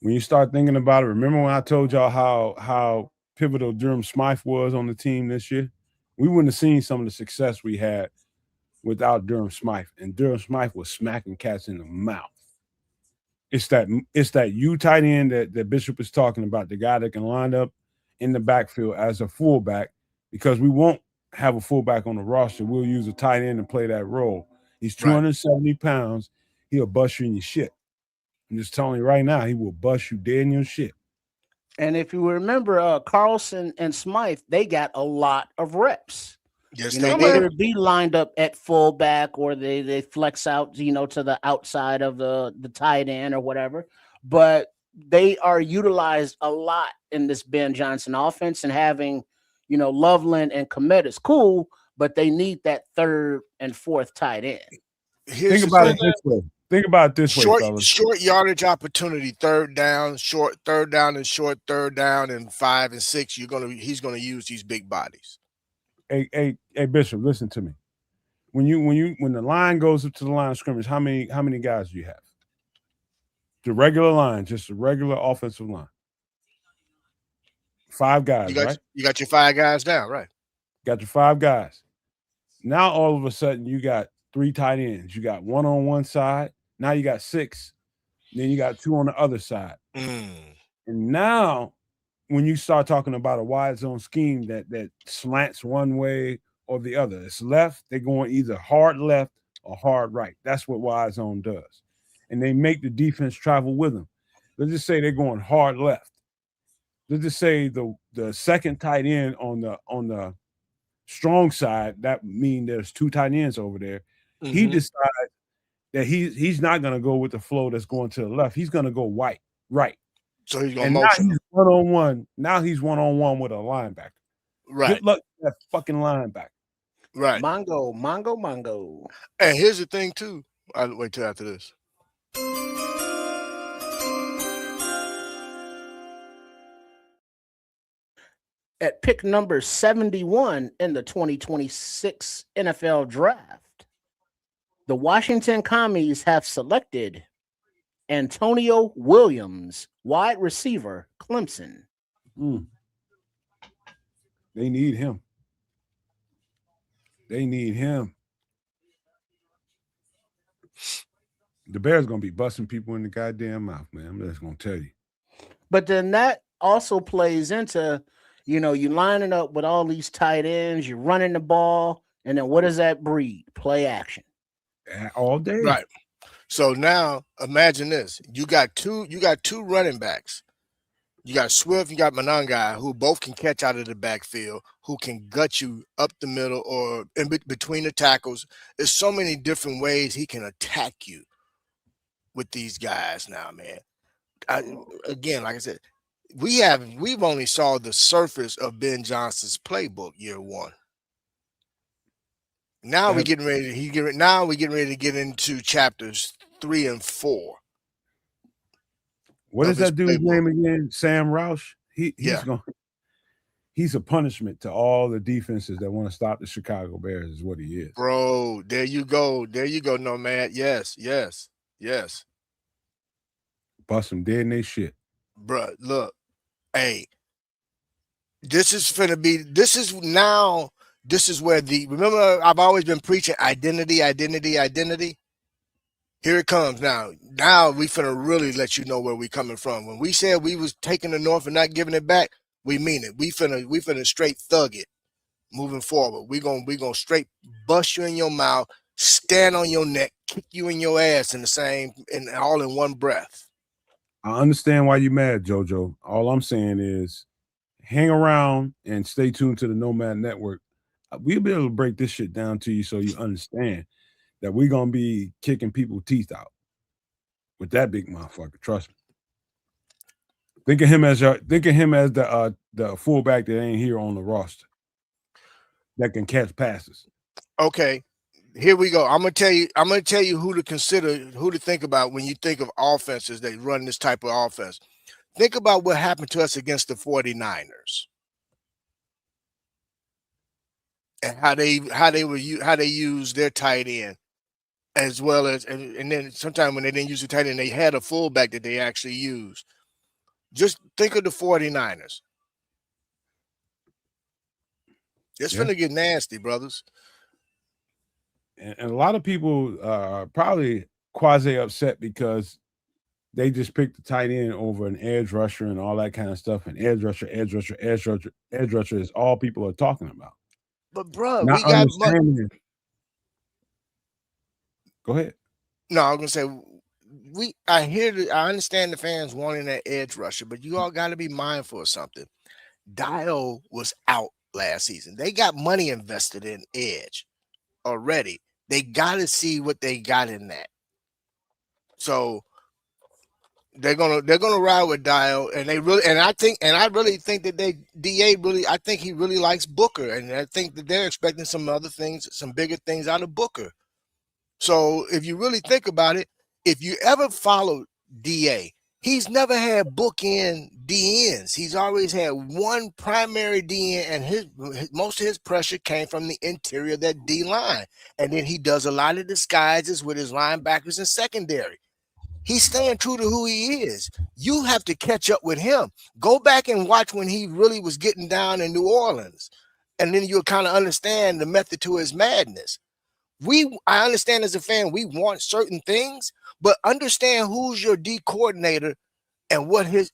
When you start thinking about it, remember when I told y'all how pivotal Durham Smythe was on the team this year? We wouldn't have seen some of the success we had without Durham Smythe. And Durham Smythe was smacking cats in the mouth. It's that U tight end that Bishop is talking about, the guy that can line up in the backfield as a fullback, because we won't have a fullback on the roster. We'll use a tight end and play that role. He's 270 pounds. He'll bust you in your shit. I'm just telling you right now, he will bust you dead in your shit. And if you remember, Carlson and Smythe, they got a lot of reps. Yes, they either be lined up at fullback or they flex out, to the outside of the tight end or whatever. But they are utilized a lot in this Ben Johnson offense, and having, Loveland and Komet is cool, but they need that third and fourth tight end. Think about it this way. Think about it this way, fellas. Short yardage opportunity, third down, and short, third down, and 5 and 6. He's gonna use these big bodies. Hey, Bishop, listen to me. When the line goes up to the line of scrimmage, how many guys do you have? The regular line, just a regular offensive line. 5 guys, right? You got your 5 guys down, right? Got your 5 guys. Now all of a sudden you got 3 tight ends. You got 1 on one side. Now you got 6. Then you got 2 on the other side. And now when you start talking about a wide zone scheme that slants one way or the other, it's left, they're going either hard left or hard right. That's what wide zone does. And they make the defense travel with them. Let's just say they're going hard left. let's just say the second tight end on the strong side, that mean there's two tight ends over there. He decides that he's not going to go with the flow that's going to the left. He's going to go right. So he's gonna And now motion he's him. one-on-one. Now he's one-on-one with a linebacker. Right, Good luck to that fucking linebacker. right. Mongo. And here's the thing too. I'll wait till after this. At pick number 71 in the 2026 NFL Draft, the Washington Commies have selected Antonio Williams, wide receiver, Clemson. They need him. They need him. The Bears gonna be busting people in the goddamn mouth, man. I'm just gonna tell you. But then that also plays into, you lining up with all these tight ends, you're running the ball, and then what does that breed? Play action. All day. Right. So now imagine this. You got two running backs. You got Swift, you got Monangai, who both can catch out of the backfield, who can gut you up the middle or in between the tackles. There's so many different ways he can attack you with these guys now, man. Again, like I said, we've only saw the surface of Ben Johnson's playbook year one. Now we're getting ready to get into chapters 3 and 4. What is that dude's playbook. name again? Sam Roush. He's a punishment to all the defenses that want to stop the Chicago Bears, is what he is. Bro, there you go. Nomad. Yes. Bust them dead in their shit. Bro, look. Hey, this is where remember I've always been preaching identity. Here it comes now. Now we finna really let you know where we coming from. When we said we was taking the North and not giving it back, we mean it. We finna straight thug it moving forward. We gonna straight bust you in your mouth, stand on your neck, kick you in your ass all in one breath. I understand why you're mad, JoJo. All I'm saying is hang around and stay tuned to the Nomad Network. We'll be able to break this shit down to you so you understand that we're gonna be kicking people's teeth out with that big motherfucker. Trust me. Think of him as the fullback that ain't here on the roster that can catch passes. Okay, here we go. I'm gonna tell you who to think about when you think of offenses that run this type of offense. Think about what happened to us against the 49ers. And how they use their tight end, as well as and then sometimes when they didn't use the tight end, they had a fullback that they actually used. Just think of the 49ers. It's gonna get nasty, brothers. And a lot of people are probably quasi upset because they just picked the tight end over an edge rusher and all that kind of stuff. And edge rusher is all people are talking about. But bro, Not we got understanding. Go ahead. No, I was gonna say I understand the fans wanting that edge rusher, but you all got to be mindful of something. Dio was out last season. They got money invested in edge already. They got to see what they got in that. So they're gonna ride with Dio, and I really think that I think he really likes Booker, and I think that they're expecting some other things, some bigger things out of Booker. So if you really think about it, if you ever followed DA, he's never had bookend DNs. He's always had one primary DN, and most of his pressure came from the interior of that D line. And then he does a lot of disguises with his linebackers and secondary. He's staying true to who he is. You have to catch up with him. Go back and watch when he really was getting down in New Orleans, and then you'll kind of understand the method to his madness. I understand as a fan, we want certain things, but understand who's your D coordinator and where his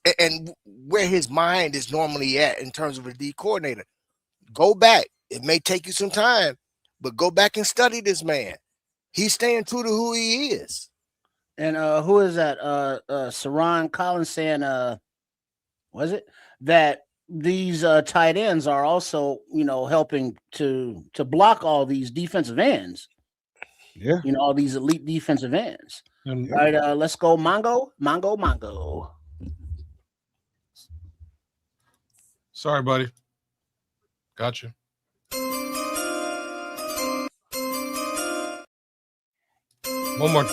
mind is normally at in terms of a D coordinator. Go back. It may take you some time, but go back and study this man. He's staying true to who he is. And who is that? Saron Collins saying, was it? that these tight ends are also, helping to block all these defensive ends. Yeah. All these elite defensive ends. And All right, let's go Mongo. sorry, buddy. Gotcha. One more.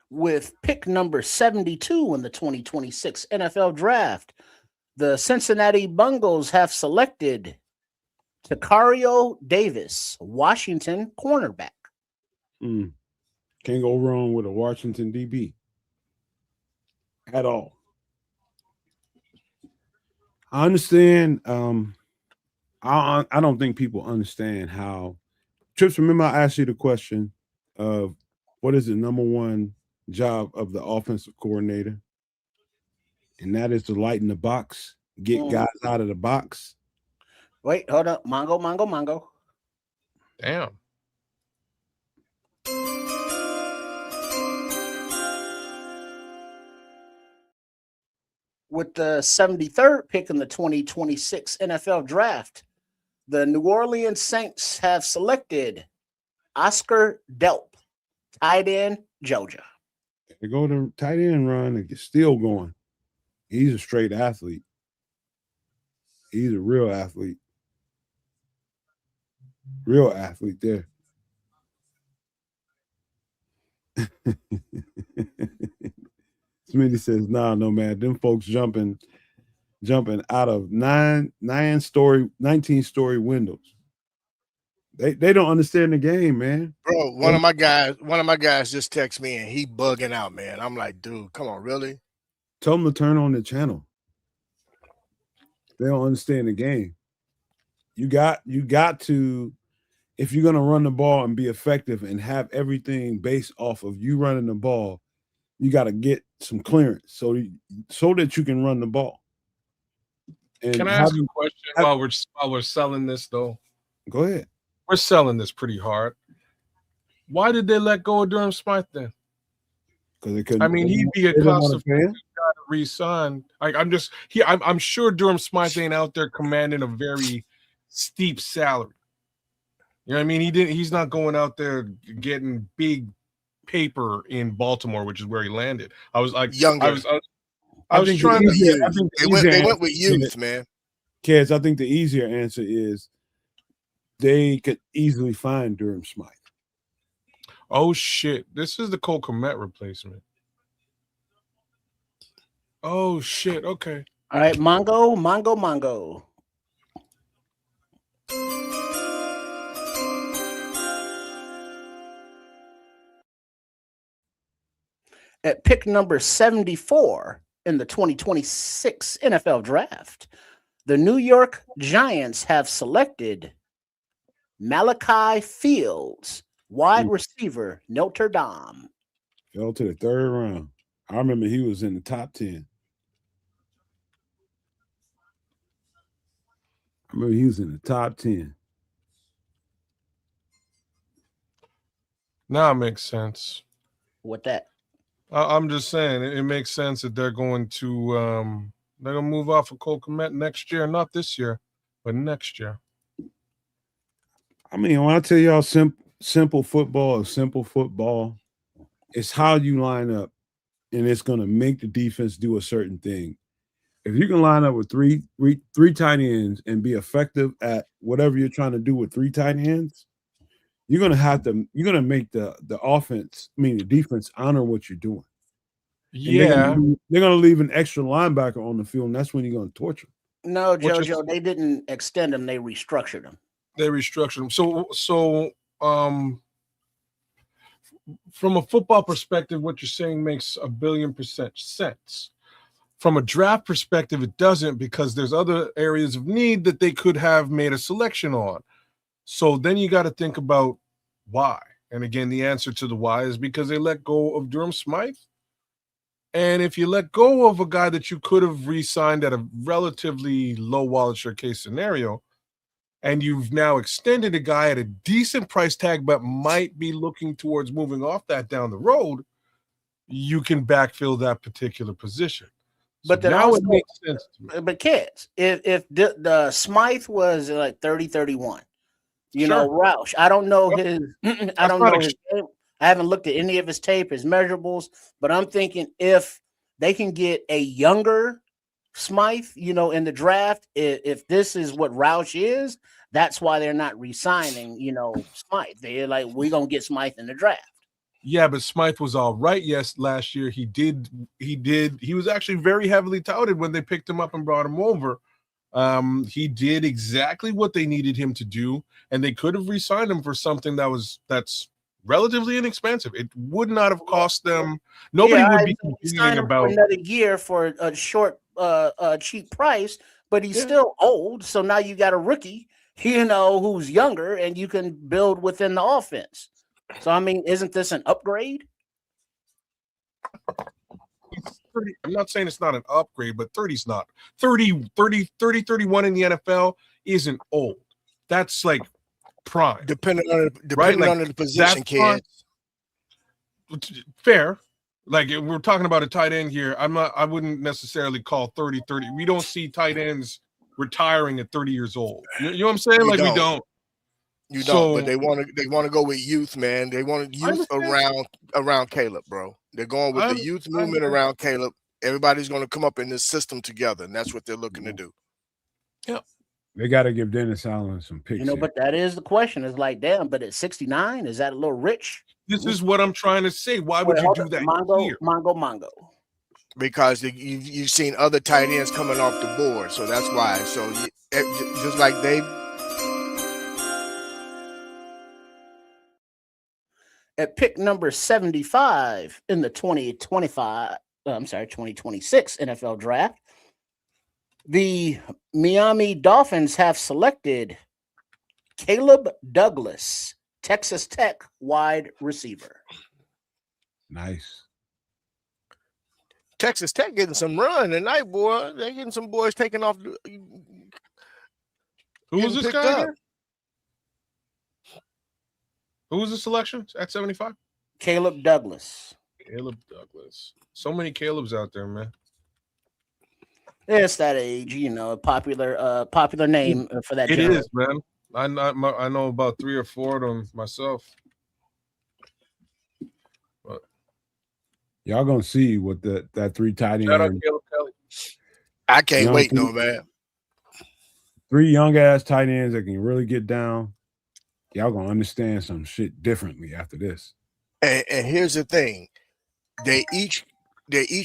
With pick number 72 in the 2026 NFL Draft, the Cincinnati Bengals have selected Takario Davis, Washington cornerback. Can't go wrong with a Washington DB at all. I understand. I don't think people understand how. Trips, remember I asked you the question of what is the number one job of the offensive coordinator? And that is to lighten the box, get guys out of the box. Wait, hold up. Mongo. Damn. With the 73rd pick in the 2026 NFL Draft, the New Orleans Saints have selected Oscar Delp, tight end, Georgia. They go to tight end run and get still going. He's a straight athlete. He's a real athlete. Real athlete there. Smitty says, nah, no man. Them folks jumping out of 19-story windows. They don't understand the game, man. Bro, one of my guys just texted me and he bugging out, man. I'm like, dude, come on, really? Tell them to turn on the channel. They don't understand the game. You got to, if you're gonna run the ball and be effective and have everything based off of you running the ball, you got to get some clearance so that you can run the ball. And can I ask a question while we're selling this though? Go ahead. We're selling this pretty hard. Why did they let go of Durham Smythe then? Because they couldn't. I mean, he'd be a cost of re-sign. I'm sure Durham Smythe ain't out there commanding a very steep salary. You know what I mean? He's not going out there getting big paper in Baltimore, which is where he landed. I was like, younger. I was trying to. They went with youth, man. Kids, I think the easier answer is they could easily find Durham Smythe. Oh shit! This is the Cole Kmet replacement. Oh shit! Okay. All right, Mongo. At pick number 74 in the 2026 NFL Draft, the New York Giants have selected Malachi Fields, wide receiver, Notre Dame. Fell to the third round. I remember he was in the top 10. Now it makes sense. With that, I'm just saying it makes sense that they're going to move off of Cole Kmet next year, not this year, but next year. I mean, when I tell y'all simple football is simple football, it's how you line up, and it's going to make the defense do a certain thing. If you can line up with three tight ends and be effective at whatever you're trying to do with three tight ends, you're going to make the offense, the defense, honor what you're doing. Yeah. They're going to leave an extra linebacker on the field, and that's when you're going to torture them. No, JoJo, they didn't extend him. They restructured him. So from a football perspective, what you're saying makes 1,000,000,000% sense. From a draft perspective, it doesn't, because there's other areas of need that they could have made a selection on. So then you got to think about why. And again, the answer to the why is because they let go of Durham Smythe. And if you let go of a guy that you could have re-signed at a relatively low wallet share case scenario, and you've now extended a guy at a decent price tag but might be looking towards moving off that down the road, you can backfill that particular position. But then now also, it makes sense to me. but kids, if the Smythe was like 30, 31, you know, Sure. Roush, I don't know Yep. his, I That's don't not know his tape. I haven't looked at any of his tape, his measurables, but I'm thinking if they can get a younger Smythe, you know, in the draft, if this is what Roush is, that's why they're not re-signing, you know, Smythe. They're like, we're gonna get Smythe in the draft. Yeah, but Smythe was all right. Yes, last year he was actually very heavily touted when they picked him up and brought him over. He did exactly what they needed him to do, and they could have re-signed him for something that's relatively inexpensive. It would not have cost them. Nobody would be complaining about another year for a short, cheap price, but he's still old. So now you got a rookie, you know, who's younger, and you can build within the offense. So I mean, isn't this an upgrade? I'm not saying it's not an upgrade, but 30's not 30, 31 in the NFL isn't old. That's like prime. Depending on the position, kids. Fair. Like we're talking about a tight end here. I wouldn't necessarily call 30. We don't see tight ends retiring at 30 years old. You know what I'm saying? We don't. You don't, but they want to go with youth, man. They want youth around Caleb, bro. They're going with the youth movement around Caleb. Everybody's going to come up in this system together, and that's what they're looking to do. Yeah. They got to give Dennis Allen some picks. You know, but that is the question. It's like, damn, but at 69, is that a little rich? This is what I'm trying to say. Why would you do that here? Mongo. Because you've seen other tight ends coming off the board, so that's why. So just like they. At pick number 75 in the 2026 NFL draft, the Miami Dolphins have selected Caleb Douglas, Texas Tech wide receiver. Nice. Texas Tech getting some run tonight, boy. They're getting some boys taking off. Who was this guy again? Who was the selection at 75? Caleb Douglas. So many Calebs out there, man. It's that age, you know, popular name for that. It is, man. I know about 3 or 4 of them myself. But y'all gonna see what that 3 tight end. Shout out Caleb Kelly. I can't wait, though, man. 3 young ass tight ends that can really get down. Y'all gonna understand some shit differently after this. And here's the thing: they each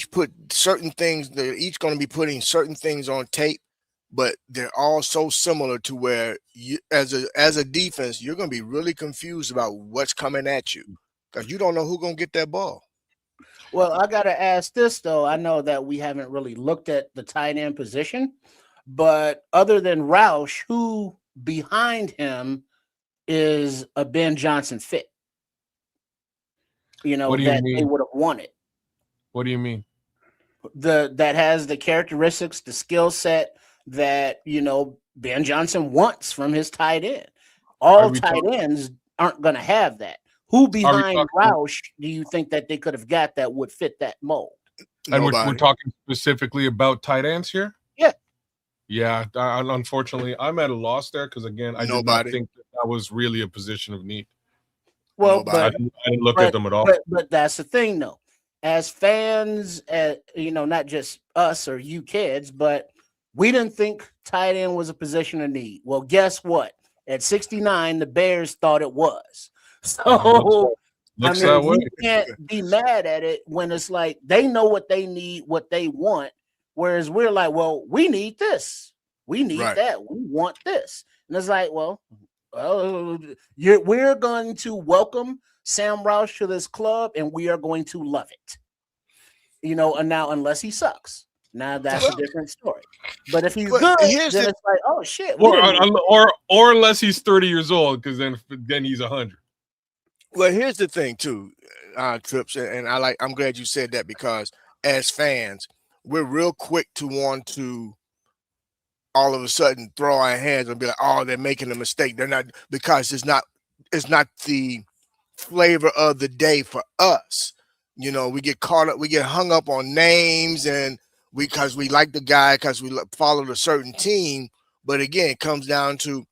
put certain things. They're each going to be putting certain things on tape, but they're all so similar to where you, as a defense, you're going to be really confused about what's coming at you because you don't know who's going to get that ball. Well, I gotta ask this though. I know that we haven't really looked at the tight end position, but other than Roush, who behind him is a Ben Johnson fit? You know, that they would have wanted. What do you mean? That has the characteristics, the skill set that, you know, Ben Johnson wants from his tight end. All tight ends aren't going to have that. Who behind Roush do you think that they could have got that would fit that mold? And we're talking specifically about tight ends here? Yeah. Yeah. Unfortunately, I'm at a loss there because, again, I did not think that was really a position of need. Well, I didn't look at them at all. But that's the thing, though. As fans, you know, not just us or you kids, but we didn't think tight end was a position of need. Well, guess what? At 69, the Bears thought it was. So, we can't be mad at it when it's like they know what they need, what they want, whereas we're like, well, we need this. We need that. We want this. And it's like, well, we're going to welcome Sam Roush to this club, and we are going to love it. You know, and now unless he sucks, now that's a different story. But if he's good, then it's like, oh shit. Or unless he's 30 years old, because then he's 100. Well, here's the thing too, Trips, and I'm glad you said that because as fans, we're real quick to want to all of a sudden throw our hands and be like, oh, they're making a mistake. They're not, because it's not the flavor of the day for us. You know, we get caught up, we get hung up on names, and because we like the guy, because we followed a certain team. But again, it comes down to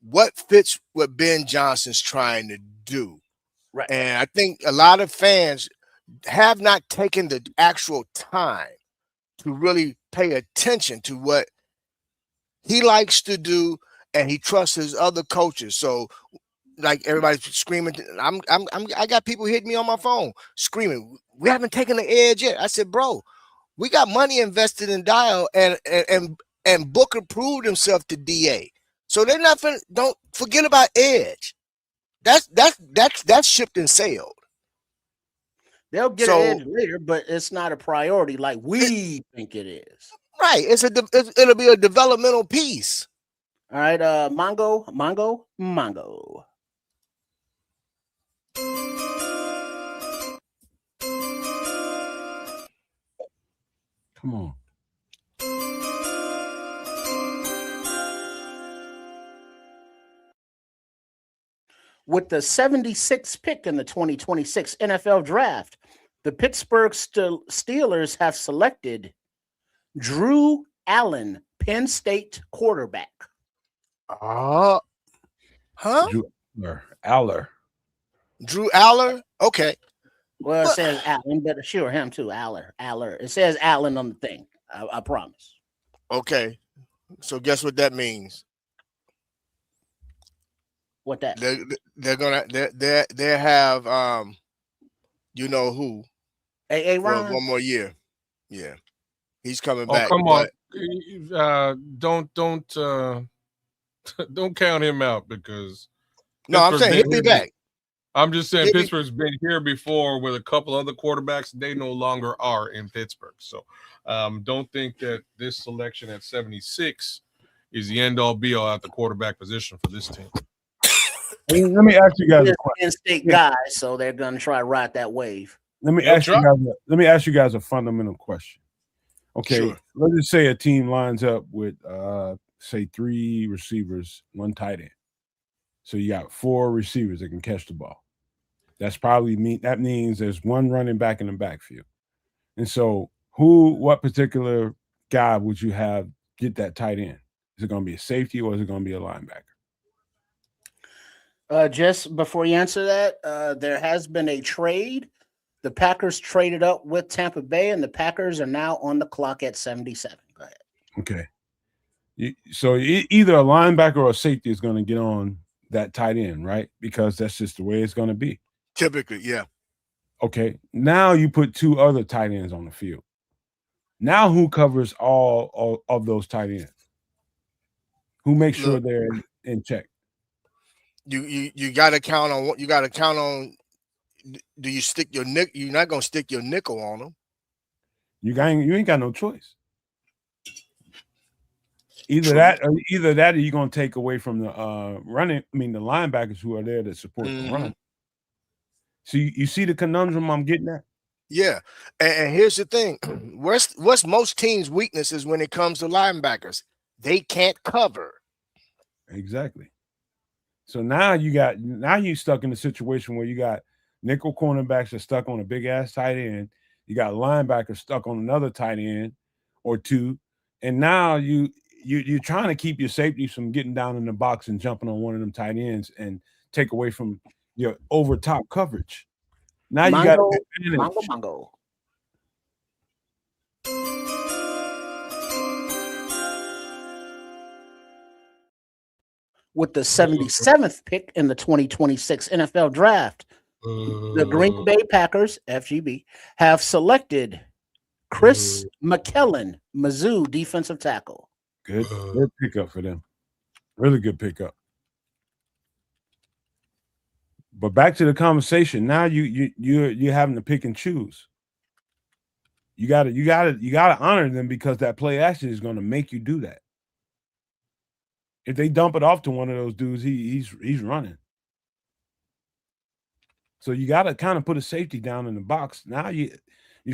what fits what Ben Johnson's trying to do. Right. And I think a lot of fans have not taken the actual time to really pay attention to what he likes to do, and he trusts his other coaches. So, like everybody's screaming, I got people hitting me on my phone screaming, "We haven't taken the edge yet." I said, "Bro, we got money invested in Dial, and Booker proved himself to DA. So they're not don't forget about edge. That's shipped and sailed. They'll get So- an edge later, but it's not a priority like we think it is. Right. It'll be a developmental piece. All right, Mongo. Come on. With the 76th pick in the 2026 NFL Draft, the Pittsburgh Steelers have selected Drew Allen, Penn State quarterback. Huh? Aller. Drew Aller? Okay. Well, it says Allen, but sure, him too. Aller. It says Allen on the thing. I promise. Okay. So guess what that means? What that? They're gonna they have you know who Hey, for Ron. one more year. Yeah. He's coming Oh, back. come on. but- Don't count him out because No, I'm saying he'll Pittsburgh's be been here back. I'm just saying He'll be- Pittsburgh's been here before with a couple other quarterbacks. They no longer are in Pittsburgh. So don't think that this selection at 76 is the end all be all at the quarterback position for this team. Let me ask you guys a He's question. Penn State guy, so they're gonna try to ride that wave. Let me They'll ask you try. guys. Let me ask you guys a fundamental question. Okay, Sure. let's just say a team lines up with say 3 receivers, 1 tight end. So you got 4 receivers that can catch the ball. That means there's 1 running back in the backfield. And so what particular guy would you have get that tight end? Is it going to be a safety or is it going to be a linebacker? Just before you answer that, there has been a trade. The Packers traded up with Tampa Bay, and the Packers are now on the clock at 77. Go ahead. Okay. So either a linebacker or a safety is going to get on that tight end, right? Because that's just the way it's going to be. Typically, yeah. Okay. Now you put 2 other tight ends on the field. Now who covers all of those tight ends? Who makes sure Look. they're in check? You got to count on what you got to count on. Do you stick your nick? You're not gonna stick your nickel on them. You ain't got no choice. Either True. that or you're gonna take away from the the linebackers who are there to support the run. So you see the conundrum I'm getting at? Yeah, and here's the thing: what's most teams' weaknesses when it comes to linebackers? They can't cover. Exactly. So now you're stuck in a situation where you got nickel cornerbacks are stuck on a big ass tight end. You got linebackers stuck on another tight end or 2, and now you're trying to keep your safeties from getting down in the box and jumping on one of them tight ends and take away from your over top coverage. Now you got an advantage. Mongo. With the 77th pick in the 2026 NFL Draft, the Green Bay Packers, FGB, have selected Chris McKellen, Mizzou defensive tackle. Good pickup for them. Really good pickup. But back to the conversation. Now you're having to pick and choose. You gotta honor them because that play action is going to make you do that. If they dump it off to one of those dudes, he's running. So you got to kind of put a safety down in the box. Now you're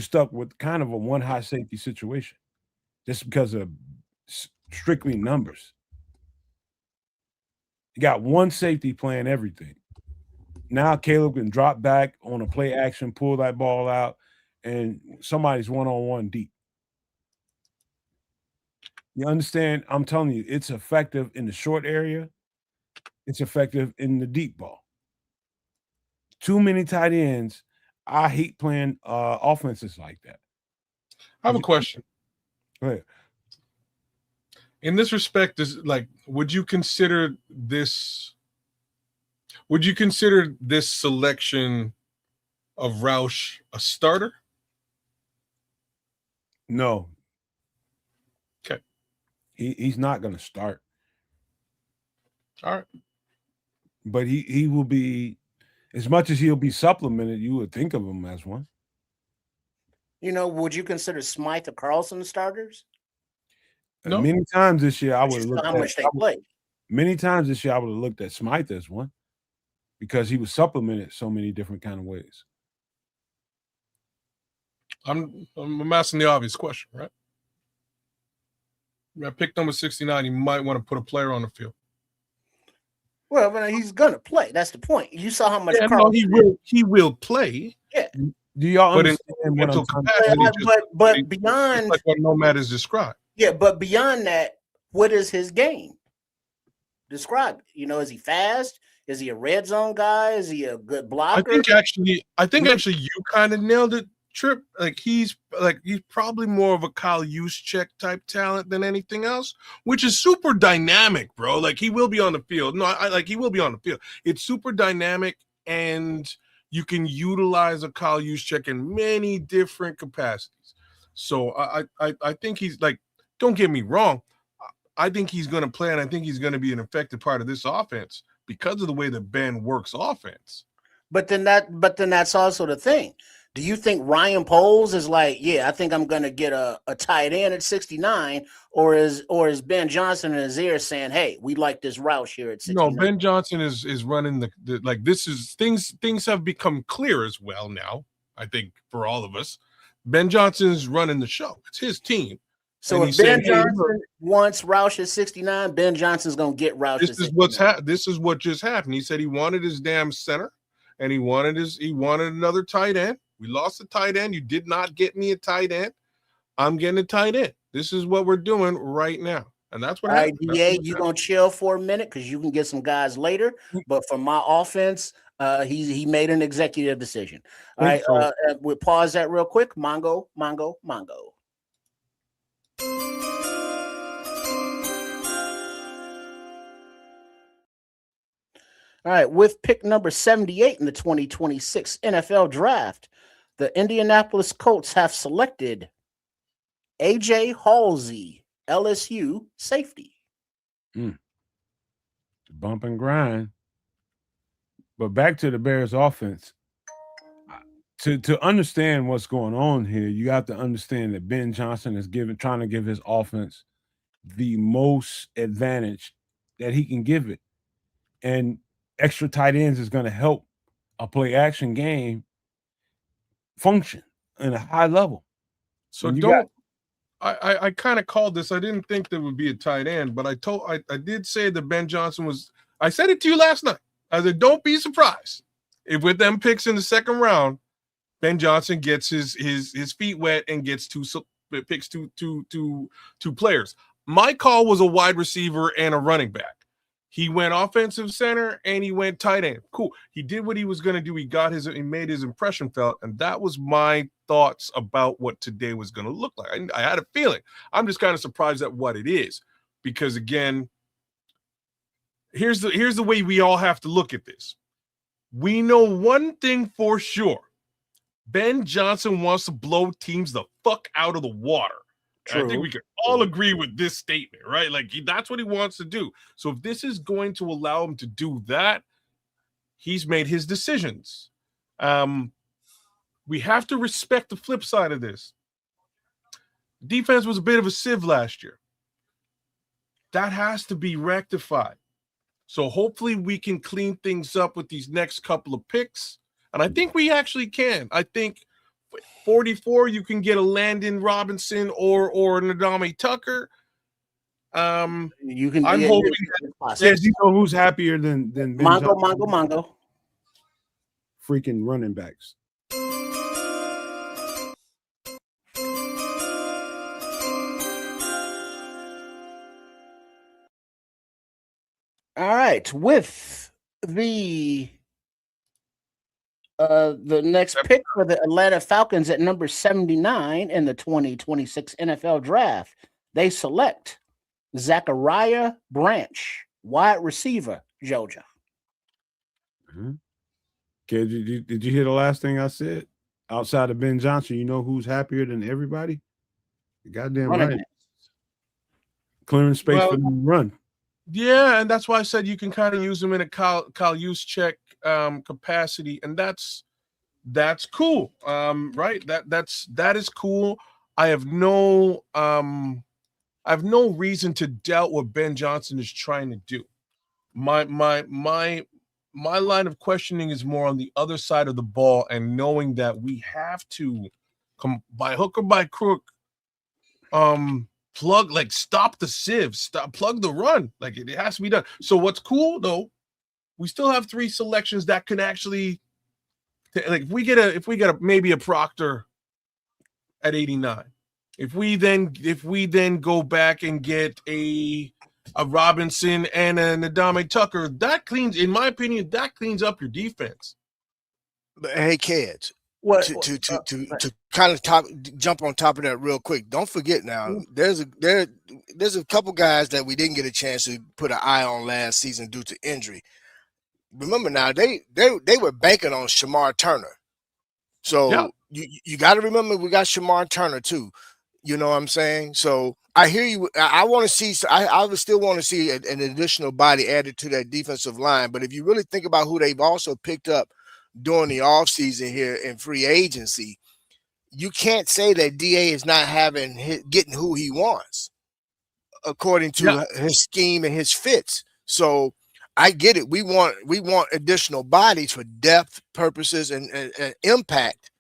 stuck with kind of a 1 high safety situation, just because of strictly numbers. You got 1 safety playing everything. Now Caleb can drop back on a play action, pull that ball out, and somebody's one-on-one deep. You understand? I'm telling you, it's effective in the short area. It's effective in the deep ball. Too many tight ends. I hate playing offenses like that. I have a question. Go ahead. In this respect, would you consider this selection of Roush a starter? No. Okay. He's not going to start. All right. But he will be, as much as he'll be supplemented, you would think of him as one. Would you consider Smythe or Carlson starters? No. Many times this year, I would have looked how much they played. Many times this year, I would have looked at Smythe as one because he was supplemented so many different kind of ways. I'm asking the obvious question, right? At pick number 69, you might want to put a player on the field. Well, but he's gonna play. That's the point. You saw how much. Yeah, no, he will play. Yeah. Do y'all but understand in what mental I'm capacity? But beyond, like what Nomad has described. Yeah, but beyond that, what is his game? Describe it. Is he fast? Is he a red zone guy? Is he a good blocker? I think actually you kind of nailed it, Trip. He's probably more of a Kyle Juszczyk type talent than anything else, which is super dynamic, bro. He will be on the field. No, he will be on the field. It's super dynamic, and you can utilize a Kyle Juszczyk in many different capacities. So I think he's don't get me wrong. I think he's going to play, and I think he's going to be an effective part of this offense because of the way that Ben works offense. But then that's also the thing. Do you think Ryan Poles is I think I'm going to get a tight end at 69, or is Ben Johnson in his ear saying, "Hey, we like this Roush here at 69"? No, Ben Johnson is running the this is things have become clear as well now. I think for all of us, Ben Johnson is running the show. It's his team. So if Ben Johnson wants Roush at 69, Ben Johnson's going to get Roush at 69. This is what just happened. He said he wanted his damn center, and he wanted another tight end. We lost a tight end. You did not get me a tight end. I'm getting a tight end. This is what we're doing right now. And that's what happened. All right, DA, you're going to chill for a minute because you can get some guys later. But for my offense, he made an executive decision. All right, we'll pause that real quick. Mongo. All right, with pick number 78 in the 2026 NFL Draft, the Indianapolis Colts have selected A.J. Halsey, LSU safety. Bump and grind. But back to the Bears offense. To understand what's going on here, you have to understand that Ben Johnson is trying to give his offense the most advantage that he can give it. And extra tight ends is going to help a play action game function in a high level. So I kind of called this. I didn't think there would be a tight end, but I did say that Ben Johnson was. I said it to you last night. I said, don't be surprised if with them picks in the second round, Ben Johnson gets his feet wet and gets two players. My call was a wide receiver and a running back. He went offensive center and he went tight end. Cool. He did what he was going to do. He made his impression felt, and that was my thoughts about what today was going to look like. I had a feeling. I'm just kind of surprised at what it is, because again, here's the way we all have to look at this. We know one thing for sure. Ben Johnson wants to blow teams the fuck out of the water. I think we can all agree with this statement, right? That's what he wants to do. So if this is going to allow him to do that, he's made his decisions. We have to respect the flip side of this. Defense was a bit of a sieve last year. That has to be rectified. So hopefully we can clean things up with these next couple of picks. And I think we actually can. I think 44, you can get a Landon Robinson or an Adame Tucker. You can. I'm hoping that, you know who's happier than Mongo. freaking running backs. All right, with the next pick for the Atlanta Falcons at number 79 in the 2026 NFL Draft, they select Zachariah Branch, wide receiver, Georgia. Mm-hmm. Okay, did you hear the last thing I said? Outside of Ben Johnson, you know who's happier than everybody? The goddamn right. Clearing space for them to run. Yeah, and that's why I said you can kind of use them in a Kyle Juszczyk capacity, and that's cool. Right? That is cool. I have no reason to doubt what Ben Johnson is trying to do. My line of questioning is more on the other side of the ball, and knowing that we have to come by hook or by crook, stop the sieve, plug the run. Like it has to be done. So what's cool though, we still have 3 selections that can actually, like, if we get a maybe a Proctor at 89, if we then go back and get a Robinson and a Nadame Tucker, that cleans, in my opinion, up your defense. But hey, kids, to kind of jump on top of that real quick. Don't forget now, there's a couple guys that we didn't get a chance to put an eye on last season due to injury. Remember now, they were banking on Shamar Turner, so you got to remember we got Shamar Turner too. You know what I'm saying? So I hear you. I want to see. I would still want to see an additional body added to that defensive line. But if you really think about who they've also picked up during the offseason here in free agency, you can't say that DA is not getting who he wants according to his scheme and his fits. So I get it. We want additional bodies for depth purposes and impact.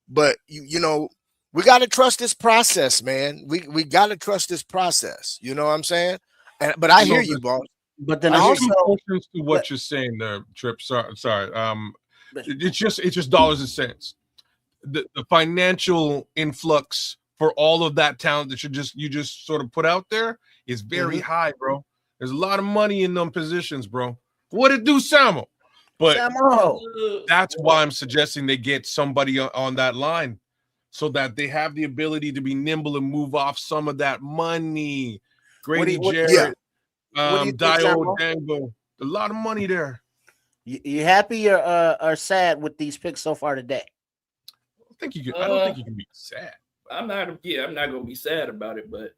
But you know, we got to trust this process, man. We got to trust this process. You know what I'm saying? But I hear you, boss. But then also to what you're saying there, Trip. Sorry. It's just dollars and cents. The financial influx for all of that talent that you just sort of put out there is very high, bro. There's a lot of money in them positions, bro. What it do, Samo? But that's why I'm suggesting they get somebody on that line, so that they have the ability to be nimble and move off some of that money. Grady Jarrett, Dio Dango, a lot of money there. You happy or sad with these picks so far today? I don't think you can be sad. I'm not gonna be sad about it, but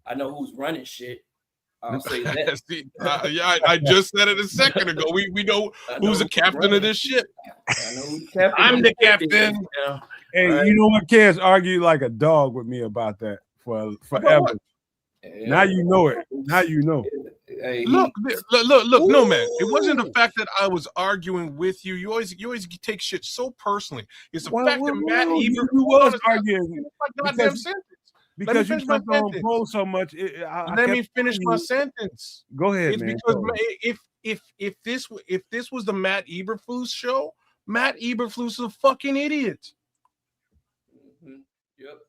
I know who's running shit. I'll say that. I just said it a second ago. We know who's the captain of this ship. I know who's the captain. I'm the captain. Hey, you know what? Kids argue like a dog with me about that forever. Now you know it. Now you know. Hey, look, Nomad. It wasn't the fact that I was arguing with you. You always take shit so personally. It's the fact that Matt Eber was arguing because you jumped on Paul so much. Let me finish my sentence. Go ahead, it's man. Because if this was the Matt Eberflus show, Matt Eberflus is a fucking idiot. Yep.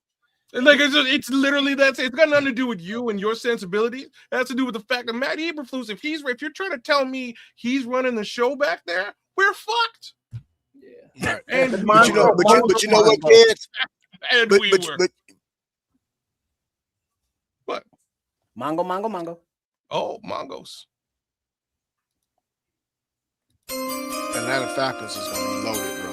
Like it's literally it's got nothing to do with you and your sensibilities. It has to do with the fact that Matt Eberflus, if you're trying to tell me he's running the show back there, we're fucked. Yeah. Right. And but you know what, kids? And but, we but, were. But, what? Mongo. Oh, Mongos. Atlanta Falcons is gonna be loaded, bro.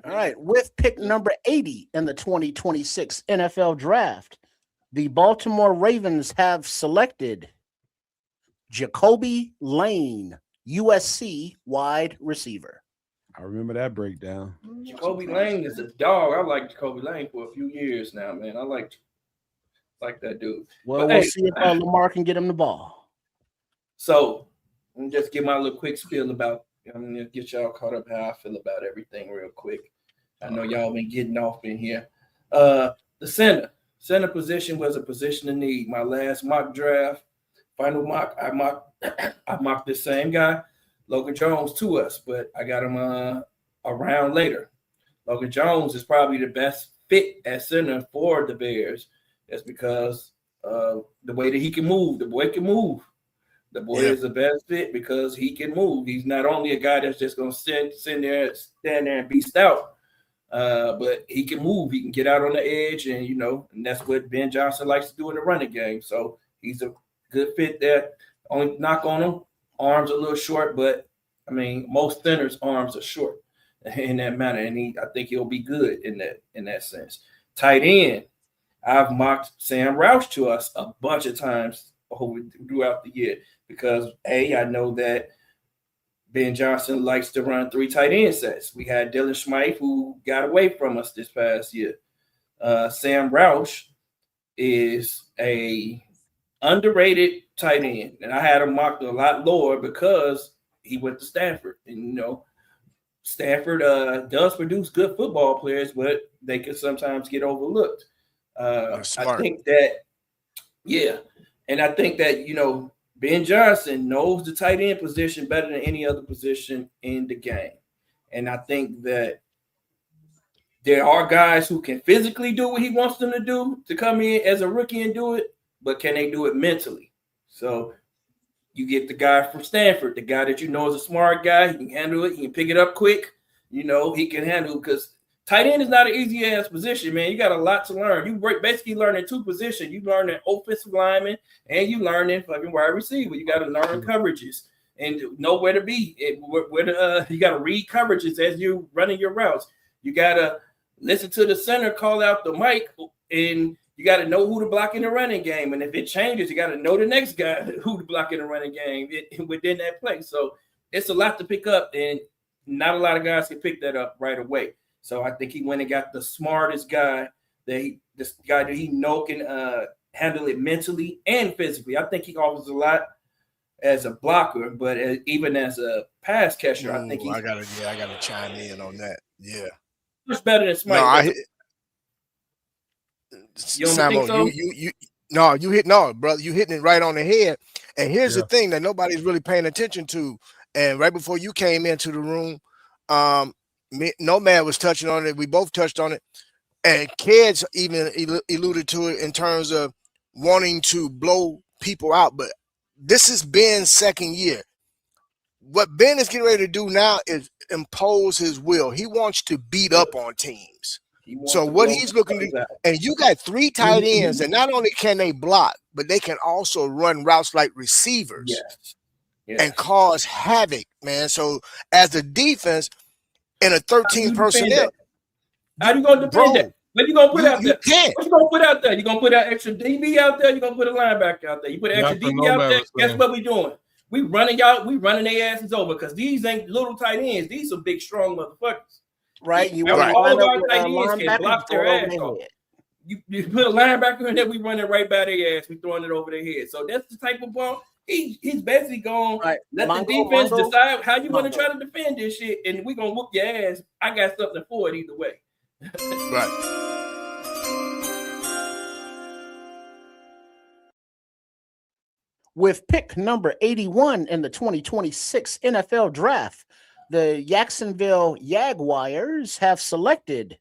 All right, with pick number 80 in the 2026 NFL Draft, the Baltimore Ravens have selected Jacoby Lane, USC wide receiver. I remember that breakdown. Jacoby Lane is a dog. I like Jacoby Lane for a few years now, man. I like that dude. Well, we'll see if Lamar can get him the ball. So, let me just give my little quick spiel about. I'm gonna get y'all caught up how I feel about everything real quick. I know y'all been getting off in here. The center position was a position of need. My last mock draft, final mock, I mocked the same guy, Logan Jones to us, but I got him around later. Logan Jones is probably the best fit at center for the Bears. That's because the way that he can move. The boy can move. The boy is the best fit because he can move. He's not only a guy that's just going to stand there and be stout, but he can move. He can get out on the edge, and and that's what Ben Johnson likes to do in the running game. So he's a good fit there. Only knock on him, arms a little short, but I mean most centers' arms are short in that manner, and I think he'll be good in that sense. Tight end, I've mocked Sam Roush to us a bunch of times throughout the year because I know that Ben Johnson likes to run 3 tight end sets. We had Dylan Smythe who got away from us this past year. Sam Roush is a underrated tight end, and I had him mocked a lot lower because he went to Stanford, and Stanford does produce good football players, but they can sometimes get overlooked. I think that, and I think that Ben Johnson knows the tight end position better than any other position in the game, and I think that there are guys who can physically do what he wants them to do to come in as a rookie and do it, but can they do it mentally? So you get the guy from Stanford, the guy that is a smart guy. He can handle it. He can pick it up quick. He can handle it because tight end is not an easy ass position, man. You got a lot to learn. You basically learning 2 positions. You learn an offensive lineman and you learn in fucking wide receiver. You got to learn coverages and know where to be. You got to read coverages as you running your routes. You got to listen to the center call out the mic, and you got to know who to block in the running game. And if it changes, you got to know the next guy who to block in the running game within that play. So it's a lot to pick up, and not a lot of guys can pick that up right away. So I think he went and got the smartest guy that he can handle it mentally and physically. I think he offers a lot as a blocker, but even as a pass catcher, I think I gotta chime in on that. Yeah, much better than Smite. Samo, brother, you hitting it right on the head. And here's the thing that nobody's really paying attention to. And right before you came into the room, Nomad was touching on it. We both touched on it, and Kids even alluded to it in terms of wanting to blow people out. But this is Ben's second year. What Ben is getting ready to do now is impose his will. He wants to beat up on teams. So what he's looking to, and you got 3 tight ends, and not only can they block, but they can also run routes like receivers and cause havoc, man. So as a defense in a 13 personnel, how you gonna defend that? What you gonna put out there? Can't. What you gonna put out there? You gonna put out extra DB out there? You gonna put a linebacker out there? You put extra DB out there? Guess what we doing? We running their asses over because these ain't little tight ends. These are big, strong motherfuckers. Right? You want all of our tight ends can block their ass off. You put a linebacker in there, we running right by their ass. We throwing it over their head. So that's the type of ball. He's basically going to let the defense decide how you want to try to defend this shit, and we gonna whoop your ass. I got something for it either way. Right. With pick number 81 in the 2026 NFL Draft, the Jacksonville Jaguars have selected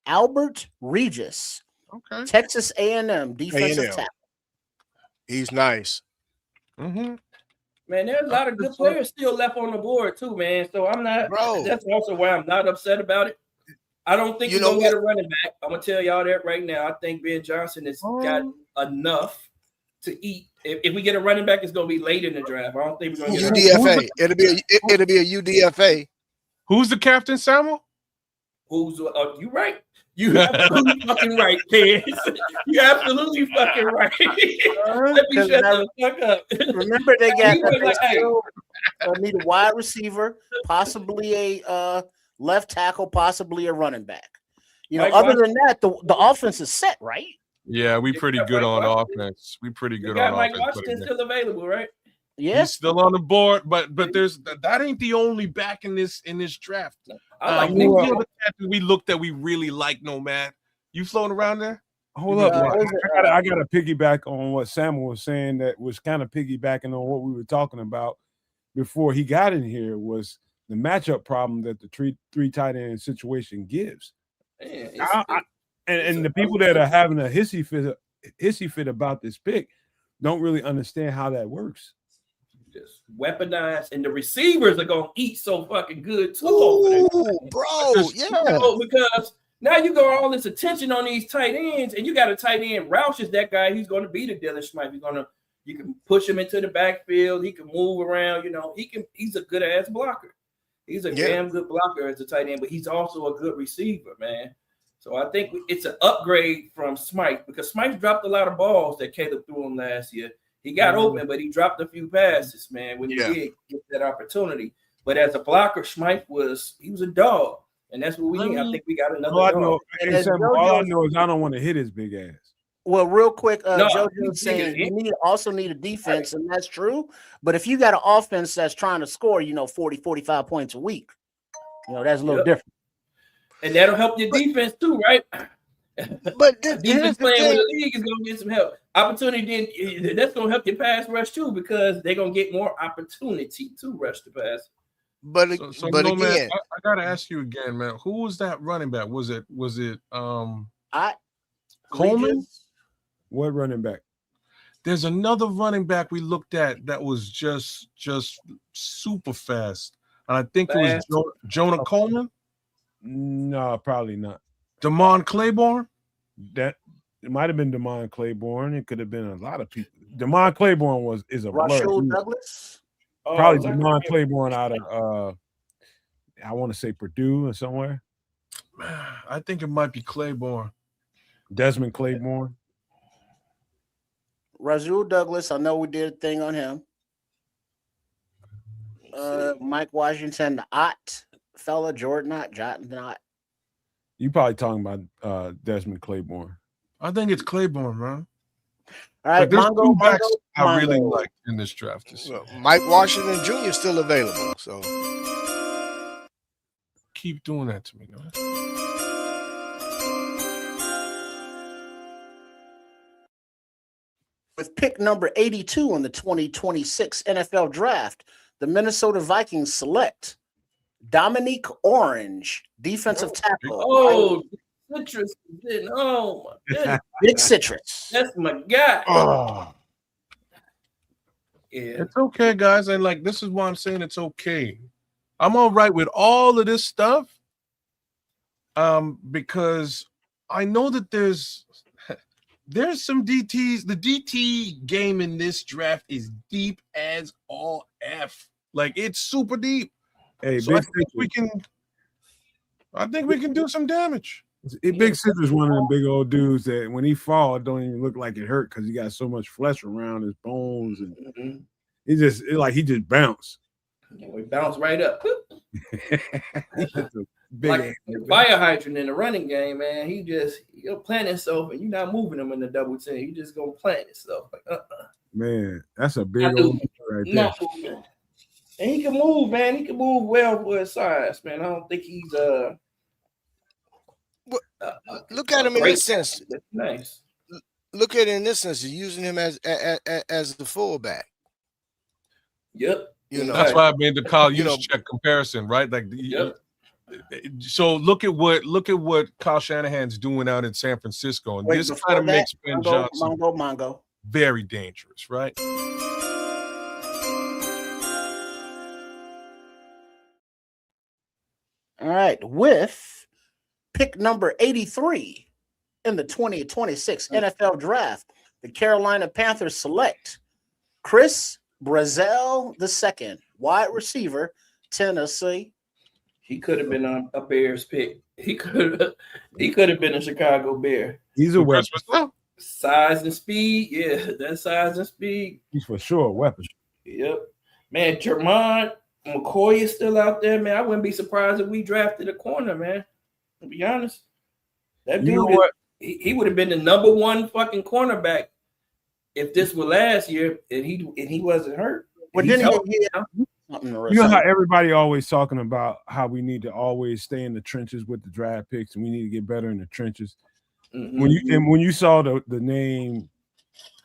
Albert Regis, Texas A&M defensive tackle. He's nice. Man, there's a lot of good players still left on the board too, man. So I'm not. That's also why I'm not upset about it. I don't think you're gonna get a running back. I'm gonna tell y'all that right now. I think Ben Johnson has got enough to eat. If we get a running back, it's gonna be late in the draft. I don't think we're gonna get UDFA. It'll be a UDFA. Who's the captain, Samuel? You right? You absolutely fucking right, kids. You absolutely fucking right. Let me shut the fuck up. Remember, they need a wide receiver, possibly a left tackle, possibly a running back. Other than that, the offense is set, right? Yeah, we pretty good on offense. We pretty good on offense. Mike Washington's still available, right? Yeah, he's still on the board, but there's that ain't the only back in this draft. We looked that we really like. Nomad, you floating around there? Hold up, I gotta piggyback on what Samuel was saying. That was kind of piggybacking on what we were talking about, before he got in here was the matchup problem that the three tight end situation gives. Man, and the people that are having a hissy fit about this pick don't really understand how that works. just weaponized, and the receivers are gonna eat so fucking good too. Ooh, bro, yeah. Because now you got all this attention on these tight ends, and you got a tight end. Roush is that guy. He's going to be the Dylan Smythe. You can push him into the backfield. He can move around. He's a good ass blocker. He's a damn good blocker as a tight end, but he's also a good receiver, man. So I think it's an upgrade from Smythe, because Smythe dropped a lot of balls that Caleb threw him last year. He got open, but he dropped a few passes, man, when he did get that opportunity. But as a blocker, Smythe was a dog. And that's what we need. I think we got another dog. All I know is I don't want to hit his big ass. Well, real quick, JoJo's saying you also need a defense, and that's true. But if you got an offense that's trying to score, 40, 45 points a week, that's a little different. And that'll help your defense too, right? But defense playing with the league is gonna get some help. Opportunity, that's gonna help your pass rush too, because they're gonna get more opportunity to rush the pass. But Nomad, again, I gotta ask you again, man. Who was that running back? Was it Coleman? What running back? There's another running back we looked at that was just super fast, and I think it was Jonah Coleman. No, probably not. Damon Claiborne. That it might have been Damon Claiborne. It could have been a lot of people. Damon Claiborne is a Russell Douglas. Probably Damon Claiborne out of I want to say Purdue or somewhere. I think it might be Claiborne. Desmond Claiborne. Rasul Douglas. I know we did a thing on him. Mike Washington, the Ott fella, Jordan Ott. You probably talking about Desmond Claiborne. I think it's Claiborne, man. All right, Mongo, I really like in this draft. Mike Washington Jr. is still available, so keep doing that to me, man. With pick number 82 in the 2026 NFL Draft, the Minnesota Vikings select Dominique Orange, defensive tackle. Oh, Citrus. Oh, my goodness. Big Citrus. That's my guy. Oh. Yeah. It's okay, guys. And this is why I'm saying it's okay. I'm all right with all of this stuff. Because I know that there's some DTs. The DT game in this draft is deep as all F. It's super deep. Hey, so I think we can do some damage. Big Citrus one of them big old dudes that when he fall, it don't even look like it hurt because he got so much flesh around his bones, and he just bounced. We bounced right up. Big fire hydrant in the running game, man. He'll plant himself, and you're not moving him in the double team. You just gonna plant himself. Man, that's a big old right there. Moving. And he can move, man. He can move well for his size, man. I don't think he's look at him in this sense. That's nice. Look at it in this sense. You're using him as the fullback. Yep. That's why I made the Kyle Juszczyk comparison, right? So look at what Kyle Shanahan's doing out in San Francisco, and this kind of makes Ben Johnson Mongo very dangerous, right? All right, with pick number 83 in the 2026 NFL Draft, the Carolina Panthers select Chris Brazzell II, wide receiver, Tennessee. He could have been a Bears pick. He could have been a Chicago Bear. He's a weapon. Size and speed, yeah, that size and speed. He's for sure a weapon. Yep, man. Jermon McCoy is still out there, man. I wouldn't be surprised if we drafted a corner, man. To be honest, that dude, he would have been the number one fucking cornerback if this were last year and he wasn't hurt. But then you know how everybody always talking about how we need to always stay in the trenches with the draft picks and we need to get better in the trenches. Mm-hmm. When you saw the name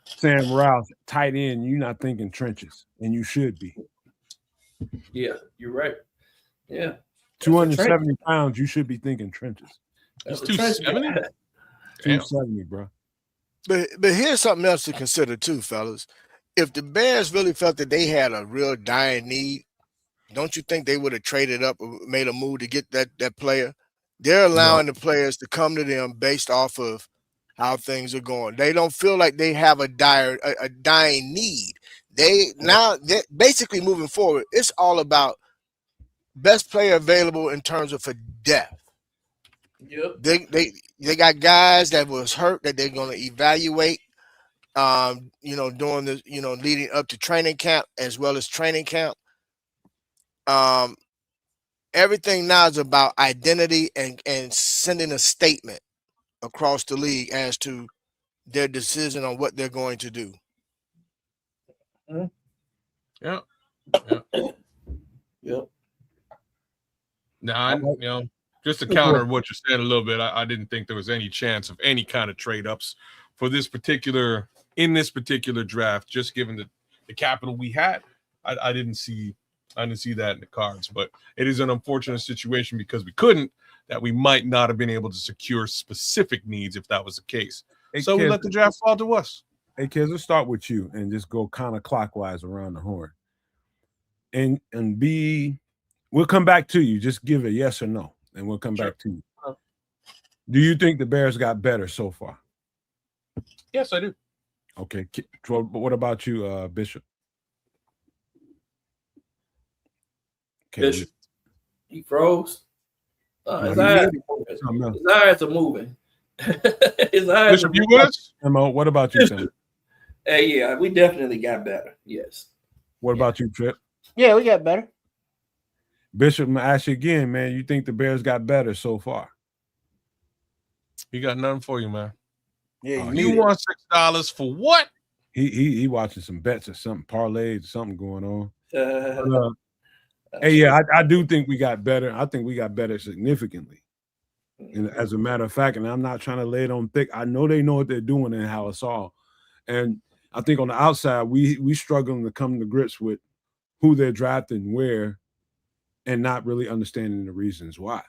Sam Rouse tight end, you're not thinking trenches, and you should be. Yeah, you're right. Yeah. 270 pounds, you should be thinking trenches. He's 270? 270, bro. But here's something else to consider too, fellas. If the Bears really felt that they had a real dire need, don't you think they would have traded up or made a move to get that player? They're allowing the players to come to them based off of how things are going. They don't feel like they have a dying need. They're basically moving forward. It's all about best player available in terms of for depth. Yep. They got guys that was hurt that they're going to evaluate. During the leading up to training camp as well as training camp. Everything now is about identity and sending a statement across the league as to their decision on what they're going to do. Yeah. Yep. Now, just to counter what you're saying a little bit, I didn't think there was any chance of any kind of trade ups for this particular draft, just given the capital we had. I didn't see that in the cards, but it is an unfortunate situation because we couldn't, that we might not have been able to secure specific needs if that was the case. Hey, so we let the draft fall to us. Hey, kids, let's start with you and just go kind of clockwise around the horn. And we'll come back to you. Just give a yes or no, and we'll come back to you. Do you think the Bears got better so far? Yes, I do. Okay. But what about you, Bishop? Okay. Bishop. He froze. His eyes are moving. His eyes Bishop, you with us? Mo, what about you, Sam? Yeah, we definitely got better. Yes. What about you, Trip? Yeah, we got better. Bishop, I'm gonna ask you again, man. You think the Bears got better so far? He got nothing for you, man. Yeah, you want $6 for what? He watching some bets or something, parlays, something going on. Hey, yeah, I do think we got better. I think we got better significantly. And as a matter of fact, and I'm not trying to lay it on thick, I know they know what they're doing and how it's all. And I think on the outside, we struggling to come to grips with who they're drafting where and not really understanding the reasons why.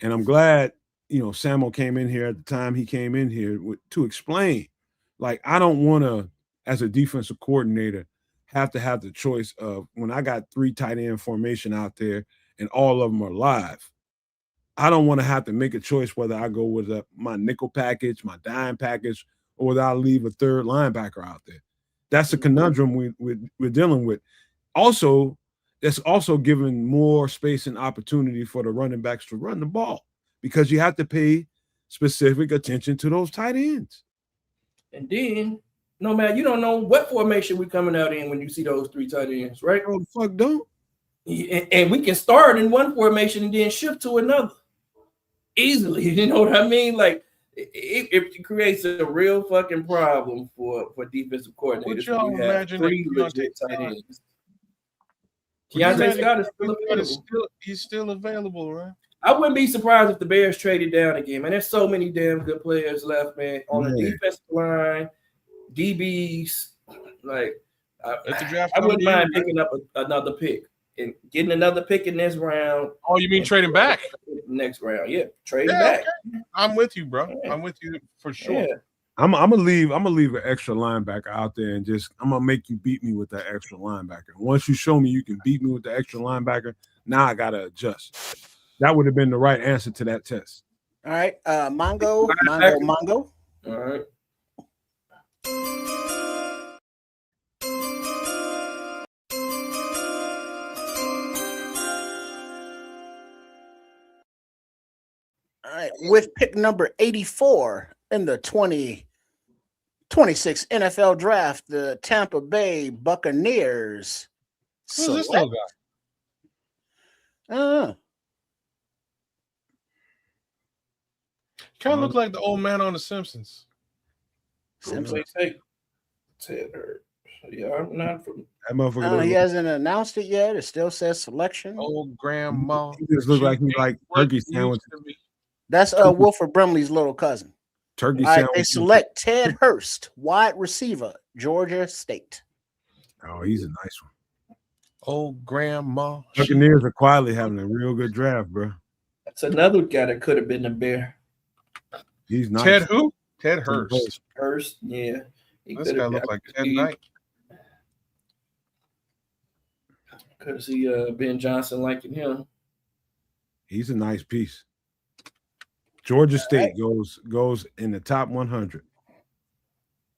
And I'm glad, Samo came in here at the time he came in here to explain. Like, I don't want to, as a defensive coordinator, have to have the choice of when I got 3 tight end formation out there and all of them are live. I don't want to have to make a choice whether I go with my nickel package, my dime package, or whether I leave a third linebacker out there. That's a conundrum we're dealing with. Also, that's also giving more space and opportunity for the running backs to run the ball because you have to pay specific attention to those tight ends. And then, Nomad, you don't know what formation we're coming out in when you see those 3 tight ends, right? Oh, the fuck don't. And we can start in one formation and then shift to another easily. You know what I mean? Like, it creates a real fucking problem for defensive coordinators. Would y'all imagine 3 legit tight ends? Keontae Scott is still available. He's still available, right? I wouldn't be surprised if the Bears traded down again, man. There's so many damn good players left, man, on the defensive line, DBs. Like, I wouldn't mind picking up another pick and getting another pick in this round. Oh, you mean trading back? Next round, yeah, trading back. Okay. I'm with you, bro. I'm with you for sure. Yeah. I'm gonna leave an extra linebacker out there and I'm gonna make you beat me with that extra linebacker. Once you show me you can beat me with the extra linebacker, now I gotta adjust. That would have been the right answer to that test. All right, Mongo. All right. All right, with pick number 84 in the 2026 NFL Draft, the Tampa Bay Buccaneers. Who's this little guy? Kind of look like the old man on The Simpsons. Ted Hurd. Yeah, I'm not from. He hasn't announced it yet. It still says selection. Old grandma. He just looks like he like turkey sandwich. That's Wilford Brimley's little cousin. Turkey All right, sandwich. they select Ted Hurst, wide receiver, Georgia State. Oh, he's a nice one. Old grandma. Buccaneers are quietly having a real good draft, bro. That's another guy that could have been a Bear. He's nice. Ted who? Ted Hurst. Hurst, yeah. This guy looked like Ted Knight. Could see Ben Johnson liking him. He's a nice piece. Georgia State goes in the top 100.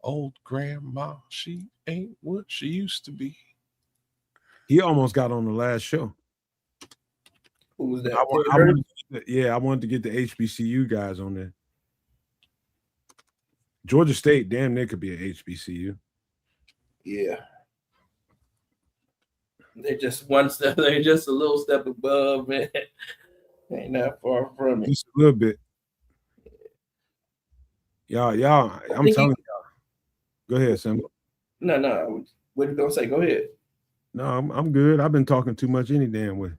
Old grandma, she ain't what she used to be. He almost got on the last show. Who was that? I wanted to get the HBCU guys on there. Georgia State, damn, they could be an HBCU. Yeah. They're just one step. They're just a little step above, man. Ain't that far from it. Just a little bit. Y'all. I'm telling y'all. Go ahead, Sam. No. What you gonna say? Go ahead. No, I'm good. I've been talking too much any damn way.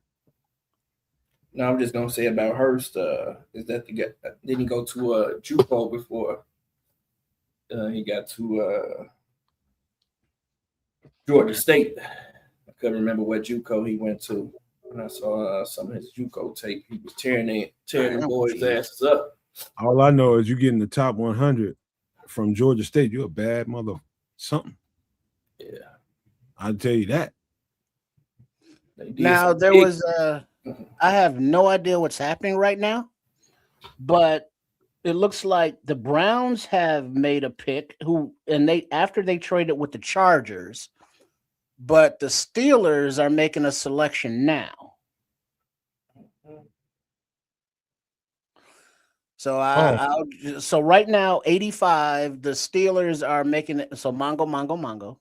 No, I'm just gonna say about Hurst. Is that the guy? Didn't he go to JUCO before? He got to Georgia State. I couldn't remember what JUCO he went to. When I saw some of his JUCO tape, he was tearing the boys' asses up. All I know is you get in the top 100 from Georgia State, you're a bad mother something. Yeah, I'll tell you that. Now there was I have no idea what's happening right now, but it looks like the Browns have made a pick after they traded with the Chargers, but the Steelers are making a selection now. So so right now 85, the Steelers are making it. So Mongo.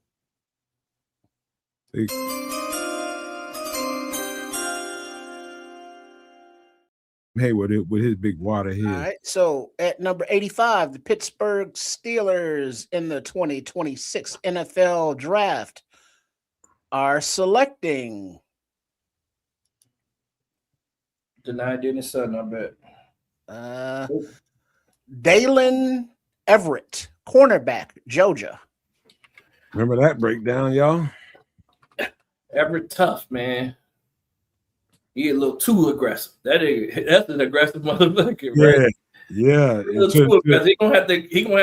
Hey, with his big water head. All right. So at number 85, the Pittsburgh Steelers in the 2026 NFL Draft are selecting Denied Dennis Sutton, I bet. Dalen Everett, cornerback, Georgia. Remember that breakdown, y'all? Everett tough, man. He a little too aggressive. That's an aggressive motherfucker, right? Yeah. He gonna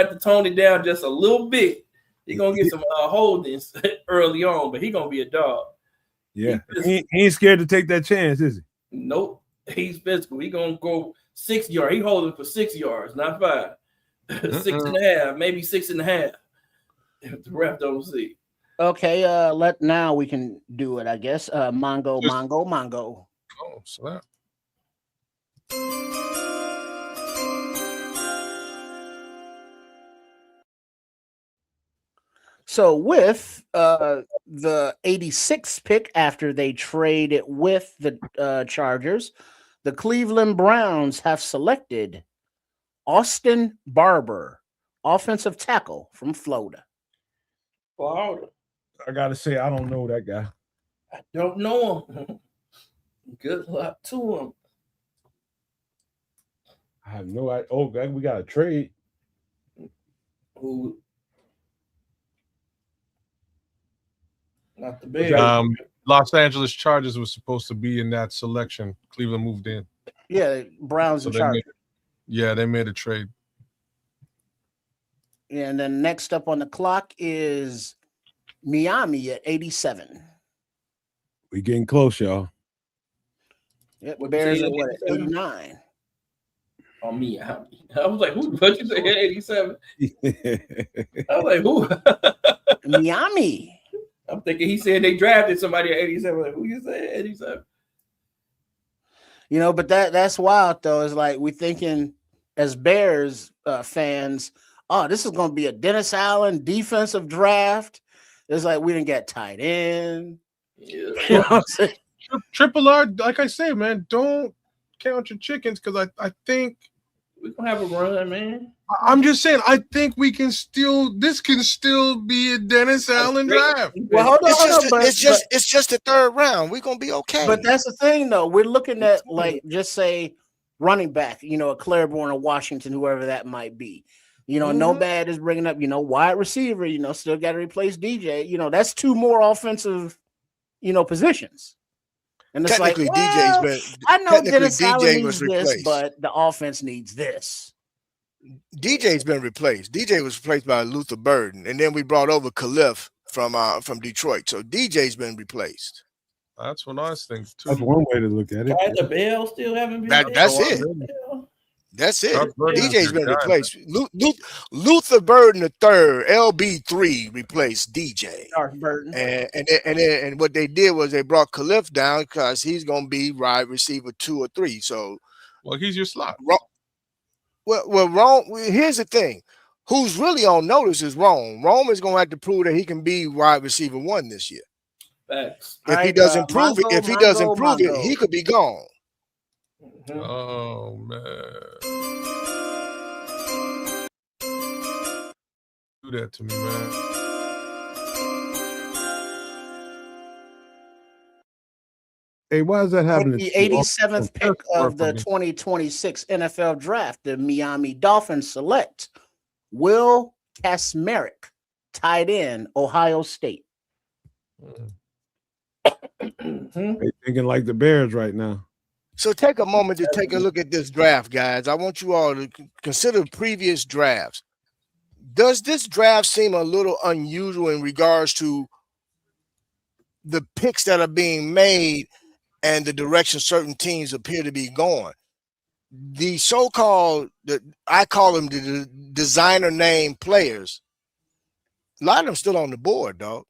have to tone it down just a little bit. He gonna get some holdings early on, but he gonna be a dog. Yeah, he ain't scared to take that chance, is he? Nope. He's physical. He gonna go 6 yards. He holding for 6 yards, not 5. 6.5, maybe 6.5. If the ref don't see. Okay, now we can do it, I guess. Mongo. Oh, slap. So with the 86th pick after they traded with the Chargers, the Cleveland Browns have selected Austin Barber, offensive tackle from Florida. Florida. I gotta say, I don't know that guy. I don't know him. Good luck to him. I have no idea. Oh, we got a trade. Who? Not the Bears. Los Angeles Chargers was supposed to be in that selection. Cleveland moved in. Yeah, Browns and Chargers. They made a trade. And then next up on the clock is Miami at 87. We getting close, y'all. Yep, Bears at what, 89? Oh, Miami. I was like, what you say, 87? I was like, who? Miami. I'm thinking he said they drafted somebody at 87. Like, who you say 87? You know, but that's wild though. It's like we thinking as Bears fans, oh, this is going to be a Dennis Allen defensive draft. It's like we didn't get tight end. Yeah. You know what I'm saying? Triple R, like I say, man, don't count your chickens because I think we're gonna have a run, man. I'm just saying, I think this can still be a Dennis Allen draft. Well, hold on. It's just the third round. We're gonna be okay. But that's the thing, though. We're looking at like just say running back, a Claiborne or Washington, whoever that might be. Nomad is bringing up, wide receiver. Still got to replace DJ. That's two more offensive, positions. And it's like, Technically, I know Dennis Allen DJ needs was this, replaced. but the offense needs this. DJ's been replaced. DJ was replaced by Luther Burden, and then we brought over Khalif from Detroit. So DJ's been replaced. That's what I was thinking too. That's one way to look at it. The Bell still haven't been. That's it. That's it. DJ's been replaced. Luther Burden III, LB3 replaced DJ. Darth Burden. And what they did was they brought Khalif down because he's gonna be wide receiver 2 or 3. So he's your slot. Well, Rome. Here's the thing: who's really on notice is Rome. Rome is gonna have to prove that he can be wide receiver 1 this year. Facts. If he doesn't prove it, he could be gone. Oh man, do that to me, man. Hey, why is that happening? With the 87th pick of the 2026 NFL Draft, the Miami Dolphins select Will Kasmerick, tight end, Ohio State. They thinking like the Bears right now. So take a moment to take a look at this draft, guys. I want you all to consider previous drafts. Does this draft seem a little unusual in regards to the picks that are being made and the direction certain teams appear to be going? The so-called, I call them the designer name players, a lot of them still on the board, dog.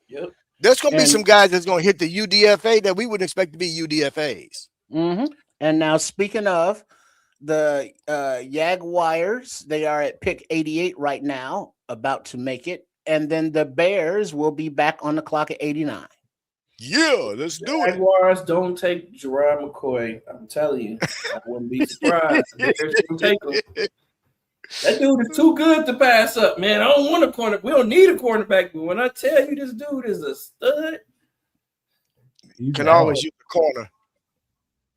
Yep. There's going to be some guys that's going to hit the UDFA that we wouldn't expect to be UDFAs. Mm-hmm. And now, speaking of the Jaguars, they are at pick 88 right now, about to make it. And then the Bears will be back on the clock at 89. Yeah, let's do it. Jaguars don't take Gerard McCoy. I'm telling you, I wouldn't be surprised. Bears don't take him. That dude is too good to pass up, man. I don't want a corner. We don't need a cornerback, but when I tell you this dude is a stud, you can always use the corner.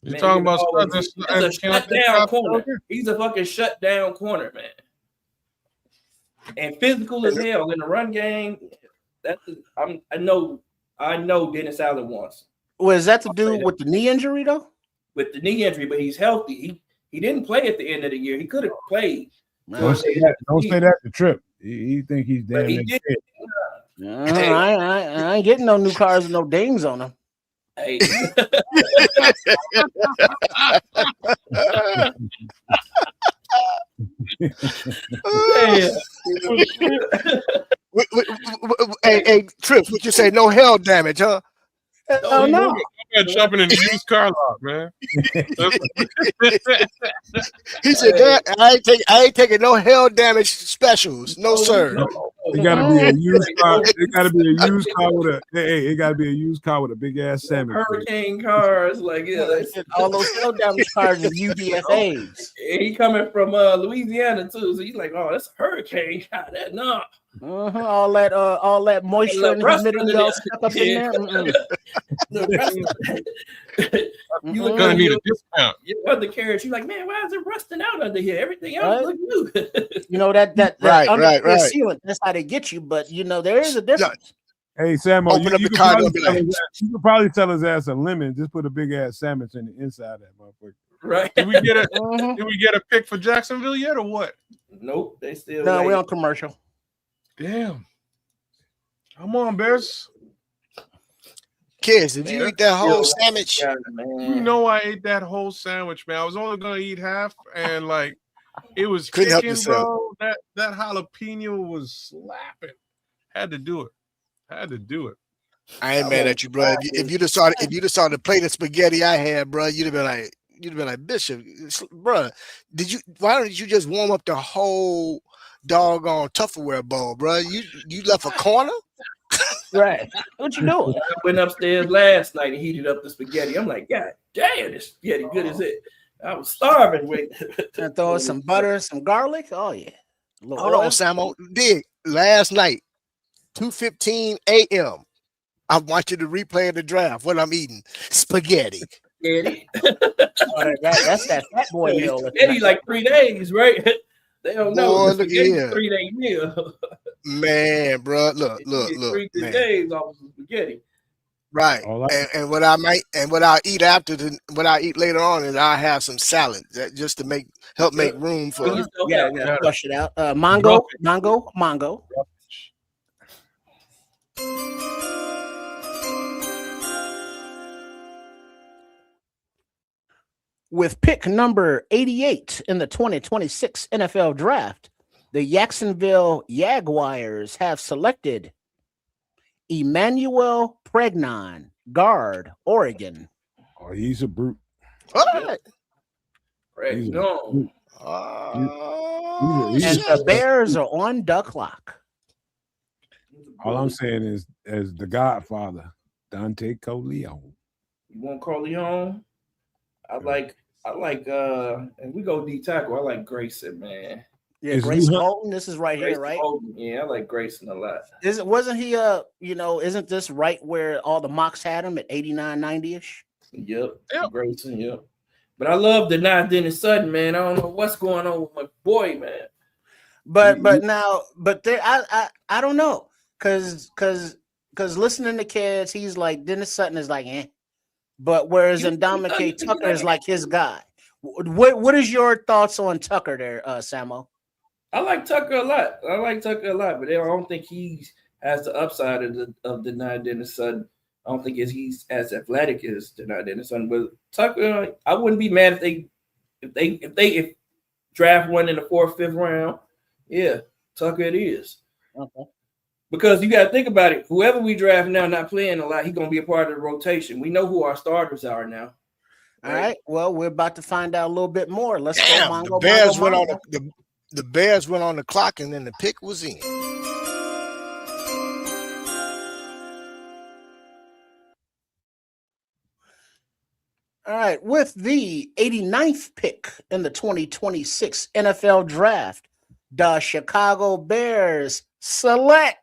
You're talking about he's a shutdown corner. He's a fucking shutdown corner, man. And physical as hell in the run game. I know Dennis Allen wants. Was that the dude with the knee injury though? With the knee injury, but he's healthy. He didn't play at the end of the year. He could have played. Don't say that to Trip. He think he's damn. I ain't getting no new cars and no dings on them. Hey. Hey, Trips, what you say? No hell damage, huh? Oh no. I'm jumping in the used car lot, man. He said, I ain't taking no hell damage specials. No, sir. It gotta be a used car. It gotta be a used car with a it gotta be a used car with a big ass salmon. Hurricane cars, like all those hell damage cars are UDFAs. He coming from Louisiana too, so he's like, oh, that's a hurricane. God, that no. All that moisture and humidity all stuck up in there. You gonna need a discount. You undercarriage. You're like, man, why is it rusting out under here? Everything else looks new. You know that right. sealant. That's how they get you. But you know there is a difference. Hey, Samo, you could probably tell his ass a lemon. Just put a big ass sandwich in the inside of that motherfucker. Right? Did we get a pick for Jacksonville yet, or what? Nope, they still. No, we're on commercial. Damn. Come on, Bears. Kids, did you eat that whole sandwich? You know I ate that whole sandwich, man. I was only gonna eat half, and like it was couldn't kicking, bro. That jalapeno was slapping. Had to do it. I ain't mad at you, bro. If you just saw the plate of spaghetti I had, bro, you'd have been like, Bishop, bro. Why don't you just warm up the whole doggone Tupperware bowl, bro? You left a corner. Right. What you doing? I went upstairs last night and heated up the spaghetti. I'm like, God damn, this spaghetti good as it. I was starving. And throw some butter, some garlic. Oh yeah. Hold on, Samo. Dig. Last night, 2:15 a.m. I want you to replay the draft. What I'm eating, spaghetti. Spaghetti. That's that fat boy meal. Spaghetti like 3 days, right? They don't know. Boy, look here. 3-day meal. Man, bro, look, 3 man. days off of spaghetti. Right. And what I'll eat what I eat later on is I'll have some salad just to help make room for. Yeah. Flush it out. Mongo. With pick number 88 in the 2026 NFL Draft, the Jacksonville Jaguars have selected Emmanuel Pregnon, guard, Oregon. Oh, he's a brute. What? Pregnon. And the Bears are on the clock. All I'm saying is, as the Godfather, Dante Corleone. You want Corleone? I like, and we go D tackle. I like Grayson, man. Yeah, Grayson Holton. This is right here, right? Holton. Yeah, I like Grayson a lot. Wasn't he isn't this right where all the mocks had him at 89, 90-ish? Yep. Grayson, yep. But I love the Dennis Sutton, man. I don't know what's going on with my boy, man. But there, I don't know. Cause listening to kids, he's like Dennis Sutton is like, eh. But whereas Ndamukong Tucker is like his guy. What is your thoughts on Tucker there, Samo? I like Tucker a lot. But I don't think he has the upside of the Dennis Sutton. I don't think he's as athletic as the Dennis Sutton. But Tucker, I wouldn't be mad if they draft one in the 4th, 5th round. Yeah, Tucker it is. Okay. Because you got to think about it. Whoever we draft now not playing a lot, he's going to be a part of the rotation. We know who our starters are now. All right. Well, we're about to find out a little bit more. Let's go, Mongo. The Bears went on the clock, and then the pick was in. All right. With the 89th pick in the 2026 NFL Draft, the Chicago Bears select.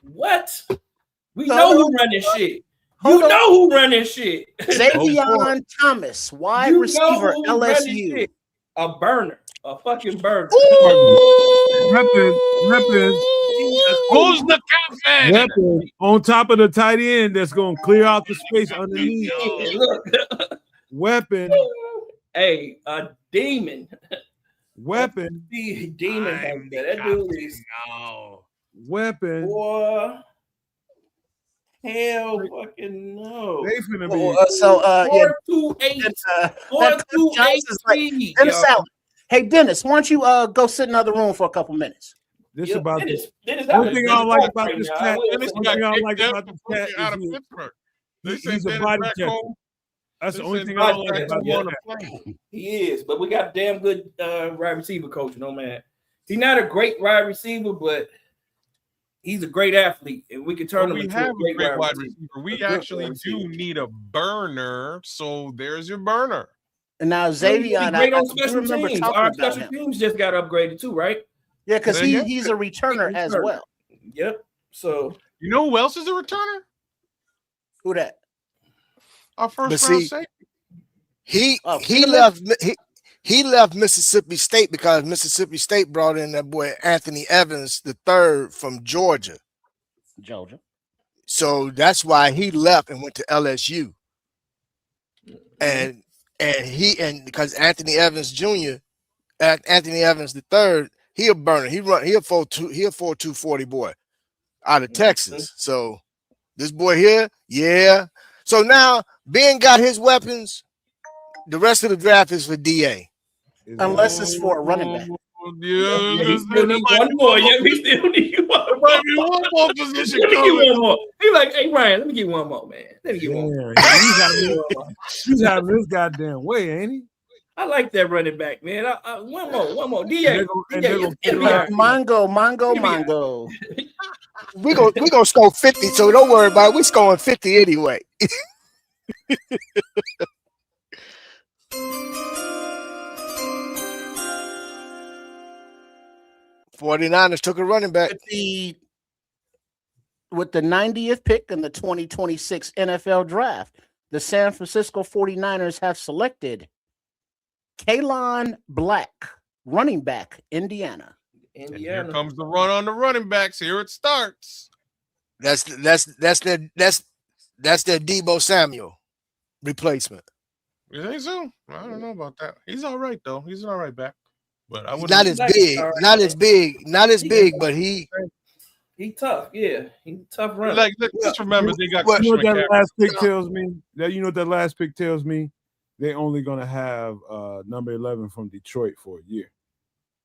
What? We know who running shit. You know who running shit. Xavier Thomas, wide receiver, LSU. A burner. A fucking burner. Ripping. Who's the captain? On top of the tight end that's going to clear out the space underneath. Weapon. Hey, a demon. Weapon. Demon. That dude is. Weapon. Boy. Hell fucking no. They finna be. 428. Hey, Dennis, why don't you go sit in another room for a couple minutes? This about Dennis, one thing I don't like about this cat. Dennis got out of Pittsburgh. He's a body checker. That's the only thing I don't like about him. He is, but we got a damn good wide receiver coach, man. He's not a great wide receiver, but he's a great athlete, and we can turn him into a great wide receiver. We actually do need a burner, so there's your burner. And now Xavier, our special teams just got upgraded too, right? Yeah, because he's a returner as well. Yep. So you know who else is a returner? Who that? Our first round safety. He left Mississippi State because Mississippi State brought in that boy Anthony Evans III from Georgia. So that's why he left and went to LSU. And because Anthony Evans Jr., Anthony Evans III, he a burner. He a 4.240 boy out of Texas. So this boy here, yeah. So now Ben got his weapons. The rest of the draft is for DA. Unless it's for a running back. We still need one more. Yeah, we still need one more position. Let me get one more. He's like, hey Ryan, let me get one more, man. Let me get one more. He's out of this goddamn way, ain't he? I like that running back, man. One more. DA. Mongo. We gonna score 50, so don't worry about it. We scoring 50 anyway. 49ers took a running back. With the 90th pick in the 2026 NFL Draft, the San Francisco 49ers have selected Kalon Black, running back, Indiana. And here comes the run on the running backs. Here it starts. That's their Debo Samuel replacement. You think so? I don't know about that. He's all right though. He's an all right back. But I Not wouldn't. as big, not as big, not as big, but he tough. Yeah, he's a tough runner. Like, well, just remember they got you know what Christian that McCaffrey. last pick tells me? That you know what that last pick tells me? They're only gonna have number 11 from Detroit for a year.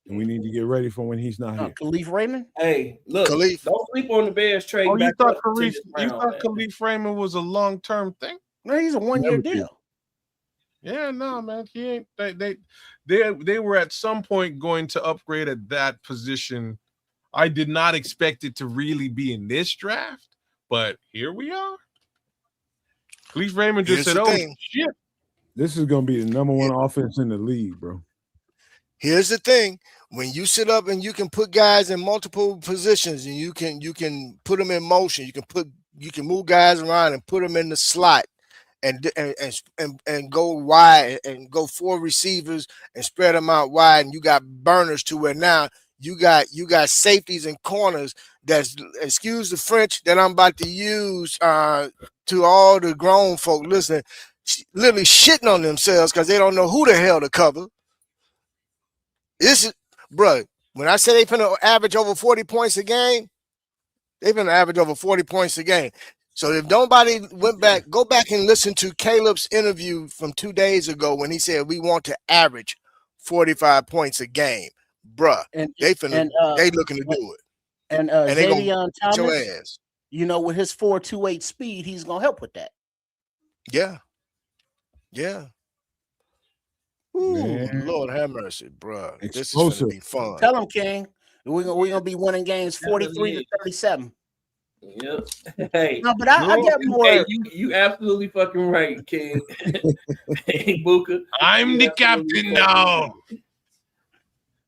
And we need to get ready for when he's not here. Khalif Raymond. Hey, look, Khalif. don't sleep on the Bears trade. Oh, you back thought up to this round, man. Khalif Raymond was a long-term thing? No, he's a 1-year Never did. deal. Yeah, no, man. He ain't they were at some point going to upgrade at that position. I did not expect it to really be in this draft, but here we are. Khalif Raymond just Here's said, the "Oh thing. shit." This is gonna be the number one offense in the league, bro. Here's the thing: when you sit up and you can put guys in multiple positions, and you can put them in motion, you can move guys around and put them in the slot, and go wide and go 4 receivers and spread them out wide, and you got burners to where now you got safeties and corners. That's, excuse the French that I'm about to use to all the grown folk listening, literally shitting on themselves because they don't know who the hell to cover. This is, bro, when I say they finna average over 40 points a game, they finna average over 40 points a game. So if nobody went back, go back and listen to Caleb's interview from 2 days ago when he said we want to average 45 points a game. Bruh, they looking to do it. And they gonna Xavier beat your Thomas, ass. you know, with his 4.28 speed, he's gonna help with that. Yeah. Yeah. Ooh, Man. Lord have mercy, bruh. This is Explosive. gonna be fun. Tell him, King. We're gonna be winning games 43-37. Yep. Hey, No, but I get more. Hey, you absolutely fucking right, King. Hey, Booker. I'm the captain now.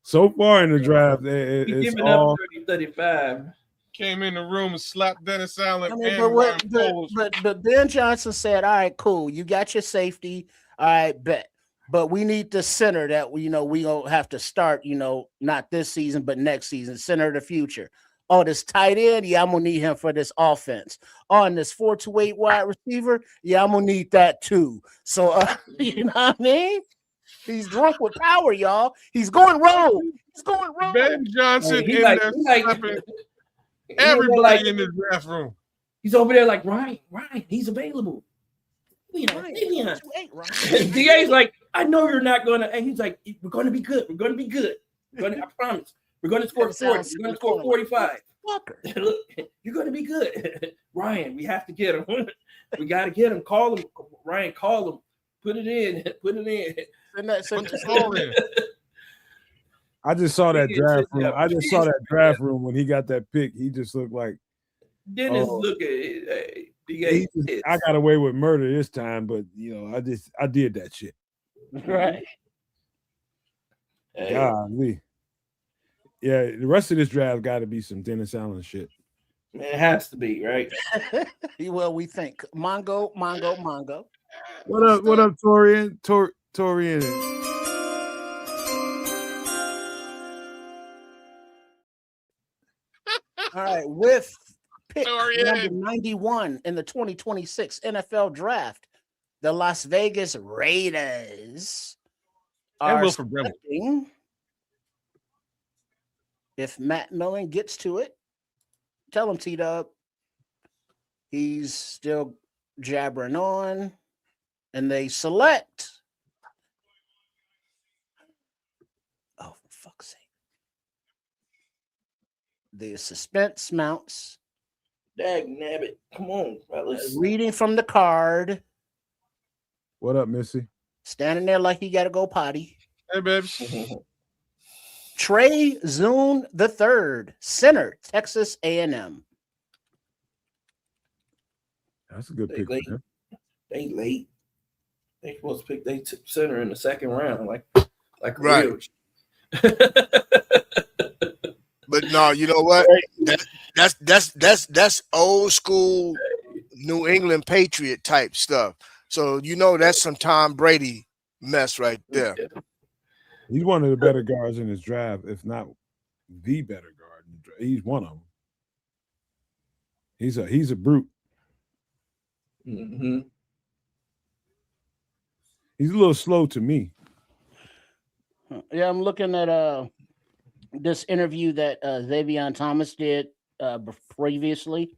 So far in the draft, He's it's giving all up 30-35. Came in the room and slapped Dennis Allen. I mean, and Ryan Poles. but Ben Johnson said, "All right, cool. You got your safety. All right, bet. But we need the center that we gonna have to start. Not this season, but next season. Center of the future. Oh, this tight end, yeah, I'm gonna need him for this offense. On this 4-8 wide receiver, yeah, I'm gonna need that too. So, you know what I mean? He's drunk with power, y'all. He's going rogue. He's going rogue. Ben Johnson Hey, in there slapping everybody in the draft room. He's over there like Ryan, he's available. DA's like, I know you're not gonna, and he's like, we're gonna be good. We're gonna be good. I promise. We're gonna score 40. We're gonna score 45. Look, you're gonna be good. Ryan, we have to get him. We gotta get him. Call him. Ryan, call him. Put it in. Put it in. Put the ball in. I just saw that draft room. I just saw that draft room when he got that pick. He just looked like Dennis. Look at it. DA. I got away with murder this time, but I did that shit. Right. Hey. Golly. Yeah, the rest of this draft got to be some Dennis Allen shit. It has to be, right? Well, we think. Mongo. What up, Torian? Torian. All right, with pick number 91 in the 2026 NFL Draft, the Las Vegas Raiders are selecting, if Matt Millen gets to it, tell him, T-Dub, he's still jabbering on, and they select, oh, for fuck's sake. The suspense mounts. Dag nabbit. Come on, fellas. Reading from the card. What up, Missy? Standing there like he got to go potty. Hey, babe. Trey Zune III, center, Texas A&M. That's a good pick. They late. They supposed to pick they center in the second round, like right. But no, you know what? That's old school New England Patriot type stuff. So that's some Tom Brady mess right there. He's one of the better guards in his draft, if not the better guard. He's one of them. He's a brute. Mm-hmm. He's a little slow to me. Yeah, I'm looking at this interview that Xavier Thomas did previously.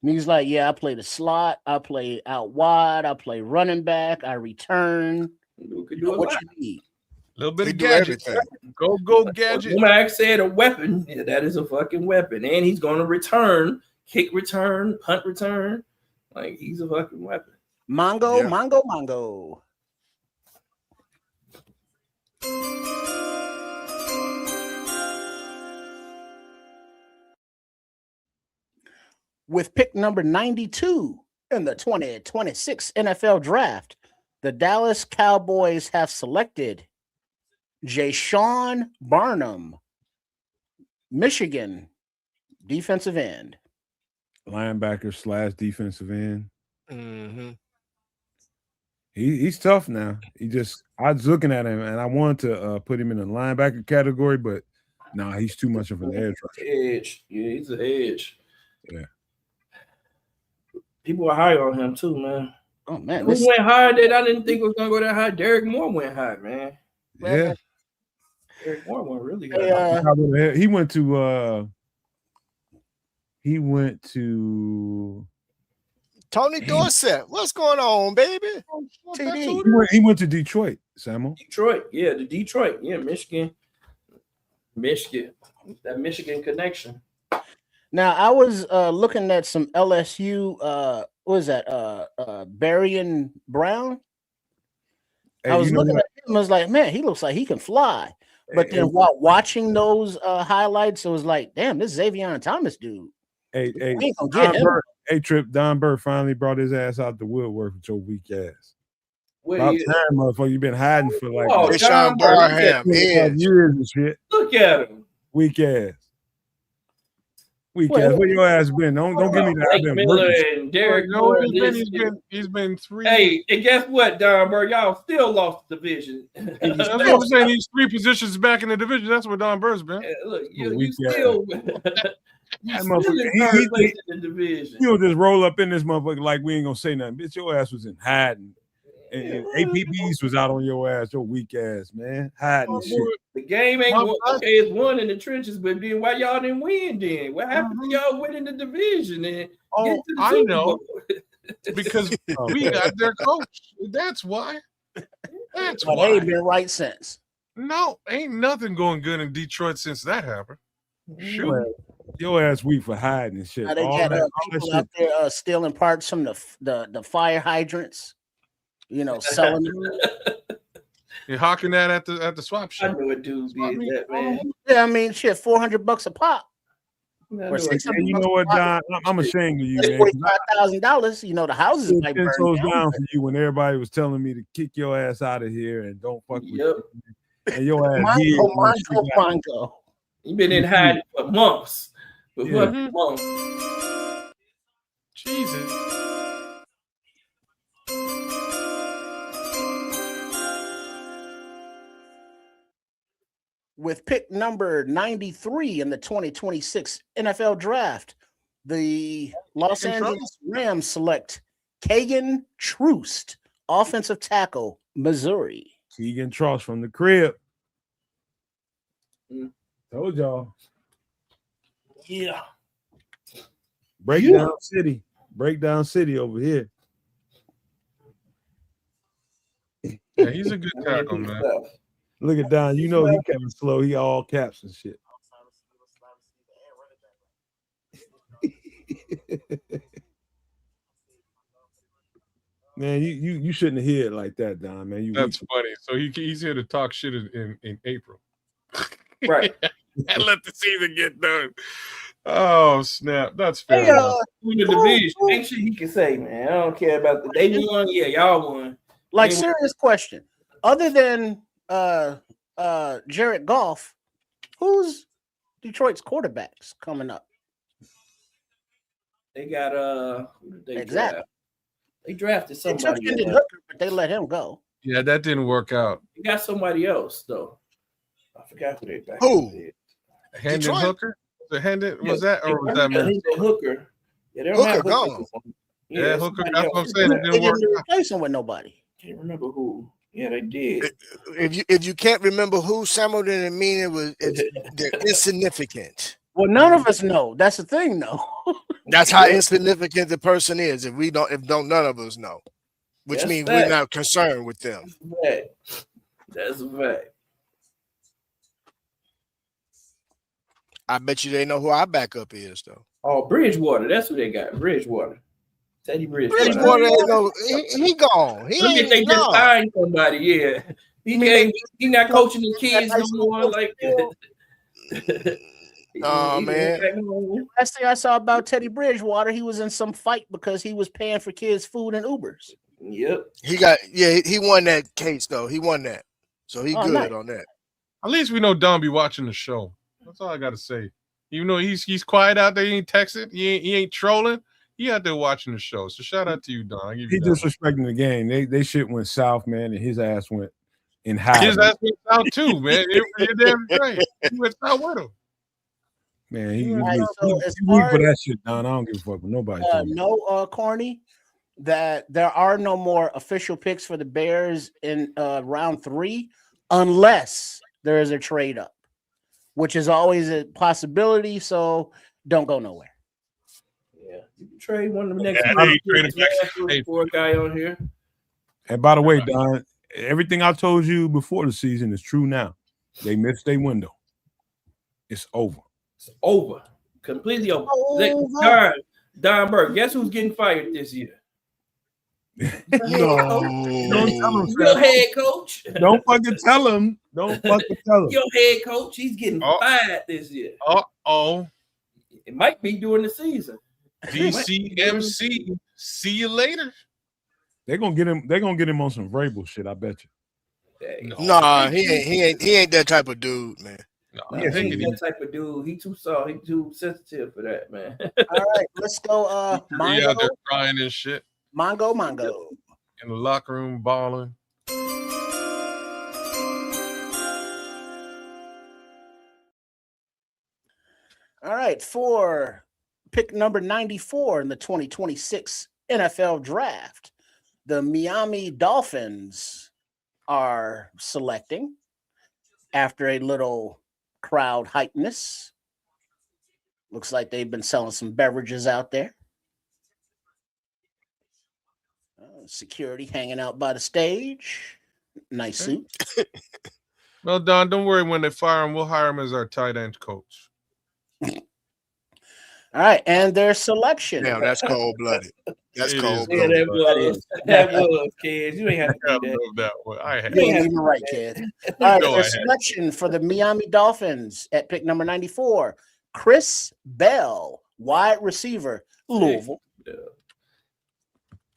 And he's like, yeah, I play the slot, I play out wide, I play running back, I return. You could You do know, a what lot. you need. A little bit He of do gadget. everything. Go gadget. Nomad said a weapon. Yeah, that is a fucking weapon. And he's going to return, kick return, punt return. Like, he's a fucking weapon. Mongo, Yeah. Mongo. With pick number 92 in the 2026 NFL Draft, the Dallas Cowboys have selected Jaysean Barnum, Michigan, defensive end. Linebacker / defensive end. Mm-hmm. He's tough now. I was looking at him and I wanted to put him in the linebacker category, but no, he's too much of an edge rusher. Edge. Yeah, he's an edge. Yeah. People are high on him too, man. Oh man, Who went high that I didn't think was gonna go that high? Derek Moore went high, man. Yeah. Derek Moore went really high. He went to Tony Dorsett. What's going on, baby? TD. he went to Detroit, Samuel. Detroit. Yeah, the Detroit. Yeah, Michigan. That Michigan connection. Now I was looking at some LSU. What was that? Barry Brown. Hey, I was you know looking what? at him. I was like, man, he looks like he can fly. But then while watching those highlights, it was like, damn, this Xavier Thomas dude. Hey, We ain't gonna get him. Trip, Don Burr finally brought his ass out the woodwork with your weak ass. What About do you- time, motherfucker. You've been hiding for like Oh, Deshaun John Burr, Barham, 25 edge. years and shit. Look at him. Weak ass. Weak Wait, ass. Where your ass been? Don't give me that. I've Blake been Miller working. and Derek No, Moore. he's been 3. Hey, and guess what, Don Burr? Y'all still lost the division. That's what I'm saying. He's 3 positions back in the division. That's where Don Burr's been. Look, you Weak still, That you still motherfucker, in third place in the division. You'll just roll up in this motherfucker like we ain't gonna say nothing. Bitch, your ass was in hiding. And APBs was out on your ass, your weak ass, man. Hiding shit. The game ain't won. Okay, it's won in the trenches, but then why y'all didn't win then? What happened to y'all winning the division and Oh, get to the I Super know. Bowl? Because we got their coach. That's why. That's But why. they ain't been right since. No, ain't nothing going good in Detroit since that happened. Shoot. Well, your ass weak for hiding and shit. Now they All got that people shit. out there stealing parts from the fire hydrants. You know, selling them. You're hawking that at the swap I shop. know a dude did that, man. Yeah, I mean, shit, $400 a pop. I know Or a dude. $600 And you know what, Don? I'm ashamed of you, That's man. $45,000. You know, the houses It might ten burn toes down. down for you when everybody was telling me to kick your ass out of here and don't fuck with Yep. you. And your ass did. Mongo. You've been in hiding for months. For Yeah. fucking months. Jesus. With pick number 93 in the 2026 NFL Draft, the Los Angeles Rams select Kagan Troost, offensive tackle, Missouri. Keegan Tross from the crib. Mm. Told y'all. Yeah. Breakdown City. Breakdown City over here. Yeah, he's a good tackle, man. Look at Don. You know he kind of slow. He all caps and shit. Man, you shouldn't have hit it like that, Don. Man, That's funny. So he's here to talk shit in April. Right. And let the season get done. Oh snap! That's fair. Hey, enough. win the division. Make sure he can say, man, I don't care about the they won. Yeah, y'all won. Like, They won. serious question. Other than Jared Goff, who's Detroit's quarterbacks coming up? They got who did they Exactly. draft? They drafted They took somebody. Hendon else. Hooker, but they let him go. Yeah, that didn't work out. They got somebody else though. I forgot who they drafted. Who? Hendon Detroit? Hooker? Was that or was Yeah, that Hendon Minnesota? Hooker. Yeah, they don't Hooker have gone. anymore. Yeah, Hooker. somebody That's else what I'm did saying. that. It They didn't work didn't out. replace him with nobody. Can't remember who. Yeah, they did. If you can't remember who, Samuel, didn't mean they're insignificant. Well, none of us know. That's the thing, though. That's how Yeah. insignificant the person is. If none of us know, which That's means fact. we're not concerned with them. That's a fact. I bet you they know who our backup is, though. Oh, Bridgewater. That's who they got. Bridgewater. Teddy Bridgewater. Bridgewater ain't no. He gone. He Look if ain't they just no. signed somebody. Yeah, he can't. He not coaching the kids no more. Like, Oh man. Last thing I saw about Teddy Bridgewater, he was in some fight because he was paying for kids' food and Ubers. Yep. He won that case though. He won that, so he good nice. on that. At least we know Don be watching the show. That's all I gotta say. Even though he's quiet out there, he ain't texting, he ain't trolling. He out there watching the show. So shout out to you, Don. I give He you that. disrespecting the game. They shit went south, man, and his ass went in high. His ass went out too, man. You're damn right. He went out with him. Man, he Right, so as weak far for that as- shit, Don. I don't give a fuck what nobody. Corny, that there are no more official picks for the Bears in round 3 unless there is a trade up, which is always a possibility. So don't go nowhere. Yeah, you can trade one of the next. Four guy on here. And by the way, Don, everything I told you before the season is true now. They missed their window. It's over. It's over. Completely over. Don Burke, guess who's getting fired this year? No. Your head coach. Don't fucking tell him. Don't fucking tell him. Your head coach, he's getting fired this year. Oh. It might be during the season. DCMC. See you later. They're gonna get him on some Vrabel shit, I bet you. Nah, he ain't that type of dude, man. No, he ain't that type of dude. He too soft. He too sensitive for that, man. All right, let's go. He out there crying and shit. Mongo. In the locker room balling. All right, for pick number 94 in the 2026 NFL Draft, the Miami Dolphins are selecting after a little crowd hypeness. Looks like they've been selling some beverages out there. Security hanging out by the stage. Nice suit. Well, Don, don't worry. When they fire him, we'll hire him as our tight end coach. All right, and their selection. Damn, that's cold-blooded. That's cold. Yeah, that was, kids. You ain't have to do that one. I had you ain't even right, kid. All right, No, their selection for the Miami Dolphins at pick number 94, Chris Bell, wide receiver, Louisville.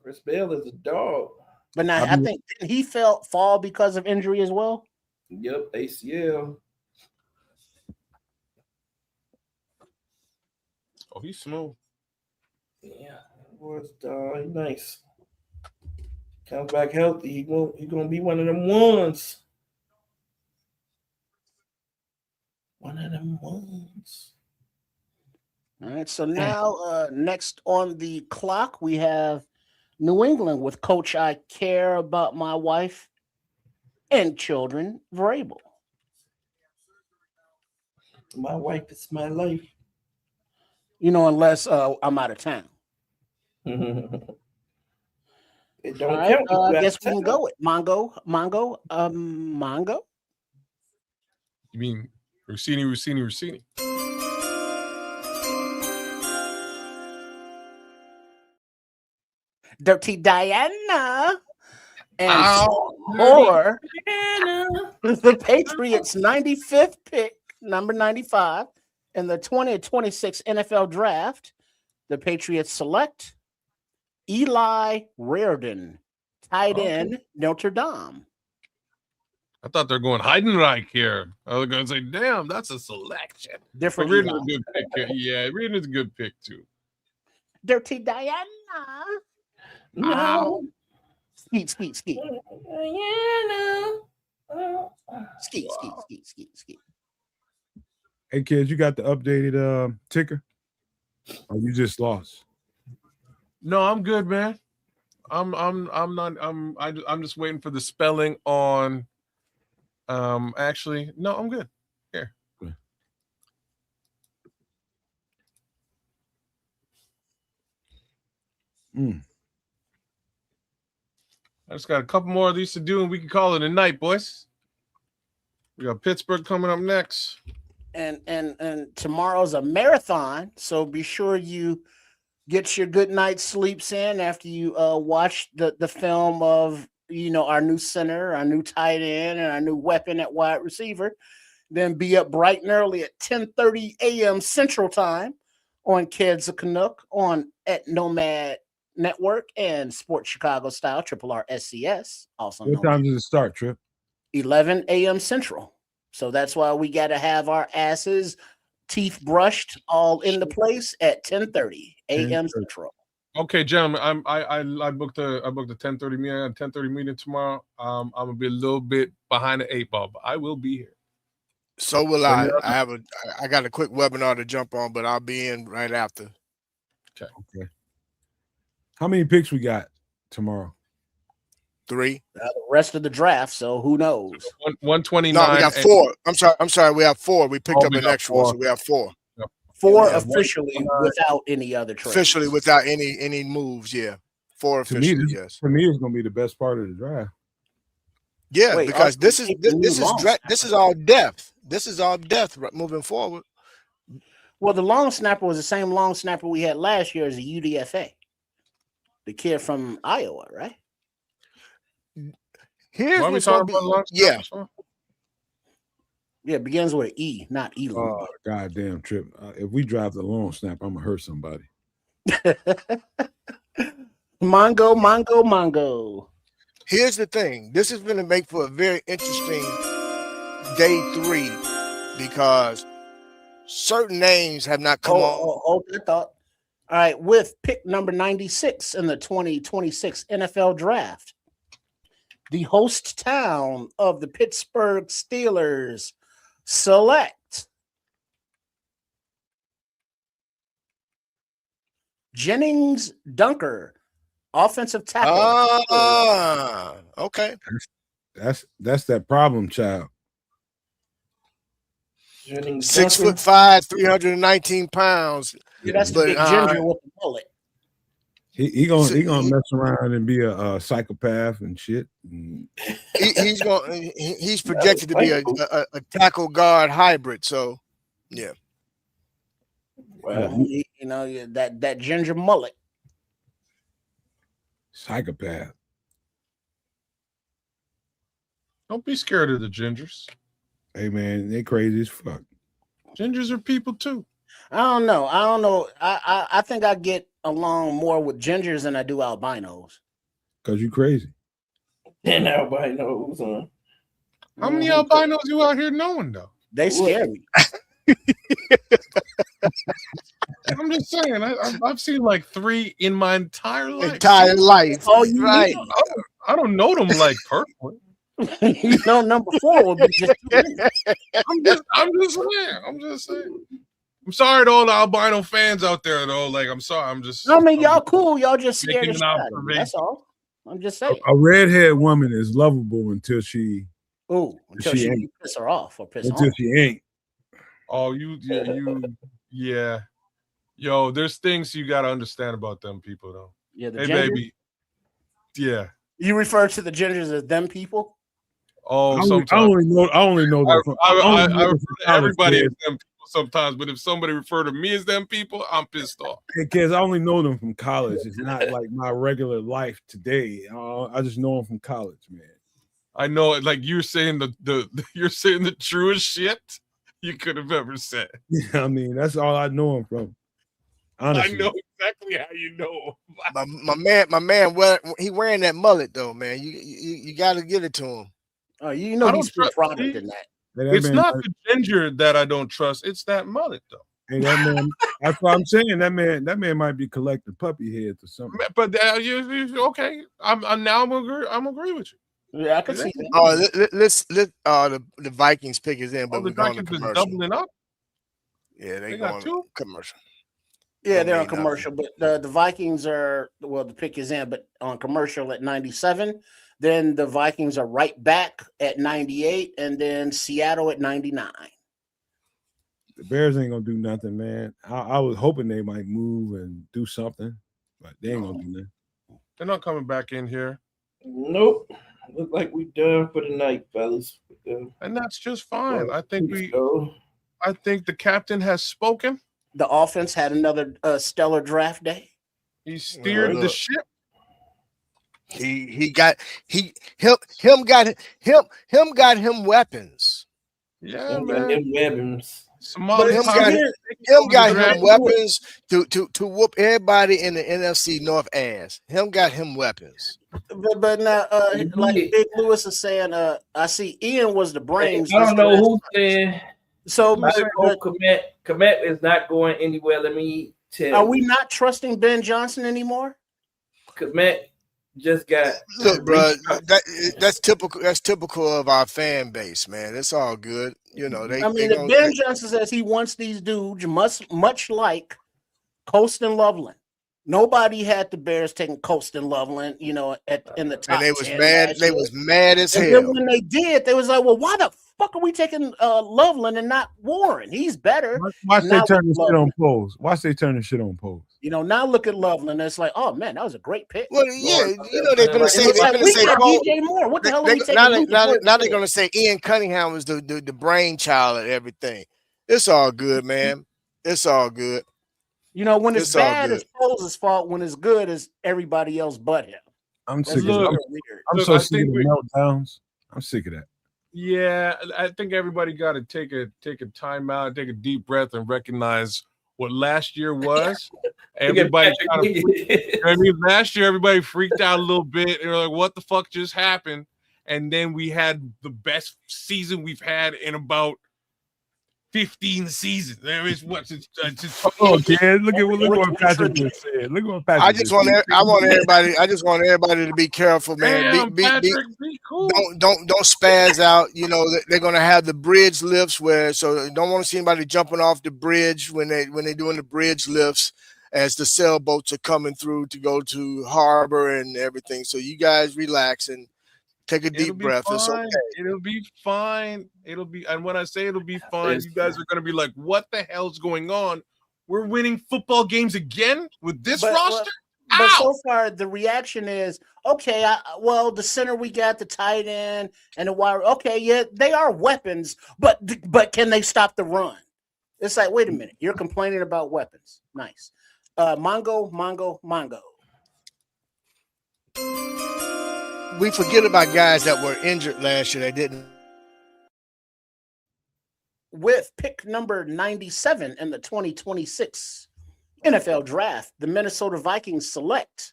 Chris Bell is a dog. But now I think didn't he fall because of injury as well? Yep, ACL. Oh, he's smooth. Yeah, was nice. Comes back healthy. He's gonna be one of them ones. One of them ones. All right, so now next on the clock we have New England with Coach I Care About My Wife and Children, Vrabel. My wife is my life. You know, unless I'm out of town. It don't All right, count. I guess we can go with Mongo. Mongo. You mean Rossini? Dirty Diana. And for the Patriots' 95th pick, number 95, in the 2026 NFL Draft, the Patriots select Eli Reardon, tight end, Notre Dame. I thought they're going Heidenreich here. I was going to say, damn, that's a selection. Different. Reardon's a good pick. Yeah, Reardon's a good pick too. Dirty Diana. No. Skeet. Diana. Skeet. Hey kids, you got the updated ticker? Or you just lost? No, I'm good, man. I'm just waiting for the spelling on. Actually, no, I'm good. Here. I just got a couple more of these to do, and we can call it a night, boys. We got Pittsburgh coming up next. And tomorrow's a marathon, so be sure you get your good night's sleeps in after you watch the film of our new center, our new tight end, and our new weapon at wide receiver. Then be up bright and early at 10:30 a.m. Central Time on Kids of Canuck at Nomad Network and Sports Chicago Style R SCS. Also, what time does it start, Trip? 11 a.m. Central. So that's why we got to have our asses, teeth brushed, all into place at 10:30 a.m. Central. Okay, gentlemen, I booked a 10:30 meeting. I got a 10:30 meeting tomorrow. I'm gonna be a little bit behind the 8 ball, but I will be here. So will I. I got a quick webinar to jump on, but I'll be in right after. Okay. How many picks we got tomorrow? 3. The rest of the draft, so who knows? 129. No, we got 4. I'm sorry, we have 4. We picked up an extra 1, so we have 4. 4 officially without any other trades. Officially without any moves, yeah. 4 officially, yes. For me, it's gonna be the best part of the draft. Yeah, because this is all depth. This is all depth moving forward. Well, the long snapper was the same long snapper we had last year as a UDFA. The kid from Iowa, right? Here's what's going to be. Yeah. Yeah, it begins with an E, not Elon. Oh, goddamn, Trip. If we drive the long snap, I'm going to hurt somebody. Mongo. Here's the thing. This is going to make for a very interesting day 3 because certain names have not come on. Hold that thought. All right, with pick number 96 in the 2026 NFL Draft, the host town of the Pittsburgh Steelers select Jennings Dunker, offensive tackle. Okay. That's that problem, child. 6'5", 319 pounds. Yeah, that's the big ginger with the mullet. He gonna mess around and be a psychopath and shit. He's projected to be a tackle guard hybrid. So, yeah. Well, that ginger mullet. Psychopath. Don't be scared of the gingers. Hey man, they crazy as fuck. Gingers are people too. I don't know. I think I get along more with gingers than I do albinos. Cause you crazy. And albinos, huh? How many albinos you out here knowing though? They scare me. I'm just saying. I've seen like 3 in my entire life. Oh, you right? I don't know them like personally. Number 4 would be just. I'm just saying. I'm sorry to all the albino fans out there, though. Like, I'm sorry. I mean, y'all cool. Y'all just scared of that's all. I'm just saying. A redhead woman is lovable until she. Until she piss her off or piss until off. she ain't. Oh, yeah. Yo, there's things you got to understand about them people, though. Yeah, hey, baby. Yeah. You refer to the gingers as them people? Oh, sometimes. I only know them. I refer to everybody as them people sometimes, but if somebody refer to me as them people, I'm pissed off. Because I only know them from college. It's not like my regular life today. I just know them from college, man. I know it. Like you're saying you're saying the truest shit you could have ever said. Yeah, I mean, that's all I know him from. Honestly. I know exactly how you know. My man, he wearing that mullet though, man. You got to give it to him. Oh, you know he's more product than that. It's not the ginger that I don't trust. It's that mullet though. Hey, that man. That's what I'm saying. That man might be collecting puppy heads or something. But you okay? I'm agree with you. Yeah, I can see that. Let's the Vikings pick is in, but the Vikings is doubling up. Yeah, they going got 2 commercial. Yeah, they're on Domain commercial, but the Vikings are, well, the pick is in, but on commercial at 97. Then the Vikings are right back at 98, and then Seattle at 99. The Bears ain't gonna do nothing, man. I was hoping they might move and do something, but they ain't gonna do nothing. They're not coming back in here. Nope. Look like we done for the night, fellas. And that's just fine. I think go. I think the captain has spoken. The offense had another stellar draft day. He steered the ship. He got him weapons. Yeah, Him man. got him weapons. Somali Him got him weapons to whoop everybody in the NFC North ass. Him got him weapons. But now, like Big Lewis is saying, I see Ian was the brains. I don't know who's saying. So, Komet is not going anywhere. Let me tell you. Are we not trusting Ben Johnson anymore? Komet just got. Look, bro, that's typical. That's typical of our fan base, man. It's all good. You know, if Ben Johnson says he wants these dudes, much like Colston Loveland. Nobody had the Bears taking Colston Loveland, in the top. And they was mad. They was mad as hell. And then when they did, they was like, "Well, why the fuck are we taking Loveland and not Warren? He's better." Watch they turn the shit on polls. Watch they turn the shit on polls. Now look at Loveland. It's like, oh man, that was a great pick. Well, yeah, they're gonna say DJ Moore. What the hell are we taking? Now they're gonna say Ian Cunningham was the brainchild of everything. It's all good, man. It's all good. When it's bad, it's Foles' fault. When it's good, it's everybody else but him. I'm sick of it. I'm so sick of the meltdowns. I'm sick of that. Yeah, I think everybody got to take a timeout, take a deep breath, and recognize what last year was. Everybody, last year everybody freaked out a little bit. They were like, "What the fuck just happened?" And then we had the best season we've had in about 15 seasons. There is what? Oh, kid, look at what Patrick just said. Look at what Patrick. I just want everybody to be careful, man. Damn, be cool. Don't spaz out. They're gonna have the bridge lifts so don't want to see anybody jumping off the bridge when they're doing the bridge lifts as the sailboats are coming through to go to harbor and everything. So you guys relax and take a deep breath. It's okay. It'll be fine. And when I say it'll be fine, you guys are going to be like, what the hell's going on? We're winning football games again with this roster? But so far, the reaction is, okay, the center we got, the tight end, and the wide. Okay, yeah, they are weapons, but can they stop the run? It's like, wait a minute. You're complaining about weapons. Nice. Mongo. We forget about guys that were injured last year. They didn't. With pick number 97 in the 2026 NFL Draft, the Minnesota Vikings select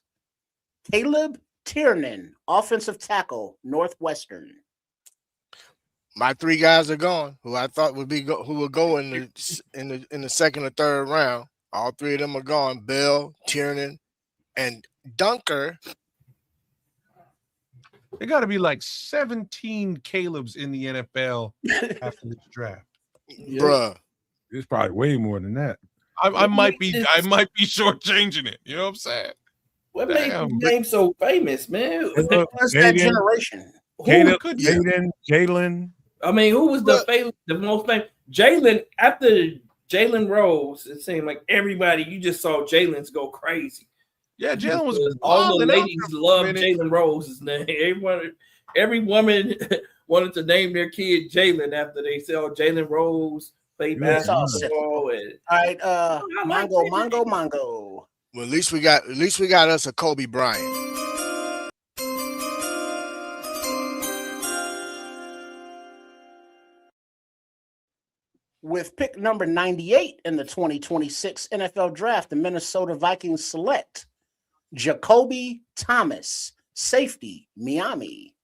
Caleb Tiernan, offensive tackle, Northwestern. My three guys are gone, who I thought would go in the second or third round. All three of them are gone. Bell, Tiernan, and Dunker. There got to be like 17 Caleb's in the NFL after this draft. Bruh. It's probably way more than that. I might be shortchanging it. You know what I'm saying? What made the name so famous, man? What's that generation? Jalen. I mean, who was the most famous? Jalen, after Jalen Rose, it seemed like everybody, you just saw Jalen's go crazy. Yeah, Jalen was all the ladies love Jalen Rose's name. Every woman wanted to name their kid Jalen after they saw Jalen Rose play basketball. All right, Mongo. Well, at least we got us a Kobe Bryant. With pick number 98 in the 2026 NFL Draft, the Minnesota Vikings select Jacoby Thomas, safety, Miami.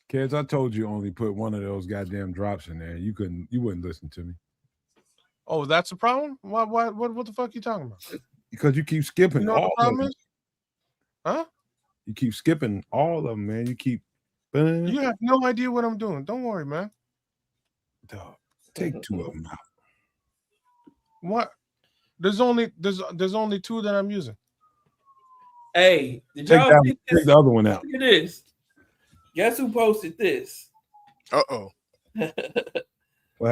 Kids, I told you only put one of those goddamn drops in there. You wouldn't listen to me. Oh, that's a problem? What the fuck are you talking about? Because you keep skipping all of them. Huh? You keep skipping all of them, man. You keep. You have no idea what I'm doing. Don't worry, man. Dog, take two of them out. What? There's only two that I'm using. Hey, did Take y'all that. see Take this? the other one out. Look at this. Guess who posted this? Uh-oh. What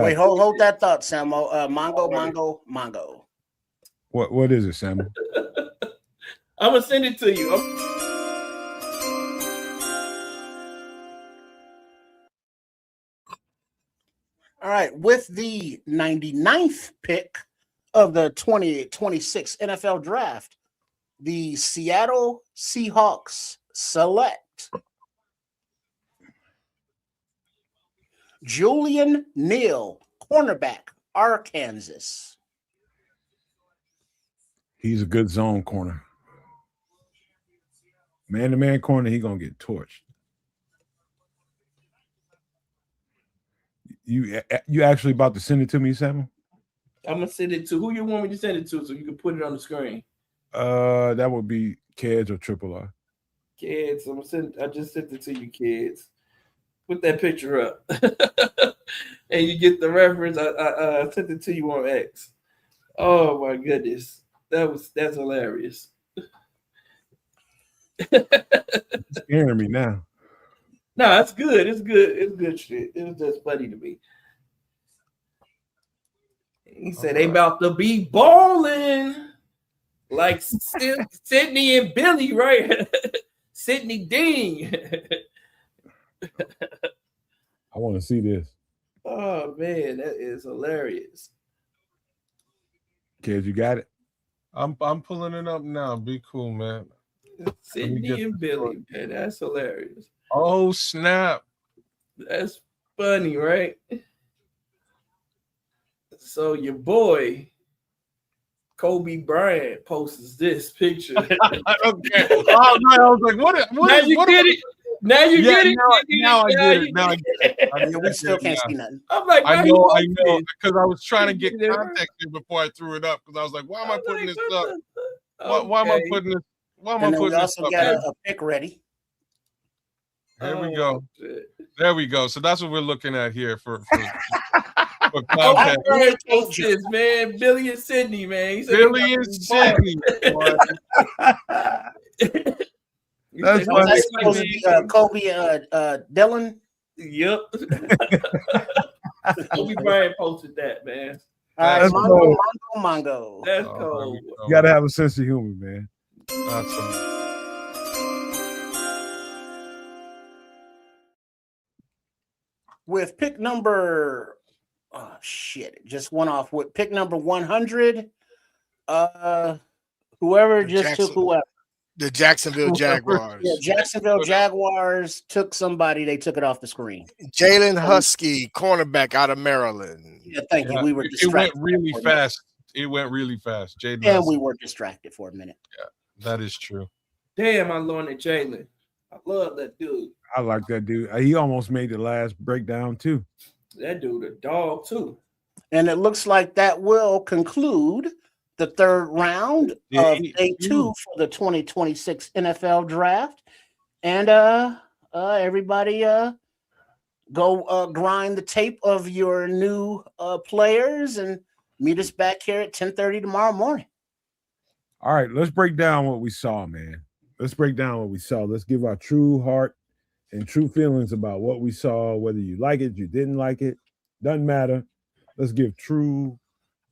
Wait, happened? hold that thought, Samo. Mongo. What is it, Samuel? I'm gonna send it to you. All right, with the 99th pick of the 2026 NFL Draft, the Seattle Seahawks select Julian Neal, cornerback, Arkansas. He's a good zone corner. Man-to-man corner, he gonna get torched. You actually about to send it to me, Samuel? I'm gonna send it to who you want me to send it to, so you can put it on the screen. That would be Kids or Triple R. Kids, I just sent it to you, kids. Put that picture up, and you get the reference. I sent it to you on X. Oh my goodness, that's hilarious. Scaring me now. No, it's good. It's good. It's good shit. It was just funny to me. He said they about to be balling like Sydney and Billy, right? Sydney Dean. I want to see this. Oh man, that is hilarious. Kids, you got it? I'm pulling it up now. Be cool, man. Sydney and Billy, man, that's hilarious. Oh snap! That's funny, right? So your boy Kobe Bryant posts this picture. Okay. Oh no, I was like, what? Now you get it. Now you get it. Now I get it. Now I get it. We still can't see nothing. I'm like, I know, because I was trying to get Yeah. context here before I threw it up. Because I was like, why am I putting this up? Okay. Why am I putting this? Why am I And then we putting this also up? got a pick ready. Here we Oh, go. shit. There we go. So that's what we're looking at here for Oh, context. Bryant posts this, man. Billy and Sydney, man. He said Billy and Sydney. boy. That's Was funny. that supposed to be Kobe Dylan? Yep. Kobe Bryant posted that, man. All right, That's cold. Mongo. That's Oh, cold. You gotta have a sense of humor, man. Awesome. With pick number, just went off with pick number 100. Whoever just took whoever. The Jacksonville Jaguars. Yeah, Jacksonville Jaguars took somebody. They took it off the screen. Jalen Husky, cornerback out of Maryland. Yeah, thank you. We were It distracted. went really fast. It went really fast. Jaden. And we were distracted for a minute. That is true. Damn, I learned Jalen. I love that dude. I like that dude. He almost made the last breakdown too. That dude a dog too. And it looks like that will conclude the third round of day 2 for the 2026 NFL draft. And everybody go grind the tape of your new players and meet us back here at 10:30 tomorrow morning. All right, let's break down what we saw, man. Let's break down what we saw. Let's give our true heart and true feelings about what we saw, whether you like it, you didn't like it, doesn't matter. Let's give true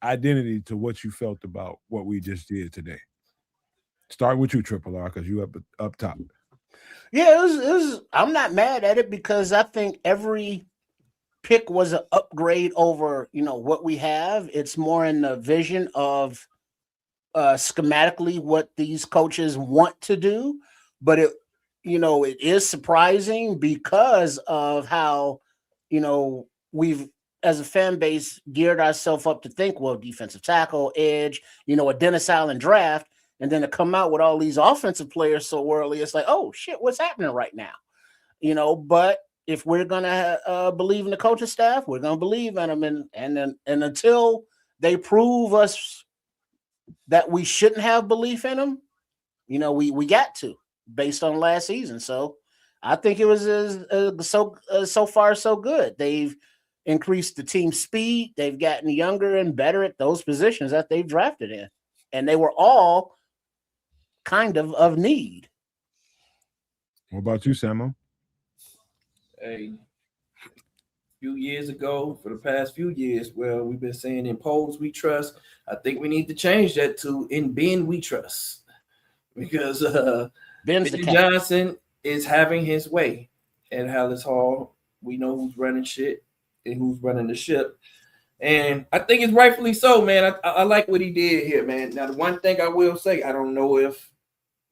identity to what you felt about what we just did today. Start with you, Triple R, because you up top. Yeah, it was. I'm not mad at it because I think every pick was an upgrade over, what we have. It's more in the vision of schematically what these coaches want to do, but it is surprising because of how, we've, as a fan base, geared ourselves up to think, well, defensive tackle, edge, a Dennis Allen draft, and then to come out with all these offensive players so early, it's like, oh shit, what's happening right now? But if we're gonna believe in the coaching staff, we're gonna believe in them, and until they prove us that we shouldn't have belief in them, we got to, based on last season. So I think it was so far so good. They've increased the team speed. They've gotten younger and better at those positions that they've drafted in. And they were all kind of need. What about you, Samo? A few years ago, for the past few years, well, we've been saying in polls we trust. I think we need to change that to in Ben we trust, because Ben Johnson is having his way at Hallis Hall. We know who's running shit and who's running the ship. And I think it's rightfully so, man. I like what he did here, man. Now, the one thing I will say, I don't know if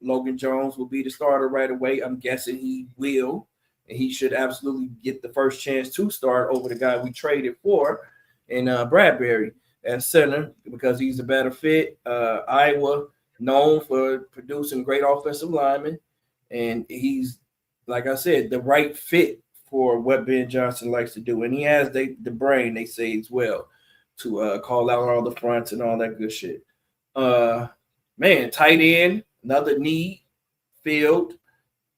Logan Jones will be the starter right away. I'm guessing he will. And he should absolutely get the first chance to start over the guy we traded for in Bradbury at center, because he's a better fit. Iowa, known for producing great offensive linemen. And he's, like I said, the right fit for what Ben Johnson likes to do. And he has the brain, they say, as well, to call out all the fronts and all that good shit. Man, tight end, another need filled.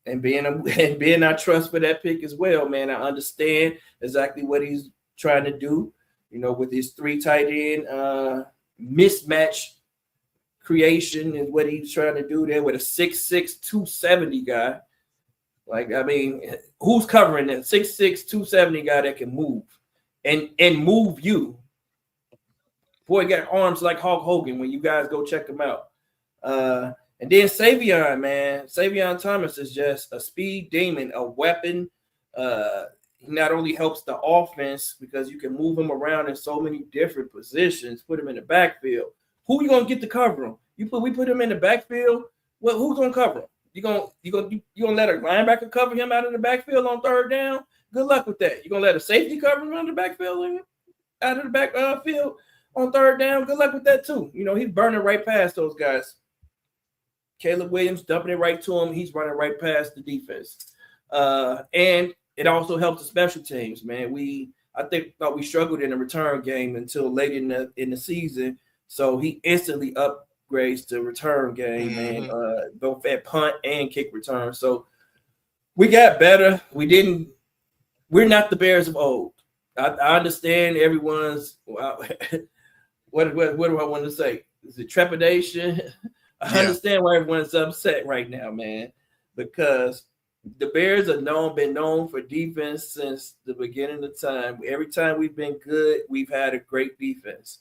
And being our trust for that pick as well, man. I understand exactly what he's trying to do, with his 3 tight end mismatch creation, is what he's trying to do there with a 6'6", 270 guy. Like, I mean, who's covering that 6'6", 270 guy that can move and move you? Boy, got arms like Hulk Hogan when you guys go check him out. And then Savion, man. Savion Thomas is just a speed demon, a weapon. He not only helps the offense because you can move him around in so many different positions, put him in the backfield. Who you gonna get to cover him? We put him in the backfield. Well, who's gonna cover him? You gonna let a linebacker cover him out of the backfield on third down? Good luck with that. You gonna let a safety cover him out of the backfield out of the backfield on third down? Good luck with that too. He's burning right past those guys. Caleb Williams dumping it right to him. He's running right past the defense. And it also helps the special teams, man. I thought we struggled in the return game until late in the season. So he instantly upgrades the return game, man, both at punt and kick return. So we got better. We're not the Bears of old. I understand everyone's what do I want to say? Is it trepidation? I understand why everyone's upset right now, man, because the Bears have been known for defense since the beginning of time. Every time we've been good, we've had a great defense.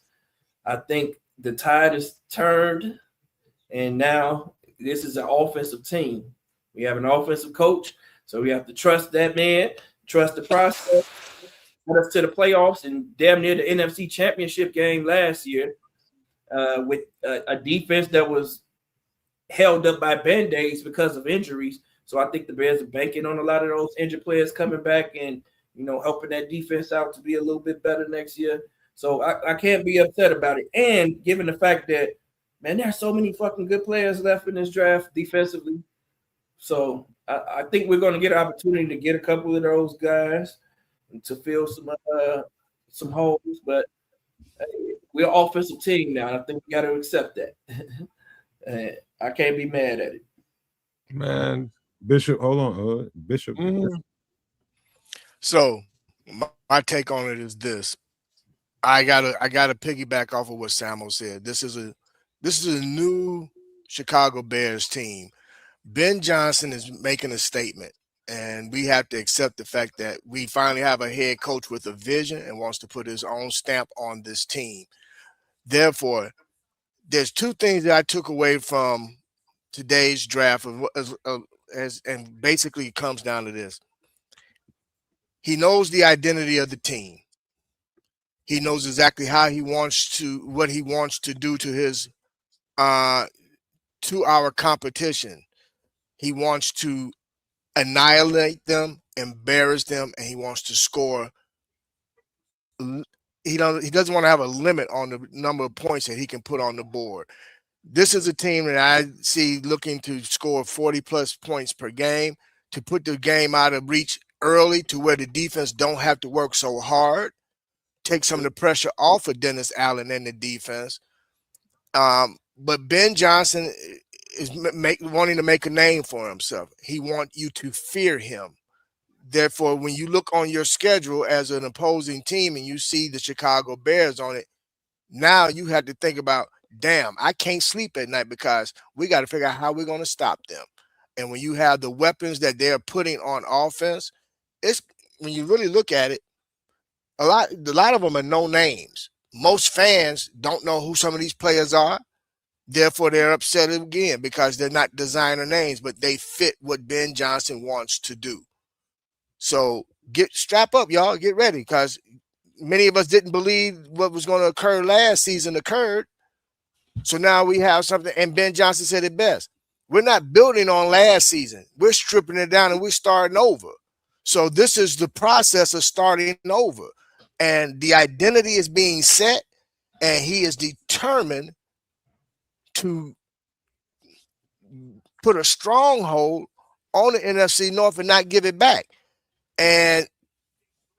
I think the tide has turned, and now this is an offensive team. We have an offensive coach, so we have to trust that man, trust the process. Put us to the playoffs and damn near the NFC Championship game last year with a defense that was held up by Band-Aids because of injuries. So I think the Bears are banking on a lot of those injured players coming back and, helping that defense out to be a little bit better next year. So I can't be upset about it. And given the fact that, man, there are so many fucking good players left in this draft defensively. So I think we're going to get an opportunity to get a couple of those guys to fill some holes. But we're an offensive team now. And I think we got to accept that. I can't be mad at it. Man, Bishop, hold on. Bishop. So my take on it is this. I gotta piggyback off of what Samo said. This is a new Chicago Bears team. Ben Johnson is making a statement, and we have to accept the fact that we finally have a head coach with a vision and wants to put his own stamp on this team. Therefore, there's 2 things that I took away from today's draft, and basically it comes down to this. He knows the identity of the team. He knows exactly what he wants to do to his to our competition. He wants to annihilate them, embarrass them, and he wants to score. He doesn't want to have a limit on the number of points that he can put on the board. This is a team that I see looking to score 40-plus points per game, to put the game out of reach early to where the defense don't have to work so hard, take some of the pressure off of Dennis Allen and the defense. But Ben Johnson is wanting to make a name for himself. He wants you to fear him. Therefore, when you look on your schedule as an opposing team and you see the Chicago Bears on it, now you have to think about, damn, I can't sleep at night because we got to figure out how we're going to stop them. And when you have the weapons that they're putting on offense, it's when you really look at it, a lot of them are no names. Most fans don't know who some of these players are. Therefore, they're upset again because they're not designer names, but they fit what Ben Johnson wants to do. So strap up, y'all. Get ready, because many of us didn't believe what was going to occur last season occurred. So now we have something, and Ben Johnson said it best. We're not building on last season. We're stripping it down and we're starting over. So this is the process of starting over. And the identity is being set, and he is determined to put a stronghold on the NFC North and not give it back. And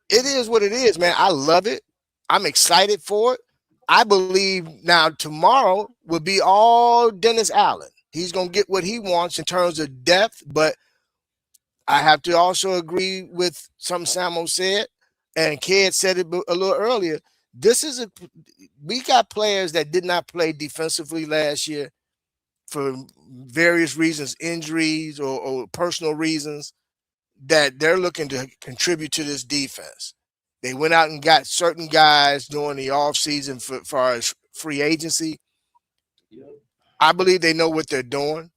it is what it is, man. I love it. I'm excited for it. I believe now tomorrow will be all Dennis Allen. He's going to get what he wants in terms of depth, but I have to also agree with something Samo said, and Ked said it a little earlier. We got players that did not play defensively last year for various reasons, injuries or personal reasons, that they're looking to contribute to this defense. They went out and got certain guys during the offseason for our free agency. I believe they know what they're doing.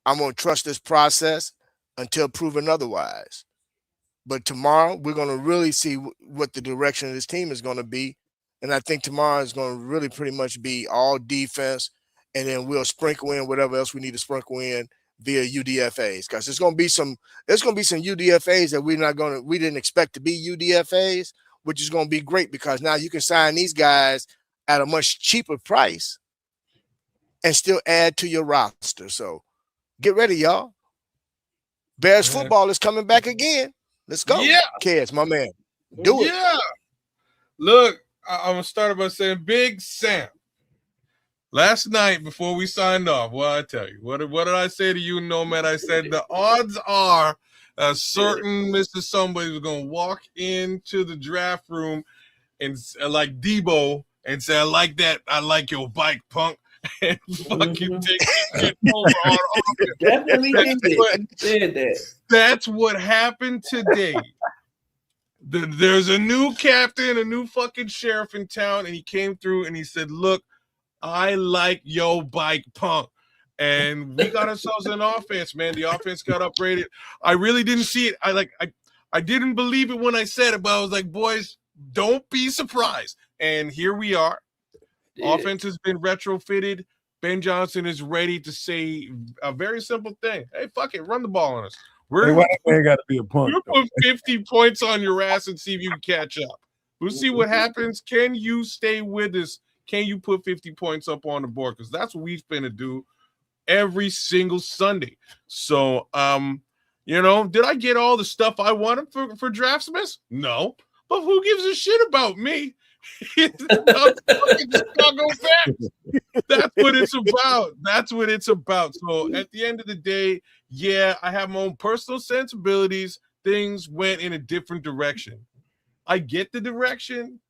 I'm going to trust this process until proven otherwise. But tomorrow, we're going to really see what the direction of this team is going to be. And I think tomorrow is going to really pretty much be all defense, and then we'll sprinkle in whatever else we need to sprinkle in via UDFAs, because there's going to be some UDFAs that we didn't expect to be UDFAs, which is going to be great because now you can sign these guys at a much cheaper price and still add to your roster. So get ready, y'all. Bears football is coming back again. Let's go. Yeah. Kids, my man. Do it. Yeah. Look, I'm going to start by saying, Big Sam, last night before we signed off, well, I tell you, what did I say to you, Nomad? I said the odds are a certain Mr. Somebody was going to walk into the draft room and like Debo and say, I like your bike, punk, and fucking take this shit over on offense. Definitely said that. That's what happened today. There's a new captain, a new fucking sheriff in town, and he came through and he said, look, I like your bike, punk. And we got ourselves an offense, man. The offense got upgraded. I really didn't see it. I didn't believe it when I said it, but I was like, boys, don't be surprised. And here we are. Yeah. Offense has been retrofitted. Ben Johnson is ready to say a very simple thing. Hey, fuck it, run the ball on us. Why got to be a punk? You put 50 points on your ass and see if you can catch up. We'll see what happens. Can you stay with us? Can you put 50 points up on the board? Because that's what we've been to do every single Sunday. So, did I get all the stuff I wanted for Draftsmiths? No. But who gives a shit about me? That's what it's about. That's what it's about. So at the end of the day, yeah, I have my own personal sensibilities. Things went in a different direction. I get the direction.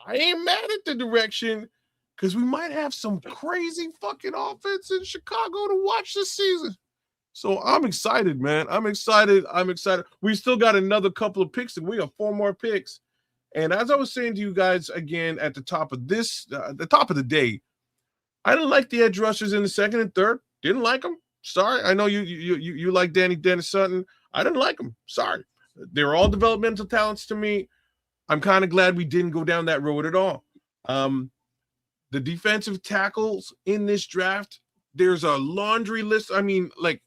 I ain't mad at the direction, because we might have some crazy fucking offense in Chicago to watch this season. So I'm excited, man. I'm excited. We still got another couple of picks, and we got 4 more picks. And as I was saying to you guys again at the top of the day, I didn't like the edge rushers in the second and third. Didn't like them. Sorry. I know you like Dennis Sutton. I didn't like them. Sorry. They were all developmental talents to me. I'm kind of glad we didn't go down that road at all. The defensive tackles in this draft, there's a laundry list. I mean, like,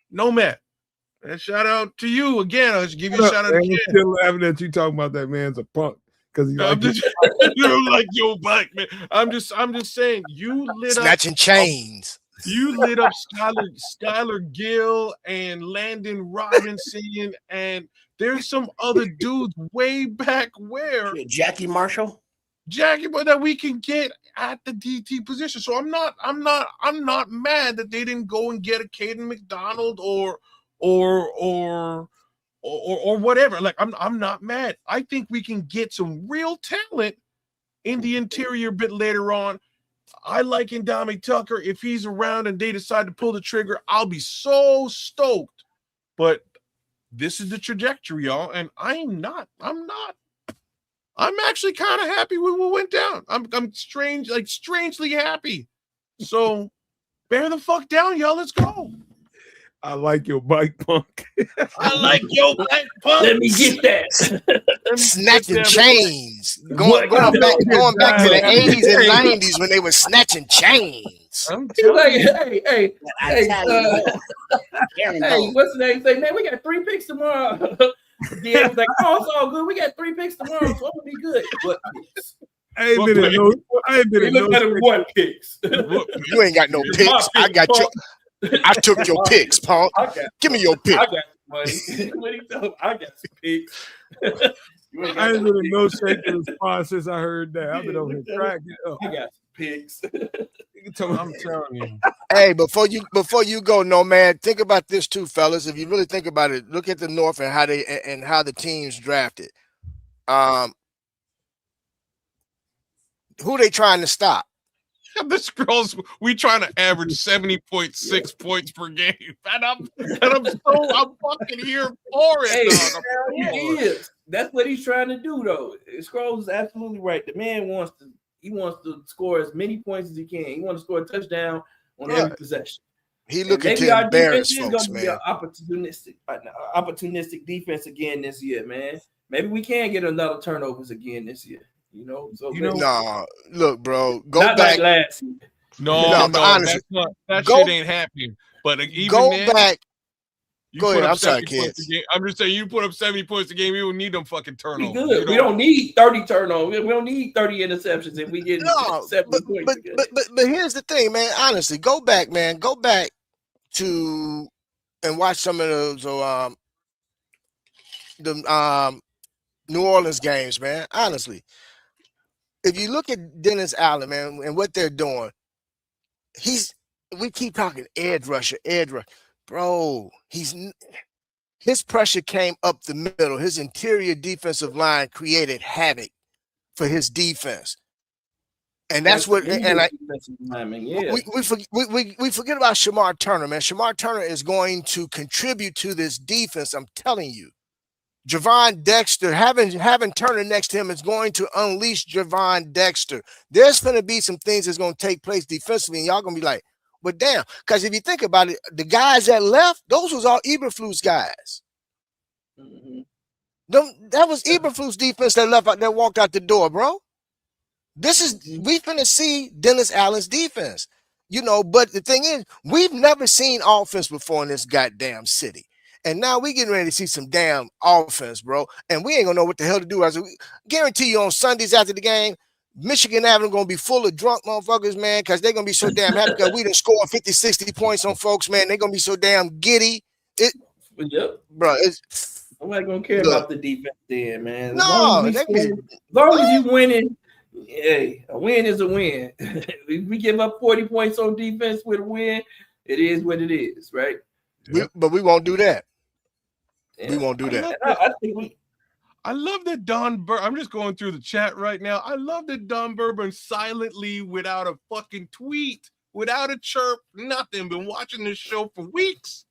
Nomad. And shout out to you again. I'll just give you a shout out again. I'm still laughing at you talking about that man's a punk because he's like your bike, man. I'm just saying, you lit snatching chains. You lit up Skylar Gill and Landon Robinson, and there's some other dudes way back where Jackie Marshall, but that we can get at the DT position. So I'm not mad that they didn't go and get a Caden McDonald or or whatever. Like I'm not mad. I think we can get some real talent in the interior a bit later on. I like Ndamukong Tucker. If he's around and they decide to pull the trigger, I'll be so stoked. But this is the trajectory, y'all, and I'm actually kind of happy with what went down. I'm strangely happy. So bear the fuck down, y'all. Let's go. I like your bike, Punk. I like your bike, Punk. Let me get that. Snatching chains. Going back to the 80s and 90s when they were snatching chains. I'm Like, telling hey, what's the name? Say, man, we got 3 picks tomorrow. Yeah, was like, oh, it's all good. We got 3 picks tomorrow, so I'm gonna be good. What picks? I ain't been in no. I ain't been in no. Look at what picks. You ain't got no picks. I got your. I took your picks, Punk. Give me your pick. I got money. What he told me, I got some picks. I ain't been in no shaking response since I heard that. I've been over here cracking up. I got some picks. I'm telling you. Hey, before you go, Nomad, think about this too, fellas. If you really think about it, look at the North and how the teams drafted. Who they trying to stop? The Scrolls, we trying to average 70.6 points per game. And I'm fucking here for it, dog. He is. That's what he's trying to do, though. Scrolls is absolutely right. The man wants to score as many points as he can. He wants to score a touchdown on every possession. He looking to embarrass folks, man. Be an opportunistic defense again this year, man. Maybe we can get another turnovers again this year. Look, bro, go not back. Like last year. No, honestly, that shit ain't happening. But even go then, back. Go ahead. I'm sorry, kids. I'm just saying, you put up 70 points a game, you don't need them fucking turnovers. We good. We don't need 30 turnovers. We don't need 30 interceptions if we get 70 points. But here's the thing, man. Honestly, go back, man. Go back to and watch some of those New Orleans games, man. Honestly. If you look at Dennis Allen, man, and what they're doing, we keep talking edge rusher. Bro, his pressure came up the middle. His interior defensive line created havoc for his defense. And that's what we forget about Shamar Turner, man. Shamar Turner is going to contribute to this defense, I'm telling you. Javon Dexter, having Turner next to him is going to unleash Javon Dexter. There's going to be some things that's going to take place defensively, and y'all going to be like, but damn, because if you think about it, the guys that left, those was all Eberflus guys. Mm-hmm. That was Eberflus defense that walked out the door, bro. We finna see Dennis Allen's defense, but the thing is, we've never seen offense before in this goddamn city. And now we getting ready to see some damn offense, bro. And we ain't gonna know what the hell to do. Guarantee you on Sundays after the game, Michigan Avenue gonna be full of drunk motherfuckers, man, because they're gonna be so damn happy because we done scored 50, 60 points on folks, man. They're gonna be so damn giddy. Bro, nobody gonna care about the defense then, man. As long as you winning, hey, a win is a win. If we give up 40 points on defense with a win, it is what it is, right? But we won't do that. We won't do that. I love that Don I'm just going through the chat right now. I love that Don Bourbon silently, without a fucking tweet, without a chirp, nothing, been watching this show for weeks.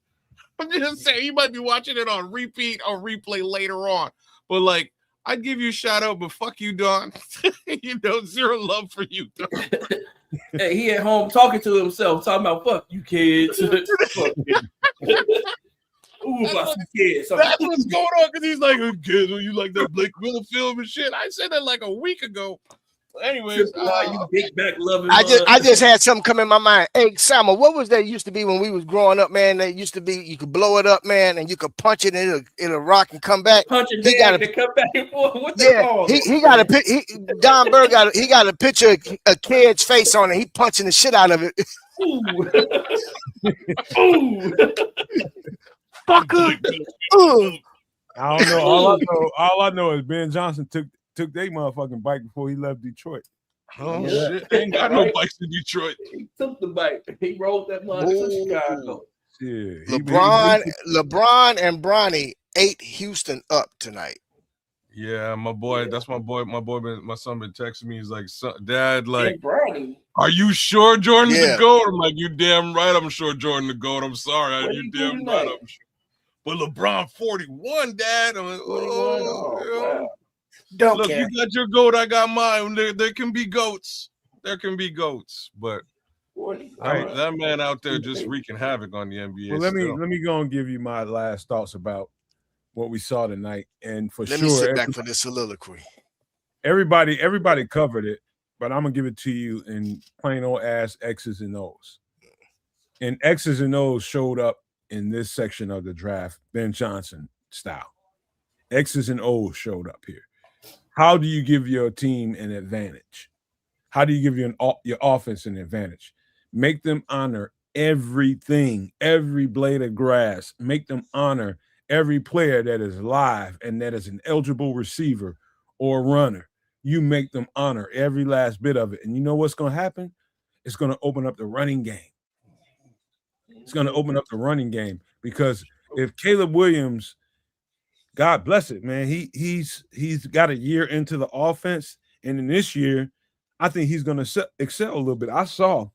I'm just saying, he might be watching it on repeat or replay later on. But like, I'd give you a shout out, but fuck you, Don. Zero love for you, Don. Hey, he at home talking to himself, talking about fuck you kids. Fuck you. Ooh, about some kids. That's what's going on, because he's like, kids, you like that Blake Miller film and shit. I said that like a week ago. Anyways, you big back loving. I just had something come in my mind. Hey, Samuel, what was that used to be when we was growing up, man? That used to be you could blow it up, man, and you could punch it and it'll rock and come back. Punch it, he got to come back and forth. What he got a Don Berg got a picture of a kid's face on it. He punching the shit out of it. Ooh. Ooh. Fucker. I don't know. All I know is Ben Johnson took their motherfucking bike before he left Detroit. Oh shit! Ain't got no bikes in Detroit. He took the bike. He rolled that mother to Chicago. Yeah, LeBron and Bronny ate Houston up tonight. Yeah, my boy. That's my boy. My son been texting me. He's like, Dad, like, Yeah, Brownie. are you sure Jordan's the Yeah. GOAT? I'm like, you damn right. I'm sure Jordan the GOAT. I'm sorry. What You he do damn right. tonight? I'm sure. But LeBron 41, Dad. I'm like, 41. oh, yeah. Wow. Don't Look, care. you got your GOAT. I got mine. There can be GOATs. There can be GOATs, but 40. that man out there just wreaking havoc on the NBA. Well, let still. me go and give you my last thoughts about what we saw tonight. And for Let me sure, sit back for this soliloquy. everybody covered it, but I'm gonna give it to you in plain old ass X's and O's. And X's and O's showed up in this section of the draft, Ben Johnson style. X's and O's showed up here. How do you give your team an advantage? How do you give your offense an advantage? Make them honor everything, every blade of grass. Make them honor every player that is live and that is an eligible receiver or runner. You make them honor every last bit of it. And you know what's going to happen? It's going to open up the running game. It's going to open up the running game because if Caleb Williams, God bless it, man, he's got a year into the offense, and in this year, I think he's going to excel a little bit. I saw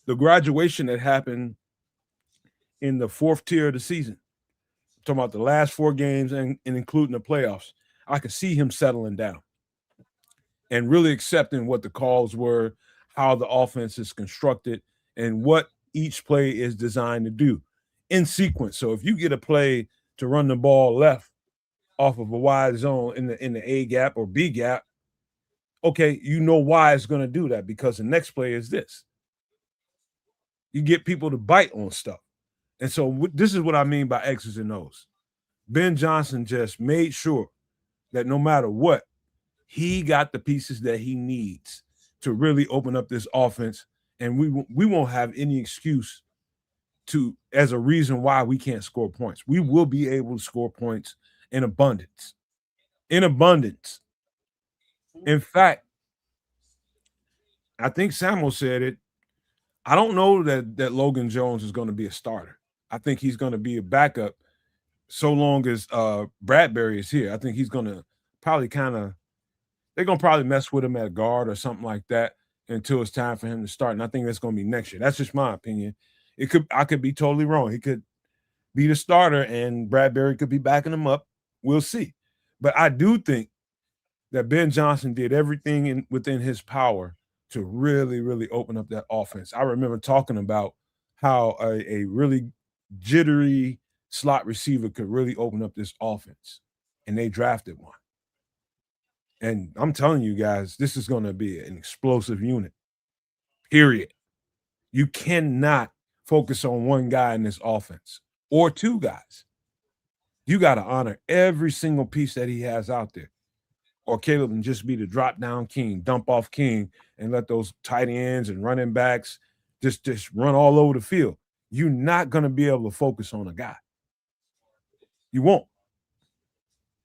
the graduation that happened in the fourth tier of the season. I'm talking about the last 4 games and including the playoffs. I could see him settling down and really accepting what the calls were, how the offense is constructed, and what each play is designed to do in sequence. So if you get a play to run the ball left off of a wide zone in the A gap or B gap, okay, you know why it's going to do that because the next play is this. You get people to bite on stuff. And so this is what I mean by X's and O's. Ben Johnson just made sure that no matter what, he got the pieces that he needs to really open up this offense, and we won't have any excuse as a reason why we can't score points. We will be able to score points in abundance. In abundance. In fact, I think Samuel said it. I don't know that Logan Jones is going to be a starter. I think he's going to be a backup so long as Bradbury is here. I think he's going to probably they're going to probably mess with him at guard or something like that until it's time for him to start. And I think that's going to be next year. That's just my opinion. I could be totally wrong. He could be the starter and Bradbury could be backing him up. We'll see. But I do think that Ben Johnson did everything within his power to really, really open up that offense. I remember talking about how a really jittery slot receiver could really open up this offense, and they drafted one. And I'm telling you guys, this is going to be an explosive unit, period. You cannot focus on one guy in this offense or 2 guys. You got to honor every single piece that he has out there. Or Caleb can just be the drop down king, dump off king, and let those tight ends and running backs just run all over the field. You're not going to be able to focus on a guy. You won't.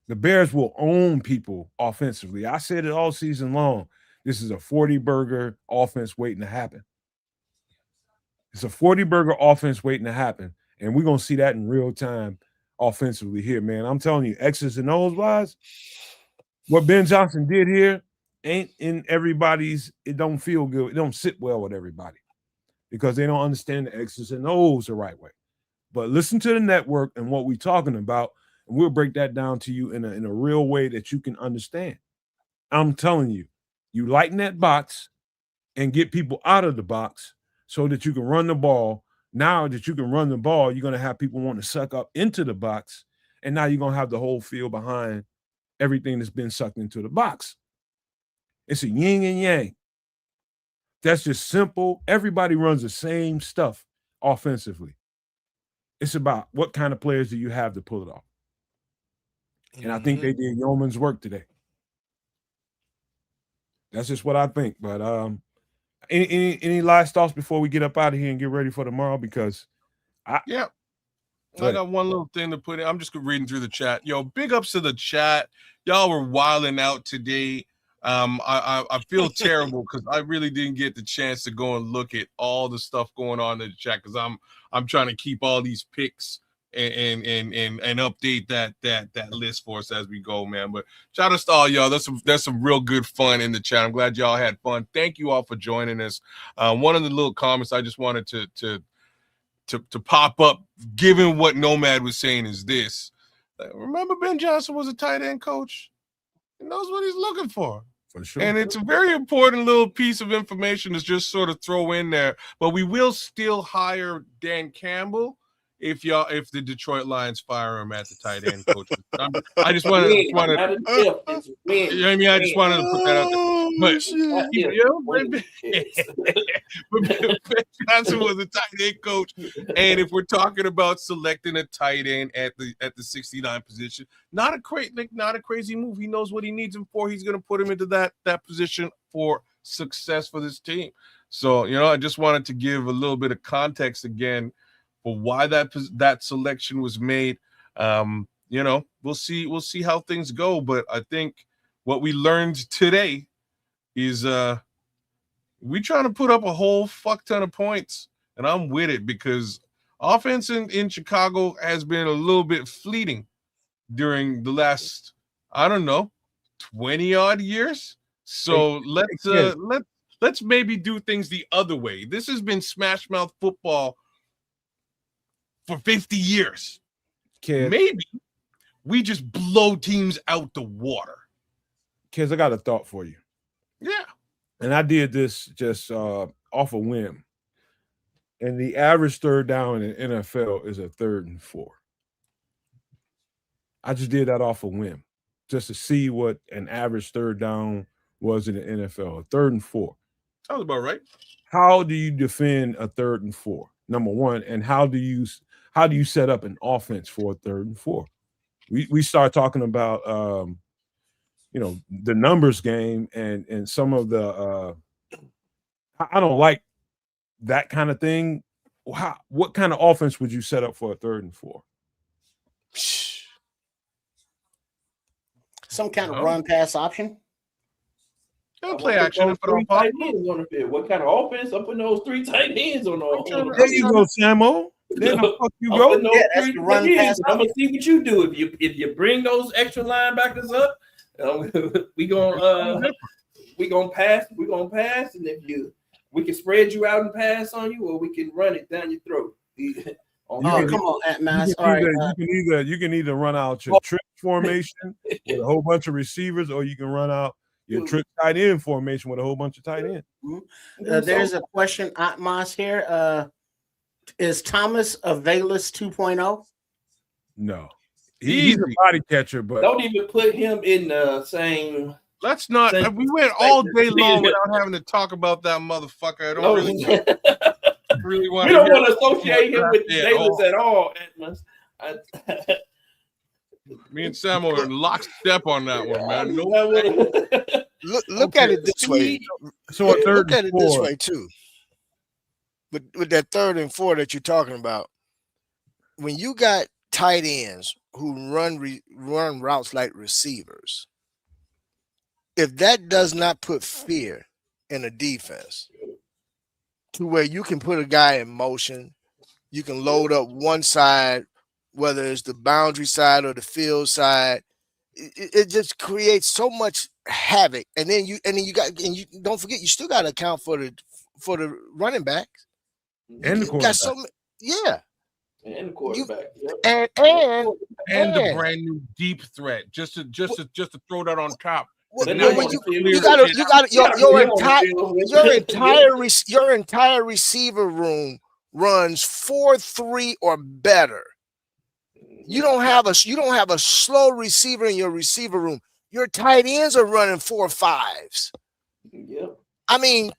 The Bears will own people offensively. I said it all season long. This is a 40-burger offense waiting to happen. It's a 40-burger offense waiting to happen, and we're going to see that in real time offensively here, man. I'm telling you, X's and O's wise, what Ben Johnson did here ain't in everybody's, it don't feel good. It don't sit well with everybody because they don't understand the X's and O's the right way. But listen to the network and what we're talking about, and we'll break that down to you in a real way that you can understand. I'm telling you, you lighten that box and get people out of the box so that you can run the ball. Now that you can run the ball, you're going to have people want to suck up into the box, and now you're going to have the whole field behind everything that's been sucked into the box. It's a yin and yang. That's just simple. Everybody runs the same stuff offensively. It's about what kind of players do you have to pull it off. And I think they did yeoman's work today. That's just what I think. But any last thoughts before we get up out of here and get ready for tomorrow? Because I got one little thing to put in. I'm just reading through the chat. Yo, big ups to the chat. Y'all were wilding out today. I feel terrible because I really didn't get the chance to go and look at all the stuff going on in the chat because I'm trying to keep all these picks and update that list for us as we go, man. But shout out to all y'all. There's some real good fun in the chat. I'm glad y'all had fun. Thank you all for joining us. One of the little comments I just wanted to pop up, given what Nomad was saying, is this. Remember Ben Johnson was a tight end coach? He knows what he's looking for. For sure. And it's a very important little piece of information to just sort of throw in there. But we will still hire Dan Campbell if the Detroit Lions fire him at the tight end coach. I just wanted you know what I mean? I just wanted to put that out there. But Ben Johnson was a tight end coach. And if we're talking about selecting a tight end at the 69 position, not a crazy move. He knows what he needs him for. He's going to put him into that position for success for this team. So, I just wanted to give a little bit of context again for why that selection was made. We'll see how things go. But I think what we learned today is we trying to put up a whole fuck ton of points, and I'm with it because offense in Chicago has been a little bit fleeting during the last, 20 odd years. So let's maybe do things the other way. This has been smash mouth football for 50 years. Maybe we just blow teams out the water. Kids, I got a thought for you. Yeah. And I did this just off a whim. And the average third down in the NFL is a 3rd and 4. I just did that off a whim just to see what an average third down was in the NFL, a 3rd and 4. Sounds about right. How do you defend a 3rd and 4? Number one, and how do you set up an offense for a 3rd and 4? We start talking about the numbers game and some of the I don't like that kind of thing. What kind of offense would you set up for a 3rd and 4? Some kind of run pass option. Don't play action and put on tight ends on the field. What kind of offense? I'm putting those 3 tight ends on the There you go, Samo. There the fuck you go. Yeah, that's the run pass. I'm gonna see what you do if you bring those extra linebackers up. We gonna pass. And we can spread you out and pass on you, or we can run it down your throat. Come on, man. You can either run out your trick formation with a whole bunch of receivers, or you can run out your trick tight end formation with a whole bunch of tight ends. There's a question, Atmas here. Is Thomas Avalis 2.0? No. He's a body catcher, but don't even put him in the same. Let's not. We went all day long without having to talk about that motherfucker. I don't really want. You don't want to associate him with the Davis at all, Atlas. Me and Sam are in lockstep on that one, man. Look at it this way. So a 3rd look at and it 4. this way too. With that 3rd and 4 that you're talking about, when you got tight ends who run routes like receivers, if that does not put fear in a defense to where you can put a guy in motion, you can load up one side, whether it's the boundary side or the field side, it just creates so much havoc. And then you don't forget, you still got to account for the running backs. And the quarterback. And the quarterback. And the brand new deep threat. Just to throw that on top. Your entire receiver room runs 4-3 or better. You don't have a slow receiver in your receiver room. Your tight ends are running 4-5s. Yep. I mean,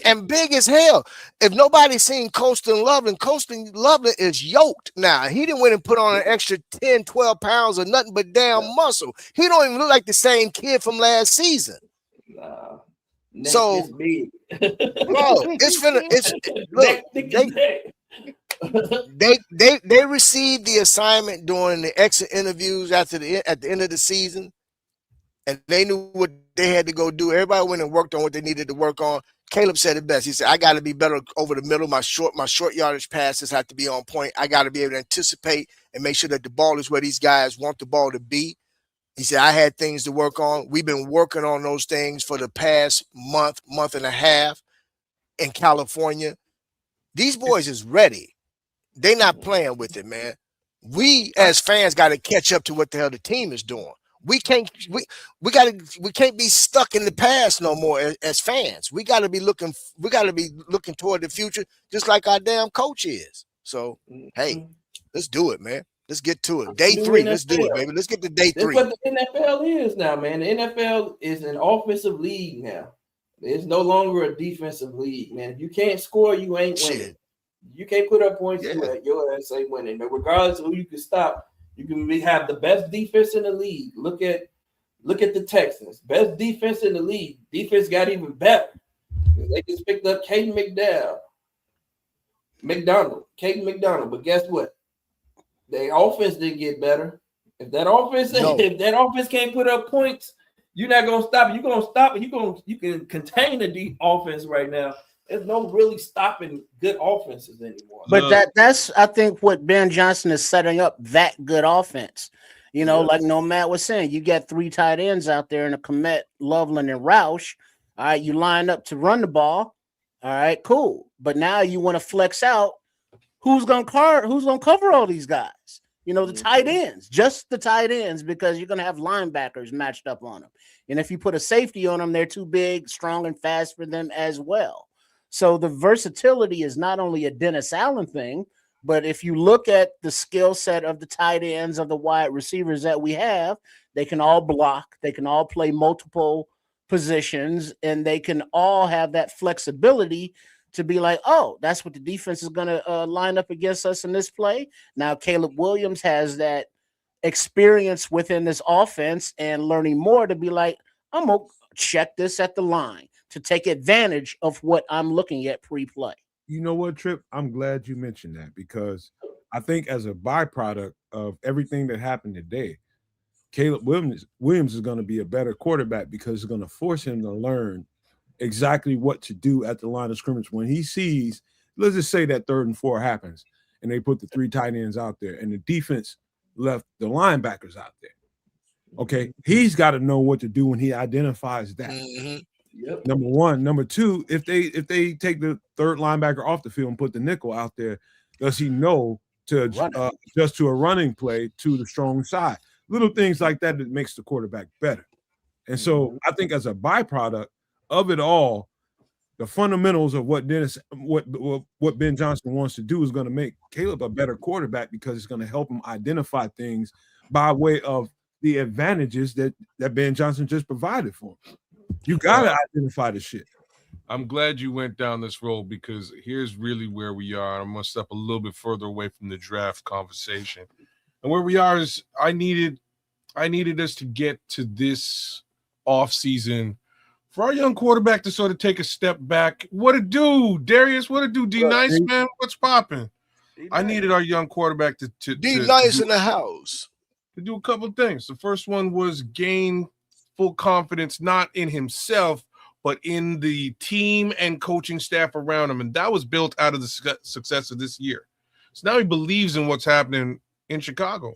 and big as hell. If nobody's seen Colston Loveland is yoked now. He didn't went and put on an extra 10, 12 pounds of nothing but damn muscle. He don't even look like the same kid from last season. Nah, so, big. Bro, they received the assignment during the exit interviews at the end of the season. and they knew what they had to go do. Everybody went and worked on what they needed to work on. Caleb said it best. He said, I got to be better over the middle. My short yardage passes have to be on point. I got to be able to anticipate and make sure that the ball is where these guys want the ball to be. He said, I had things to work on. We've been working on those things for the past month and a half in California. These boys is ready. They not playing with it, man. We as fans got to catch up to what the hell the team is doing. We can't be stuck in the past no more as fans. We got to be looking toward the future, just like our damn coach is. So, hey, let's do it, man. Let's get to it. Day 3, let's do it, baby. Let's get to day 3. That's what the NFL is now, man. The NFL is an offensive league now. It's no longer a defensive league, man. If you can't score, you ain't winning. You can't put up points, your ass ain't winning. But regardless of who you can stop, you can have the best defense in the league. Look at the Texans. Best defense in the league. Defense got even better. They just picked up Caden McDonald. But guess what? Their offense didn't get better. If that offense can't put up points, you're not gonna stop it. You're gonna stop it. You can contain the offense right now. There's no really stopping good offenses anymore. But that's I think what Ben Johnson is setting up, that good offense. You know, like Nomad was saying, you got 3 tight ends out there in a Komet, Loveland, and Roush. All right, you line up to run the ball. All right, cool. But now you want to flex out. Who's gonna cover all these guys? You know, the tight ends, just the tight ends, because you're gonna have linebackers matched up on them. And if you put a safety on them, they're too big, strong, and fast for them as well. So the versatility is not only a Dennis Allen thing, but if you look at the skill set of the tight ends, of the wide receivers that we have, they can all block, they can all play multiple positions, and they can all have that flexibility to be like, oh, that's what the defense is going to line up against us in this play. Now, Caleb Williams has that experience within this offense and learning more to be like, I'm going to check this at the line to take advantage of what I'm looking at pre-play. You know what, Trip? I'm glad you mentioned that, because I think as a byproduct of everything that happened today, Caleb Williams is going to be a better quarterback, because it's going to force him to learn exactly what to do at the line of scrimmage when he sees, let's just say that 3rd and 4 happens and they put the 3 tight ends out there and the defense left the linebackers out there. Okay, he's got to know what to do when he identifies that. Yep. Number one. Number two, if they take the 3rd linebacker off the field and put the nickel out there, does he know to adjust to a running play to the strong side? Little things like that makes the quarterback better. And so I think as a byproduct of it all, the fundamentals of what Ben Johnson wants to do is going to make Caleb a better quarterback, because it's going to help him identify things by way of the advantages that Ben Johnson just provided for him. You got to identify the shit. I'm glad you went down this road, because here's really where we are. I'm going to step a little bit further away from the draft conversation. And where we are is I needed us to get to this offseason for our young quarterback to sort of take a step back. What it do, Darius? What it do, D-Nice, man? What's popping? I needed our young quarterback to D-Nice in the house. To do a couple of things. The first one was gain full confidence, not in himself, but in the team and coaching staff around him. And that was built out of the success of this year. So now he believes in what's happening in Chicago.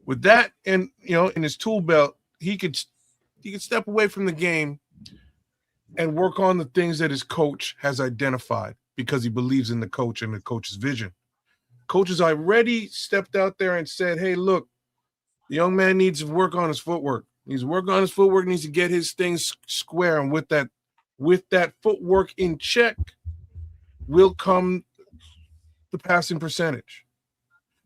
With that, and in his tool belt, he could step away from the game and work on the things that his coach has identified, because he believes in the coach and the coach's vision. Coach has already stepped out there and said, hey, look, the young man needs to work on his footwork. Needs to get his things square. And with that footwork in check will come the passing percentage.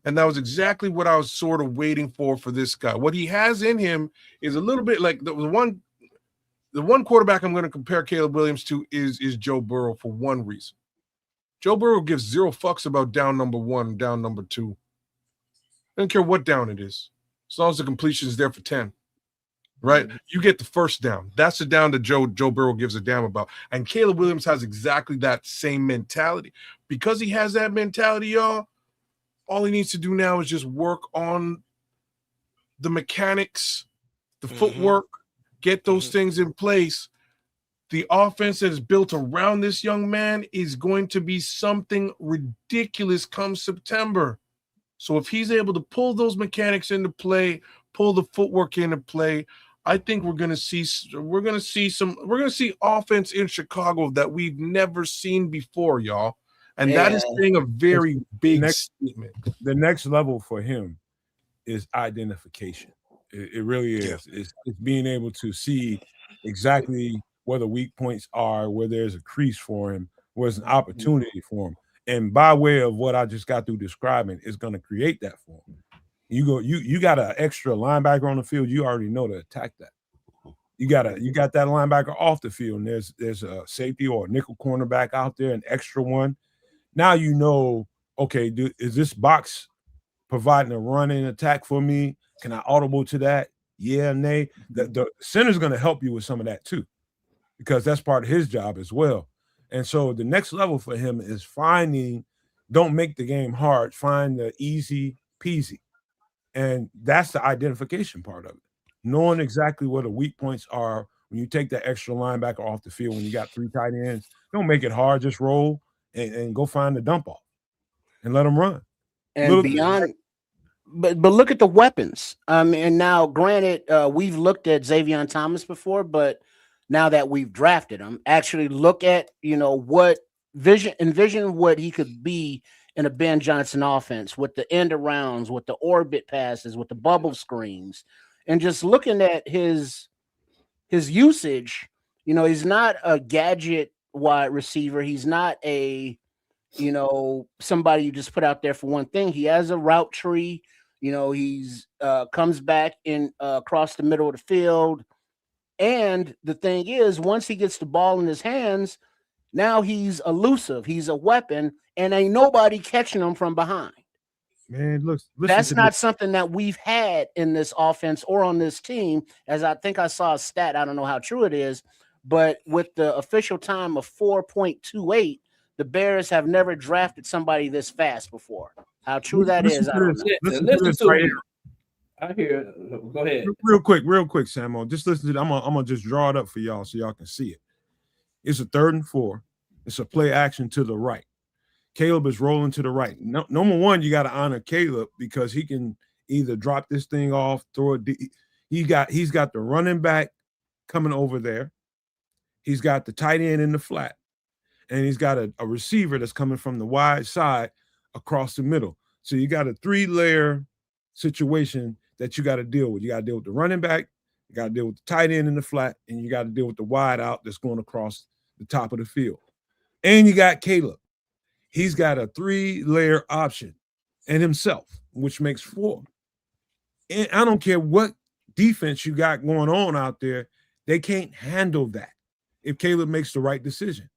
And that was exactly what I was sort of waiting for this guy. What he has in him is a little bit like the one quarterback I'm going to compare Caleb Williams to is Joe Burrow, for one reason. Joe Burrow gives 0 fucks about down number 1, down number 2. Doesn't care what down it is, as long as the completion is there for 10. Right? You get the first down. That's the down that Joe Burrow gives a damn about. And Caleb Williams has exactly that same mentality. Because he has that mentality, y'all, all he needs to do now is just work on the mechanics, the footwork, get those things in place, the offense that is built around this young man is going to be something ridiculous come September. So if he's able to pull those mechanics into play, pull the footwork into play, I think we're going to see offense in Chicago that we've never seen before, y'all. And that is saying a very big statement. The next level for him is identification. It really is. It's being able to see exactly where the weak points are, where there's a crease for him, where there's an opportunity for him. And by way of what I just got through describing, is going to create that for him. You got an extra linebacker on the field, you already know to attack that. You got that linebacker off the field, and there's a safety or a nickel cornerback out there, an extra one. Now you know, okay, is this box providing a running attack for me? Can I audible to that? Yeah, nay. The center's going to help you with some of that too, because that's part of his job as well. And so the next level for him is don't make the game hard, find the easy peasy. And that's the identification part of it. Knowing exactly where the weak points are when you take that extra linebacker off the field, when you got 3 tight ends, don't make it hard, just roll and go find the dump off and let them run. And beyond, but look at the weapons. And now, granted, we've looked at Xavier Thomas before, but now that we've drafted him, actually look at what envision what he could be in a Ben Johnson offense with the end arounds, with the orbit passes, with the bubble screens, and just looking at his usage. He's not a gadget wide receiver. He's not a somebody you just put out there for one thing. He has a route tree. He's comes back in across the middle of the field. And the thing is, once he gets the ball in his hands, now he's elusive. He's a weapon, and ain't nobody catching him from behind. Man, look, that's not something that we've had in this offense or on this team. As I think I saw a stat, I don't know how true it is, but with the official time of 4.28, the Bears have never drafted somebody this fast before. How true that is, I don't know. Listen to me. I hear. Go ahead. Real quick, Samo. Just listen to it. I'm gonna just draw it up for y'all so y'all can see it. It's a 3rd and 4. It's a play action to the right. Caleb is rolling to the right. Number one, you got to honor Caleb because he can either drop this thing off, throw it. He's got the running back coming over there. He's got the tight end in the flat, and he's got a receiver that's coming from the wide side across the middle. So you got a 3-layer situation that you got to deal with. You got to deal with the running back, you got to deal with the tight end in the flat, and you got to deal with the wide out that's going across the top of the field. And you got Caleb. He's got a 3-layer option and himself, which makes 4. And I don't care what defense you got going on out there, they can't handle that if Caleb makes the right decision.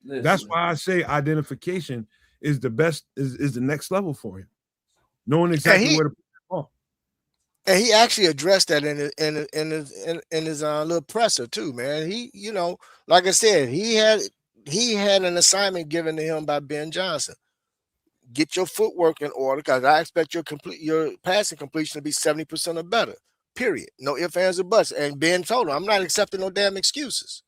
Listen. That's why I say identification is the best, is the next level for him. Knowing exactly where to put the ball. And he actually addressed that in his little presser too, man. He, like I said, he had an assignment given to him by Ben Johnson. Get your footwork in order, because I expect your passing completion to be 70% or better. Period. No ifs, ands, or buts. And Ben told him, I'm not accepting no damn excuses.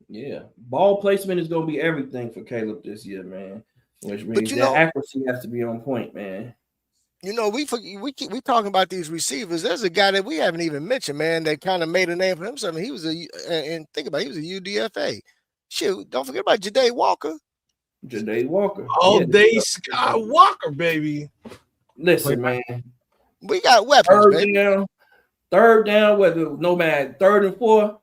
Yeah, ball placement is going to be everything for Caleb this year, man. Which means that accuracy has to be on point, man. We talking about these receivers. There's a guy that we haven't even mentioned, man, that kind of made a name for himself. He was he was a UDFA. Shoot, don't forget about Ja'Day Walker. All day Scott Walker, baby. Listen, man. We got weapons, Third down, whether Nomad 3rd and 4.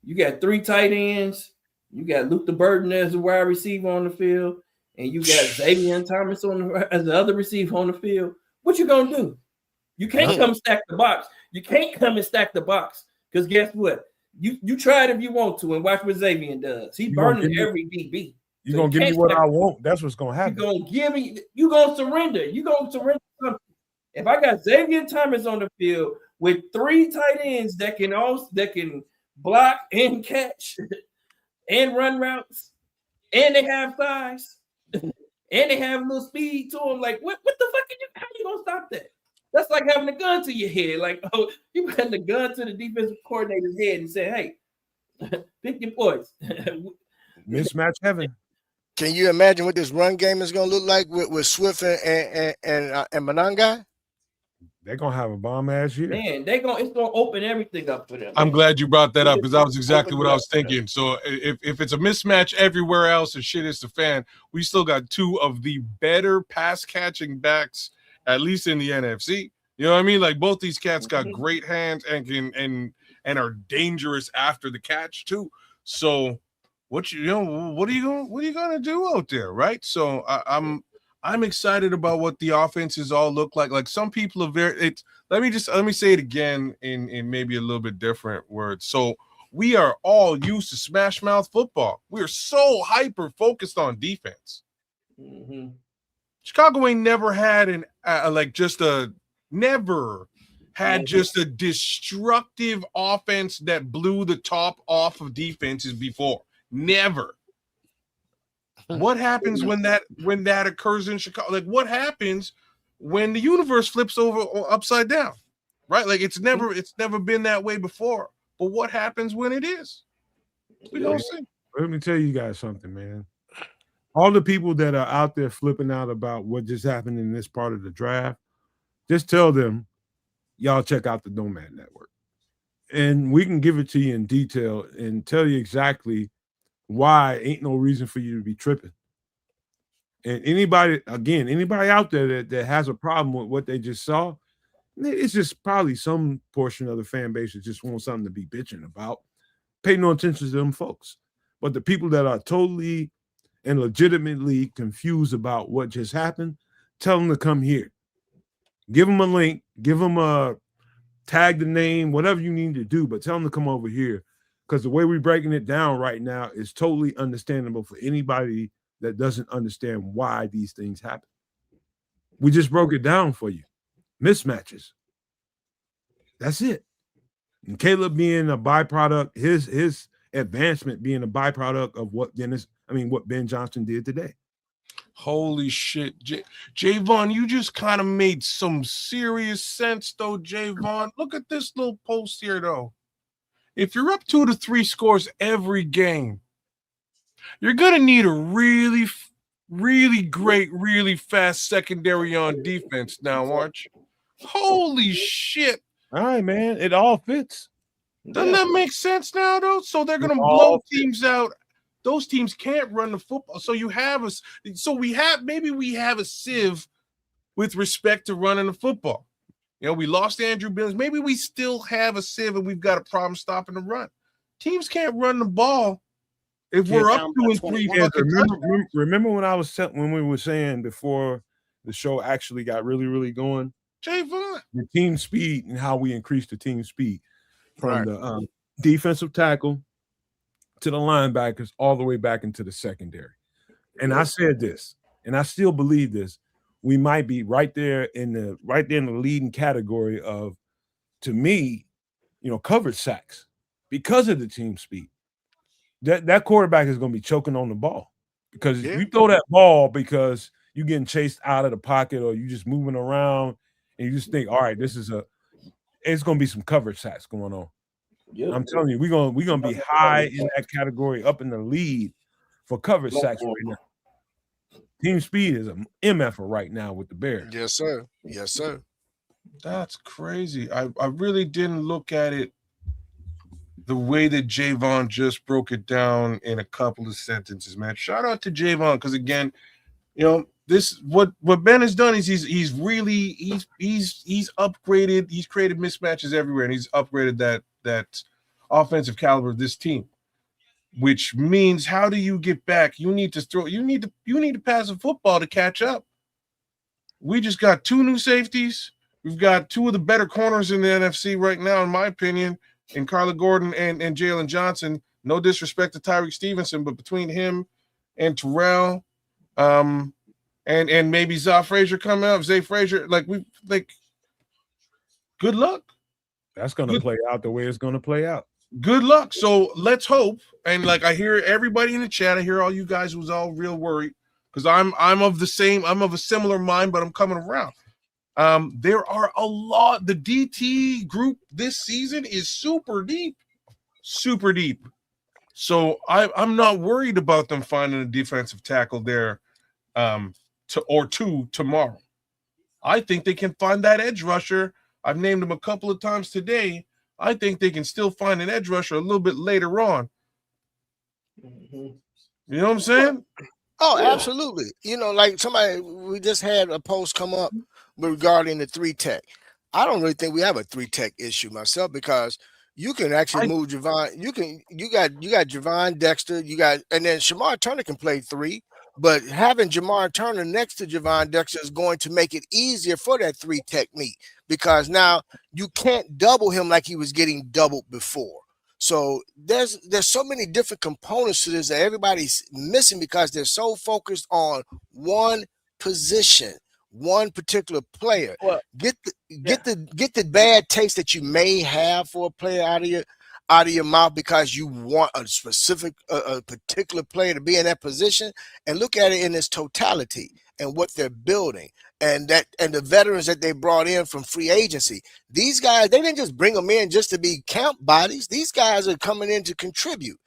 You got 3 tight ends. You got Luke the Burden as a wide receiver on the field. And you got Xavier Thomas as the other receiver on the field. What you gonna do? You can't come stack the box. You can't come and stack the box. Because guess what? You try it if you want to, and watch what Xavier does. He burning every DB. You're gonna give me what I want. That's what's gonna happen. You're gonna surrender. You're gonna surrender something. If I got Xavier Thomas on the field with 3 tight ends that can block and catch and run routes, and they have size, and they have a little speed to them, like what the fuck how you gonna stop that? That's like having a gun to your head. Like, oh, you putting the gun to the defensive coordinator's head and say, "Hey, pick your points." Mismatch heaven. Can you imagine what this run game is going to look like with Swift and Monangai? They're gonna have a bomb ass year. Man, it's gonna open everything up for them. I'm glad you brought that up because that was exactly Open what it I up was for them. thinking. So if it's a mismatch everywhere else and shit is the fan, we still got two of the better pass catching backs, at least in the NFC. You know what I mean? Like both these cats got great hands and can and are dangerous after the catch too. So what are you gonna do out there, right? So I'm excited about what the offenses all look like. Like some people are let me say it again in maybe a little bit different words. So we are all used to smash mouth football. We are so hyper focused on defense. Mm-hmm. Chicago ain't never had never had just a destructive offense that blew the top off of defenses before. Never. What happens when that occurs in Chicago? Like, what happens when the universe flips over upside down? Right? Like, it's never been that way before. But what happens when it is? We don't see. Let me tell you guys something, man. All the people that are out there flipping out about what just happened in this part of the draft, just tell them, y'all check out the Nomad Network. And we can give it to you in detail and tell you exactly why ain't no reason for you to be tripping. And anybody out there that has a problem with what they just saw, it's just probably some portion of the fan base that just wants something to be bitching about. Pay no attention to them folks. But the people that are totally and legitimately confused about what just happened, tell them to come here. Give them a link, give them a tag the name, whatever you need to do, but tell them to come over here. Because the way we're breaking it down right now is totally understandable for anybody that doesn't understand why these things happen. We just broke it down for you. Mismatches. That's it. And Caleb being a byproduct, his advancement being a byproduct of what Ben Johnson did today. Holy shit. Javon, you just kind of made some serious sense, though, Javon. Look at this little post here, though. If you're up 2 to 3 scores every game, you're going to need a really, really great, really fast secondary on defense now, aren't you? Holy shit. All right, man. It all fits. Doesn't that make sense now, though? So they're going to blow teams out. Those teams can't run the football. So we have a sieve with respect to running the football. You know, we lost Andrew Billings. Maybe we still have a sieve and we've got a problem stopping the run. Teams can't run the ball if we're up 2 and 3. Remember when we were saying before the show actually got really, really going? Javon. The team speed and how we increased the team speed from the defensive tackle to the linebackers all the way back into the secondary. And I said this, and I still believe this. We might be right there in the leading category of, to me, covered sacks because of the team speed. That quarterback is going to be choking on the ball because you throw that ball because you're getting chased out of the pocket or you just moving around and you just think, all right, it's going to be some coverage sacks going on. Yep. I'm telling you, we're gonna be high in that category, up in the lead for coverage sacks right now. Team speed is an MFer right now with the Bears. Yes, sir. Yes, sir. That's crazy. I really didn't look at it the way that Javon just broke it down in a couple of sentences, man. Shout out to Javon because again, this what Ben has done is he's upgraded. He's created mismatches everywhere, and he's upgraded that offensive caliber of this team. Which means, how do you get back? You need to pass the football to catch up. We just got 2 new safeties. We've got 2 of the better corners in the NFC right now, in my opinion, in Carla Gordon and Jalen Johnson. No disrespect to Tyreek Stevenson, but between him and Terrell, and maybe Zay Frazier, good luck. That's going to play out the way it's going to play out. Good luck. So let's hope. And I hear everybody in the chat. I hear all you guys was all real worried because I'm of a similar mind, but I'm coming around. There are a lot. The DT group this season is super deep, super deep. So I'm not worried about them finding a defensive tackle there two tomorrow. I think they can find that edge rusher. I've named him a couple of times today. I think they can still find an edge rusher a little bit later on. You know what I'm saying? Oh, absolutely. You know, like we just had a post come up regarding the 3-tech. I don't really think we have a 3-tech issue myself, because you can actually move Javon. You got Javon Dexter, and then Shamar Turner can play 3, but having Jamar Turner next to Javon Dexter is going to make it easier for that 3-tech meet, because now you can't double him like he was getting doubled before. So there's so many different components to this that everybody's missing, because they're so focused on one position, one particular player. Well, get the bad taste that you may have for a player out of your mouth, because you want a specific a particular player to be in that position, and look at it in its totality and what they're building. And the veterans that they brought in from free agency. These guys, they didn't just bring them in just to be camp bodies. These guys are coming in to contribute.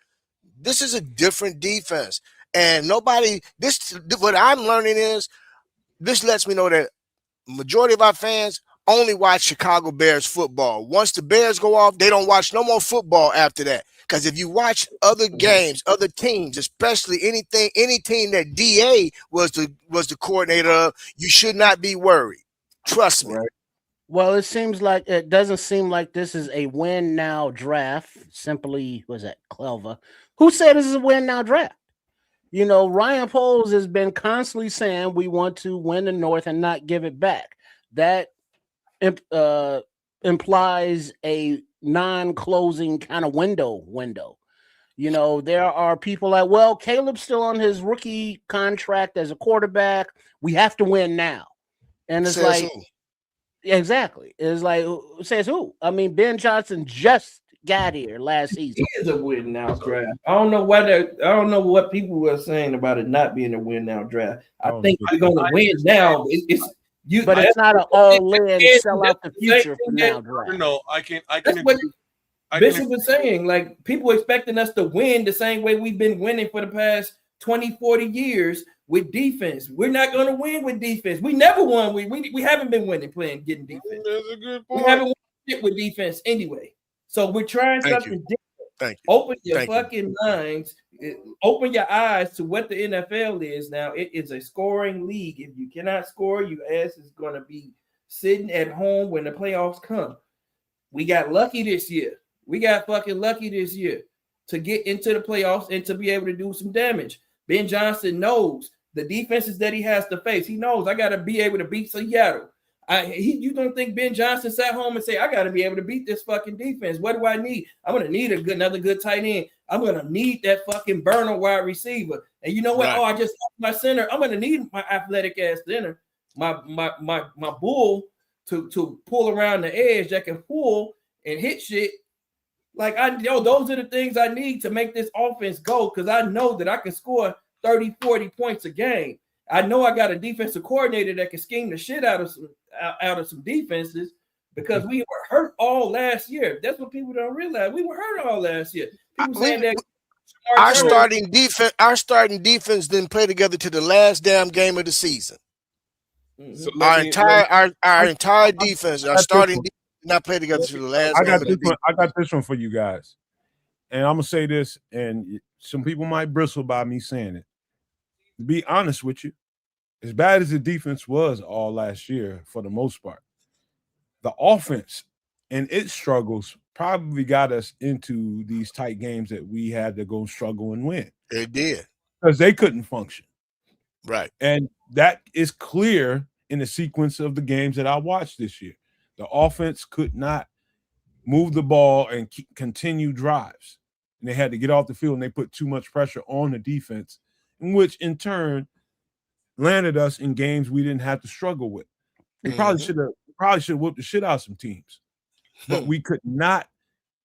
This is a different defense. And what I'm learning is, this lets me know that majority of our fans only watch Chicago Bears football. Once the Bears go off, they don't watch no more football after that. Because if you watch other games, other teams, especially any team that DA was the coordinator of, you should not be worried. Trust me. Right. Well, it doesn't seem like this is a win now draft. Simply, was that Clever? Who said this is a win now draft? You know, Ryan Poles has been constantly saying we want to win the North and not give it back. That implies a non-closing kind of window. You know, there are people like, well, Caleb's still on his rookie contract as a quarterback. We have to win now. And it's Says like, who? exactly. It's like, says who? I mean, Ben Johnson just got here last season. It is a win now draft. I don't know what people were saying about it not being a win now draft. I think we're going to win now. But it's not an all-in sell out the future for now draft. No, I can. That's what Bishop was saying. Like, people expecting us to win the same way we've been winning for the past 20, 40 years with defense. We're not going to win with defense. We never won. We haven't been winning getting defense. That's a good point. We haven't won shit with defense anyway. So we're trying something different. Thank you. Open your fucking minds. Open your eyes to what the NFL is now. It is a scoring league. If you cannot score, your ass is going to be sitting at home when the playoffs come. We got lucky this year. We got fucking lucky this year to get into the playoffs and to be able to do some damage. Ben Johnson knows the defenses that he has to face. He knows I got to be able to beat Seattle. You don't think Ben Johnson sat home and say, I got to be able to beat this fucking defense. What do I need? I'm going to need another good tight end. I'm going to need that fucking burner wide receiver. And you know what? Right. Oh, I just lost my center. I'm going to need my athletic ass center, my bull to pull around the edge that can pull and hit shit. Like, those are the things I need to make this offense go, because I know that I can score 30, 40 points a game. I know I got a defensive coordinator that can scheme the shit out of some defenses, because we were hurt all last year. That's what people don't realize. We were hurt all last year. People saying that our starting defense didn't play together to the last damn game of the season. Mm-hmm. So our entire defense, our starting defense, did not play together to the last game of the season. I got this one for you guys, and I'm gonna say this, and some people might bristle by me saying it. To be honest with you, as bad as the defense was all last year, for the most part, the offense and its struggles probably got us into these tight games that we had to go struggle and win. It did. Because they couldn't function. Right. And that is clear in the sequence of the games that I watched this year. The offense could not move the ball and continue drives. And they had to get off the field, and they put too much pressure on the defense, which in turn landed us in games we didn't have to struggle with. We probably should have whooped the shit out of some teams, but we could not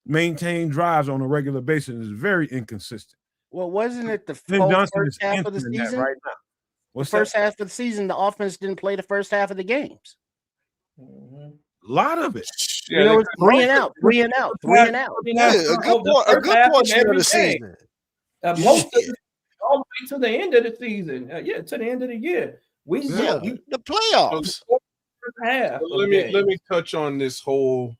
maintain drives on a regular basis. It's very inconsistent. Well, wasn't it the first half of the season? Right now. The first half of the season, the offense didn't play the first half of the games. A lot of it. You know, it's 3 and out, 3 and out, 3 and out. Yeah, a good portion of the season. Most of the, all the way to the end of the season. To the end of the year. The playoffs. Half. Let me touch on this whole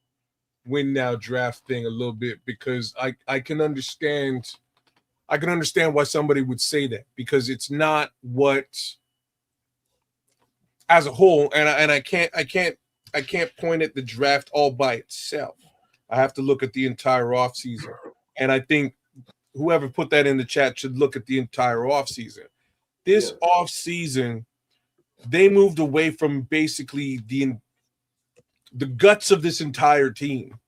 win now draft thing a little bit, because I can understand why somebody would say that, because it's not what as a whole, and I can't point at the draft all by itself. I have to look at the entire offseason. And I think whoever put that in the chat should look at the entire offseason. This offseason, they moved away from basically the guts of this entire team,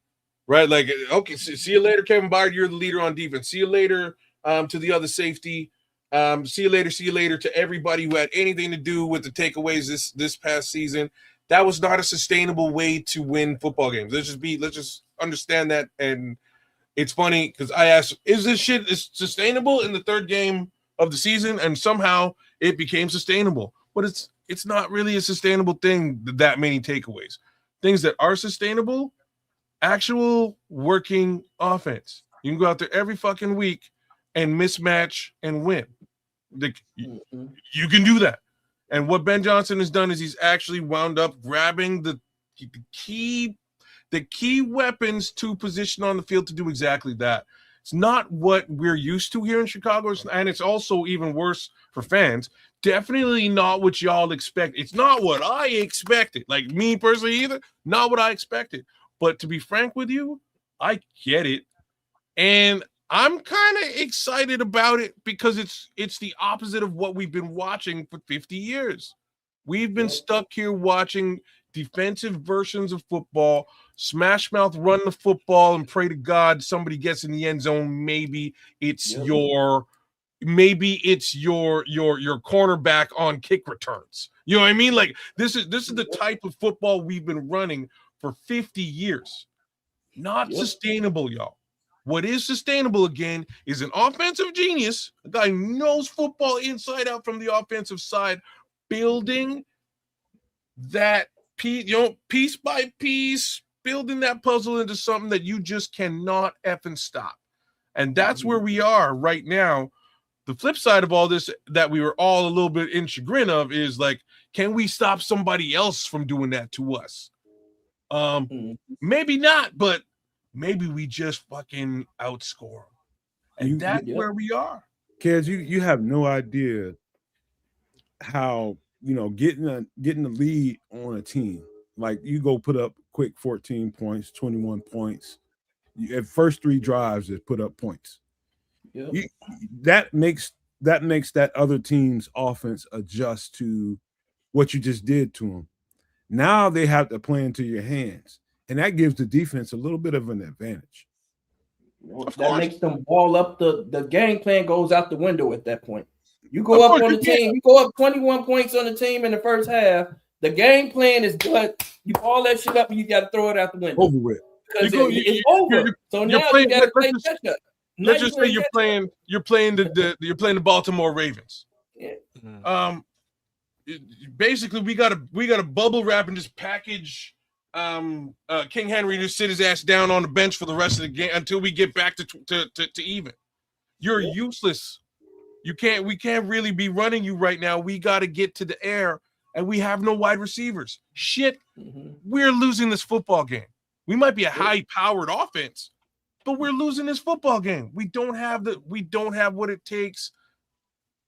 right? Like, okay, see you later, Kevin Byard. You're the leader on defense. See you later to the other safety. See you later to everybody who had anything to do with the takeaways this past season. That was not a sustainable way to win football games. Let's just understand that. And it's funny because I asked, is this shit sustainable in the third game of the season? And somehow it became sustainable. But it's not really a sustainable thing, that many takeaways. Things that are sustainable, actual working offense. You can go out there every fucking week and mismatch and win. You can do that. And what Ben Johnson has done is he's actually wound up grabbing the key weapons to position on the field to do exactly that. It's not what we're used to here in Chicago, and it's also even worse for fans. Definitely not what y'all expect. It's not what I expected. Like me personally either, not what I expected. But to be frank with you, I get it. And I'm kind of excited about it because it's the opposite of what we've been watching for 50 years. We've been stuck here watching defensive versions of football, smash mouth, run the football, and pray to God somebody gets in the end zone. Maybe it's your cornerback on kick returns. You know what I mean? Like this is the type of football we've been running for 50 years. Not sustainable, y'all. What is sustainable, again, is an offensive genius, a guy who knows football inside out from the offensive side, building that piece by piece, building that puzzle into something that you just cannot effing stop. And that's where we are right now. The flip side of all this that we were all a little bit in chagrin of is like, can we stop somebody else from doing that to us? Maybe not, but maybe we just fucking outscore them. And that's where we are. Kids, you have no idea how, getting the lead on a team. Like you go put up quick 14 points, 21 points. At first 3 drives is put up points. That makes that other team's offense adjust to what you just did to them. Now they have to play into your hands. And that gives the defense a little bit of an advantage. That makes them ball up. The game plan goes out the window at that point. You go up on the team, you go up 21 points on the team in the first half. The game plan is done. You ball that shit up and you got to throw it out the window. Over with. Because it's over. So now you got to play catch up. Let's just say you're playing the Baltimore Ravens. Yeah. Basically we gotta bubble wrap and just package King Henry to sit his ass down on the bench for the rest of the game until we get back to even. You're useless. We can't really be running you right now. We got to get to the air, and we have no wide receivers. Shit, we're losing this football game. We might be a high-powered offense, but we're losing this football game. We don't have what it takes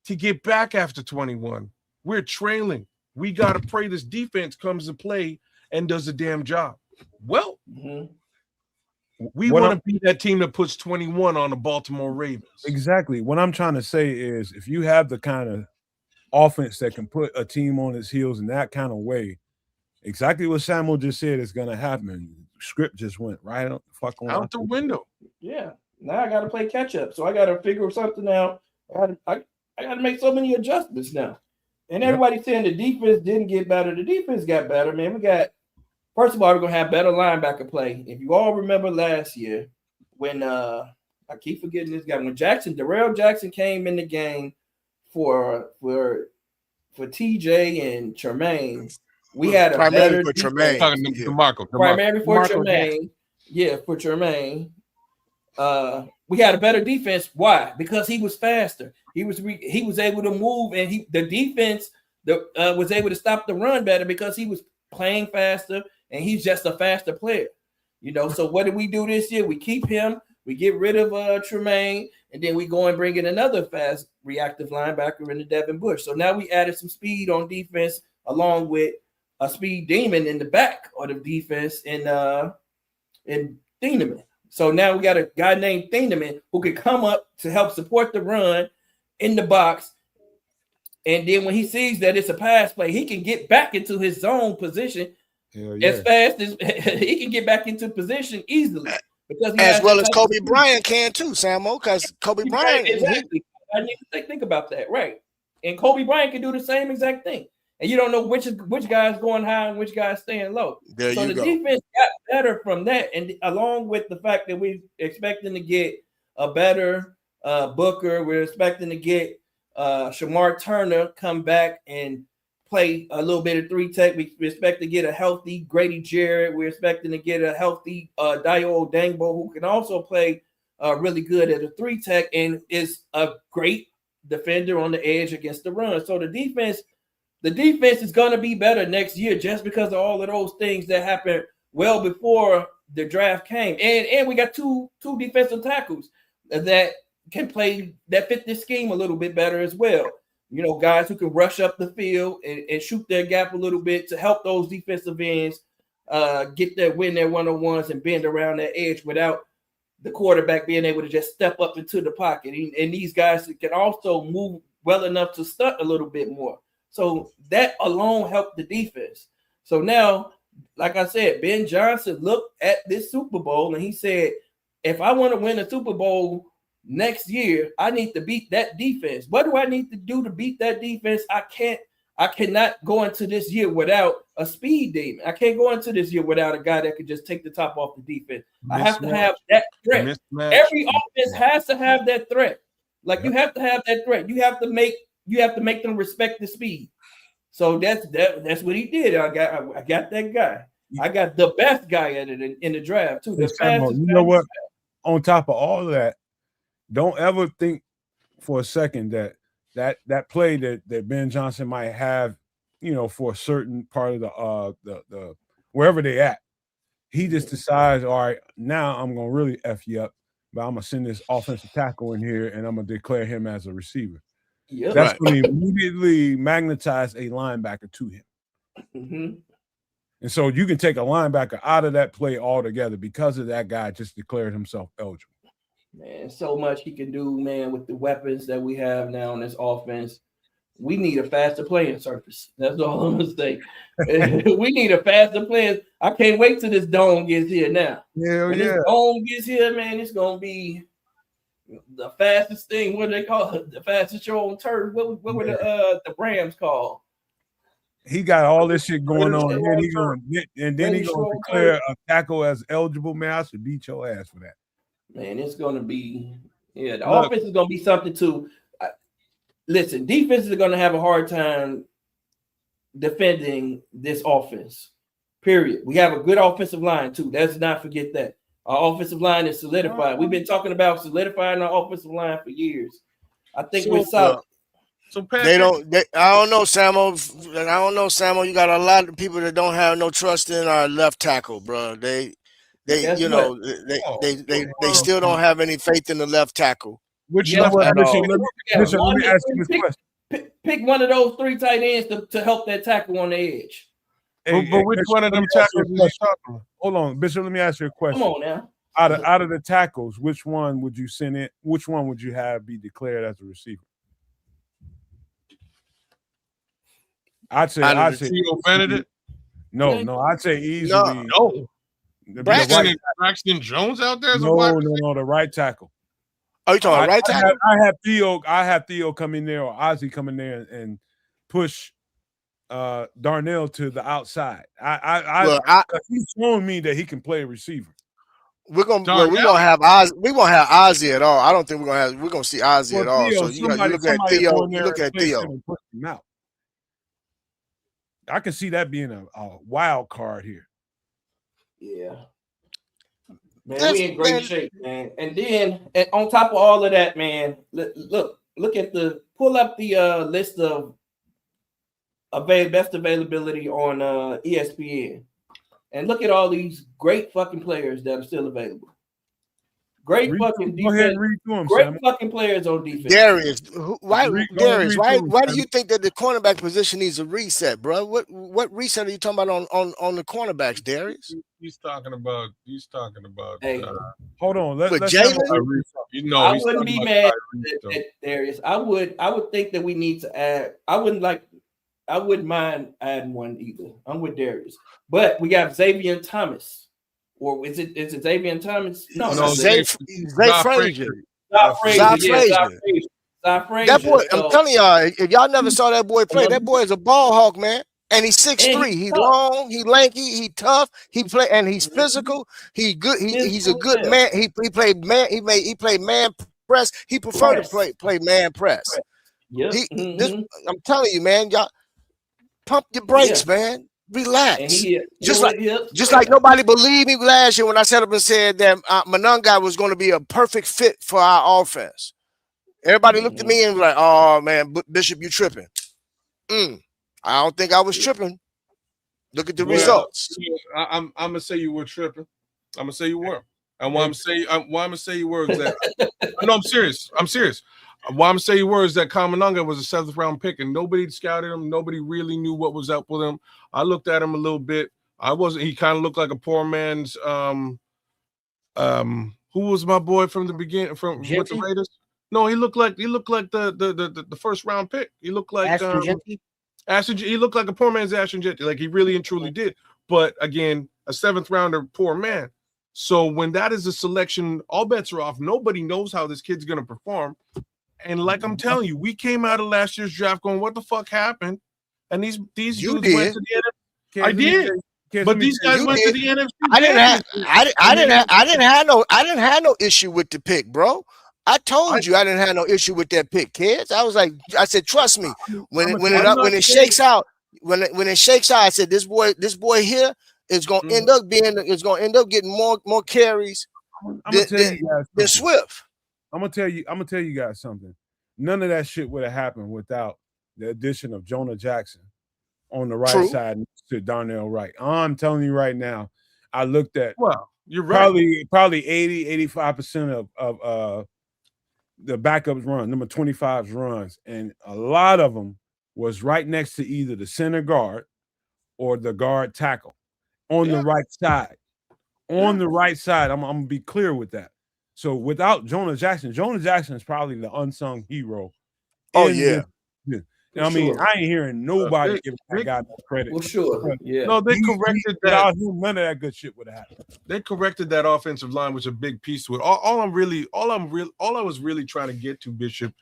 to get back after 21. We're trailing. We got to pray this defense comes to play and does a damn job. Well, we want to be that team that puts 21 on the Baltimore Ravens. Exactly. What I'm trying to say is if you have the kind of offense that can put a team on its heels in that kind of way, exactly what Samuel just said is going to happen. Script just went right out the window. Yeah. Now I got to play catch up. So I got to figure something out. I got to make so many adjustments now. And everybody's saying the defense didn't get better. The defense got better, man. First of all, we're going to have better linebacker play. If you all remember last year when I keep forgetting this guy, when Darrell Jackson came in the game for TJ and Tremaine, We had a primarily better for defense. Tremaine. Talking to DeMarco. Primarily for DeMarco Tremaine. Yeah, for Tremaine. We had a better defense. Why? Because he was faster. He was able to move, and the defense was able to stop the run better because he was playing faster, and he's just a faster player. So what did we do this year? We keep him. We get rid of Tremaine, and then we go and bring in another fast, reactive linebacker in the Devin Bush. So now we added some speed on defense, along with a speed demon in the back of the defense in Thieneman. So now we got a guy named Thieneman who can come up to help support the run in the box. And then when he sees that it's a pass play, he can get back into his zone position as fast as he can get back into position easily. Because as well as Kobe Bryant can too, Samo, because Kobe Bryant. Exactly. I need to think about that, right? And Kobe Bryant can do the same exact thing. And you don't know which guy's going high and which guy's staying low. So the defense got better from that, and along with the fact that we're expecting to get a better Booker, we're expecting to get Shamar Turner come back and play a little bit of 3-tech. We expect to get a healthy Grady Jarrett. We're expecting to get a healthy Dayo Dangbo, who can also play really good at a 3-tech and is a great defender on the edge against the run. So the defense is going to be better next year just because of all of those things that happened well before the draft came. And we got two defensive tackles that can play, that fit this scheme a little bit better as well. Guys who can rush up the field and shoot their gap a little bit to help those defensive ends win their one-on-ones and bend around that edge without the quarterback being able to just step up into the pocket. And these guys can also move well enough to stunt a little bit more. So that alone helped the defense. So now, like I said, Ben Johnson looked at this Super Bowl and he said, if I want to win a Super Bowl next year, I need to beat that defense. What do I need to do to beat that defense? I cannot go into this year without a speed demon. I can't go into this year without a guy that could just take the top off the defense. I have to have that threat. Every offense has to have that threat. Like you have to have that threat. You have to make them respect the speed. So that's what he did. I got that guy. I got the best guy at it in the draft too. You know what? On top of all of that, don't ever think for a second that play that Ben Johnson might have, for a certain part of the wherever they at, he just decides, all right, now I'm gonna really F you up, but I'm gonna send this offensive tackle in here and I'm gonna declare him as a receiver. Yep. That's going to immediately magnetize a linebacker to him. Mm-hmm. And so you can take a linebacker out of that play altogether because of that guy just declared himself eligible. Man, so much he can do, man, with the weapons that we have now in this offense. We need a faster playing surface. That's all I'm going to say. We need a faster playing. I can't wait till this dome gets here now. When this dome gets here, man, it's going to be the fastest thing. What do they call it? The fastest show on turf. What were the Rams called? He got all this shit going on, and then he's going to declare a tackle as eligible. Man, I should beat your ass for that. Man, it's going to be the offense is going to be something too. Listen, defenses are going to have a hard time defending this offense. Period. We have a good offensive line too. Let's not forget that. Our offensive line is solidified. We've been talking about solidifying our offensive line for years. I think we're solid. I don't know, Samo. You got a lot of people that don't have no trust in our left tackle, bro. They still don't have any faith in the left tackle. Which let me ask you this question. Pick one of those three tight ends to help that tackle on the edge. But which one of them tackles is you talking about? Hold on, Bishop. Let me ask you a question. Come on now. Out of the tackles, which one would you send in? Which one would you have be declared as a receiver? I'd say Benedict. No, I'd say easily. No. Braxton Jones out there? No, the right tackle. Oh, you talking right tackle? I have Theo come in there or Ozzie come in there and push Darnell to the outside. He's showing me that he can play a receiver. We won't have Ozzie at all. I don't think we're gonna see Ozzie at all. So you look at Theo. You look at Theo. I can see that being a wild card here. Yeah. Man, we in great shape, man. And then on top of all of that, man, look at pull up the list of best availability on ESPN, and look at all these great fucking players that are still available. Great fucking defense. Go ahead and read through them, great fucking players on defense. Darius, why do you think that the cornerback position needs a reset, bro? What reset are you talking about on the cornerbacks, Darius? He's talking about. Hey, hold on. Let's Jalen. I wouldn't be mad at Darius. I would think that we need to add. I wouldn't mind adding one either. I'm with Darius, but we got Xavier Thomas. Or is it Xavier Thomas? No, Zay Frazier. That boy, I'm telling y'all, if y'all never saw that boy play, that boy is a ball hawk, man. And he's 6'3". He's long, he lanky, he tough, he play, and he's physical. He good. He's a good man. He played man. He played man press. He preferred to play man press. Yeah. I'm telling you, man. Y'all pump your brakes, man. Relax. Just like nobody believed me last year when I set up and said that Mononga was going to be a perfect fit for our offense. Everybody looked at me and was like, "Oh man, Bishop, you tripping?" I don't think I was tripping. Look at the results. I'm gonna say you were tripping. I'm gonna say you were. And why I'm gonna say you were is that no, I'm serious. Why I'm saying you were is that Kamananga was a 7th round pick and nobody scouted him. Nobody really knew what was up with him. I looked at him a little bit. He kind of looked like a poor man's who was my boy from the beginning with the Raiders? No, he looked like the 1st round pick. He looked like he looked like a poor man's Ashton Jetty. Like he really and truly did. But again, a 7th rounder, poor man. So when that is a selection, all bets are off. Nobody knows how this kid's gonna perform. And like I'm telling you, we came out of last year's draft going, what the fuck happened? And these dudes went to the NFC. I did. But these guys went to the NFC. I didn't have no issue with the pick, bro. I told you I didn't have no issue with that pick, kids. I said, trust me. When it shakes out, I said this boy here is gonna end up getting more carries than Swift. I'm gonna tell you guys something. None of that shit would have happened without the addition of Jonah Jackson on the right side to Darnell Wright. I'm telling you right now, I looked at you're right. Probably 80-85% of the backups run, number 25's runs, and a lot of them was right next to either the center guard or the guard tackle on the right side. On the right side, I'm gonna be clear with that. So without Jonah Jackson is probably the unsung hero. Oh yeah. I mean, I ain't hearing nobody give that guy no credit. Well, sure. Yeah. No, they corrected that. None of that good shit would have happened. They corrected that offensive line, which is a big piece to it. All I was really trying to get to, Bishop,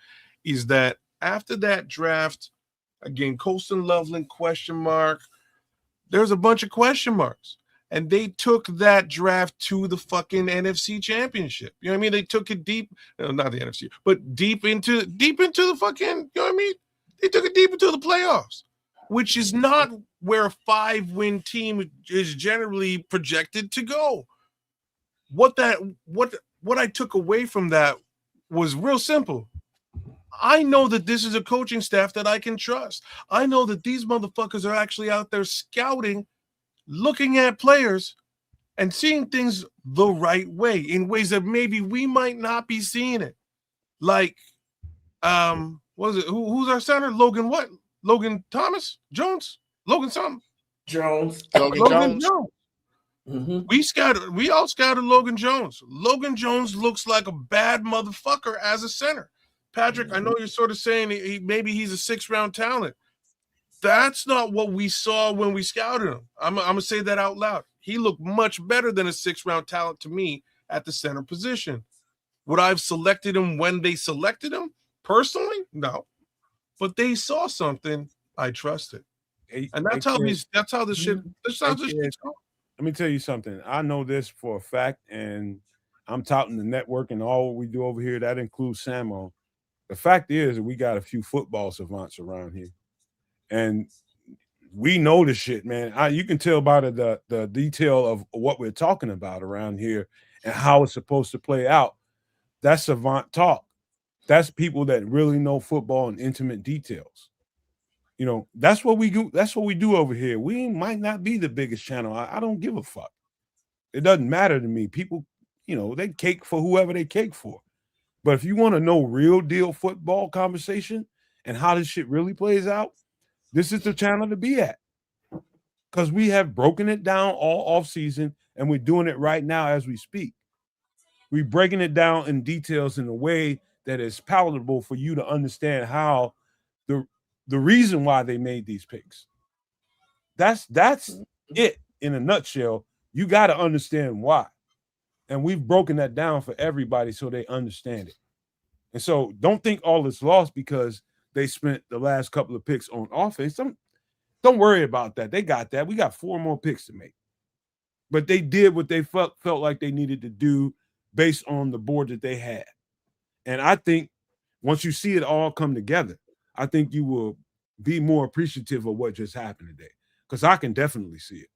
is that after that draft, again, Colston Loveland question mark. There's a bunch of question marks. And they took that draft to the fucking NFC championship. You know what I mean? They took it deep, not the NFC, but deep into the fucking, you know what I mean? They took it deep into the playoffs, which is not where a 5-win team is generally projected to go. What I took away from that was real simple. I know that this is a coaching staff that I can trust. I know that these motherfuckers are actually out there scouting, looking at players and seeing things the right way in ways that maybe we might not be seeing it. Like, what is it? Who's our center? Logan Thomas? Jones? Logan something? Jones. Logan Jones. Mm-hmm. We all scouted Logan Jones. Logan Jones looks like a bad motherfucker as a center. Patrick, I know you're sort of saying maybe he's a 6th-round talent. That's not what we saw when we scouted him. I'm going to say that out loud. He looked much better than a 6th-round talent to me at the center position. Would I have selected him when they selected him? Personally? No. But they saw something I trusted. And that's how this shit goes. Let me tell you something. I know this for a fact, and I'm touting the network and all we do over here. That includes Samo. The fact is we got a few football savants around here. And we know the shit, man. You can tell by the detail of what we're talking about around here and how it's supposed to play out. That's savant talk. That's people that really know football and intimate details. You know, that's what we do. That's what we do over here. We might not be the biggest channel. I don't give a fuck. It doesn't matter to me. People, you know, they cake for whoever they cake for. But if you want to know real deal football conversation and how this shit really plays out, this is the channel to be at. Because we have broken it down all off season, and we're doing it right now as we speak. We're breaking it down in details in a way that is palatable for you to understand how the reason why they made these picks. That's it in a nutshell. You got to understand why. And we've broken that down for everybody so they understand it. And so don't think all is lost because they spent the last couple of picks on offense. Don't worry about that. They got that. We got 4 more picks to make. But they did what they felt like they needed to do based on the board that they had. And I think once you see it all come together, I think you will be more appreciative of what just happened today. Because I can definitely see it.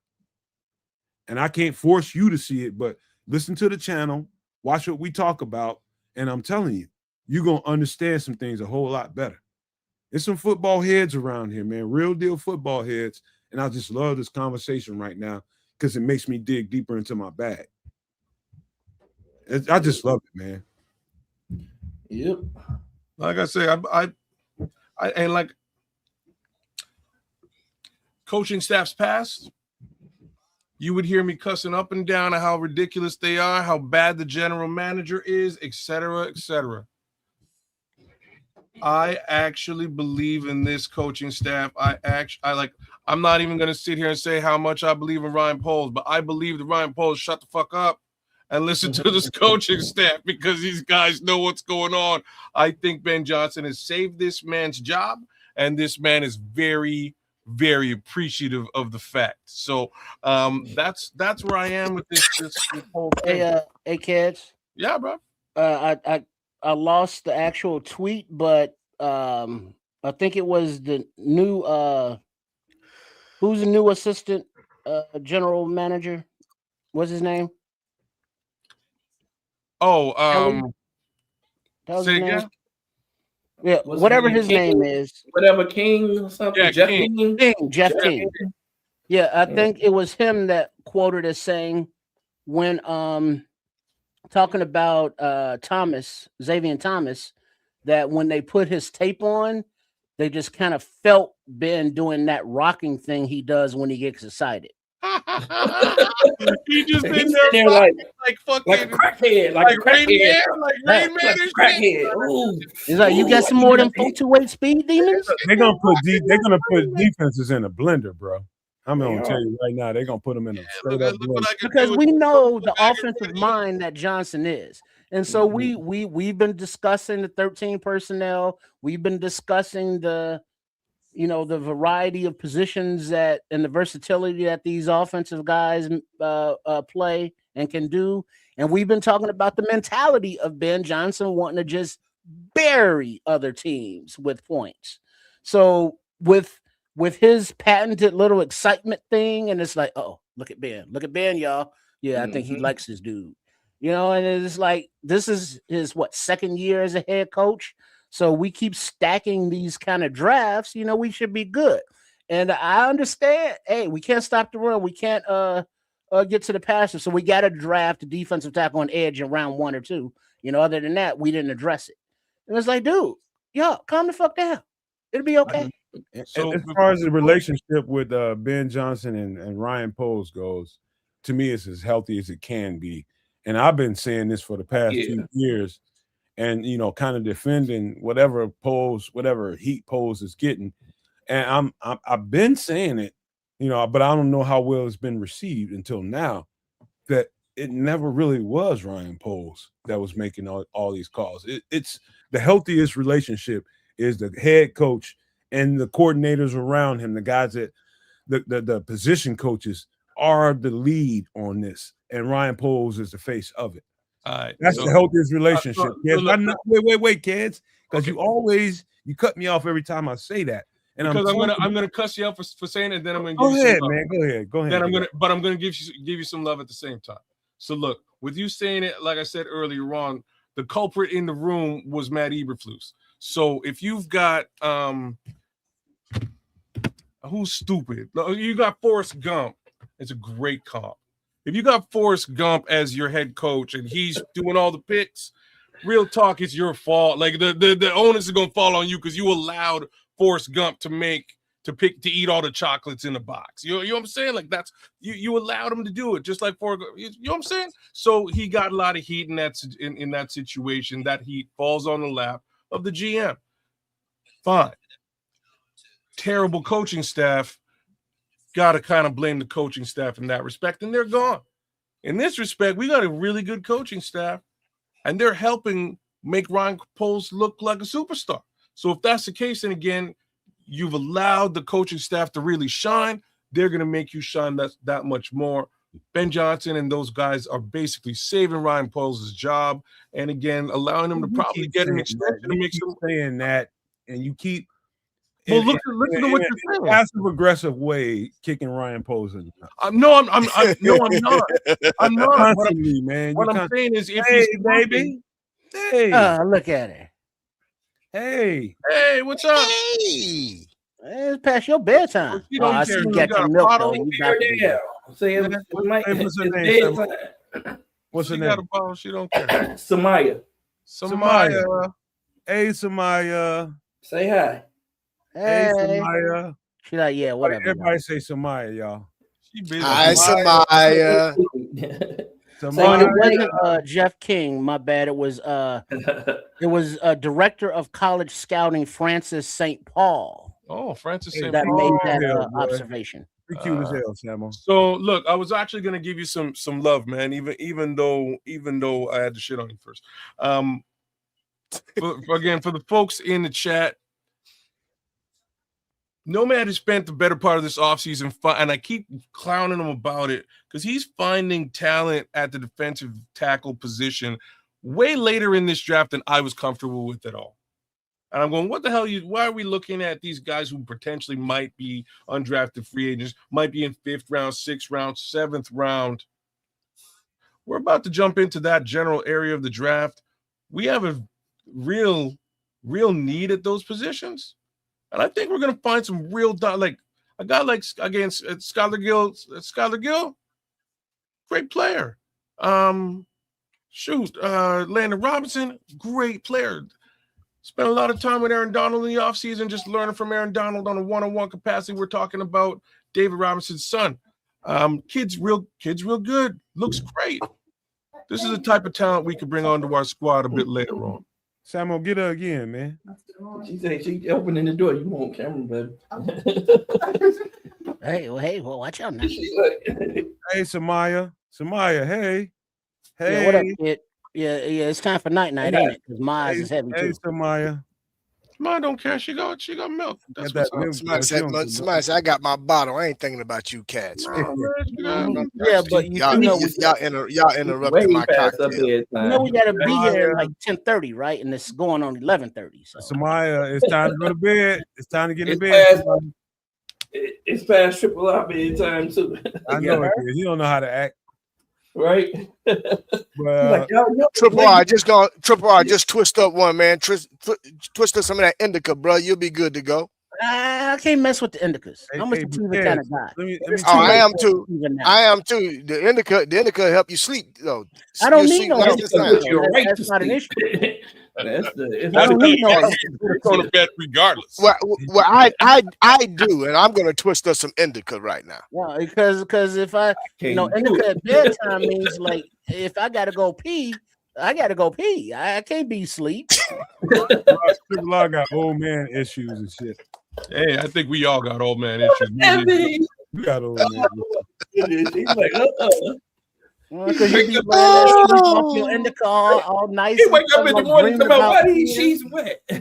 And I can't force you to see it, but listen to the channel, watch what we talk about, and I'm telling you, you're going to understand some things a whole lot better. There's some football heads around here, man, real deal football heads, and I just love this conversation right now because it makes me dig deeper into my bag. I just love it, man. Yep. Like I say, I and like coaching staffs past, you would hear me cussing up and down on how ridiculous they are, how bad the general manager is, etc., etc. I actually believe in this coaching staff. I'm not even going to sit here and say how much I believe in Ryan Poles, but I believe that Ryan Poles shut the fuck up and listen to this coaching staff because these guys know what's going on. I think Ben Johnson has saved this man's job, and this man is very, very appreciative of the fact. So that's where I am with this whole thing. Hey, kids. Yeah, bro. I lost the actual tweet, but I think it was the new who's the new assistant general manager? What's his name? Oh, that was say his name? again? Yeah, Was whatever it his King? name is. Whatever King or something. Yeah, Jeff King. King. Jeff King. Yeah, I think it was him that quoted as saying when talking about Xavier Thomas, that when they put his tape on, they just kind of felt Ben doing that rocking thing he does when he gets excited. He just been He's there there like fucking like a crackhead, like a Rain crackhead, Man, like Rain Man like a and shit. crackhead. Ooh. He's like, you got some more than 2-weight speed demons? They're gonna put defenses in a blender, bro. I'm gonna tell you right now, they're gonna put them in a straight up blender. Because we know the offensive mind that Johnson is. And so we've been discussing the 13 personnel. We've been discussing the variety of positions and the versatility that these offensive guys play and can do. And we've been talking about the mentality of Ben Johnson wanting to just bury other teams with points. So with his patented little excitement thing, and it's like, oh, look at Ben, y'all. Yeah, I think he likes this dude. And it's like, this is his second year as a head coach. So we keep stacking these kind of drafts, we should be good. And I understand, hey, we can't stop the run. We can't get to the passer. So we got to draft a defensive tackle on edge in round 1 or 2. Other than that, we didn't address it. And it's like, dude, yo, calm the fuck down. It'll be okay. So as far as the relationship with Ben Johnson and Ryan Poles goes, to me, it's as healthy as it can be. And I've been saying this for the past 2 years. And kind of defending whatever heat Poles is getting, and I've been saying it, but I don't know how well it's been received until now. That it never really was Ryan Poles that was making all these calls. It's the healthiest relationship is the head coach and the coordinators around him, the guys that the position coaches are the lead on this, and Ryan Poles is the face of it. That's the healthiest relationship, kids. Wait, kids, because you cut me off every time I say that. And because I'm gonna cuss you out for saying it, then I'm gonna go give you ahead, some love. man. Go ahead. Go ahead. Then I'm gonna give you some love at the same time. So look, with you saying it, like I said earlier on, the culprit in the room was Matt Eberflus. So if you've got who's stupid? You got Forrest Gump. It's a great comp. If you got Forrest Gump as your head coach and he's doing all the picks, real talk, it's your fault. Like the onus is gonna fall on you because you allowed Forrest Gump to eat all the chocolates in the box. You know what I'm saying? Like that's you allowed him to do it, just like Forrest Gump. You know what I'm saying? So he got a lot of heat in that situation. That heat falls on the lap of the GM. Fine. Terrible coaching staff. Got to kind of blame the coaching staff in that respect, and they're gone. In this respect, we got a really good coaching staff, and they're helping make Ryan Poles look like a superstar. So if that's the case, and again, you've allowed the coaching staff to really shine, they're going to make you shine that much more. Ben Johnson and those guys are basically saving Ryan Poles' job, and again, allowing him to probably get an extension to make some saying that, and you keep. Well, listen to what you're saying. Passive aggressive way, kicking Ryan Poles in. No, I'm not. I'm not. Constantly, man. What I'm saying is, if hey, baby, hey, look at it. Hey, what's up? Hey, it's past your bedtime. You don't I care. see you You got got your a milk bottle? though. You got to what's her name? What's her She name? got a bottle. She don't care. Samaya. Samaya. Hey, Samaya. Say hi. Hey, Samaya. She like, yeah, whatever. Everybody say Samaya, y'all. She busy. hi, Samaya. So it wasn't Jeff King. My bad. It was director of college scouting Francis St. Paul. Oh, Francis St. That Paul. made that observation. You're cute as hell, Samo. So look, I was actually gonna give you some love, man. Even though I had to shit on you first. For the folks in the chat, Nomad has spent the better part of this offseason, and I keep clowning him about it because he's finding talent at the defensive tackle position way later in this draft than I was comfortable with at all. And I'm going, what the hell? Why are we looking at these guys who potentially might be undrafted free agents, might be in 5th round, 6th round, 7th round? We're about to jump into that general area of the draft. We have a real need at those positions. And I think we're going to find some real, like a guy like, against Skylar Gill, great player. Landon Robinson, great player. Spent a lot of time with Aaron Donald in the offseason, just learning from Aaron Donald on a one-on-one capacity. We're talking about David Robinson's son. Kid's real good. Looks great. This is the type of talent we could bring onto our squad a bit later on. Samo, get her again, man. She said she opening the door. You want camera, baby. Hey, well, watch out now. Hey, Samaya. Samaya, hey. Yeah, what up, kid? Yeah, it's time for night, ain't it? Because my eyes is heavy too. Hey, Samaya. Mine don't care. She got milk. That's that what's milk. Somebody said, I got my bottle. I ain't thinking about you cats. Yeah, but y'all interrupted my cocktail. You know we gotta be here at like 10:30, right? And it's going on 11:30. So Samaya, it's time to go to bed. It's time to get in bed. It's past triple R bedtime too. I know it is. You don't know how to act. Right? Well, Triple R, just twist up one, man. Twist up some of that indica, bro. You'll be good to go. I can't mess with the indicas. I'm a sativa kind of guy. I am too. The indica help you sleep though. I don't need no indica. That's not an issue. I don't need no go to bed regardless. Well, I do, and I'm gonna twist up some indica right now. Yeah, because if indica at bedtime means like if I gotta go pee, I gotta go pee. I can't be asleep. Triple R got old man issues and shit. Hey, I think we all got old man issues. We got old man issues. He's like, Because you be laying there sleep off your indica all nice. He wake up in the morning about why these sheets wet. You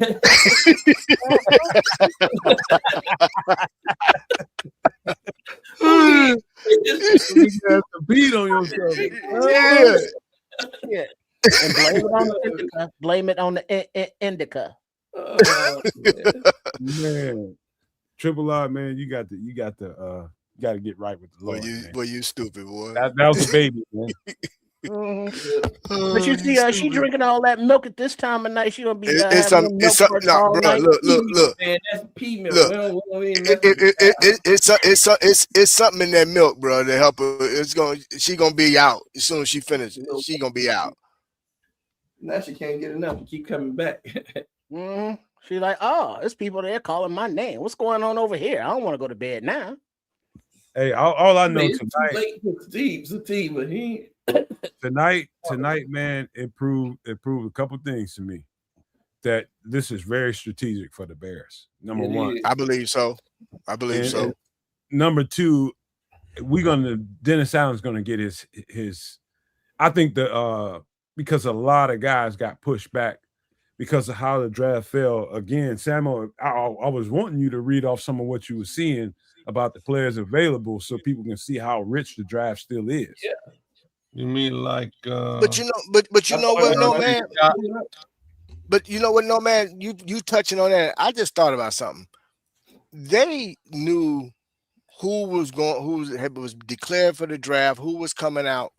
got the beat on yourself. Yeah. And blame it on the indica. Man. Triple R, man, you got to get right with the Lord. You stupid boy. That was a baby, man. But you see, she drinking all that milk at this time of night. She gonna be it's having something. milk It's something. all Bro, night. look. Man, that's pea milk. Look. It's something in that milk, bro, to help her. She gonna be out as soon as she finishes. She gonna be out. Now she can't get enough and keep coming back. She's like, oh, there's people there calling my name. What's going on over here? I don't want to go to bed now. Hey, all I know Man, tonight. Tonight, man, it proved a couple things to me. That this is very strategic for the Bears. Number one, I believe so. And number two, Dennis Allen's gonna get his. I think because a lot of guys got pushed back because of how the draft fell. Again, Samuel, I was wanting you to read off some of what you were seeing about the players available so people can see how rich the draft still is. Yeah. You mean like but you know what, no man. But you know what, no man, you touching on that. I just thought about something. They knew who was declared for the draft, who was coming out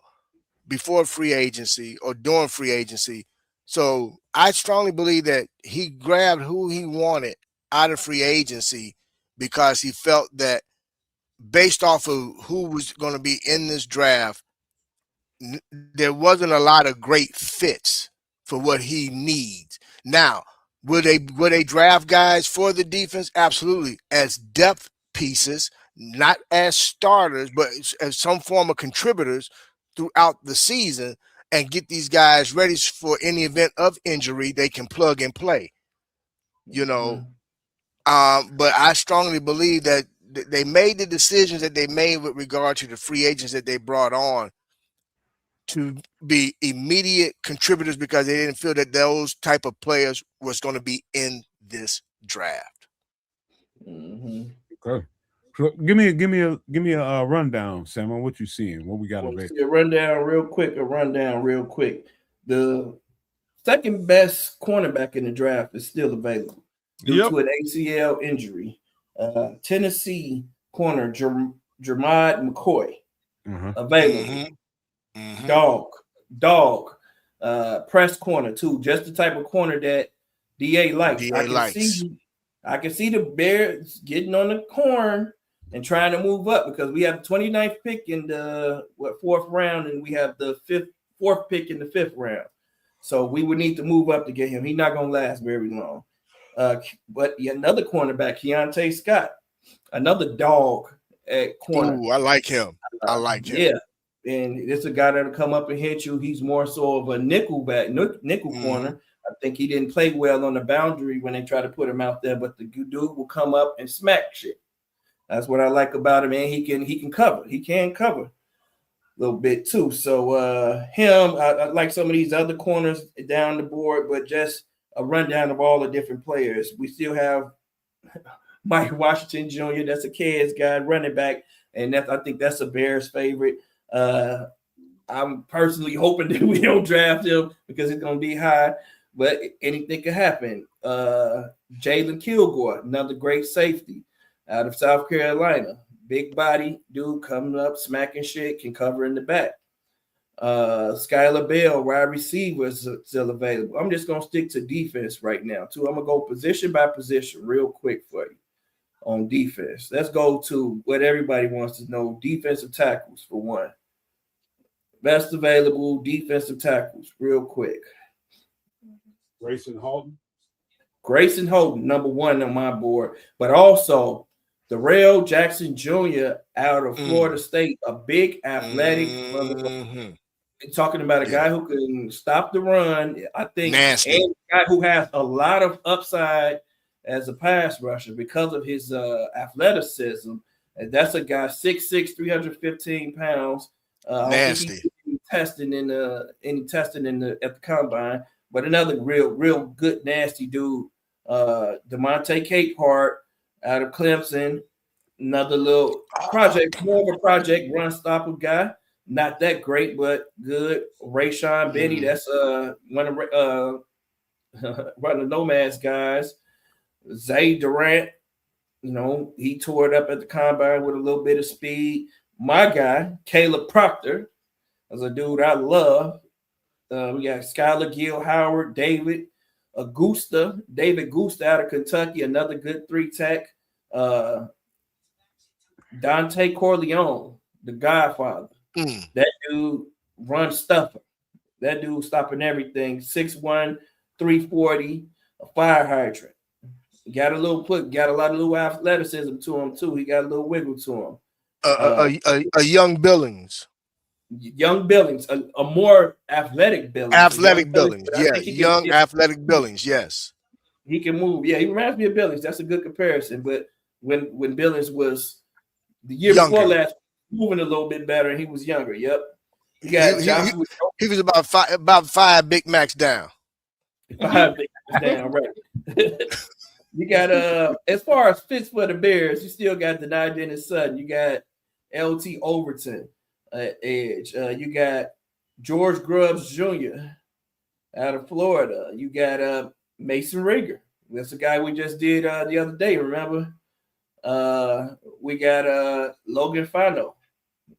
before free agency or during free agency. So I strongly believe that he grabbed who he wanted out of free agency because he felt that based off of who was going to be in this draft, there wasn't a lot of great fits for what he needs. Now, will they draft guys for the defense? Absolutely, as depth pieces, not as starters, but as some form of contributors throughout the season, and get these guys ready for any event of injury they can plug and play. You know, but I strongly believe that they made the decisions that they made with regard to the free agents that they brought on to be immediate contributors because they didn't feel that those type of players was going to be in this draft. Okay. So give me a rundown, Sam, on what you seeing, what we got available. A rundown real quick. The second best cornerback in the draft is still available due to an ACL injury. Tennessee corner Jermod McCoy available. Dog. Press corner too. Just the type of corner that DA likes. I can see the Bears getting on the corn and trying to move up because we have the 29th pick in the fourth round, and we have the fourth pick in the fifth round. So we would need to move up to get him. He's not going to last very long. But another cornerback, Keontae Scott, another dog at corner. Ooh, I like him. Yeah. And it's a guy that'll come up and hit you. He's more so of a nickel corner. I think he didn't play well on the boundary when they try to put him out there, but the dude will come up and smack shit. That's what I like about him, man. He can cover. He can cover a little bit too. So I like some of these other corners down the board, but just a rundown of all the different players. We still have Mike Washington Jr. That's a Cavs guy, running back, and I think that's a Bears favorite. I'm personally hoping that we don't draft him because it's going to be high, but anything could happen. Jalen Kilgore, another great safety out of South Carolina. Big body dude coming up, smacking shit, can cover in the back. Skylar Bell, wide receiver, is still available. I'm just going to stick to defense right now, too. I'm going to go position by position real quick for you on defense. Let's go to what everybody wants to know, defensive tackles for one. Best available defensive tackles real quick. Grayson Holden, number one on my board, but also Darrell Jackson Jr. out of Florida State, a big athletic motherfucker. Talking about a guy who can stop the run, I think, nasty. And a guy who has a lot of upside as a pass rusher because of his athleticism. And that's a guy 6'6", 315 pounds. Nasty. Testing at the combine, but another real good nasty dude. DeMonte Capehart out of Clemson, another little project, more of a project run stopper guy. Not that great, but good. Rayshawn Benny, that's one of the Nomad's guys. Zay Durant, You know, he tore it up at the combine with a little bit of speed. My guy, Caleb Proctor, is a dude I love. We got Skylar Gill Howard, David Gusta out of Kentucky, another good 3-tech. Dante Corleone, the Godfather. That dude runs stuffer. That dude stopping everything. 6'1", 340, a fire hydrant. Got a lot of little athleticism to him too. He got a little wiggle to him. A young Billings. Young Billings, a more athletic Billings. Athletic Billings, yeah. Young athletic Billings, yes. He can move. Yeah, he reminds me of Billings. That's a good comparison. But when Billings was the year before last, moving a little bit better, and he was younger. Yep. He was about 5 Big Macs down. 5 Big Macs down, right. You got as far as fits for the Bears, you still got the Dennis Sutton. You got LT Overton at edge. You got George Grubbs Jr. out of Florida. You got Mason Rigger. That's the guy we just did the other day, remember? We got Logan Fano,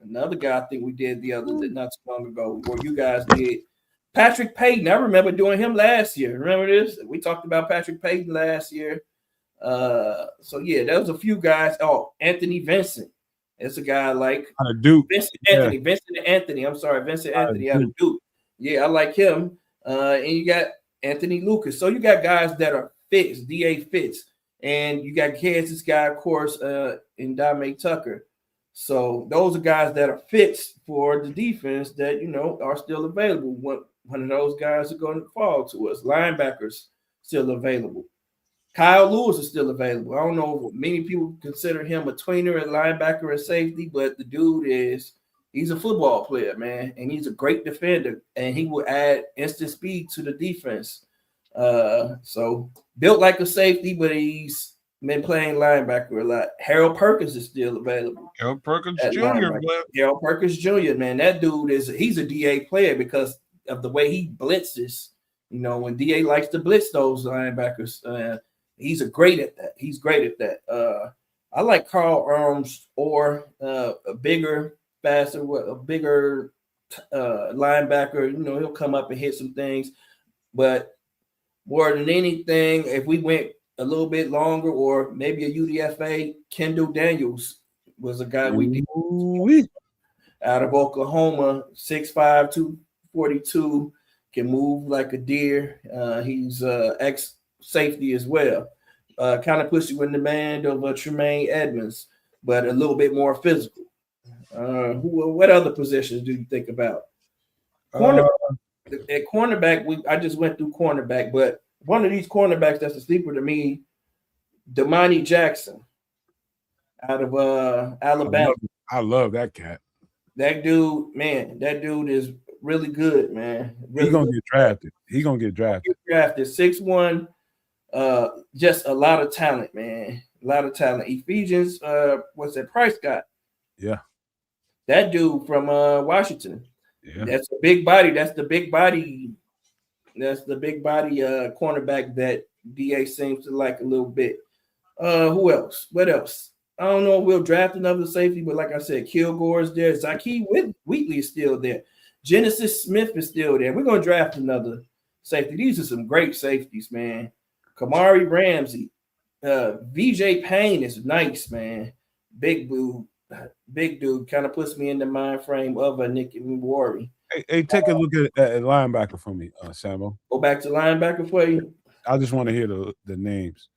another guy I think we did the other day, not too long ago, or you guys did. Patrick Payton, I remember doing him last year. Remember this? We talked about Patrick Payton last year. So yeah, there was a few guys. Oh, Anthony Vincent. It's a guy like Duke. Vincent Anthony. I'm sorry, Vincent Anthony out of Duke. Yeah, I like him. And you got Anthony Lucas. So you got guys that are fits, DA fits. And you got Kansas guy, of course, in Dame Tucker. So those are guys that are fits for the defense that, you know, are still available. One of those guys are going to fall to us. Linebackers still available. Kyle Lewis is still available. I don't know if many people consider him a tweener at linebacker and safety, but the dude he's a football player, man, and he's a great defender, and he will add instant speed to the defense. So built like a safety, but he's been playing linebacker a lot. Harold Perkins is still available. Harold Perkins Jr. Harold Perkins Jr., man, that dude he's a DA player because of the way he blitzes. You know, when DA likes to blitz those linebackers, he's great at that. He's great at that. I like Carl Arms or a bigger, faster, a bigger linebacker. You know, he'll come up and hit some things. But more than anything, if we went a little bit longer or maybe a UDFA, Kendall Daniels was a guy we did out of Oklahoma, 6'5", 242, can move like a deer. He's ex-safety as well. Kind of puts you in demand of Tremaine Edmonds, but a little bit more physical. What other positions do you think about? Cornerback. At cornerback, I just went through cornerback, but one of these cornerbacks that's a sleeper to me, Damani Jackson out of Alabama. I love that cat. That dude is really good, man. Really He's gonna get drafted. He's gonna get drafted. 6'1", just a lot of talent, man. A lot of talent. Ephesians, what's that? Price got? Yeah. That dude from Washington. Yeah. That's a big body. That's the big body cornerback that DA seems to like a little bit. Who else? What else? I don't know if we'll draft another safety, but like I said, Kilgore is there. Zaki Wheatley is still there. Genesis Smith is still there. We're going to draft another safety. These are some great safeties, man. Kamari Ramsey. VJ Payne is nice, man. Big dude. Kind of puts me in the mind frame of a Nicky Wari. Hey, take a look at linebacker for me, Samo. Go back to linebacker for you. I just want to hear the names.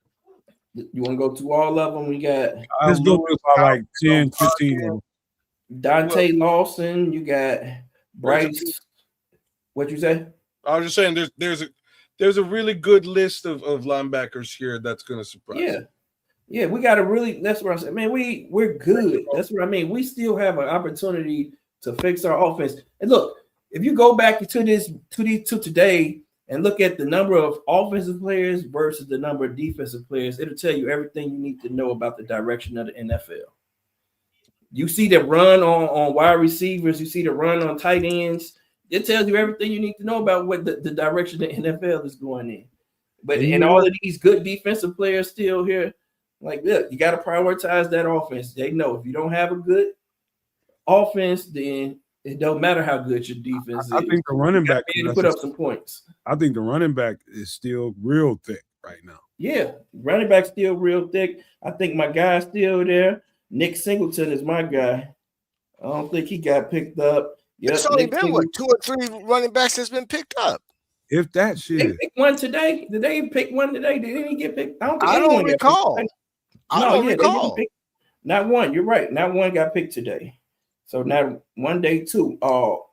You want to go through all of them? We got let's go through about like 10, 15. Dante Lawson. You got Bryce. What you say? I was just saying there's a really good list of linebackers here that's going to surprise. Yeah, we got that's what I said. Man, we're good. That's what I mean. We still have an opportunity to fix our offense. And look, if you go back to today and look at the number of offensive players versus the number of defensive players, it'll tell you everything you need to know about the direction of the NFL. You see the run on wide receivers, you see the run on tight ends. It tells you everything you need to know about what the direction the NFL is going in. But and all of these good defensive players still here, Like, look, you got to prioritize that offense. They know if you don't have a good offense, then it don't matter how good your defense I is. think the running You gotta back be able to put up some points. I think the running back is still real thick right now. Yeah, running back still real thick. I think my guy's still there. Nick Singleton is my guy. I don't think he got picked up. Yep, It's only Nick been what 2 or 3 running backs that's been picked up. If that They shit, picked one today. Did they pick one today? Did any get picked? I don't think I anyone don't got recall. picked. I No, don't yeah, they didn't recall. pick. Not one. You're right. Not one got picked today. So now one day two.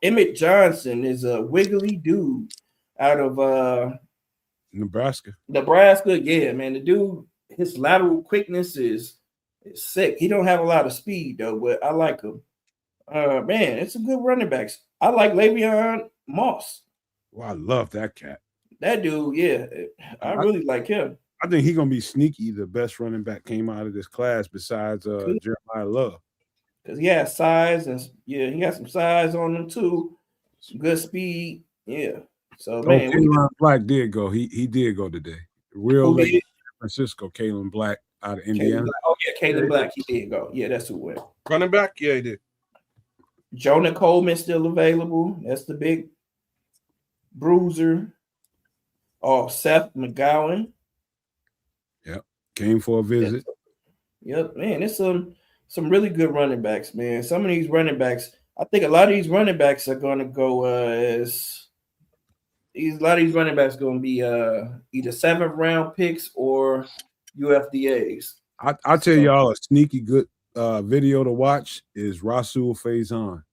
Emmett Johnson is a wiggly dude out of Nebraska. Nebraska. Yeah, man. The dude, his lateral quickness is sick. He don't have a lot of speed though, but I like him. Man, it's a good running backs. I like Le'Veon Moss. Well, I love that cat. That dude, yeah, I really like him. I think he's gonna be sneaky. The best running back came out of this class besides Jeremiah Love. Because he has size and yeah, he got some size on him too. Some good speed. Yeah. So man, Kalen Black did go. He did go today. Real who late did? San Francisco, Kalen Black out of Caleb Indiana. Black. Oh yeah, Caleb Black. He did go. Yeah, that's who went. Running back, yeah, he did. Jonah Coleman still available. That's the big bruiser. Oh, Seth McGowan. Yep. Came for a visit. Yep, man. It's some really good running backs, man. Some of these running backs, I think a lot of these running backs are going to go a lot of these running backs going to be either 7th round picks or UFDAs. I'll tell y'all a sneaky good video to watch is Rasul Faison.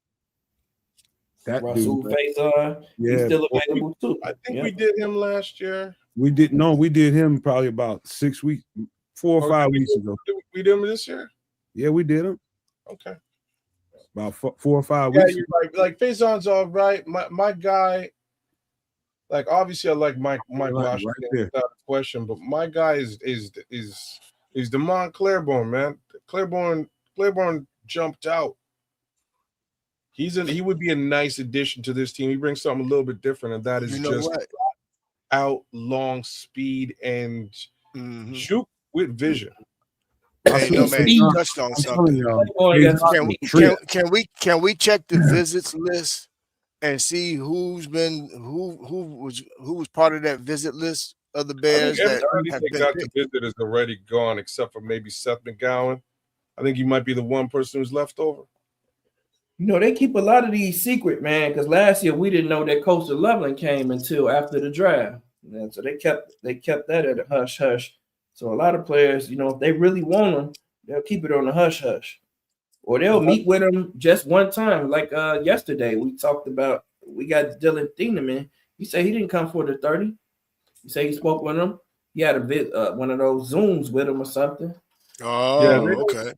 That Rasul dude, Faison, he's still available too. I think we did him last year. We did him probably about 6 weeks, 4 or 5 weeks ago. We did him this year? Yeah, we did him. Okay. About 4 or 5 Yeah, weeks. you're right. Like Faison's all right. My guy, like obviously I like Mike Washington without a question, but my guy is Damon Claiborne, man. Claiborne jumped out. He would be a nice addition to this team. He brings something a little bit different, and that is out long speed and shoot with vision. Hey, Nomad, you touched on something. Can we check the visits list and see who was part of that visit list of the Bears? Everybody that got the visit is already gone, except for maybe Seth McGowan. I think he might be the one person who's left over. You know, they keep a lot of these secret, man, because last year we didn't know that Coastal Loveland came until after the draft. And so they kept that at a hush hush. So a lot of players, you know, if they really want them, they'll keep it on the hush hush. Or they'll meet with them just one time. Like yesterday, we got Dylan Thieneman. He said he didn't come for the 30. He said he spoke with him. He had one of those Zooms with him or something. Oh, yeah, okay.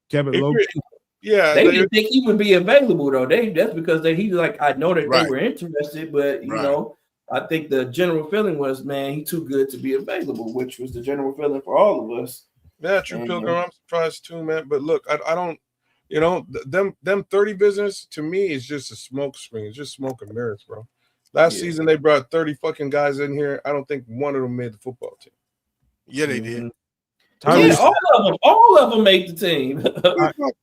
Kept it low key. Yeah, they didn't think he would be available though. That's because he's like, I know that they were interested, but you know, I think the general feeling was, man, he's too good to be available, which was the general feeling for all of us. Yeah, true, Pilgrim. I'm surprised too, man. But look, I don't, you know, them 30 visitors to me is just a smoke screen. It's just smoke and mirrors, bro. Last season they brought 30 fucking guys in here. I don't think one of them made the football team. Yeah, they did. Yeah, all of them made the team.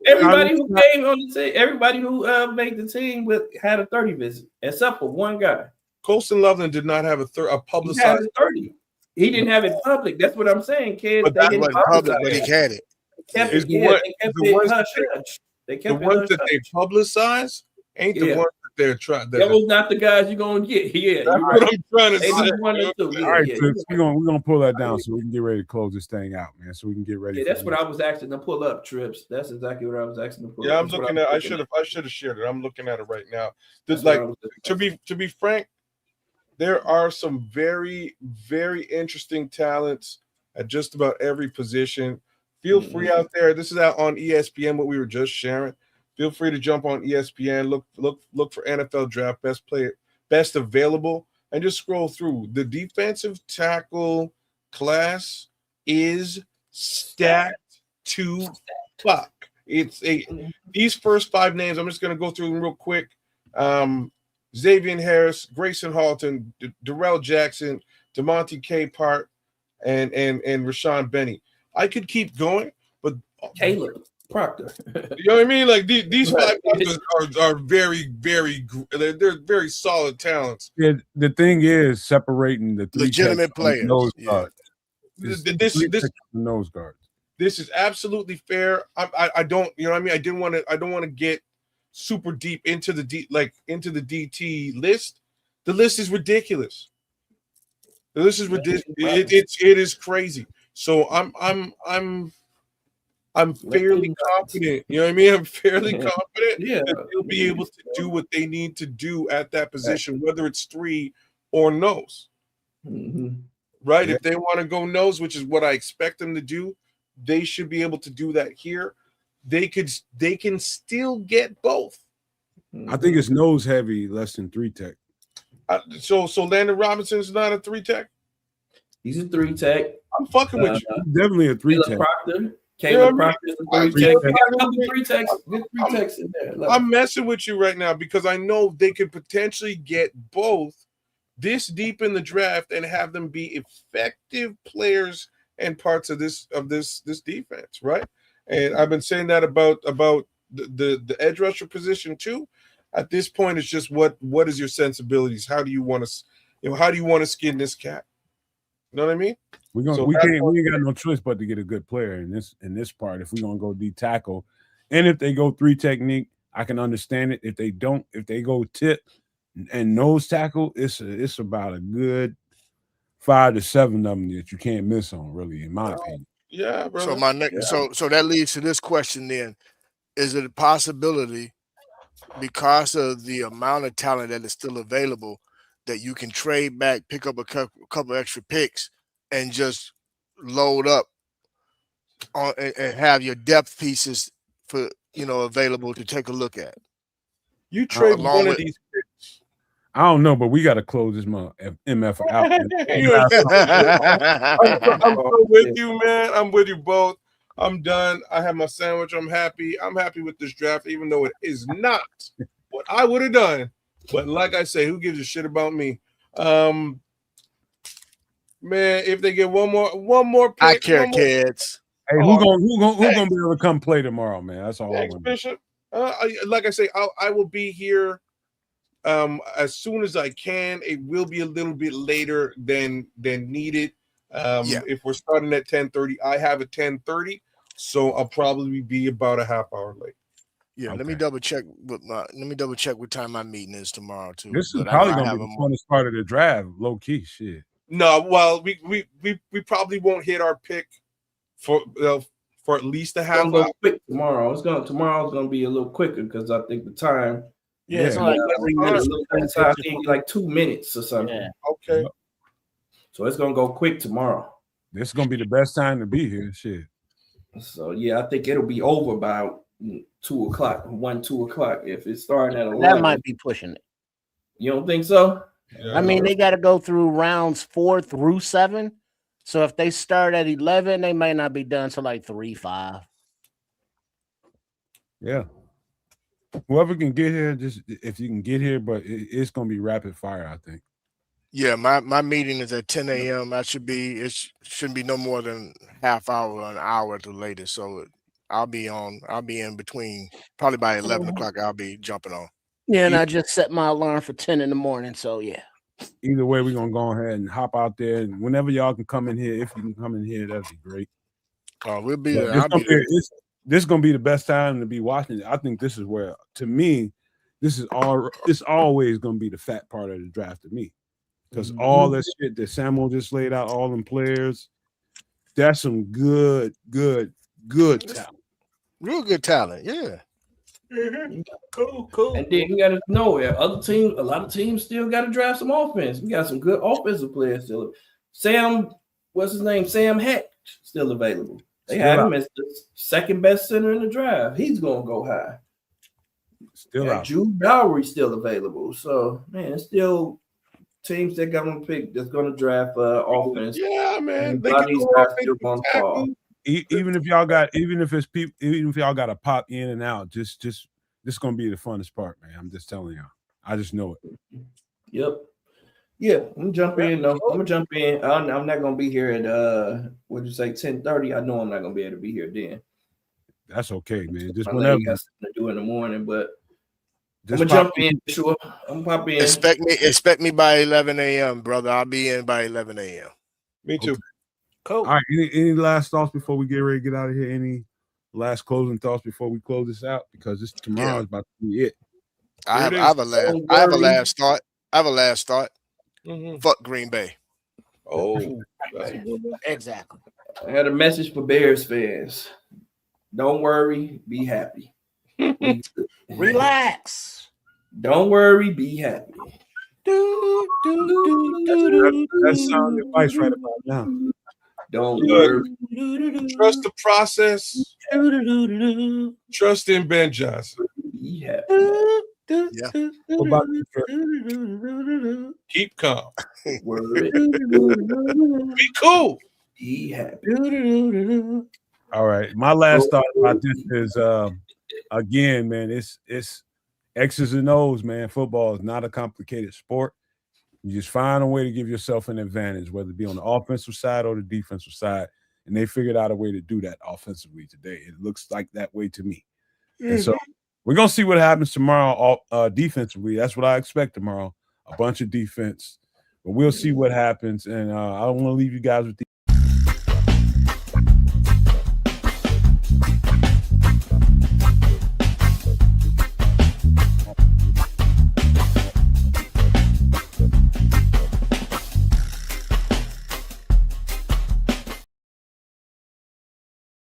Everybody who came on the team, everybody who made the team had a 30 visit, except for one guy. Colston Loveland did not have a publicized. He had a 30. He didn't have it public. That's what I'm saying, kids. But that wasn't public, but he had it. They kept it hush hush. The ones that they publicize ain't the ones that they're trying. That was not the guys you're gonna get. Yeah, that's what I'm trying to say. All right, we're gonna pull that down so we can get ready to close this thing out, man. So we can get ready. Yeah, that's what I was asking to pull up, Trips. That's exactly what I was asking to pull up. Yeah, I'm looking at. I should have shared it. I'm looking at it right now. To be frank, there are some very, very interesting talents at just about every position. Feel free out there. This is out on ESPN, what we were just sharing. Feel free to jump on ESPN, look for NFL draft best available, and just scroll through. The defensive tackle class is stacked to fuck. These first 5 names, I'm just gonna go through them real quick. Xavier Harris, Grayson Halton, Darrell Jackson, DeMonte Capehart, and Rashawn Benny. I could keep going, but Caleb Proctor. you know what I mean? Like these Right. 5 guys are very, very, they're very solid talents. Yeah, the thing is separating the 3 Legitimate techs from the players. nose Yeah. guards. It's the This 3 techs from the nose guards. This is absolutely fair. I don't, you know what I mean? I don't want to get super deep into the DT list. The list is ridiculous. The list is ridiculous. It is crazy. So I'm fairly confident. You know what I mean? I'm fairly confident that they'll be able to do what they need to do at that position, whether it's 3 or nose. Mm-hmm. Right? Yeah. If they want to go nose, which is what I expect them to do, they should be able to do that here. They can still get both. I think it's nose heavy, less than 3 tech. So Landon Robinson's not a 3 tech. He's a 3 tech. I'm fucking with you. He's definitely a 3 tech. Caleb Proctor is a 3 tech. I'm 3 techs. Good 3 techs in there. I'm messing with you right now because I know they could potentially get both this deep in the draft and have them be effective players and parts of this defense, right? And I've been saying that about the edge rusher position too. At this point, it's just what is your sensibilities? How do you want to skin this cat? You know what I mean? We ain't got no choice but to get a good player in this part. If we're gonna go D tackle, and if they go 3 technique, I can understand it. If they don't, if they go tip and nose tackle, it's about a good 5 to 7 of them that you can't miss on, really, in my opinion. Yeah, bro. So my next, so that leads to this question then: is it a possibility, because of the amount of talent that is still available, that you can trade back, pick up a couple extra picks, and just load up on and have your depth pieces for available to take a look at? You trade one of these picks. I don't know, but we got to close this MF out. I'm with you, man. I'm with you both. I'm done. I have my sandwich. I'm happy. I'm happy with this draft, even though it is not what I would have done. But like I say, who gives a shit about me? Man, if they get one more pick, I care, kids. Hey, who gonna be able to come play tomorrow, man? That's all I want. Bishop. Like I say, I will be here as soon as I can. It will be a little bit later than needed. If we're starting at 10:30, I have a 10:30, so I'll probably be about a half hour late. Yeah, okay. Let me double check what time my meeting is tomorrow too. This is probably gonna be the funnest part of the draft, low key shit. No, well, we probably won't hit our pick for at least a half hour. Quick tomorrow. Tomorrow's gonna be a little quicker because I think the time. Yeah, it's like 3 minutes. I think like 2 minutes or something. Yeah. Okay. So it's gonna go quick tomorrow. This is gonna be the best time to be here. Shit. So yeah, I think it'll be over about 2 o'clock, 2 o'clock. If it's starting at 11. That might be pushing it. You don't think so? Yeah, I mean, they got to go through rounds 4 through 7. So if they start at 11, they may not be done till like 3-5. Yeah. Whoever can get here, just if you can get here, but it's gonna be rapid fire, I think. Yeah, my meeting is at 10 a.m. It shouldn't be no more than half hour or an hour at the latest. So I'll be in between, probably by 11 o'clock. I'll be jumping on. Yeah, and I just set my alarm for 10 in the morning. So yeah. Either way, we're gonna go ahead and hop out there, and whenever y'all can come in here, if you can come in here, that'd be great. We'll be there. This is gonna be the best time to be watching it. I think this is where, to me, it's always gonna be the fat part of the draft to me. Because all that shit that Samuel just laid out, all them players, that's some good talent. Real good talent, yeah. Mm-hmm. Cool. And then you got to know a lot of teams still got to draft some offense. We got some good offensive players still. What's his name? Sam Heck still available. They had him as the second best center in the draft. He's gonna go high. Still out. Jude Bowery still available. So man, it's still teams that got to pick that's gonna draft offense. Yeah, man. These guys still gonna fall. Even if y'all got to pop in and out, just this is gonna be the funnest part, man. I'm just telling y'all. I just know it. Yep. Yeah, I'm jump in. No, I'm gonna jump in. I'm not gonna be here at what'd you say, 10:30? I know I'm not gonna be able to be here then. That's okay, man. Just My whenever. lady got something to do in the morning, but I'm Just gonna pop jump in. Sure, I'm gonna pop in. Expect me by 11 a.m., brother. I'll be in by 11 a.m. Me too. Okay. Cool. All right. Any last thoughts before we get ready to get out of here? Any last closing thoughts before we close this out? Because this tomorrow is about to be it. I Here it have is. a last thought. Mhm. Fuck Green Bay. Oh, that's a good one. Exactly. I had a message for Bears fans. Don't worry, be happy. We good. Relax. Don't worry, be happy. That's sound advice right about now. Don't Good. worry. Trust the process. Trust in Ben Johnson. Be happy. Yeah. What about you, Trey? Keep calm. Worry. Be cool. Be happy. All right. My last thought about this is again, man, it's X's and O's, man. Football is not a complicated sport. You just find a way to give yourself an advantage, whether it be on the offensive side or the defensive side. And they figured out a way to do that offensively today. It looks like that way to me. And so we're gonna see what happens tomorrow defensively. That's what I expect tomorrow. A bunch of defense. But we'll see what happens. And I don't want to leave you guys with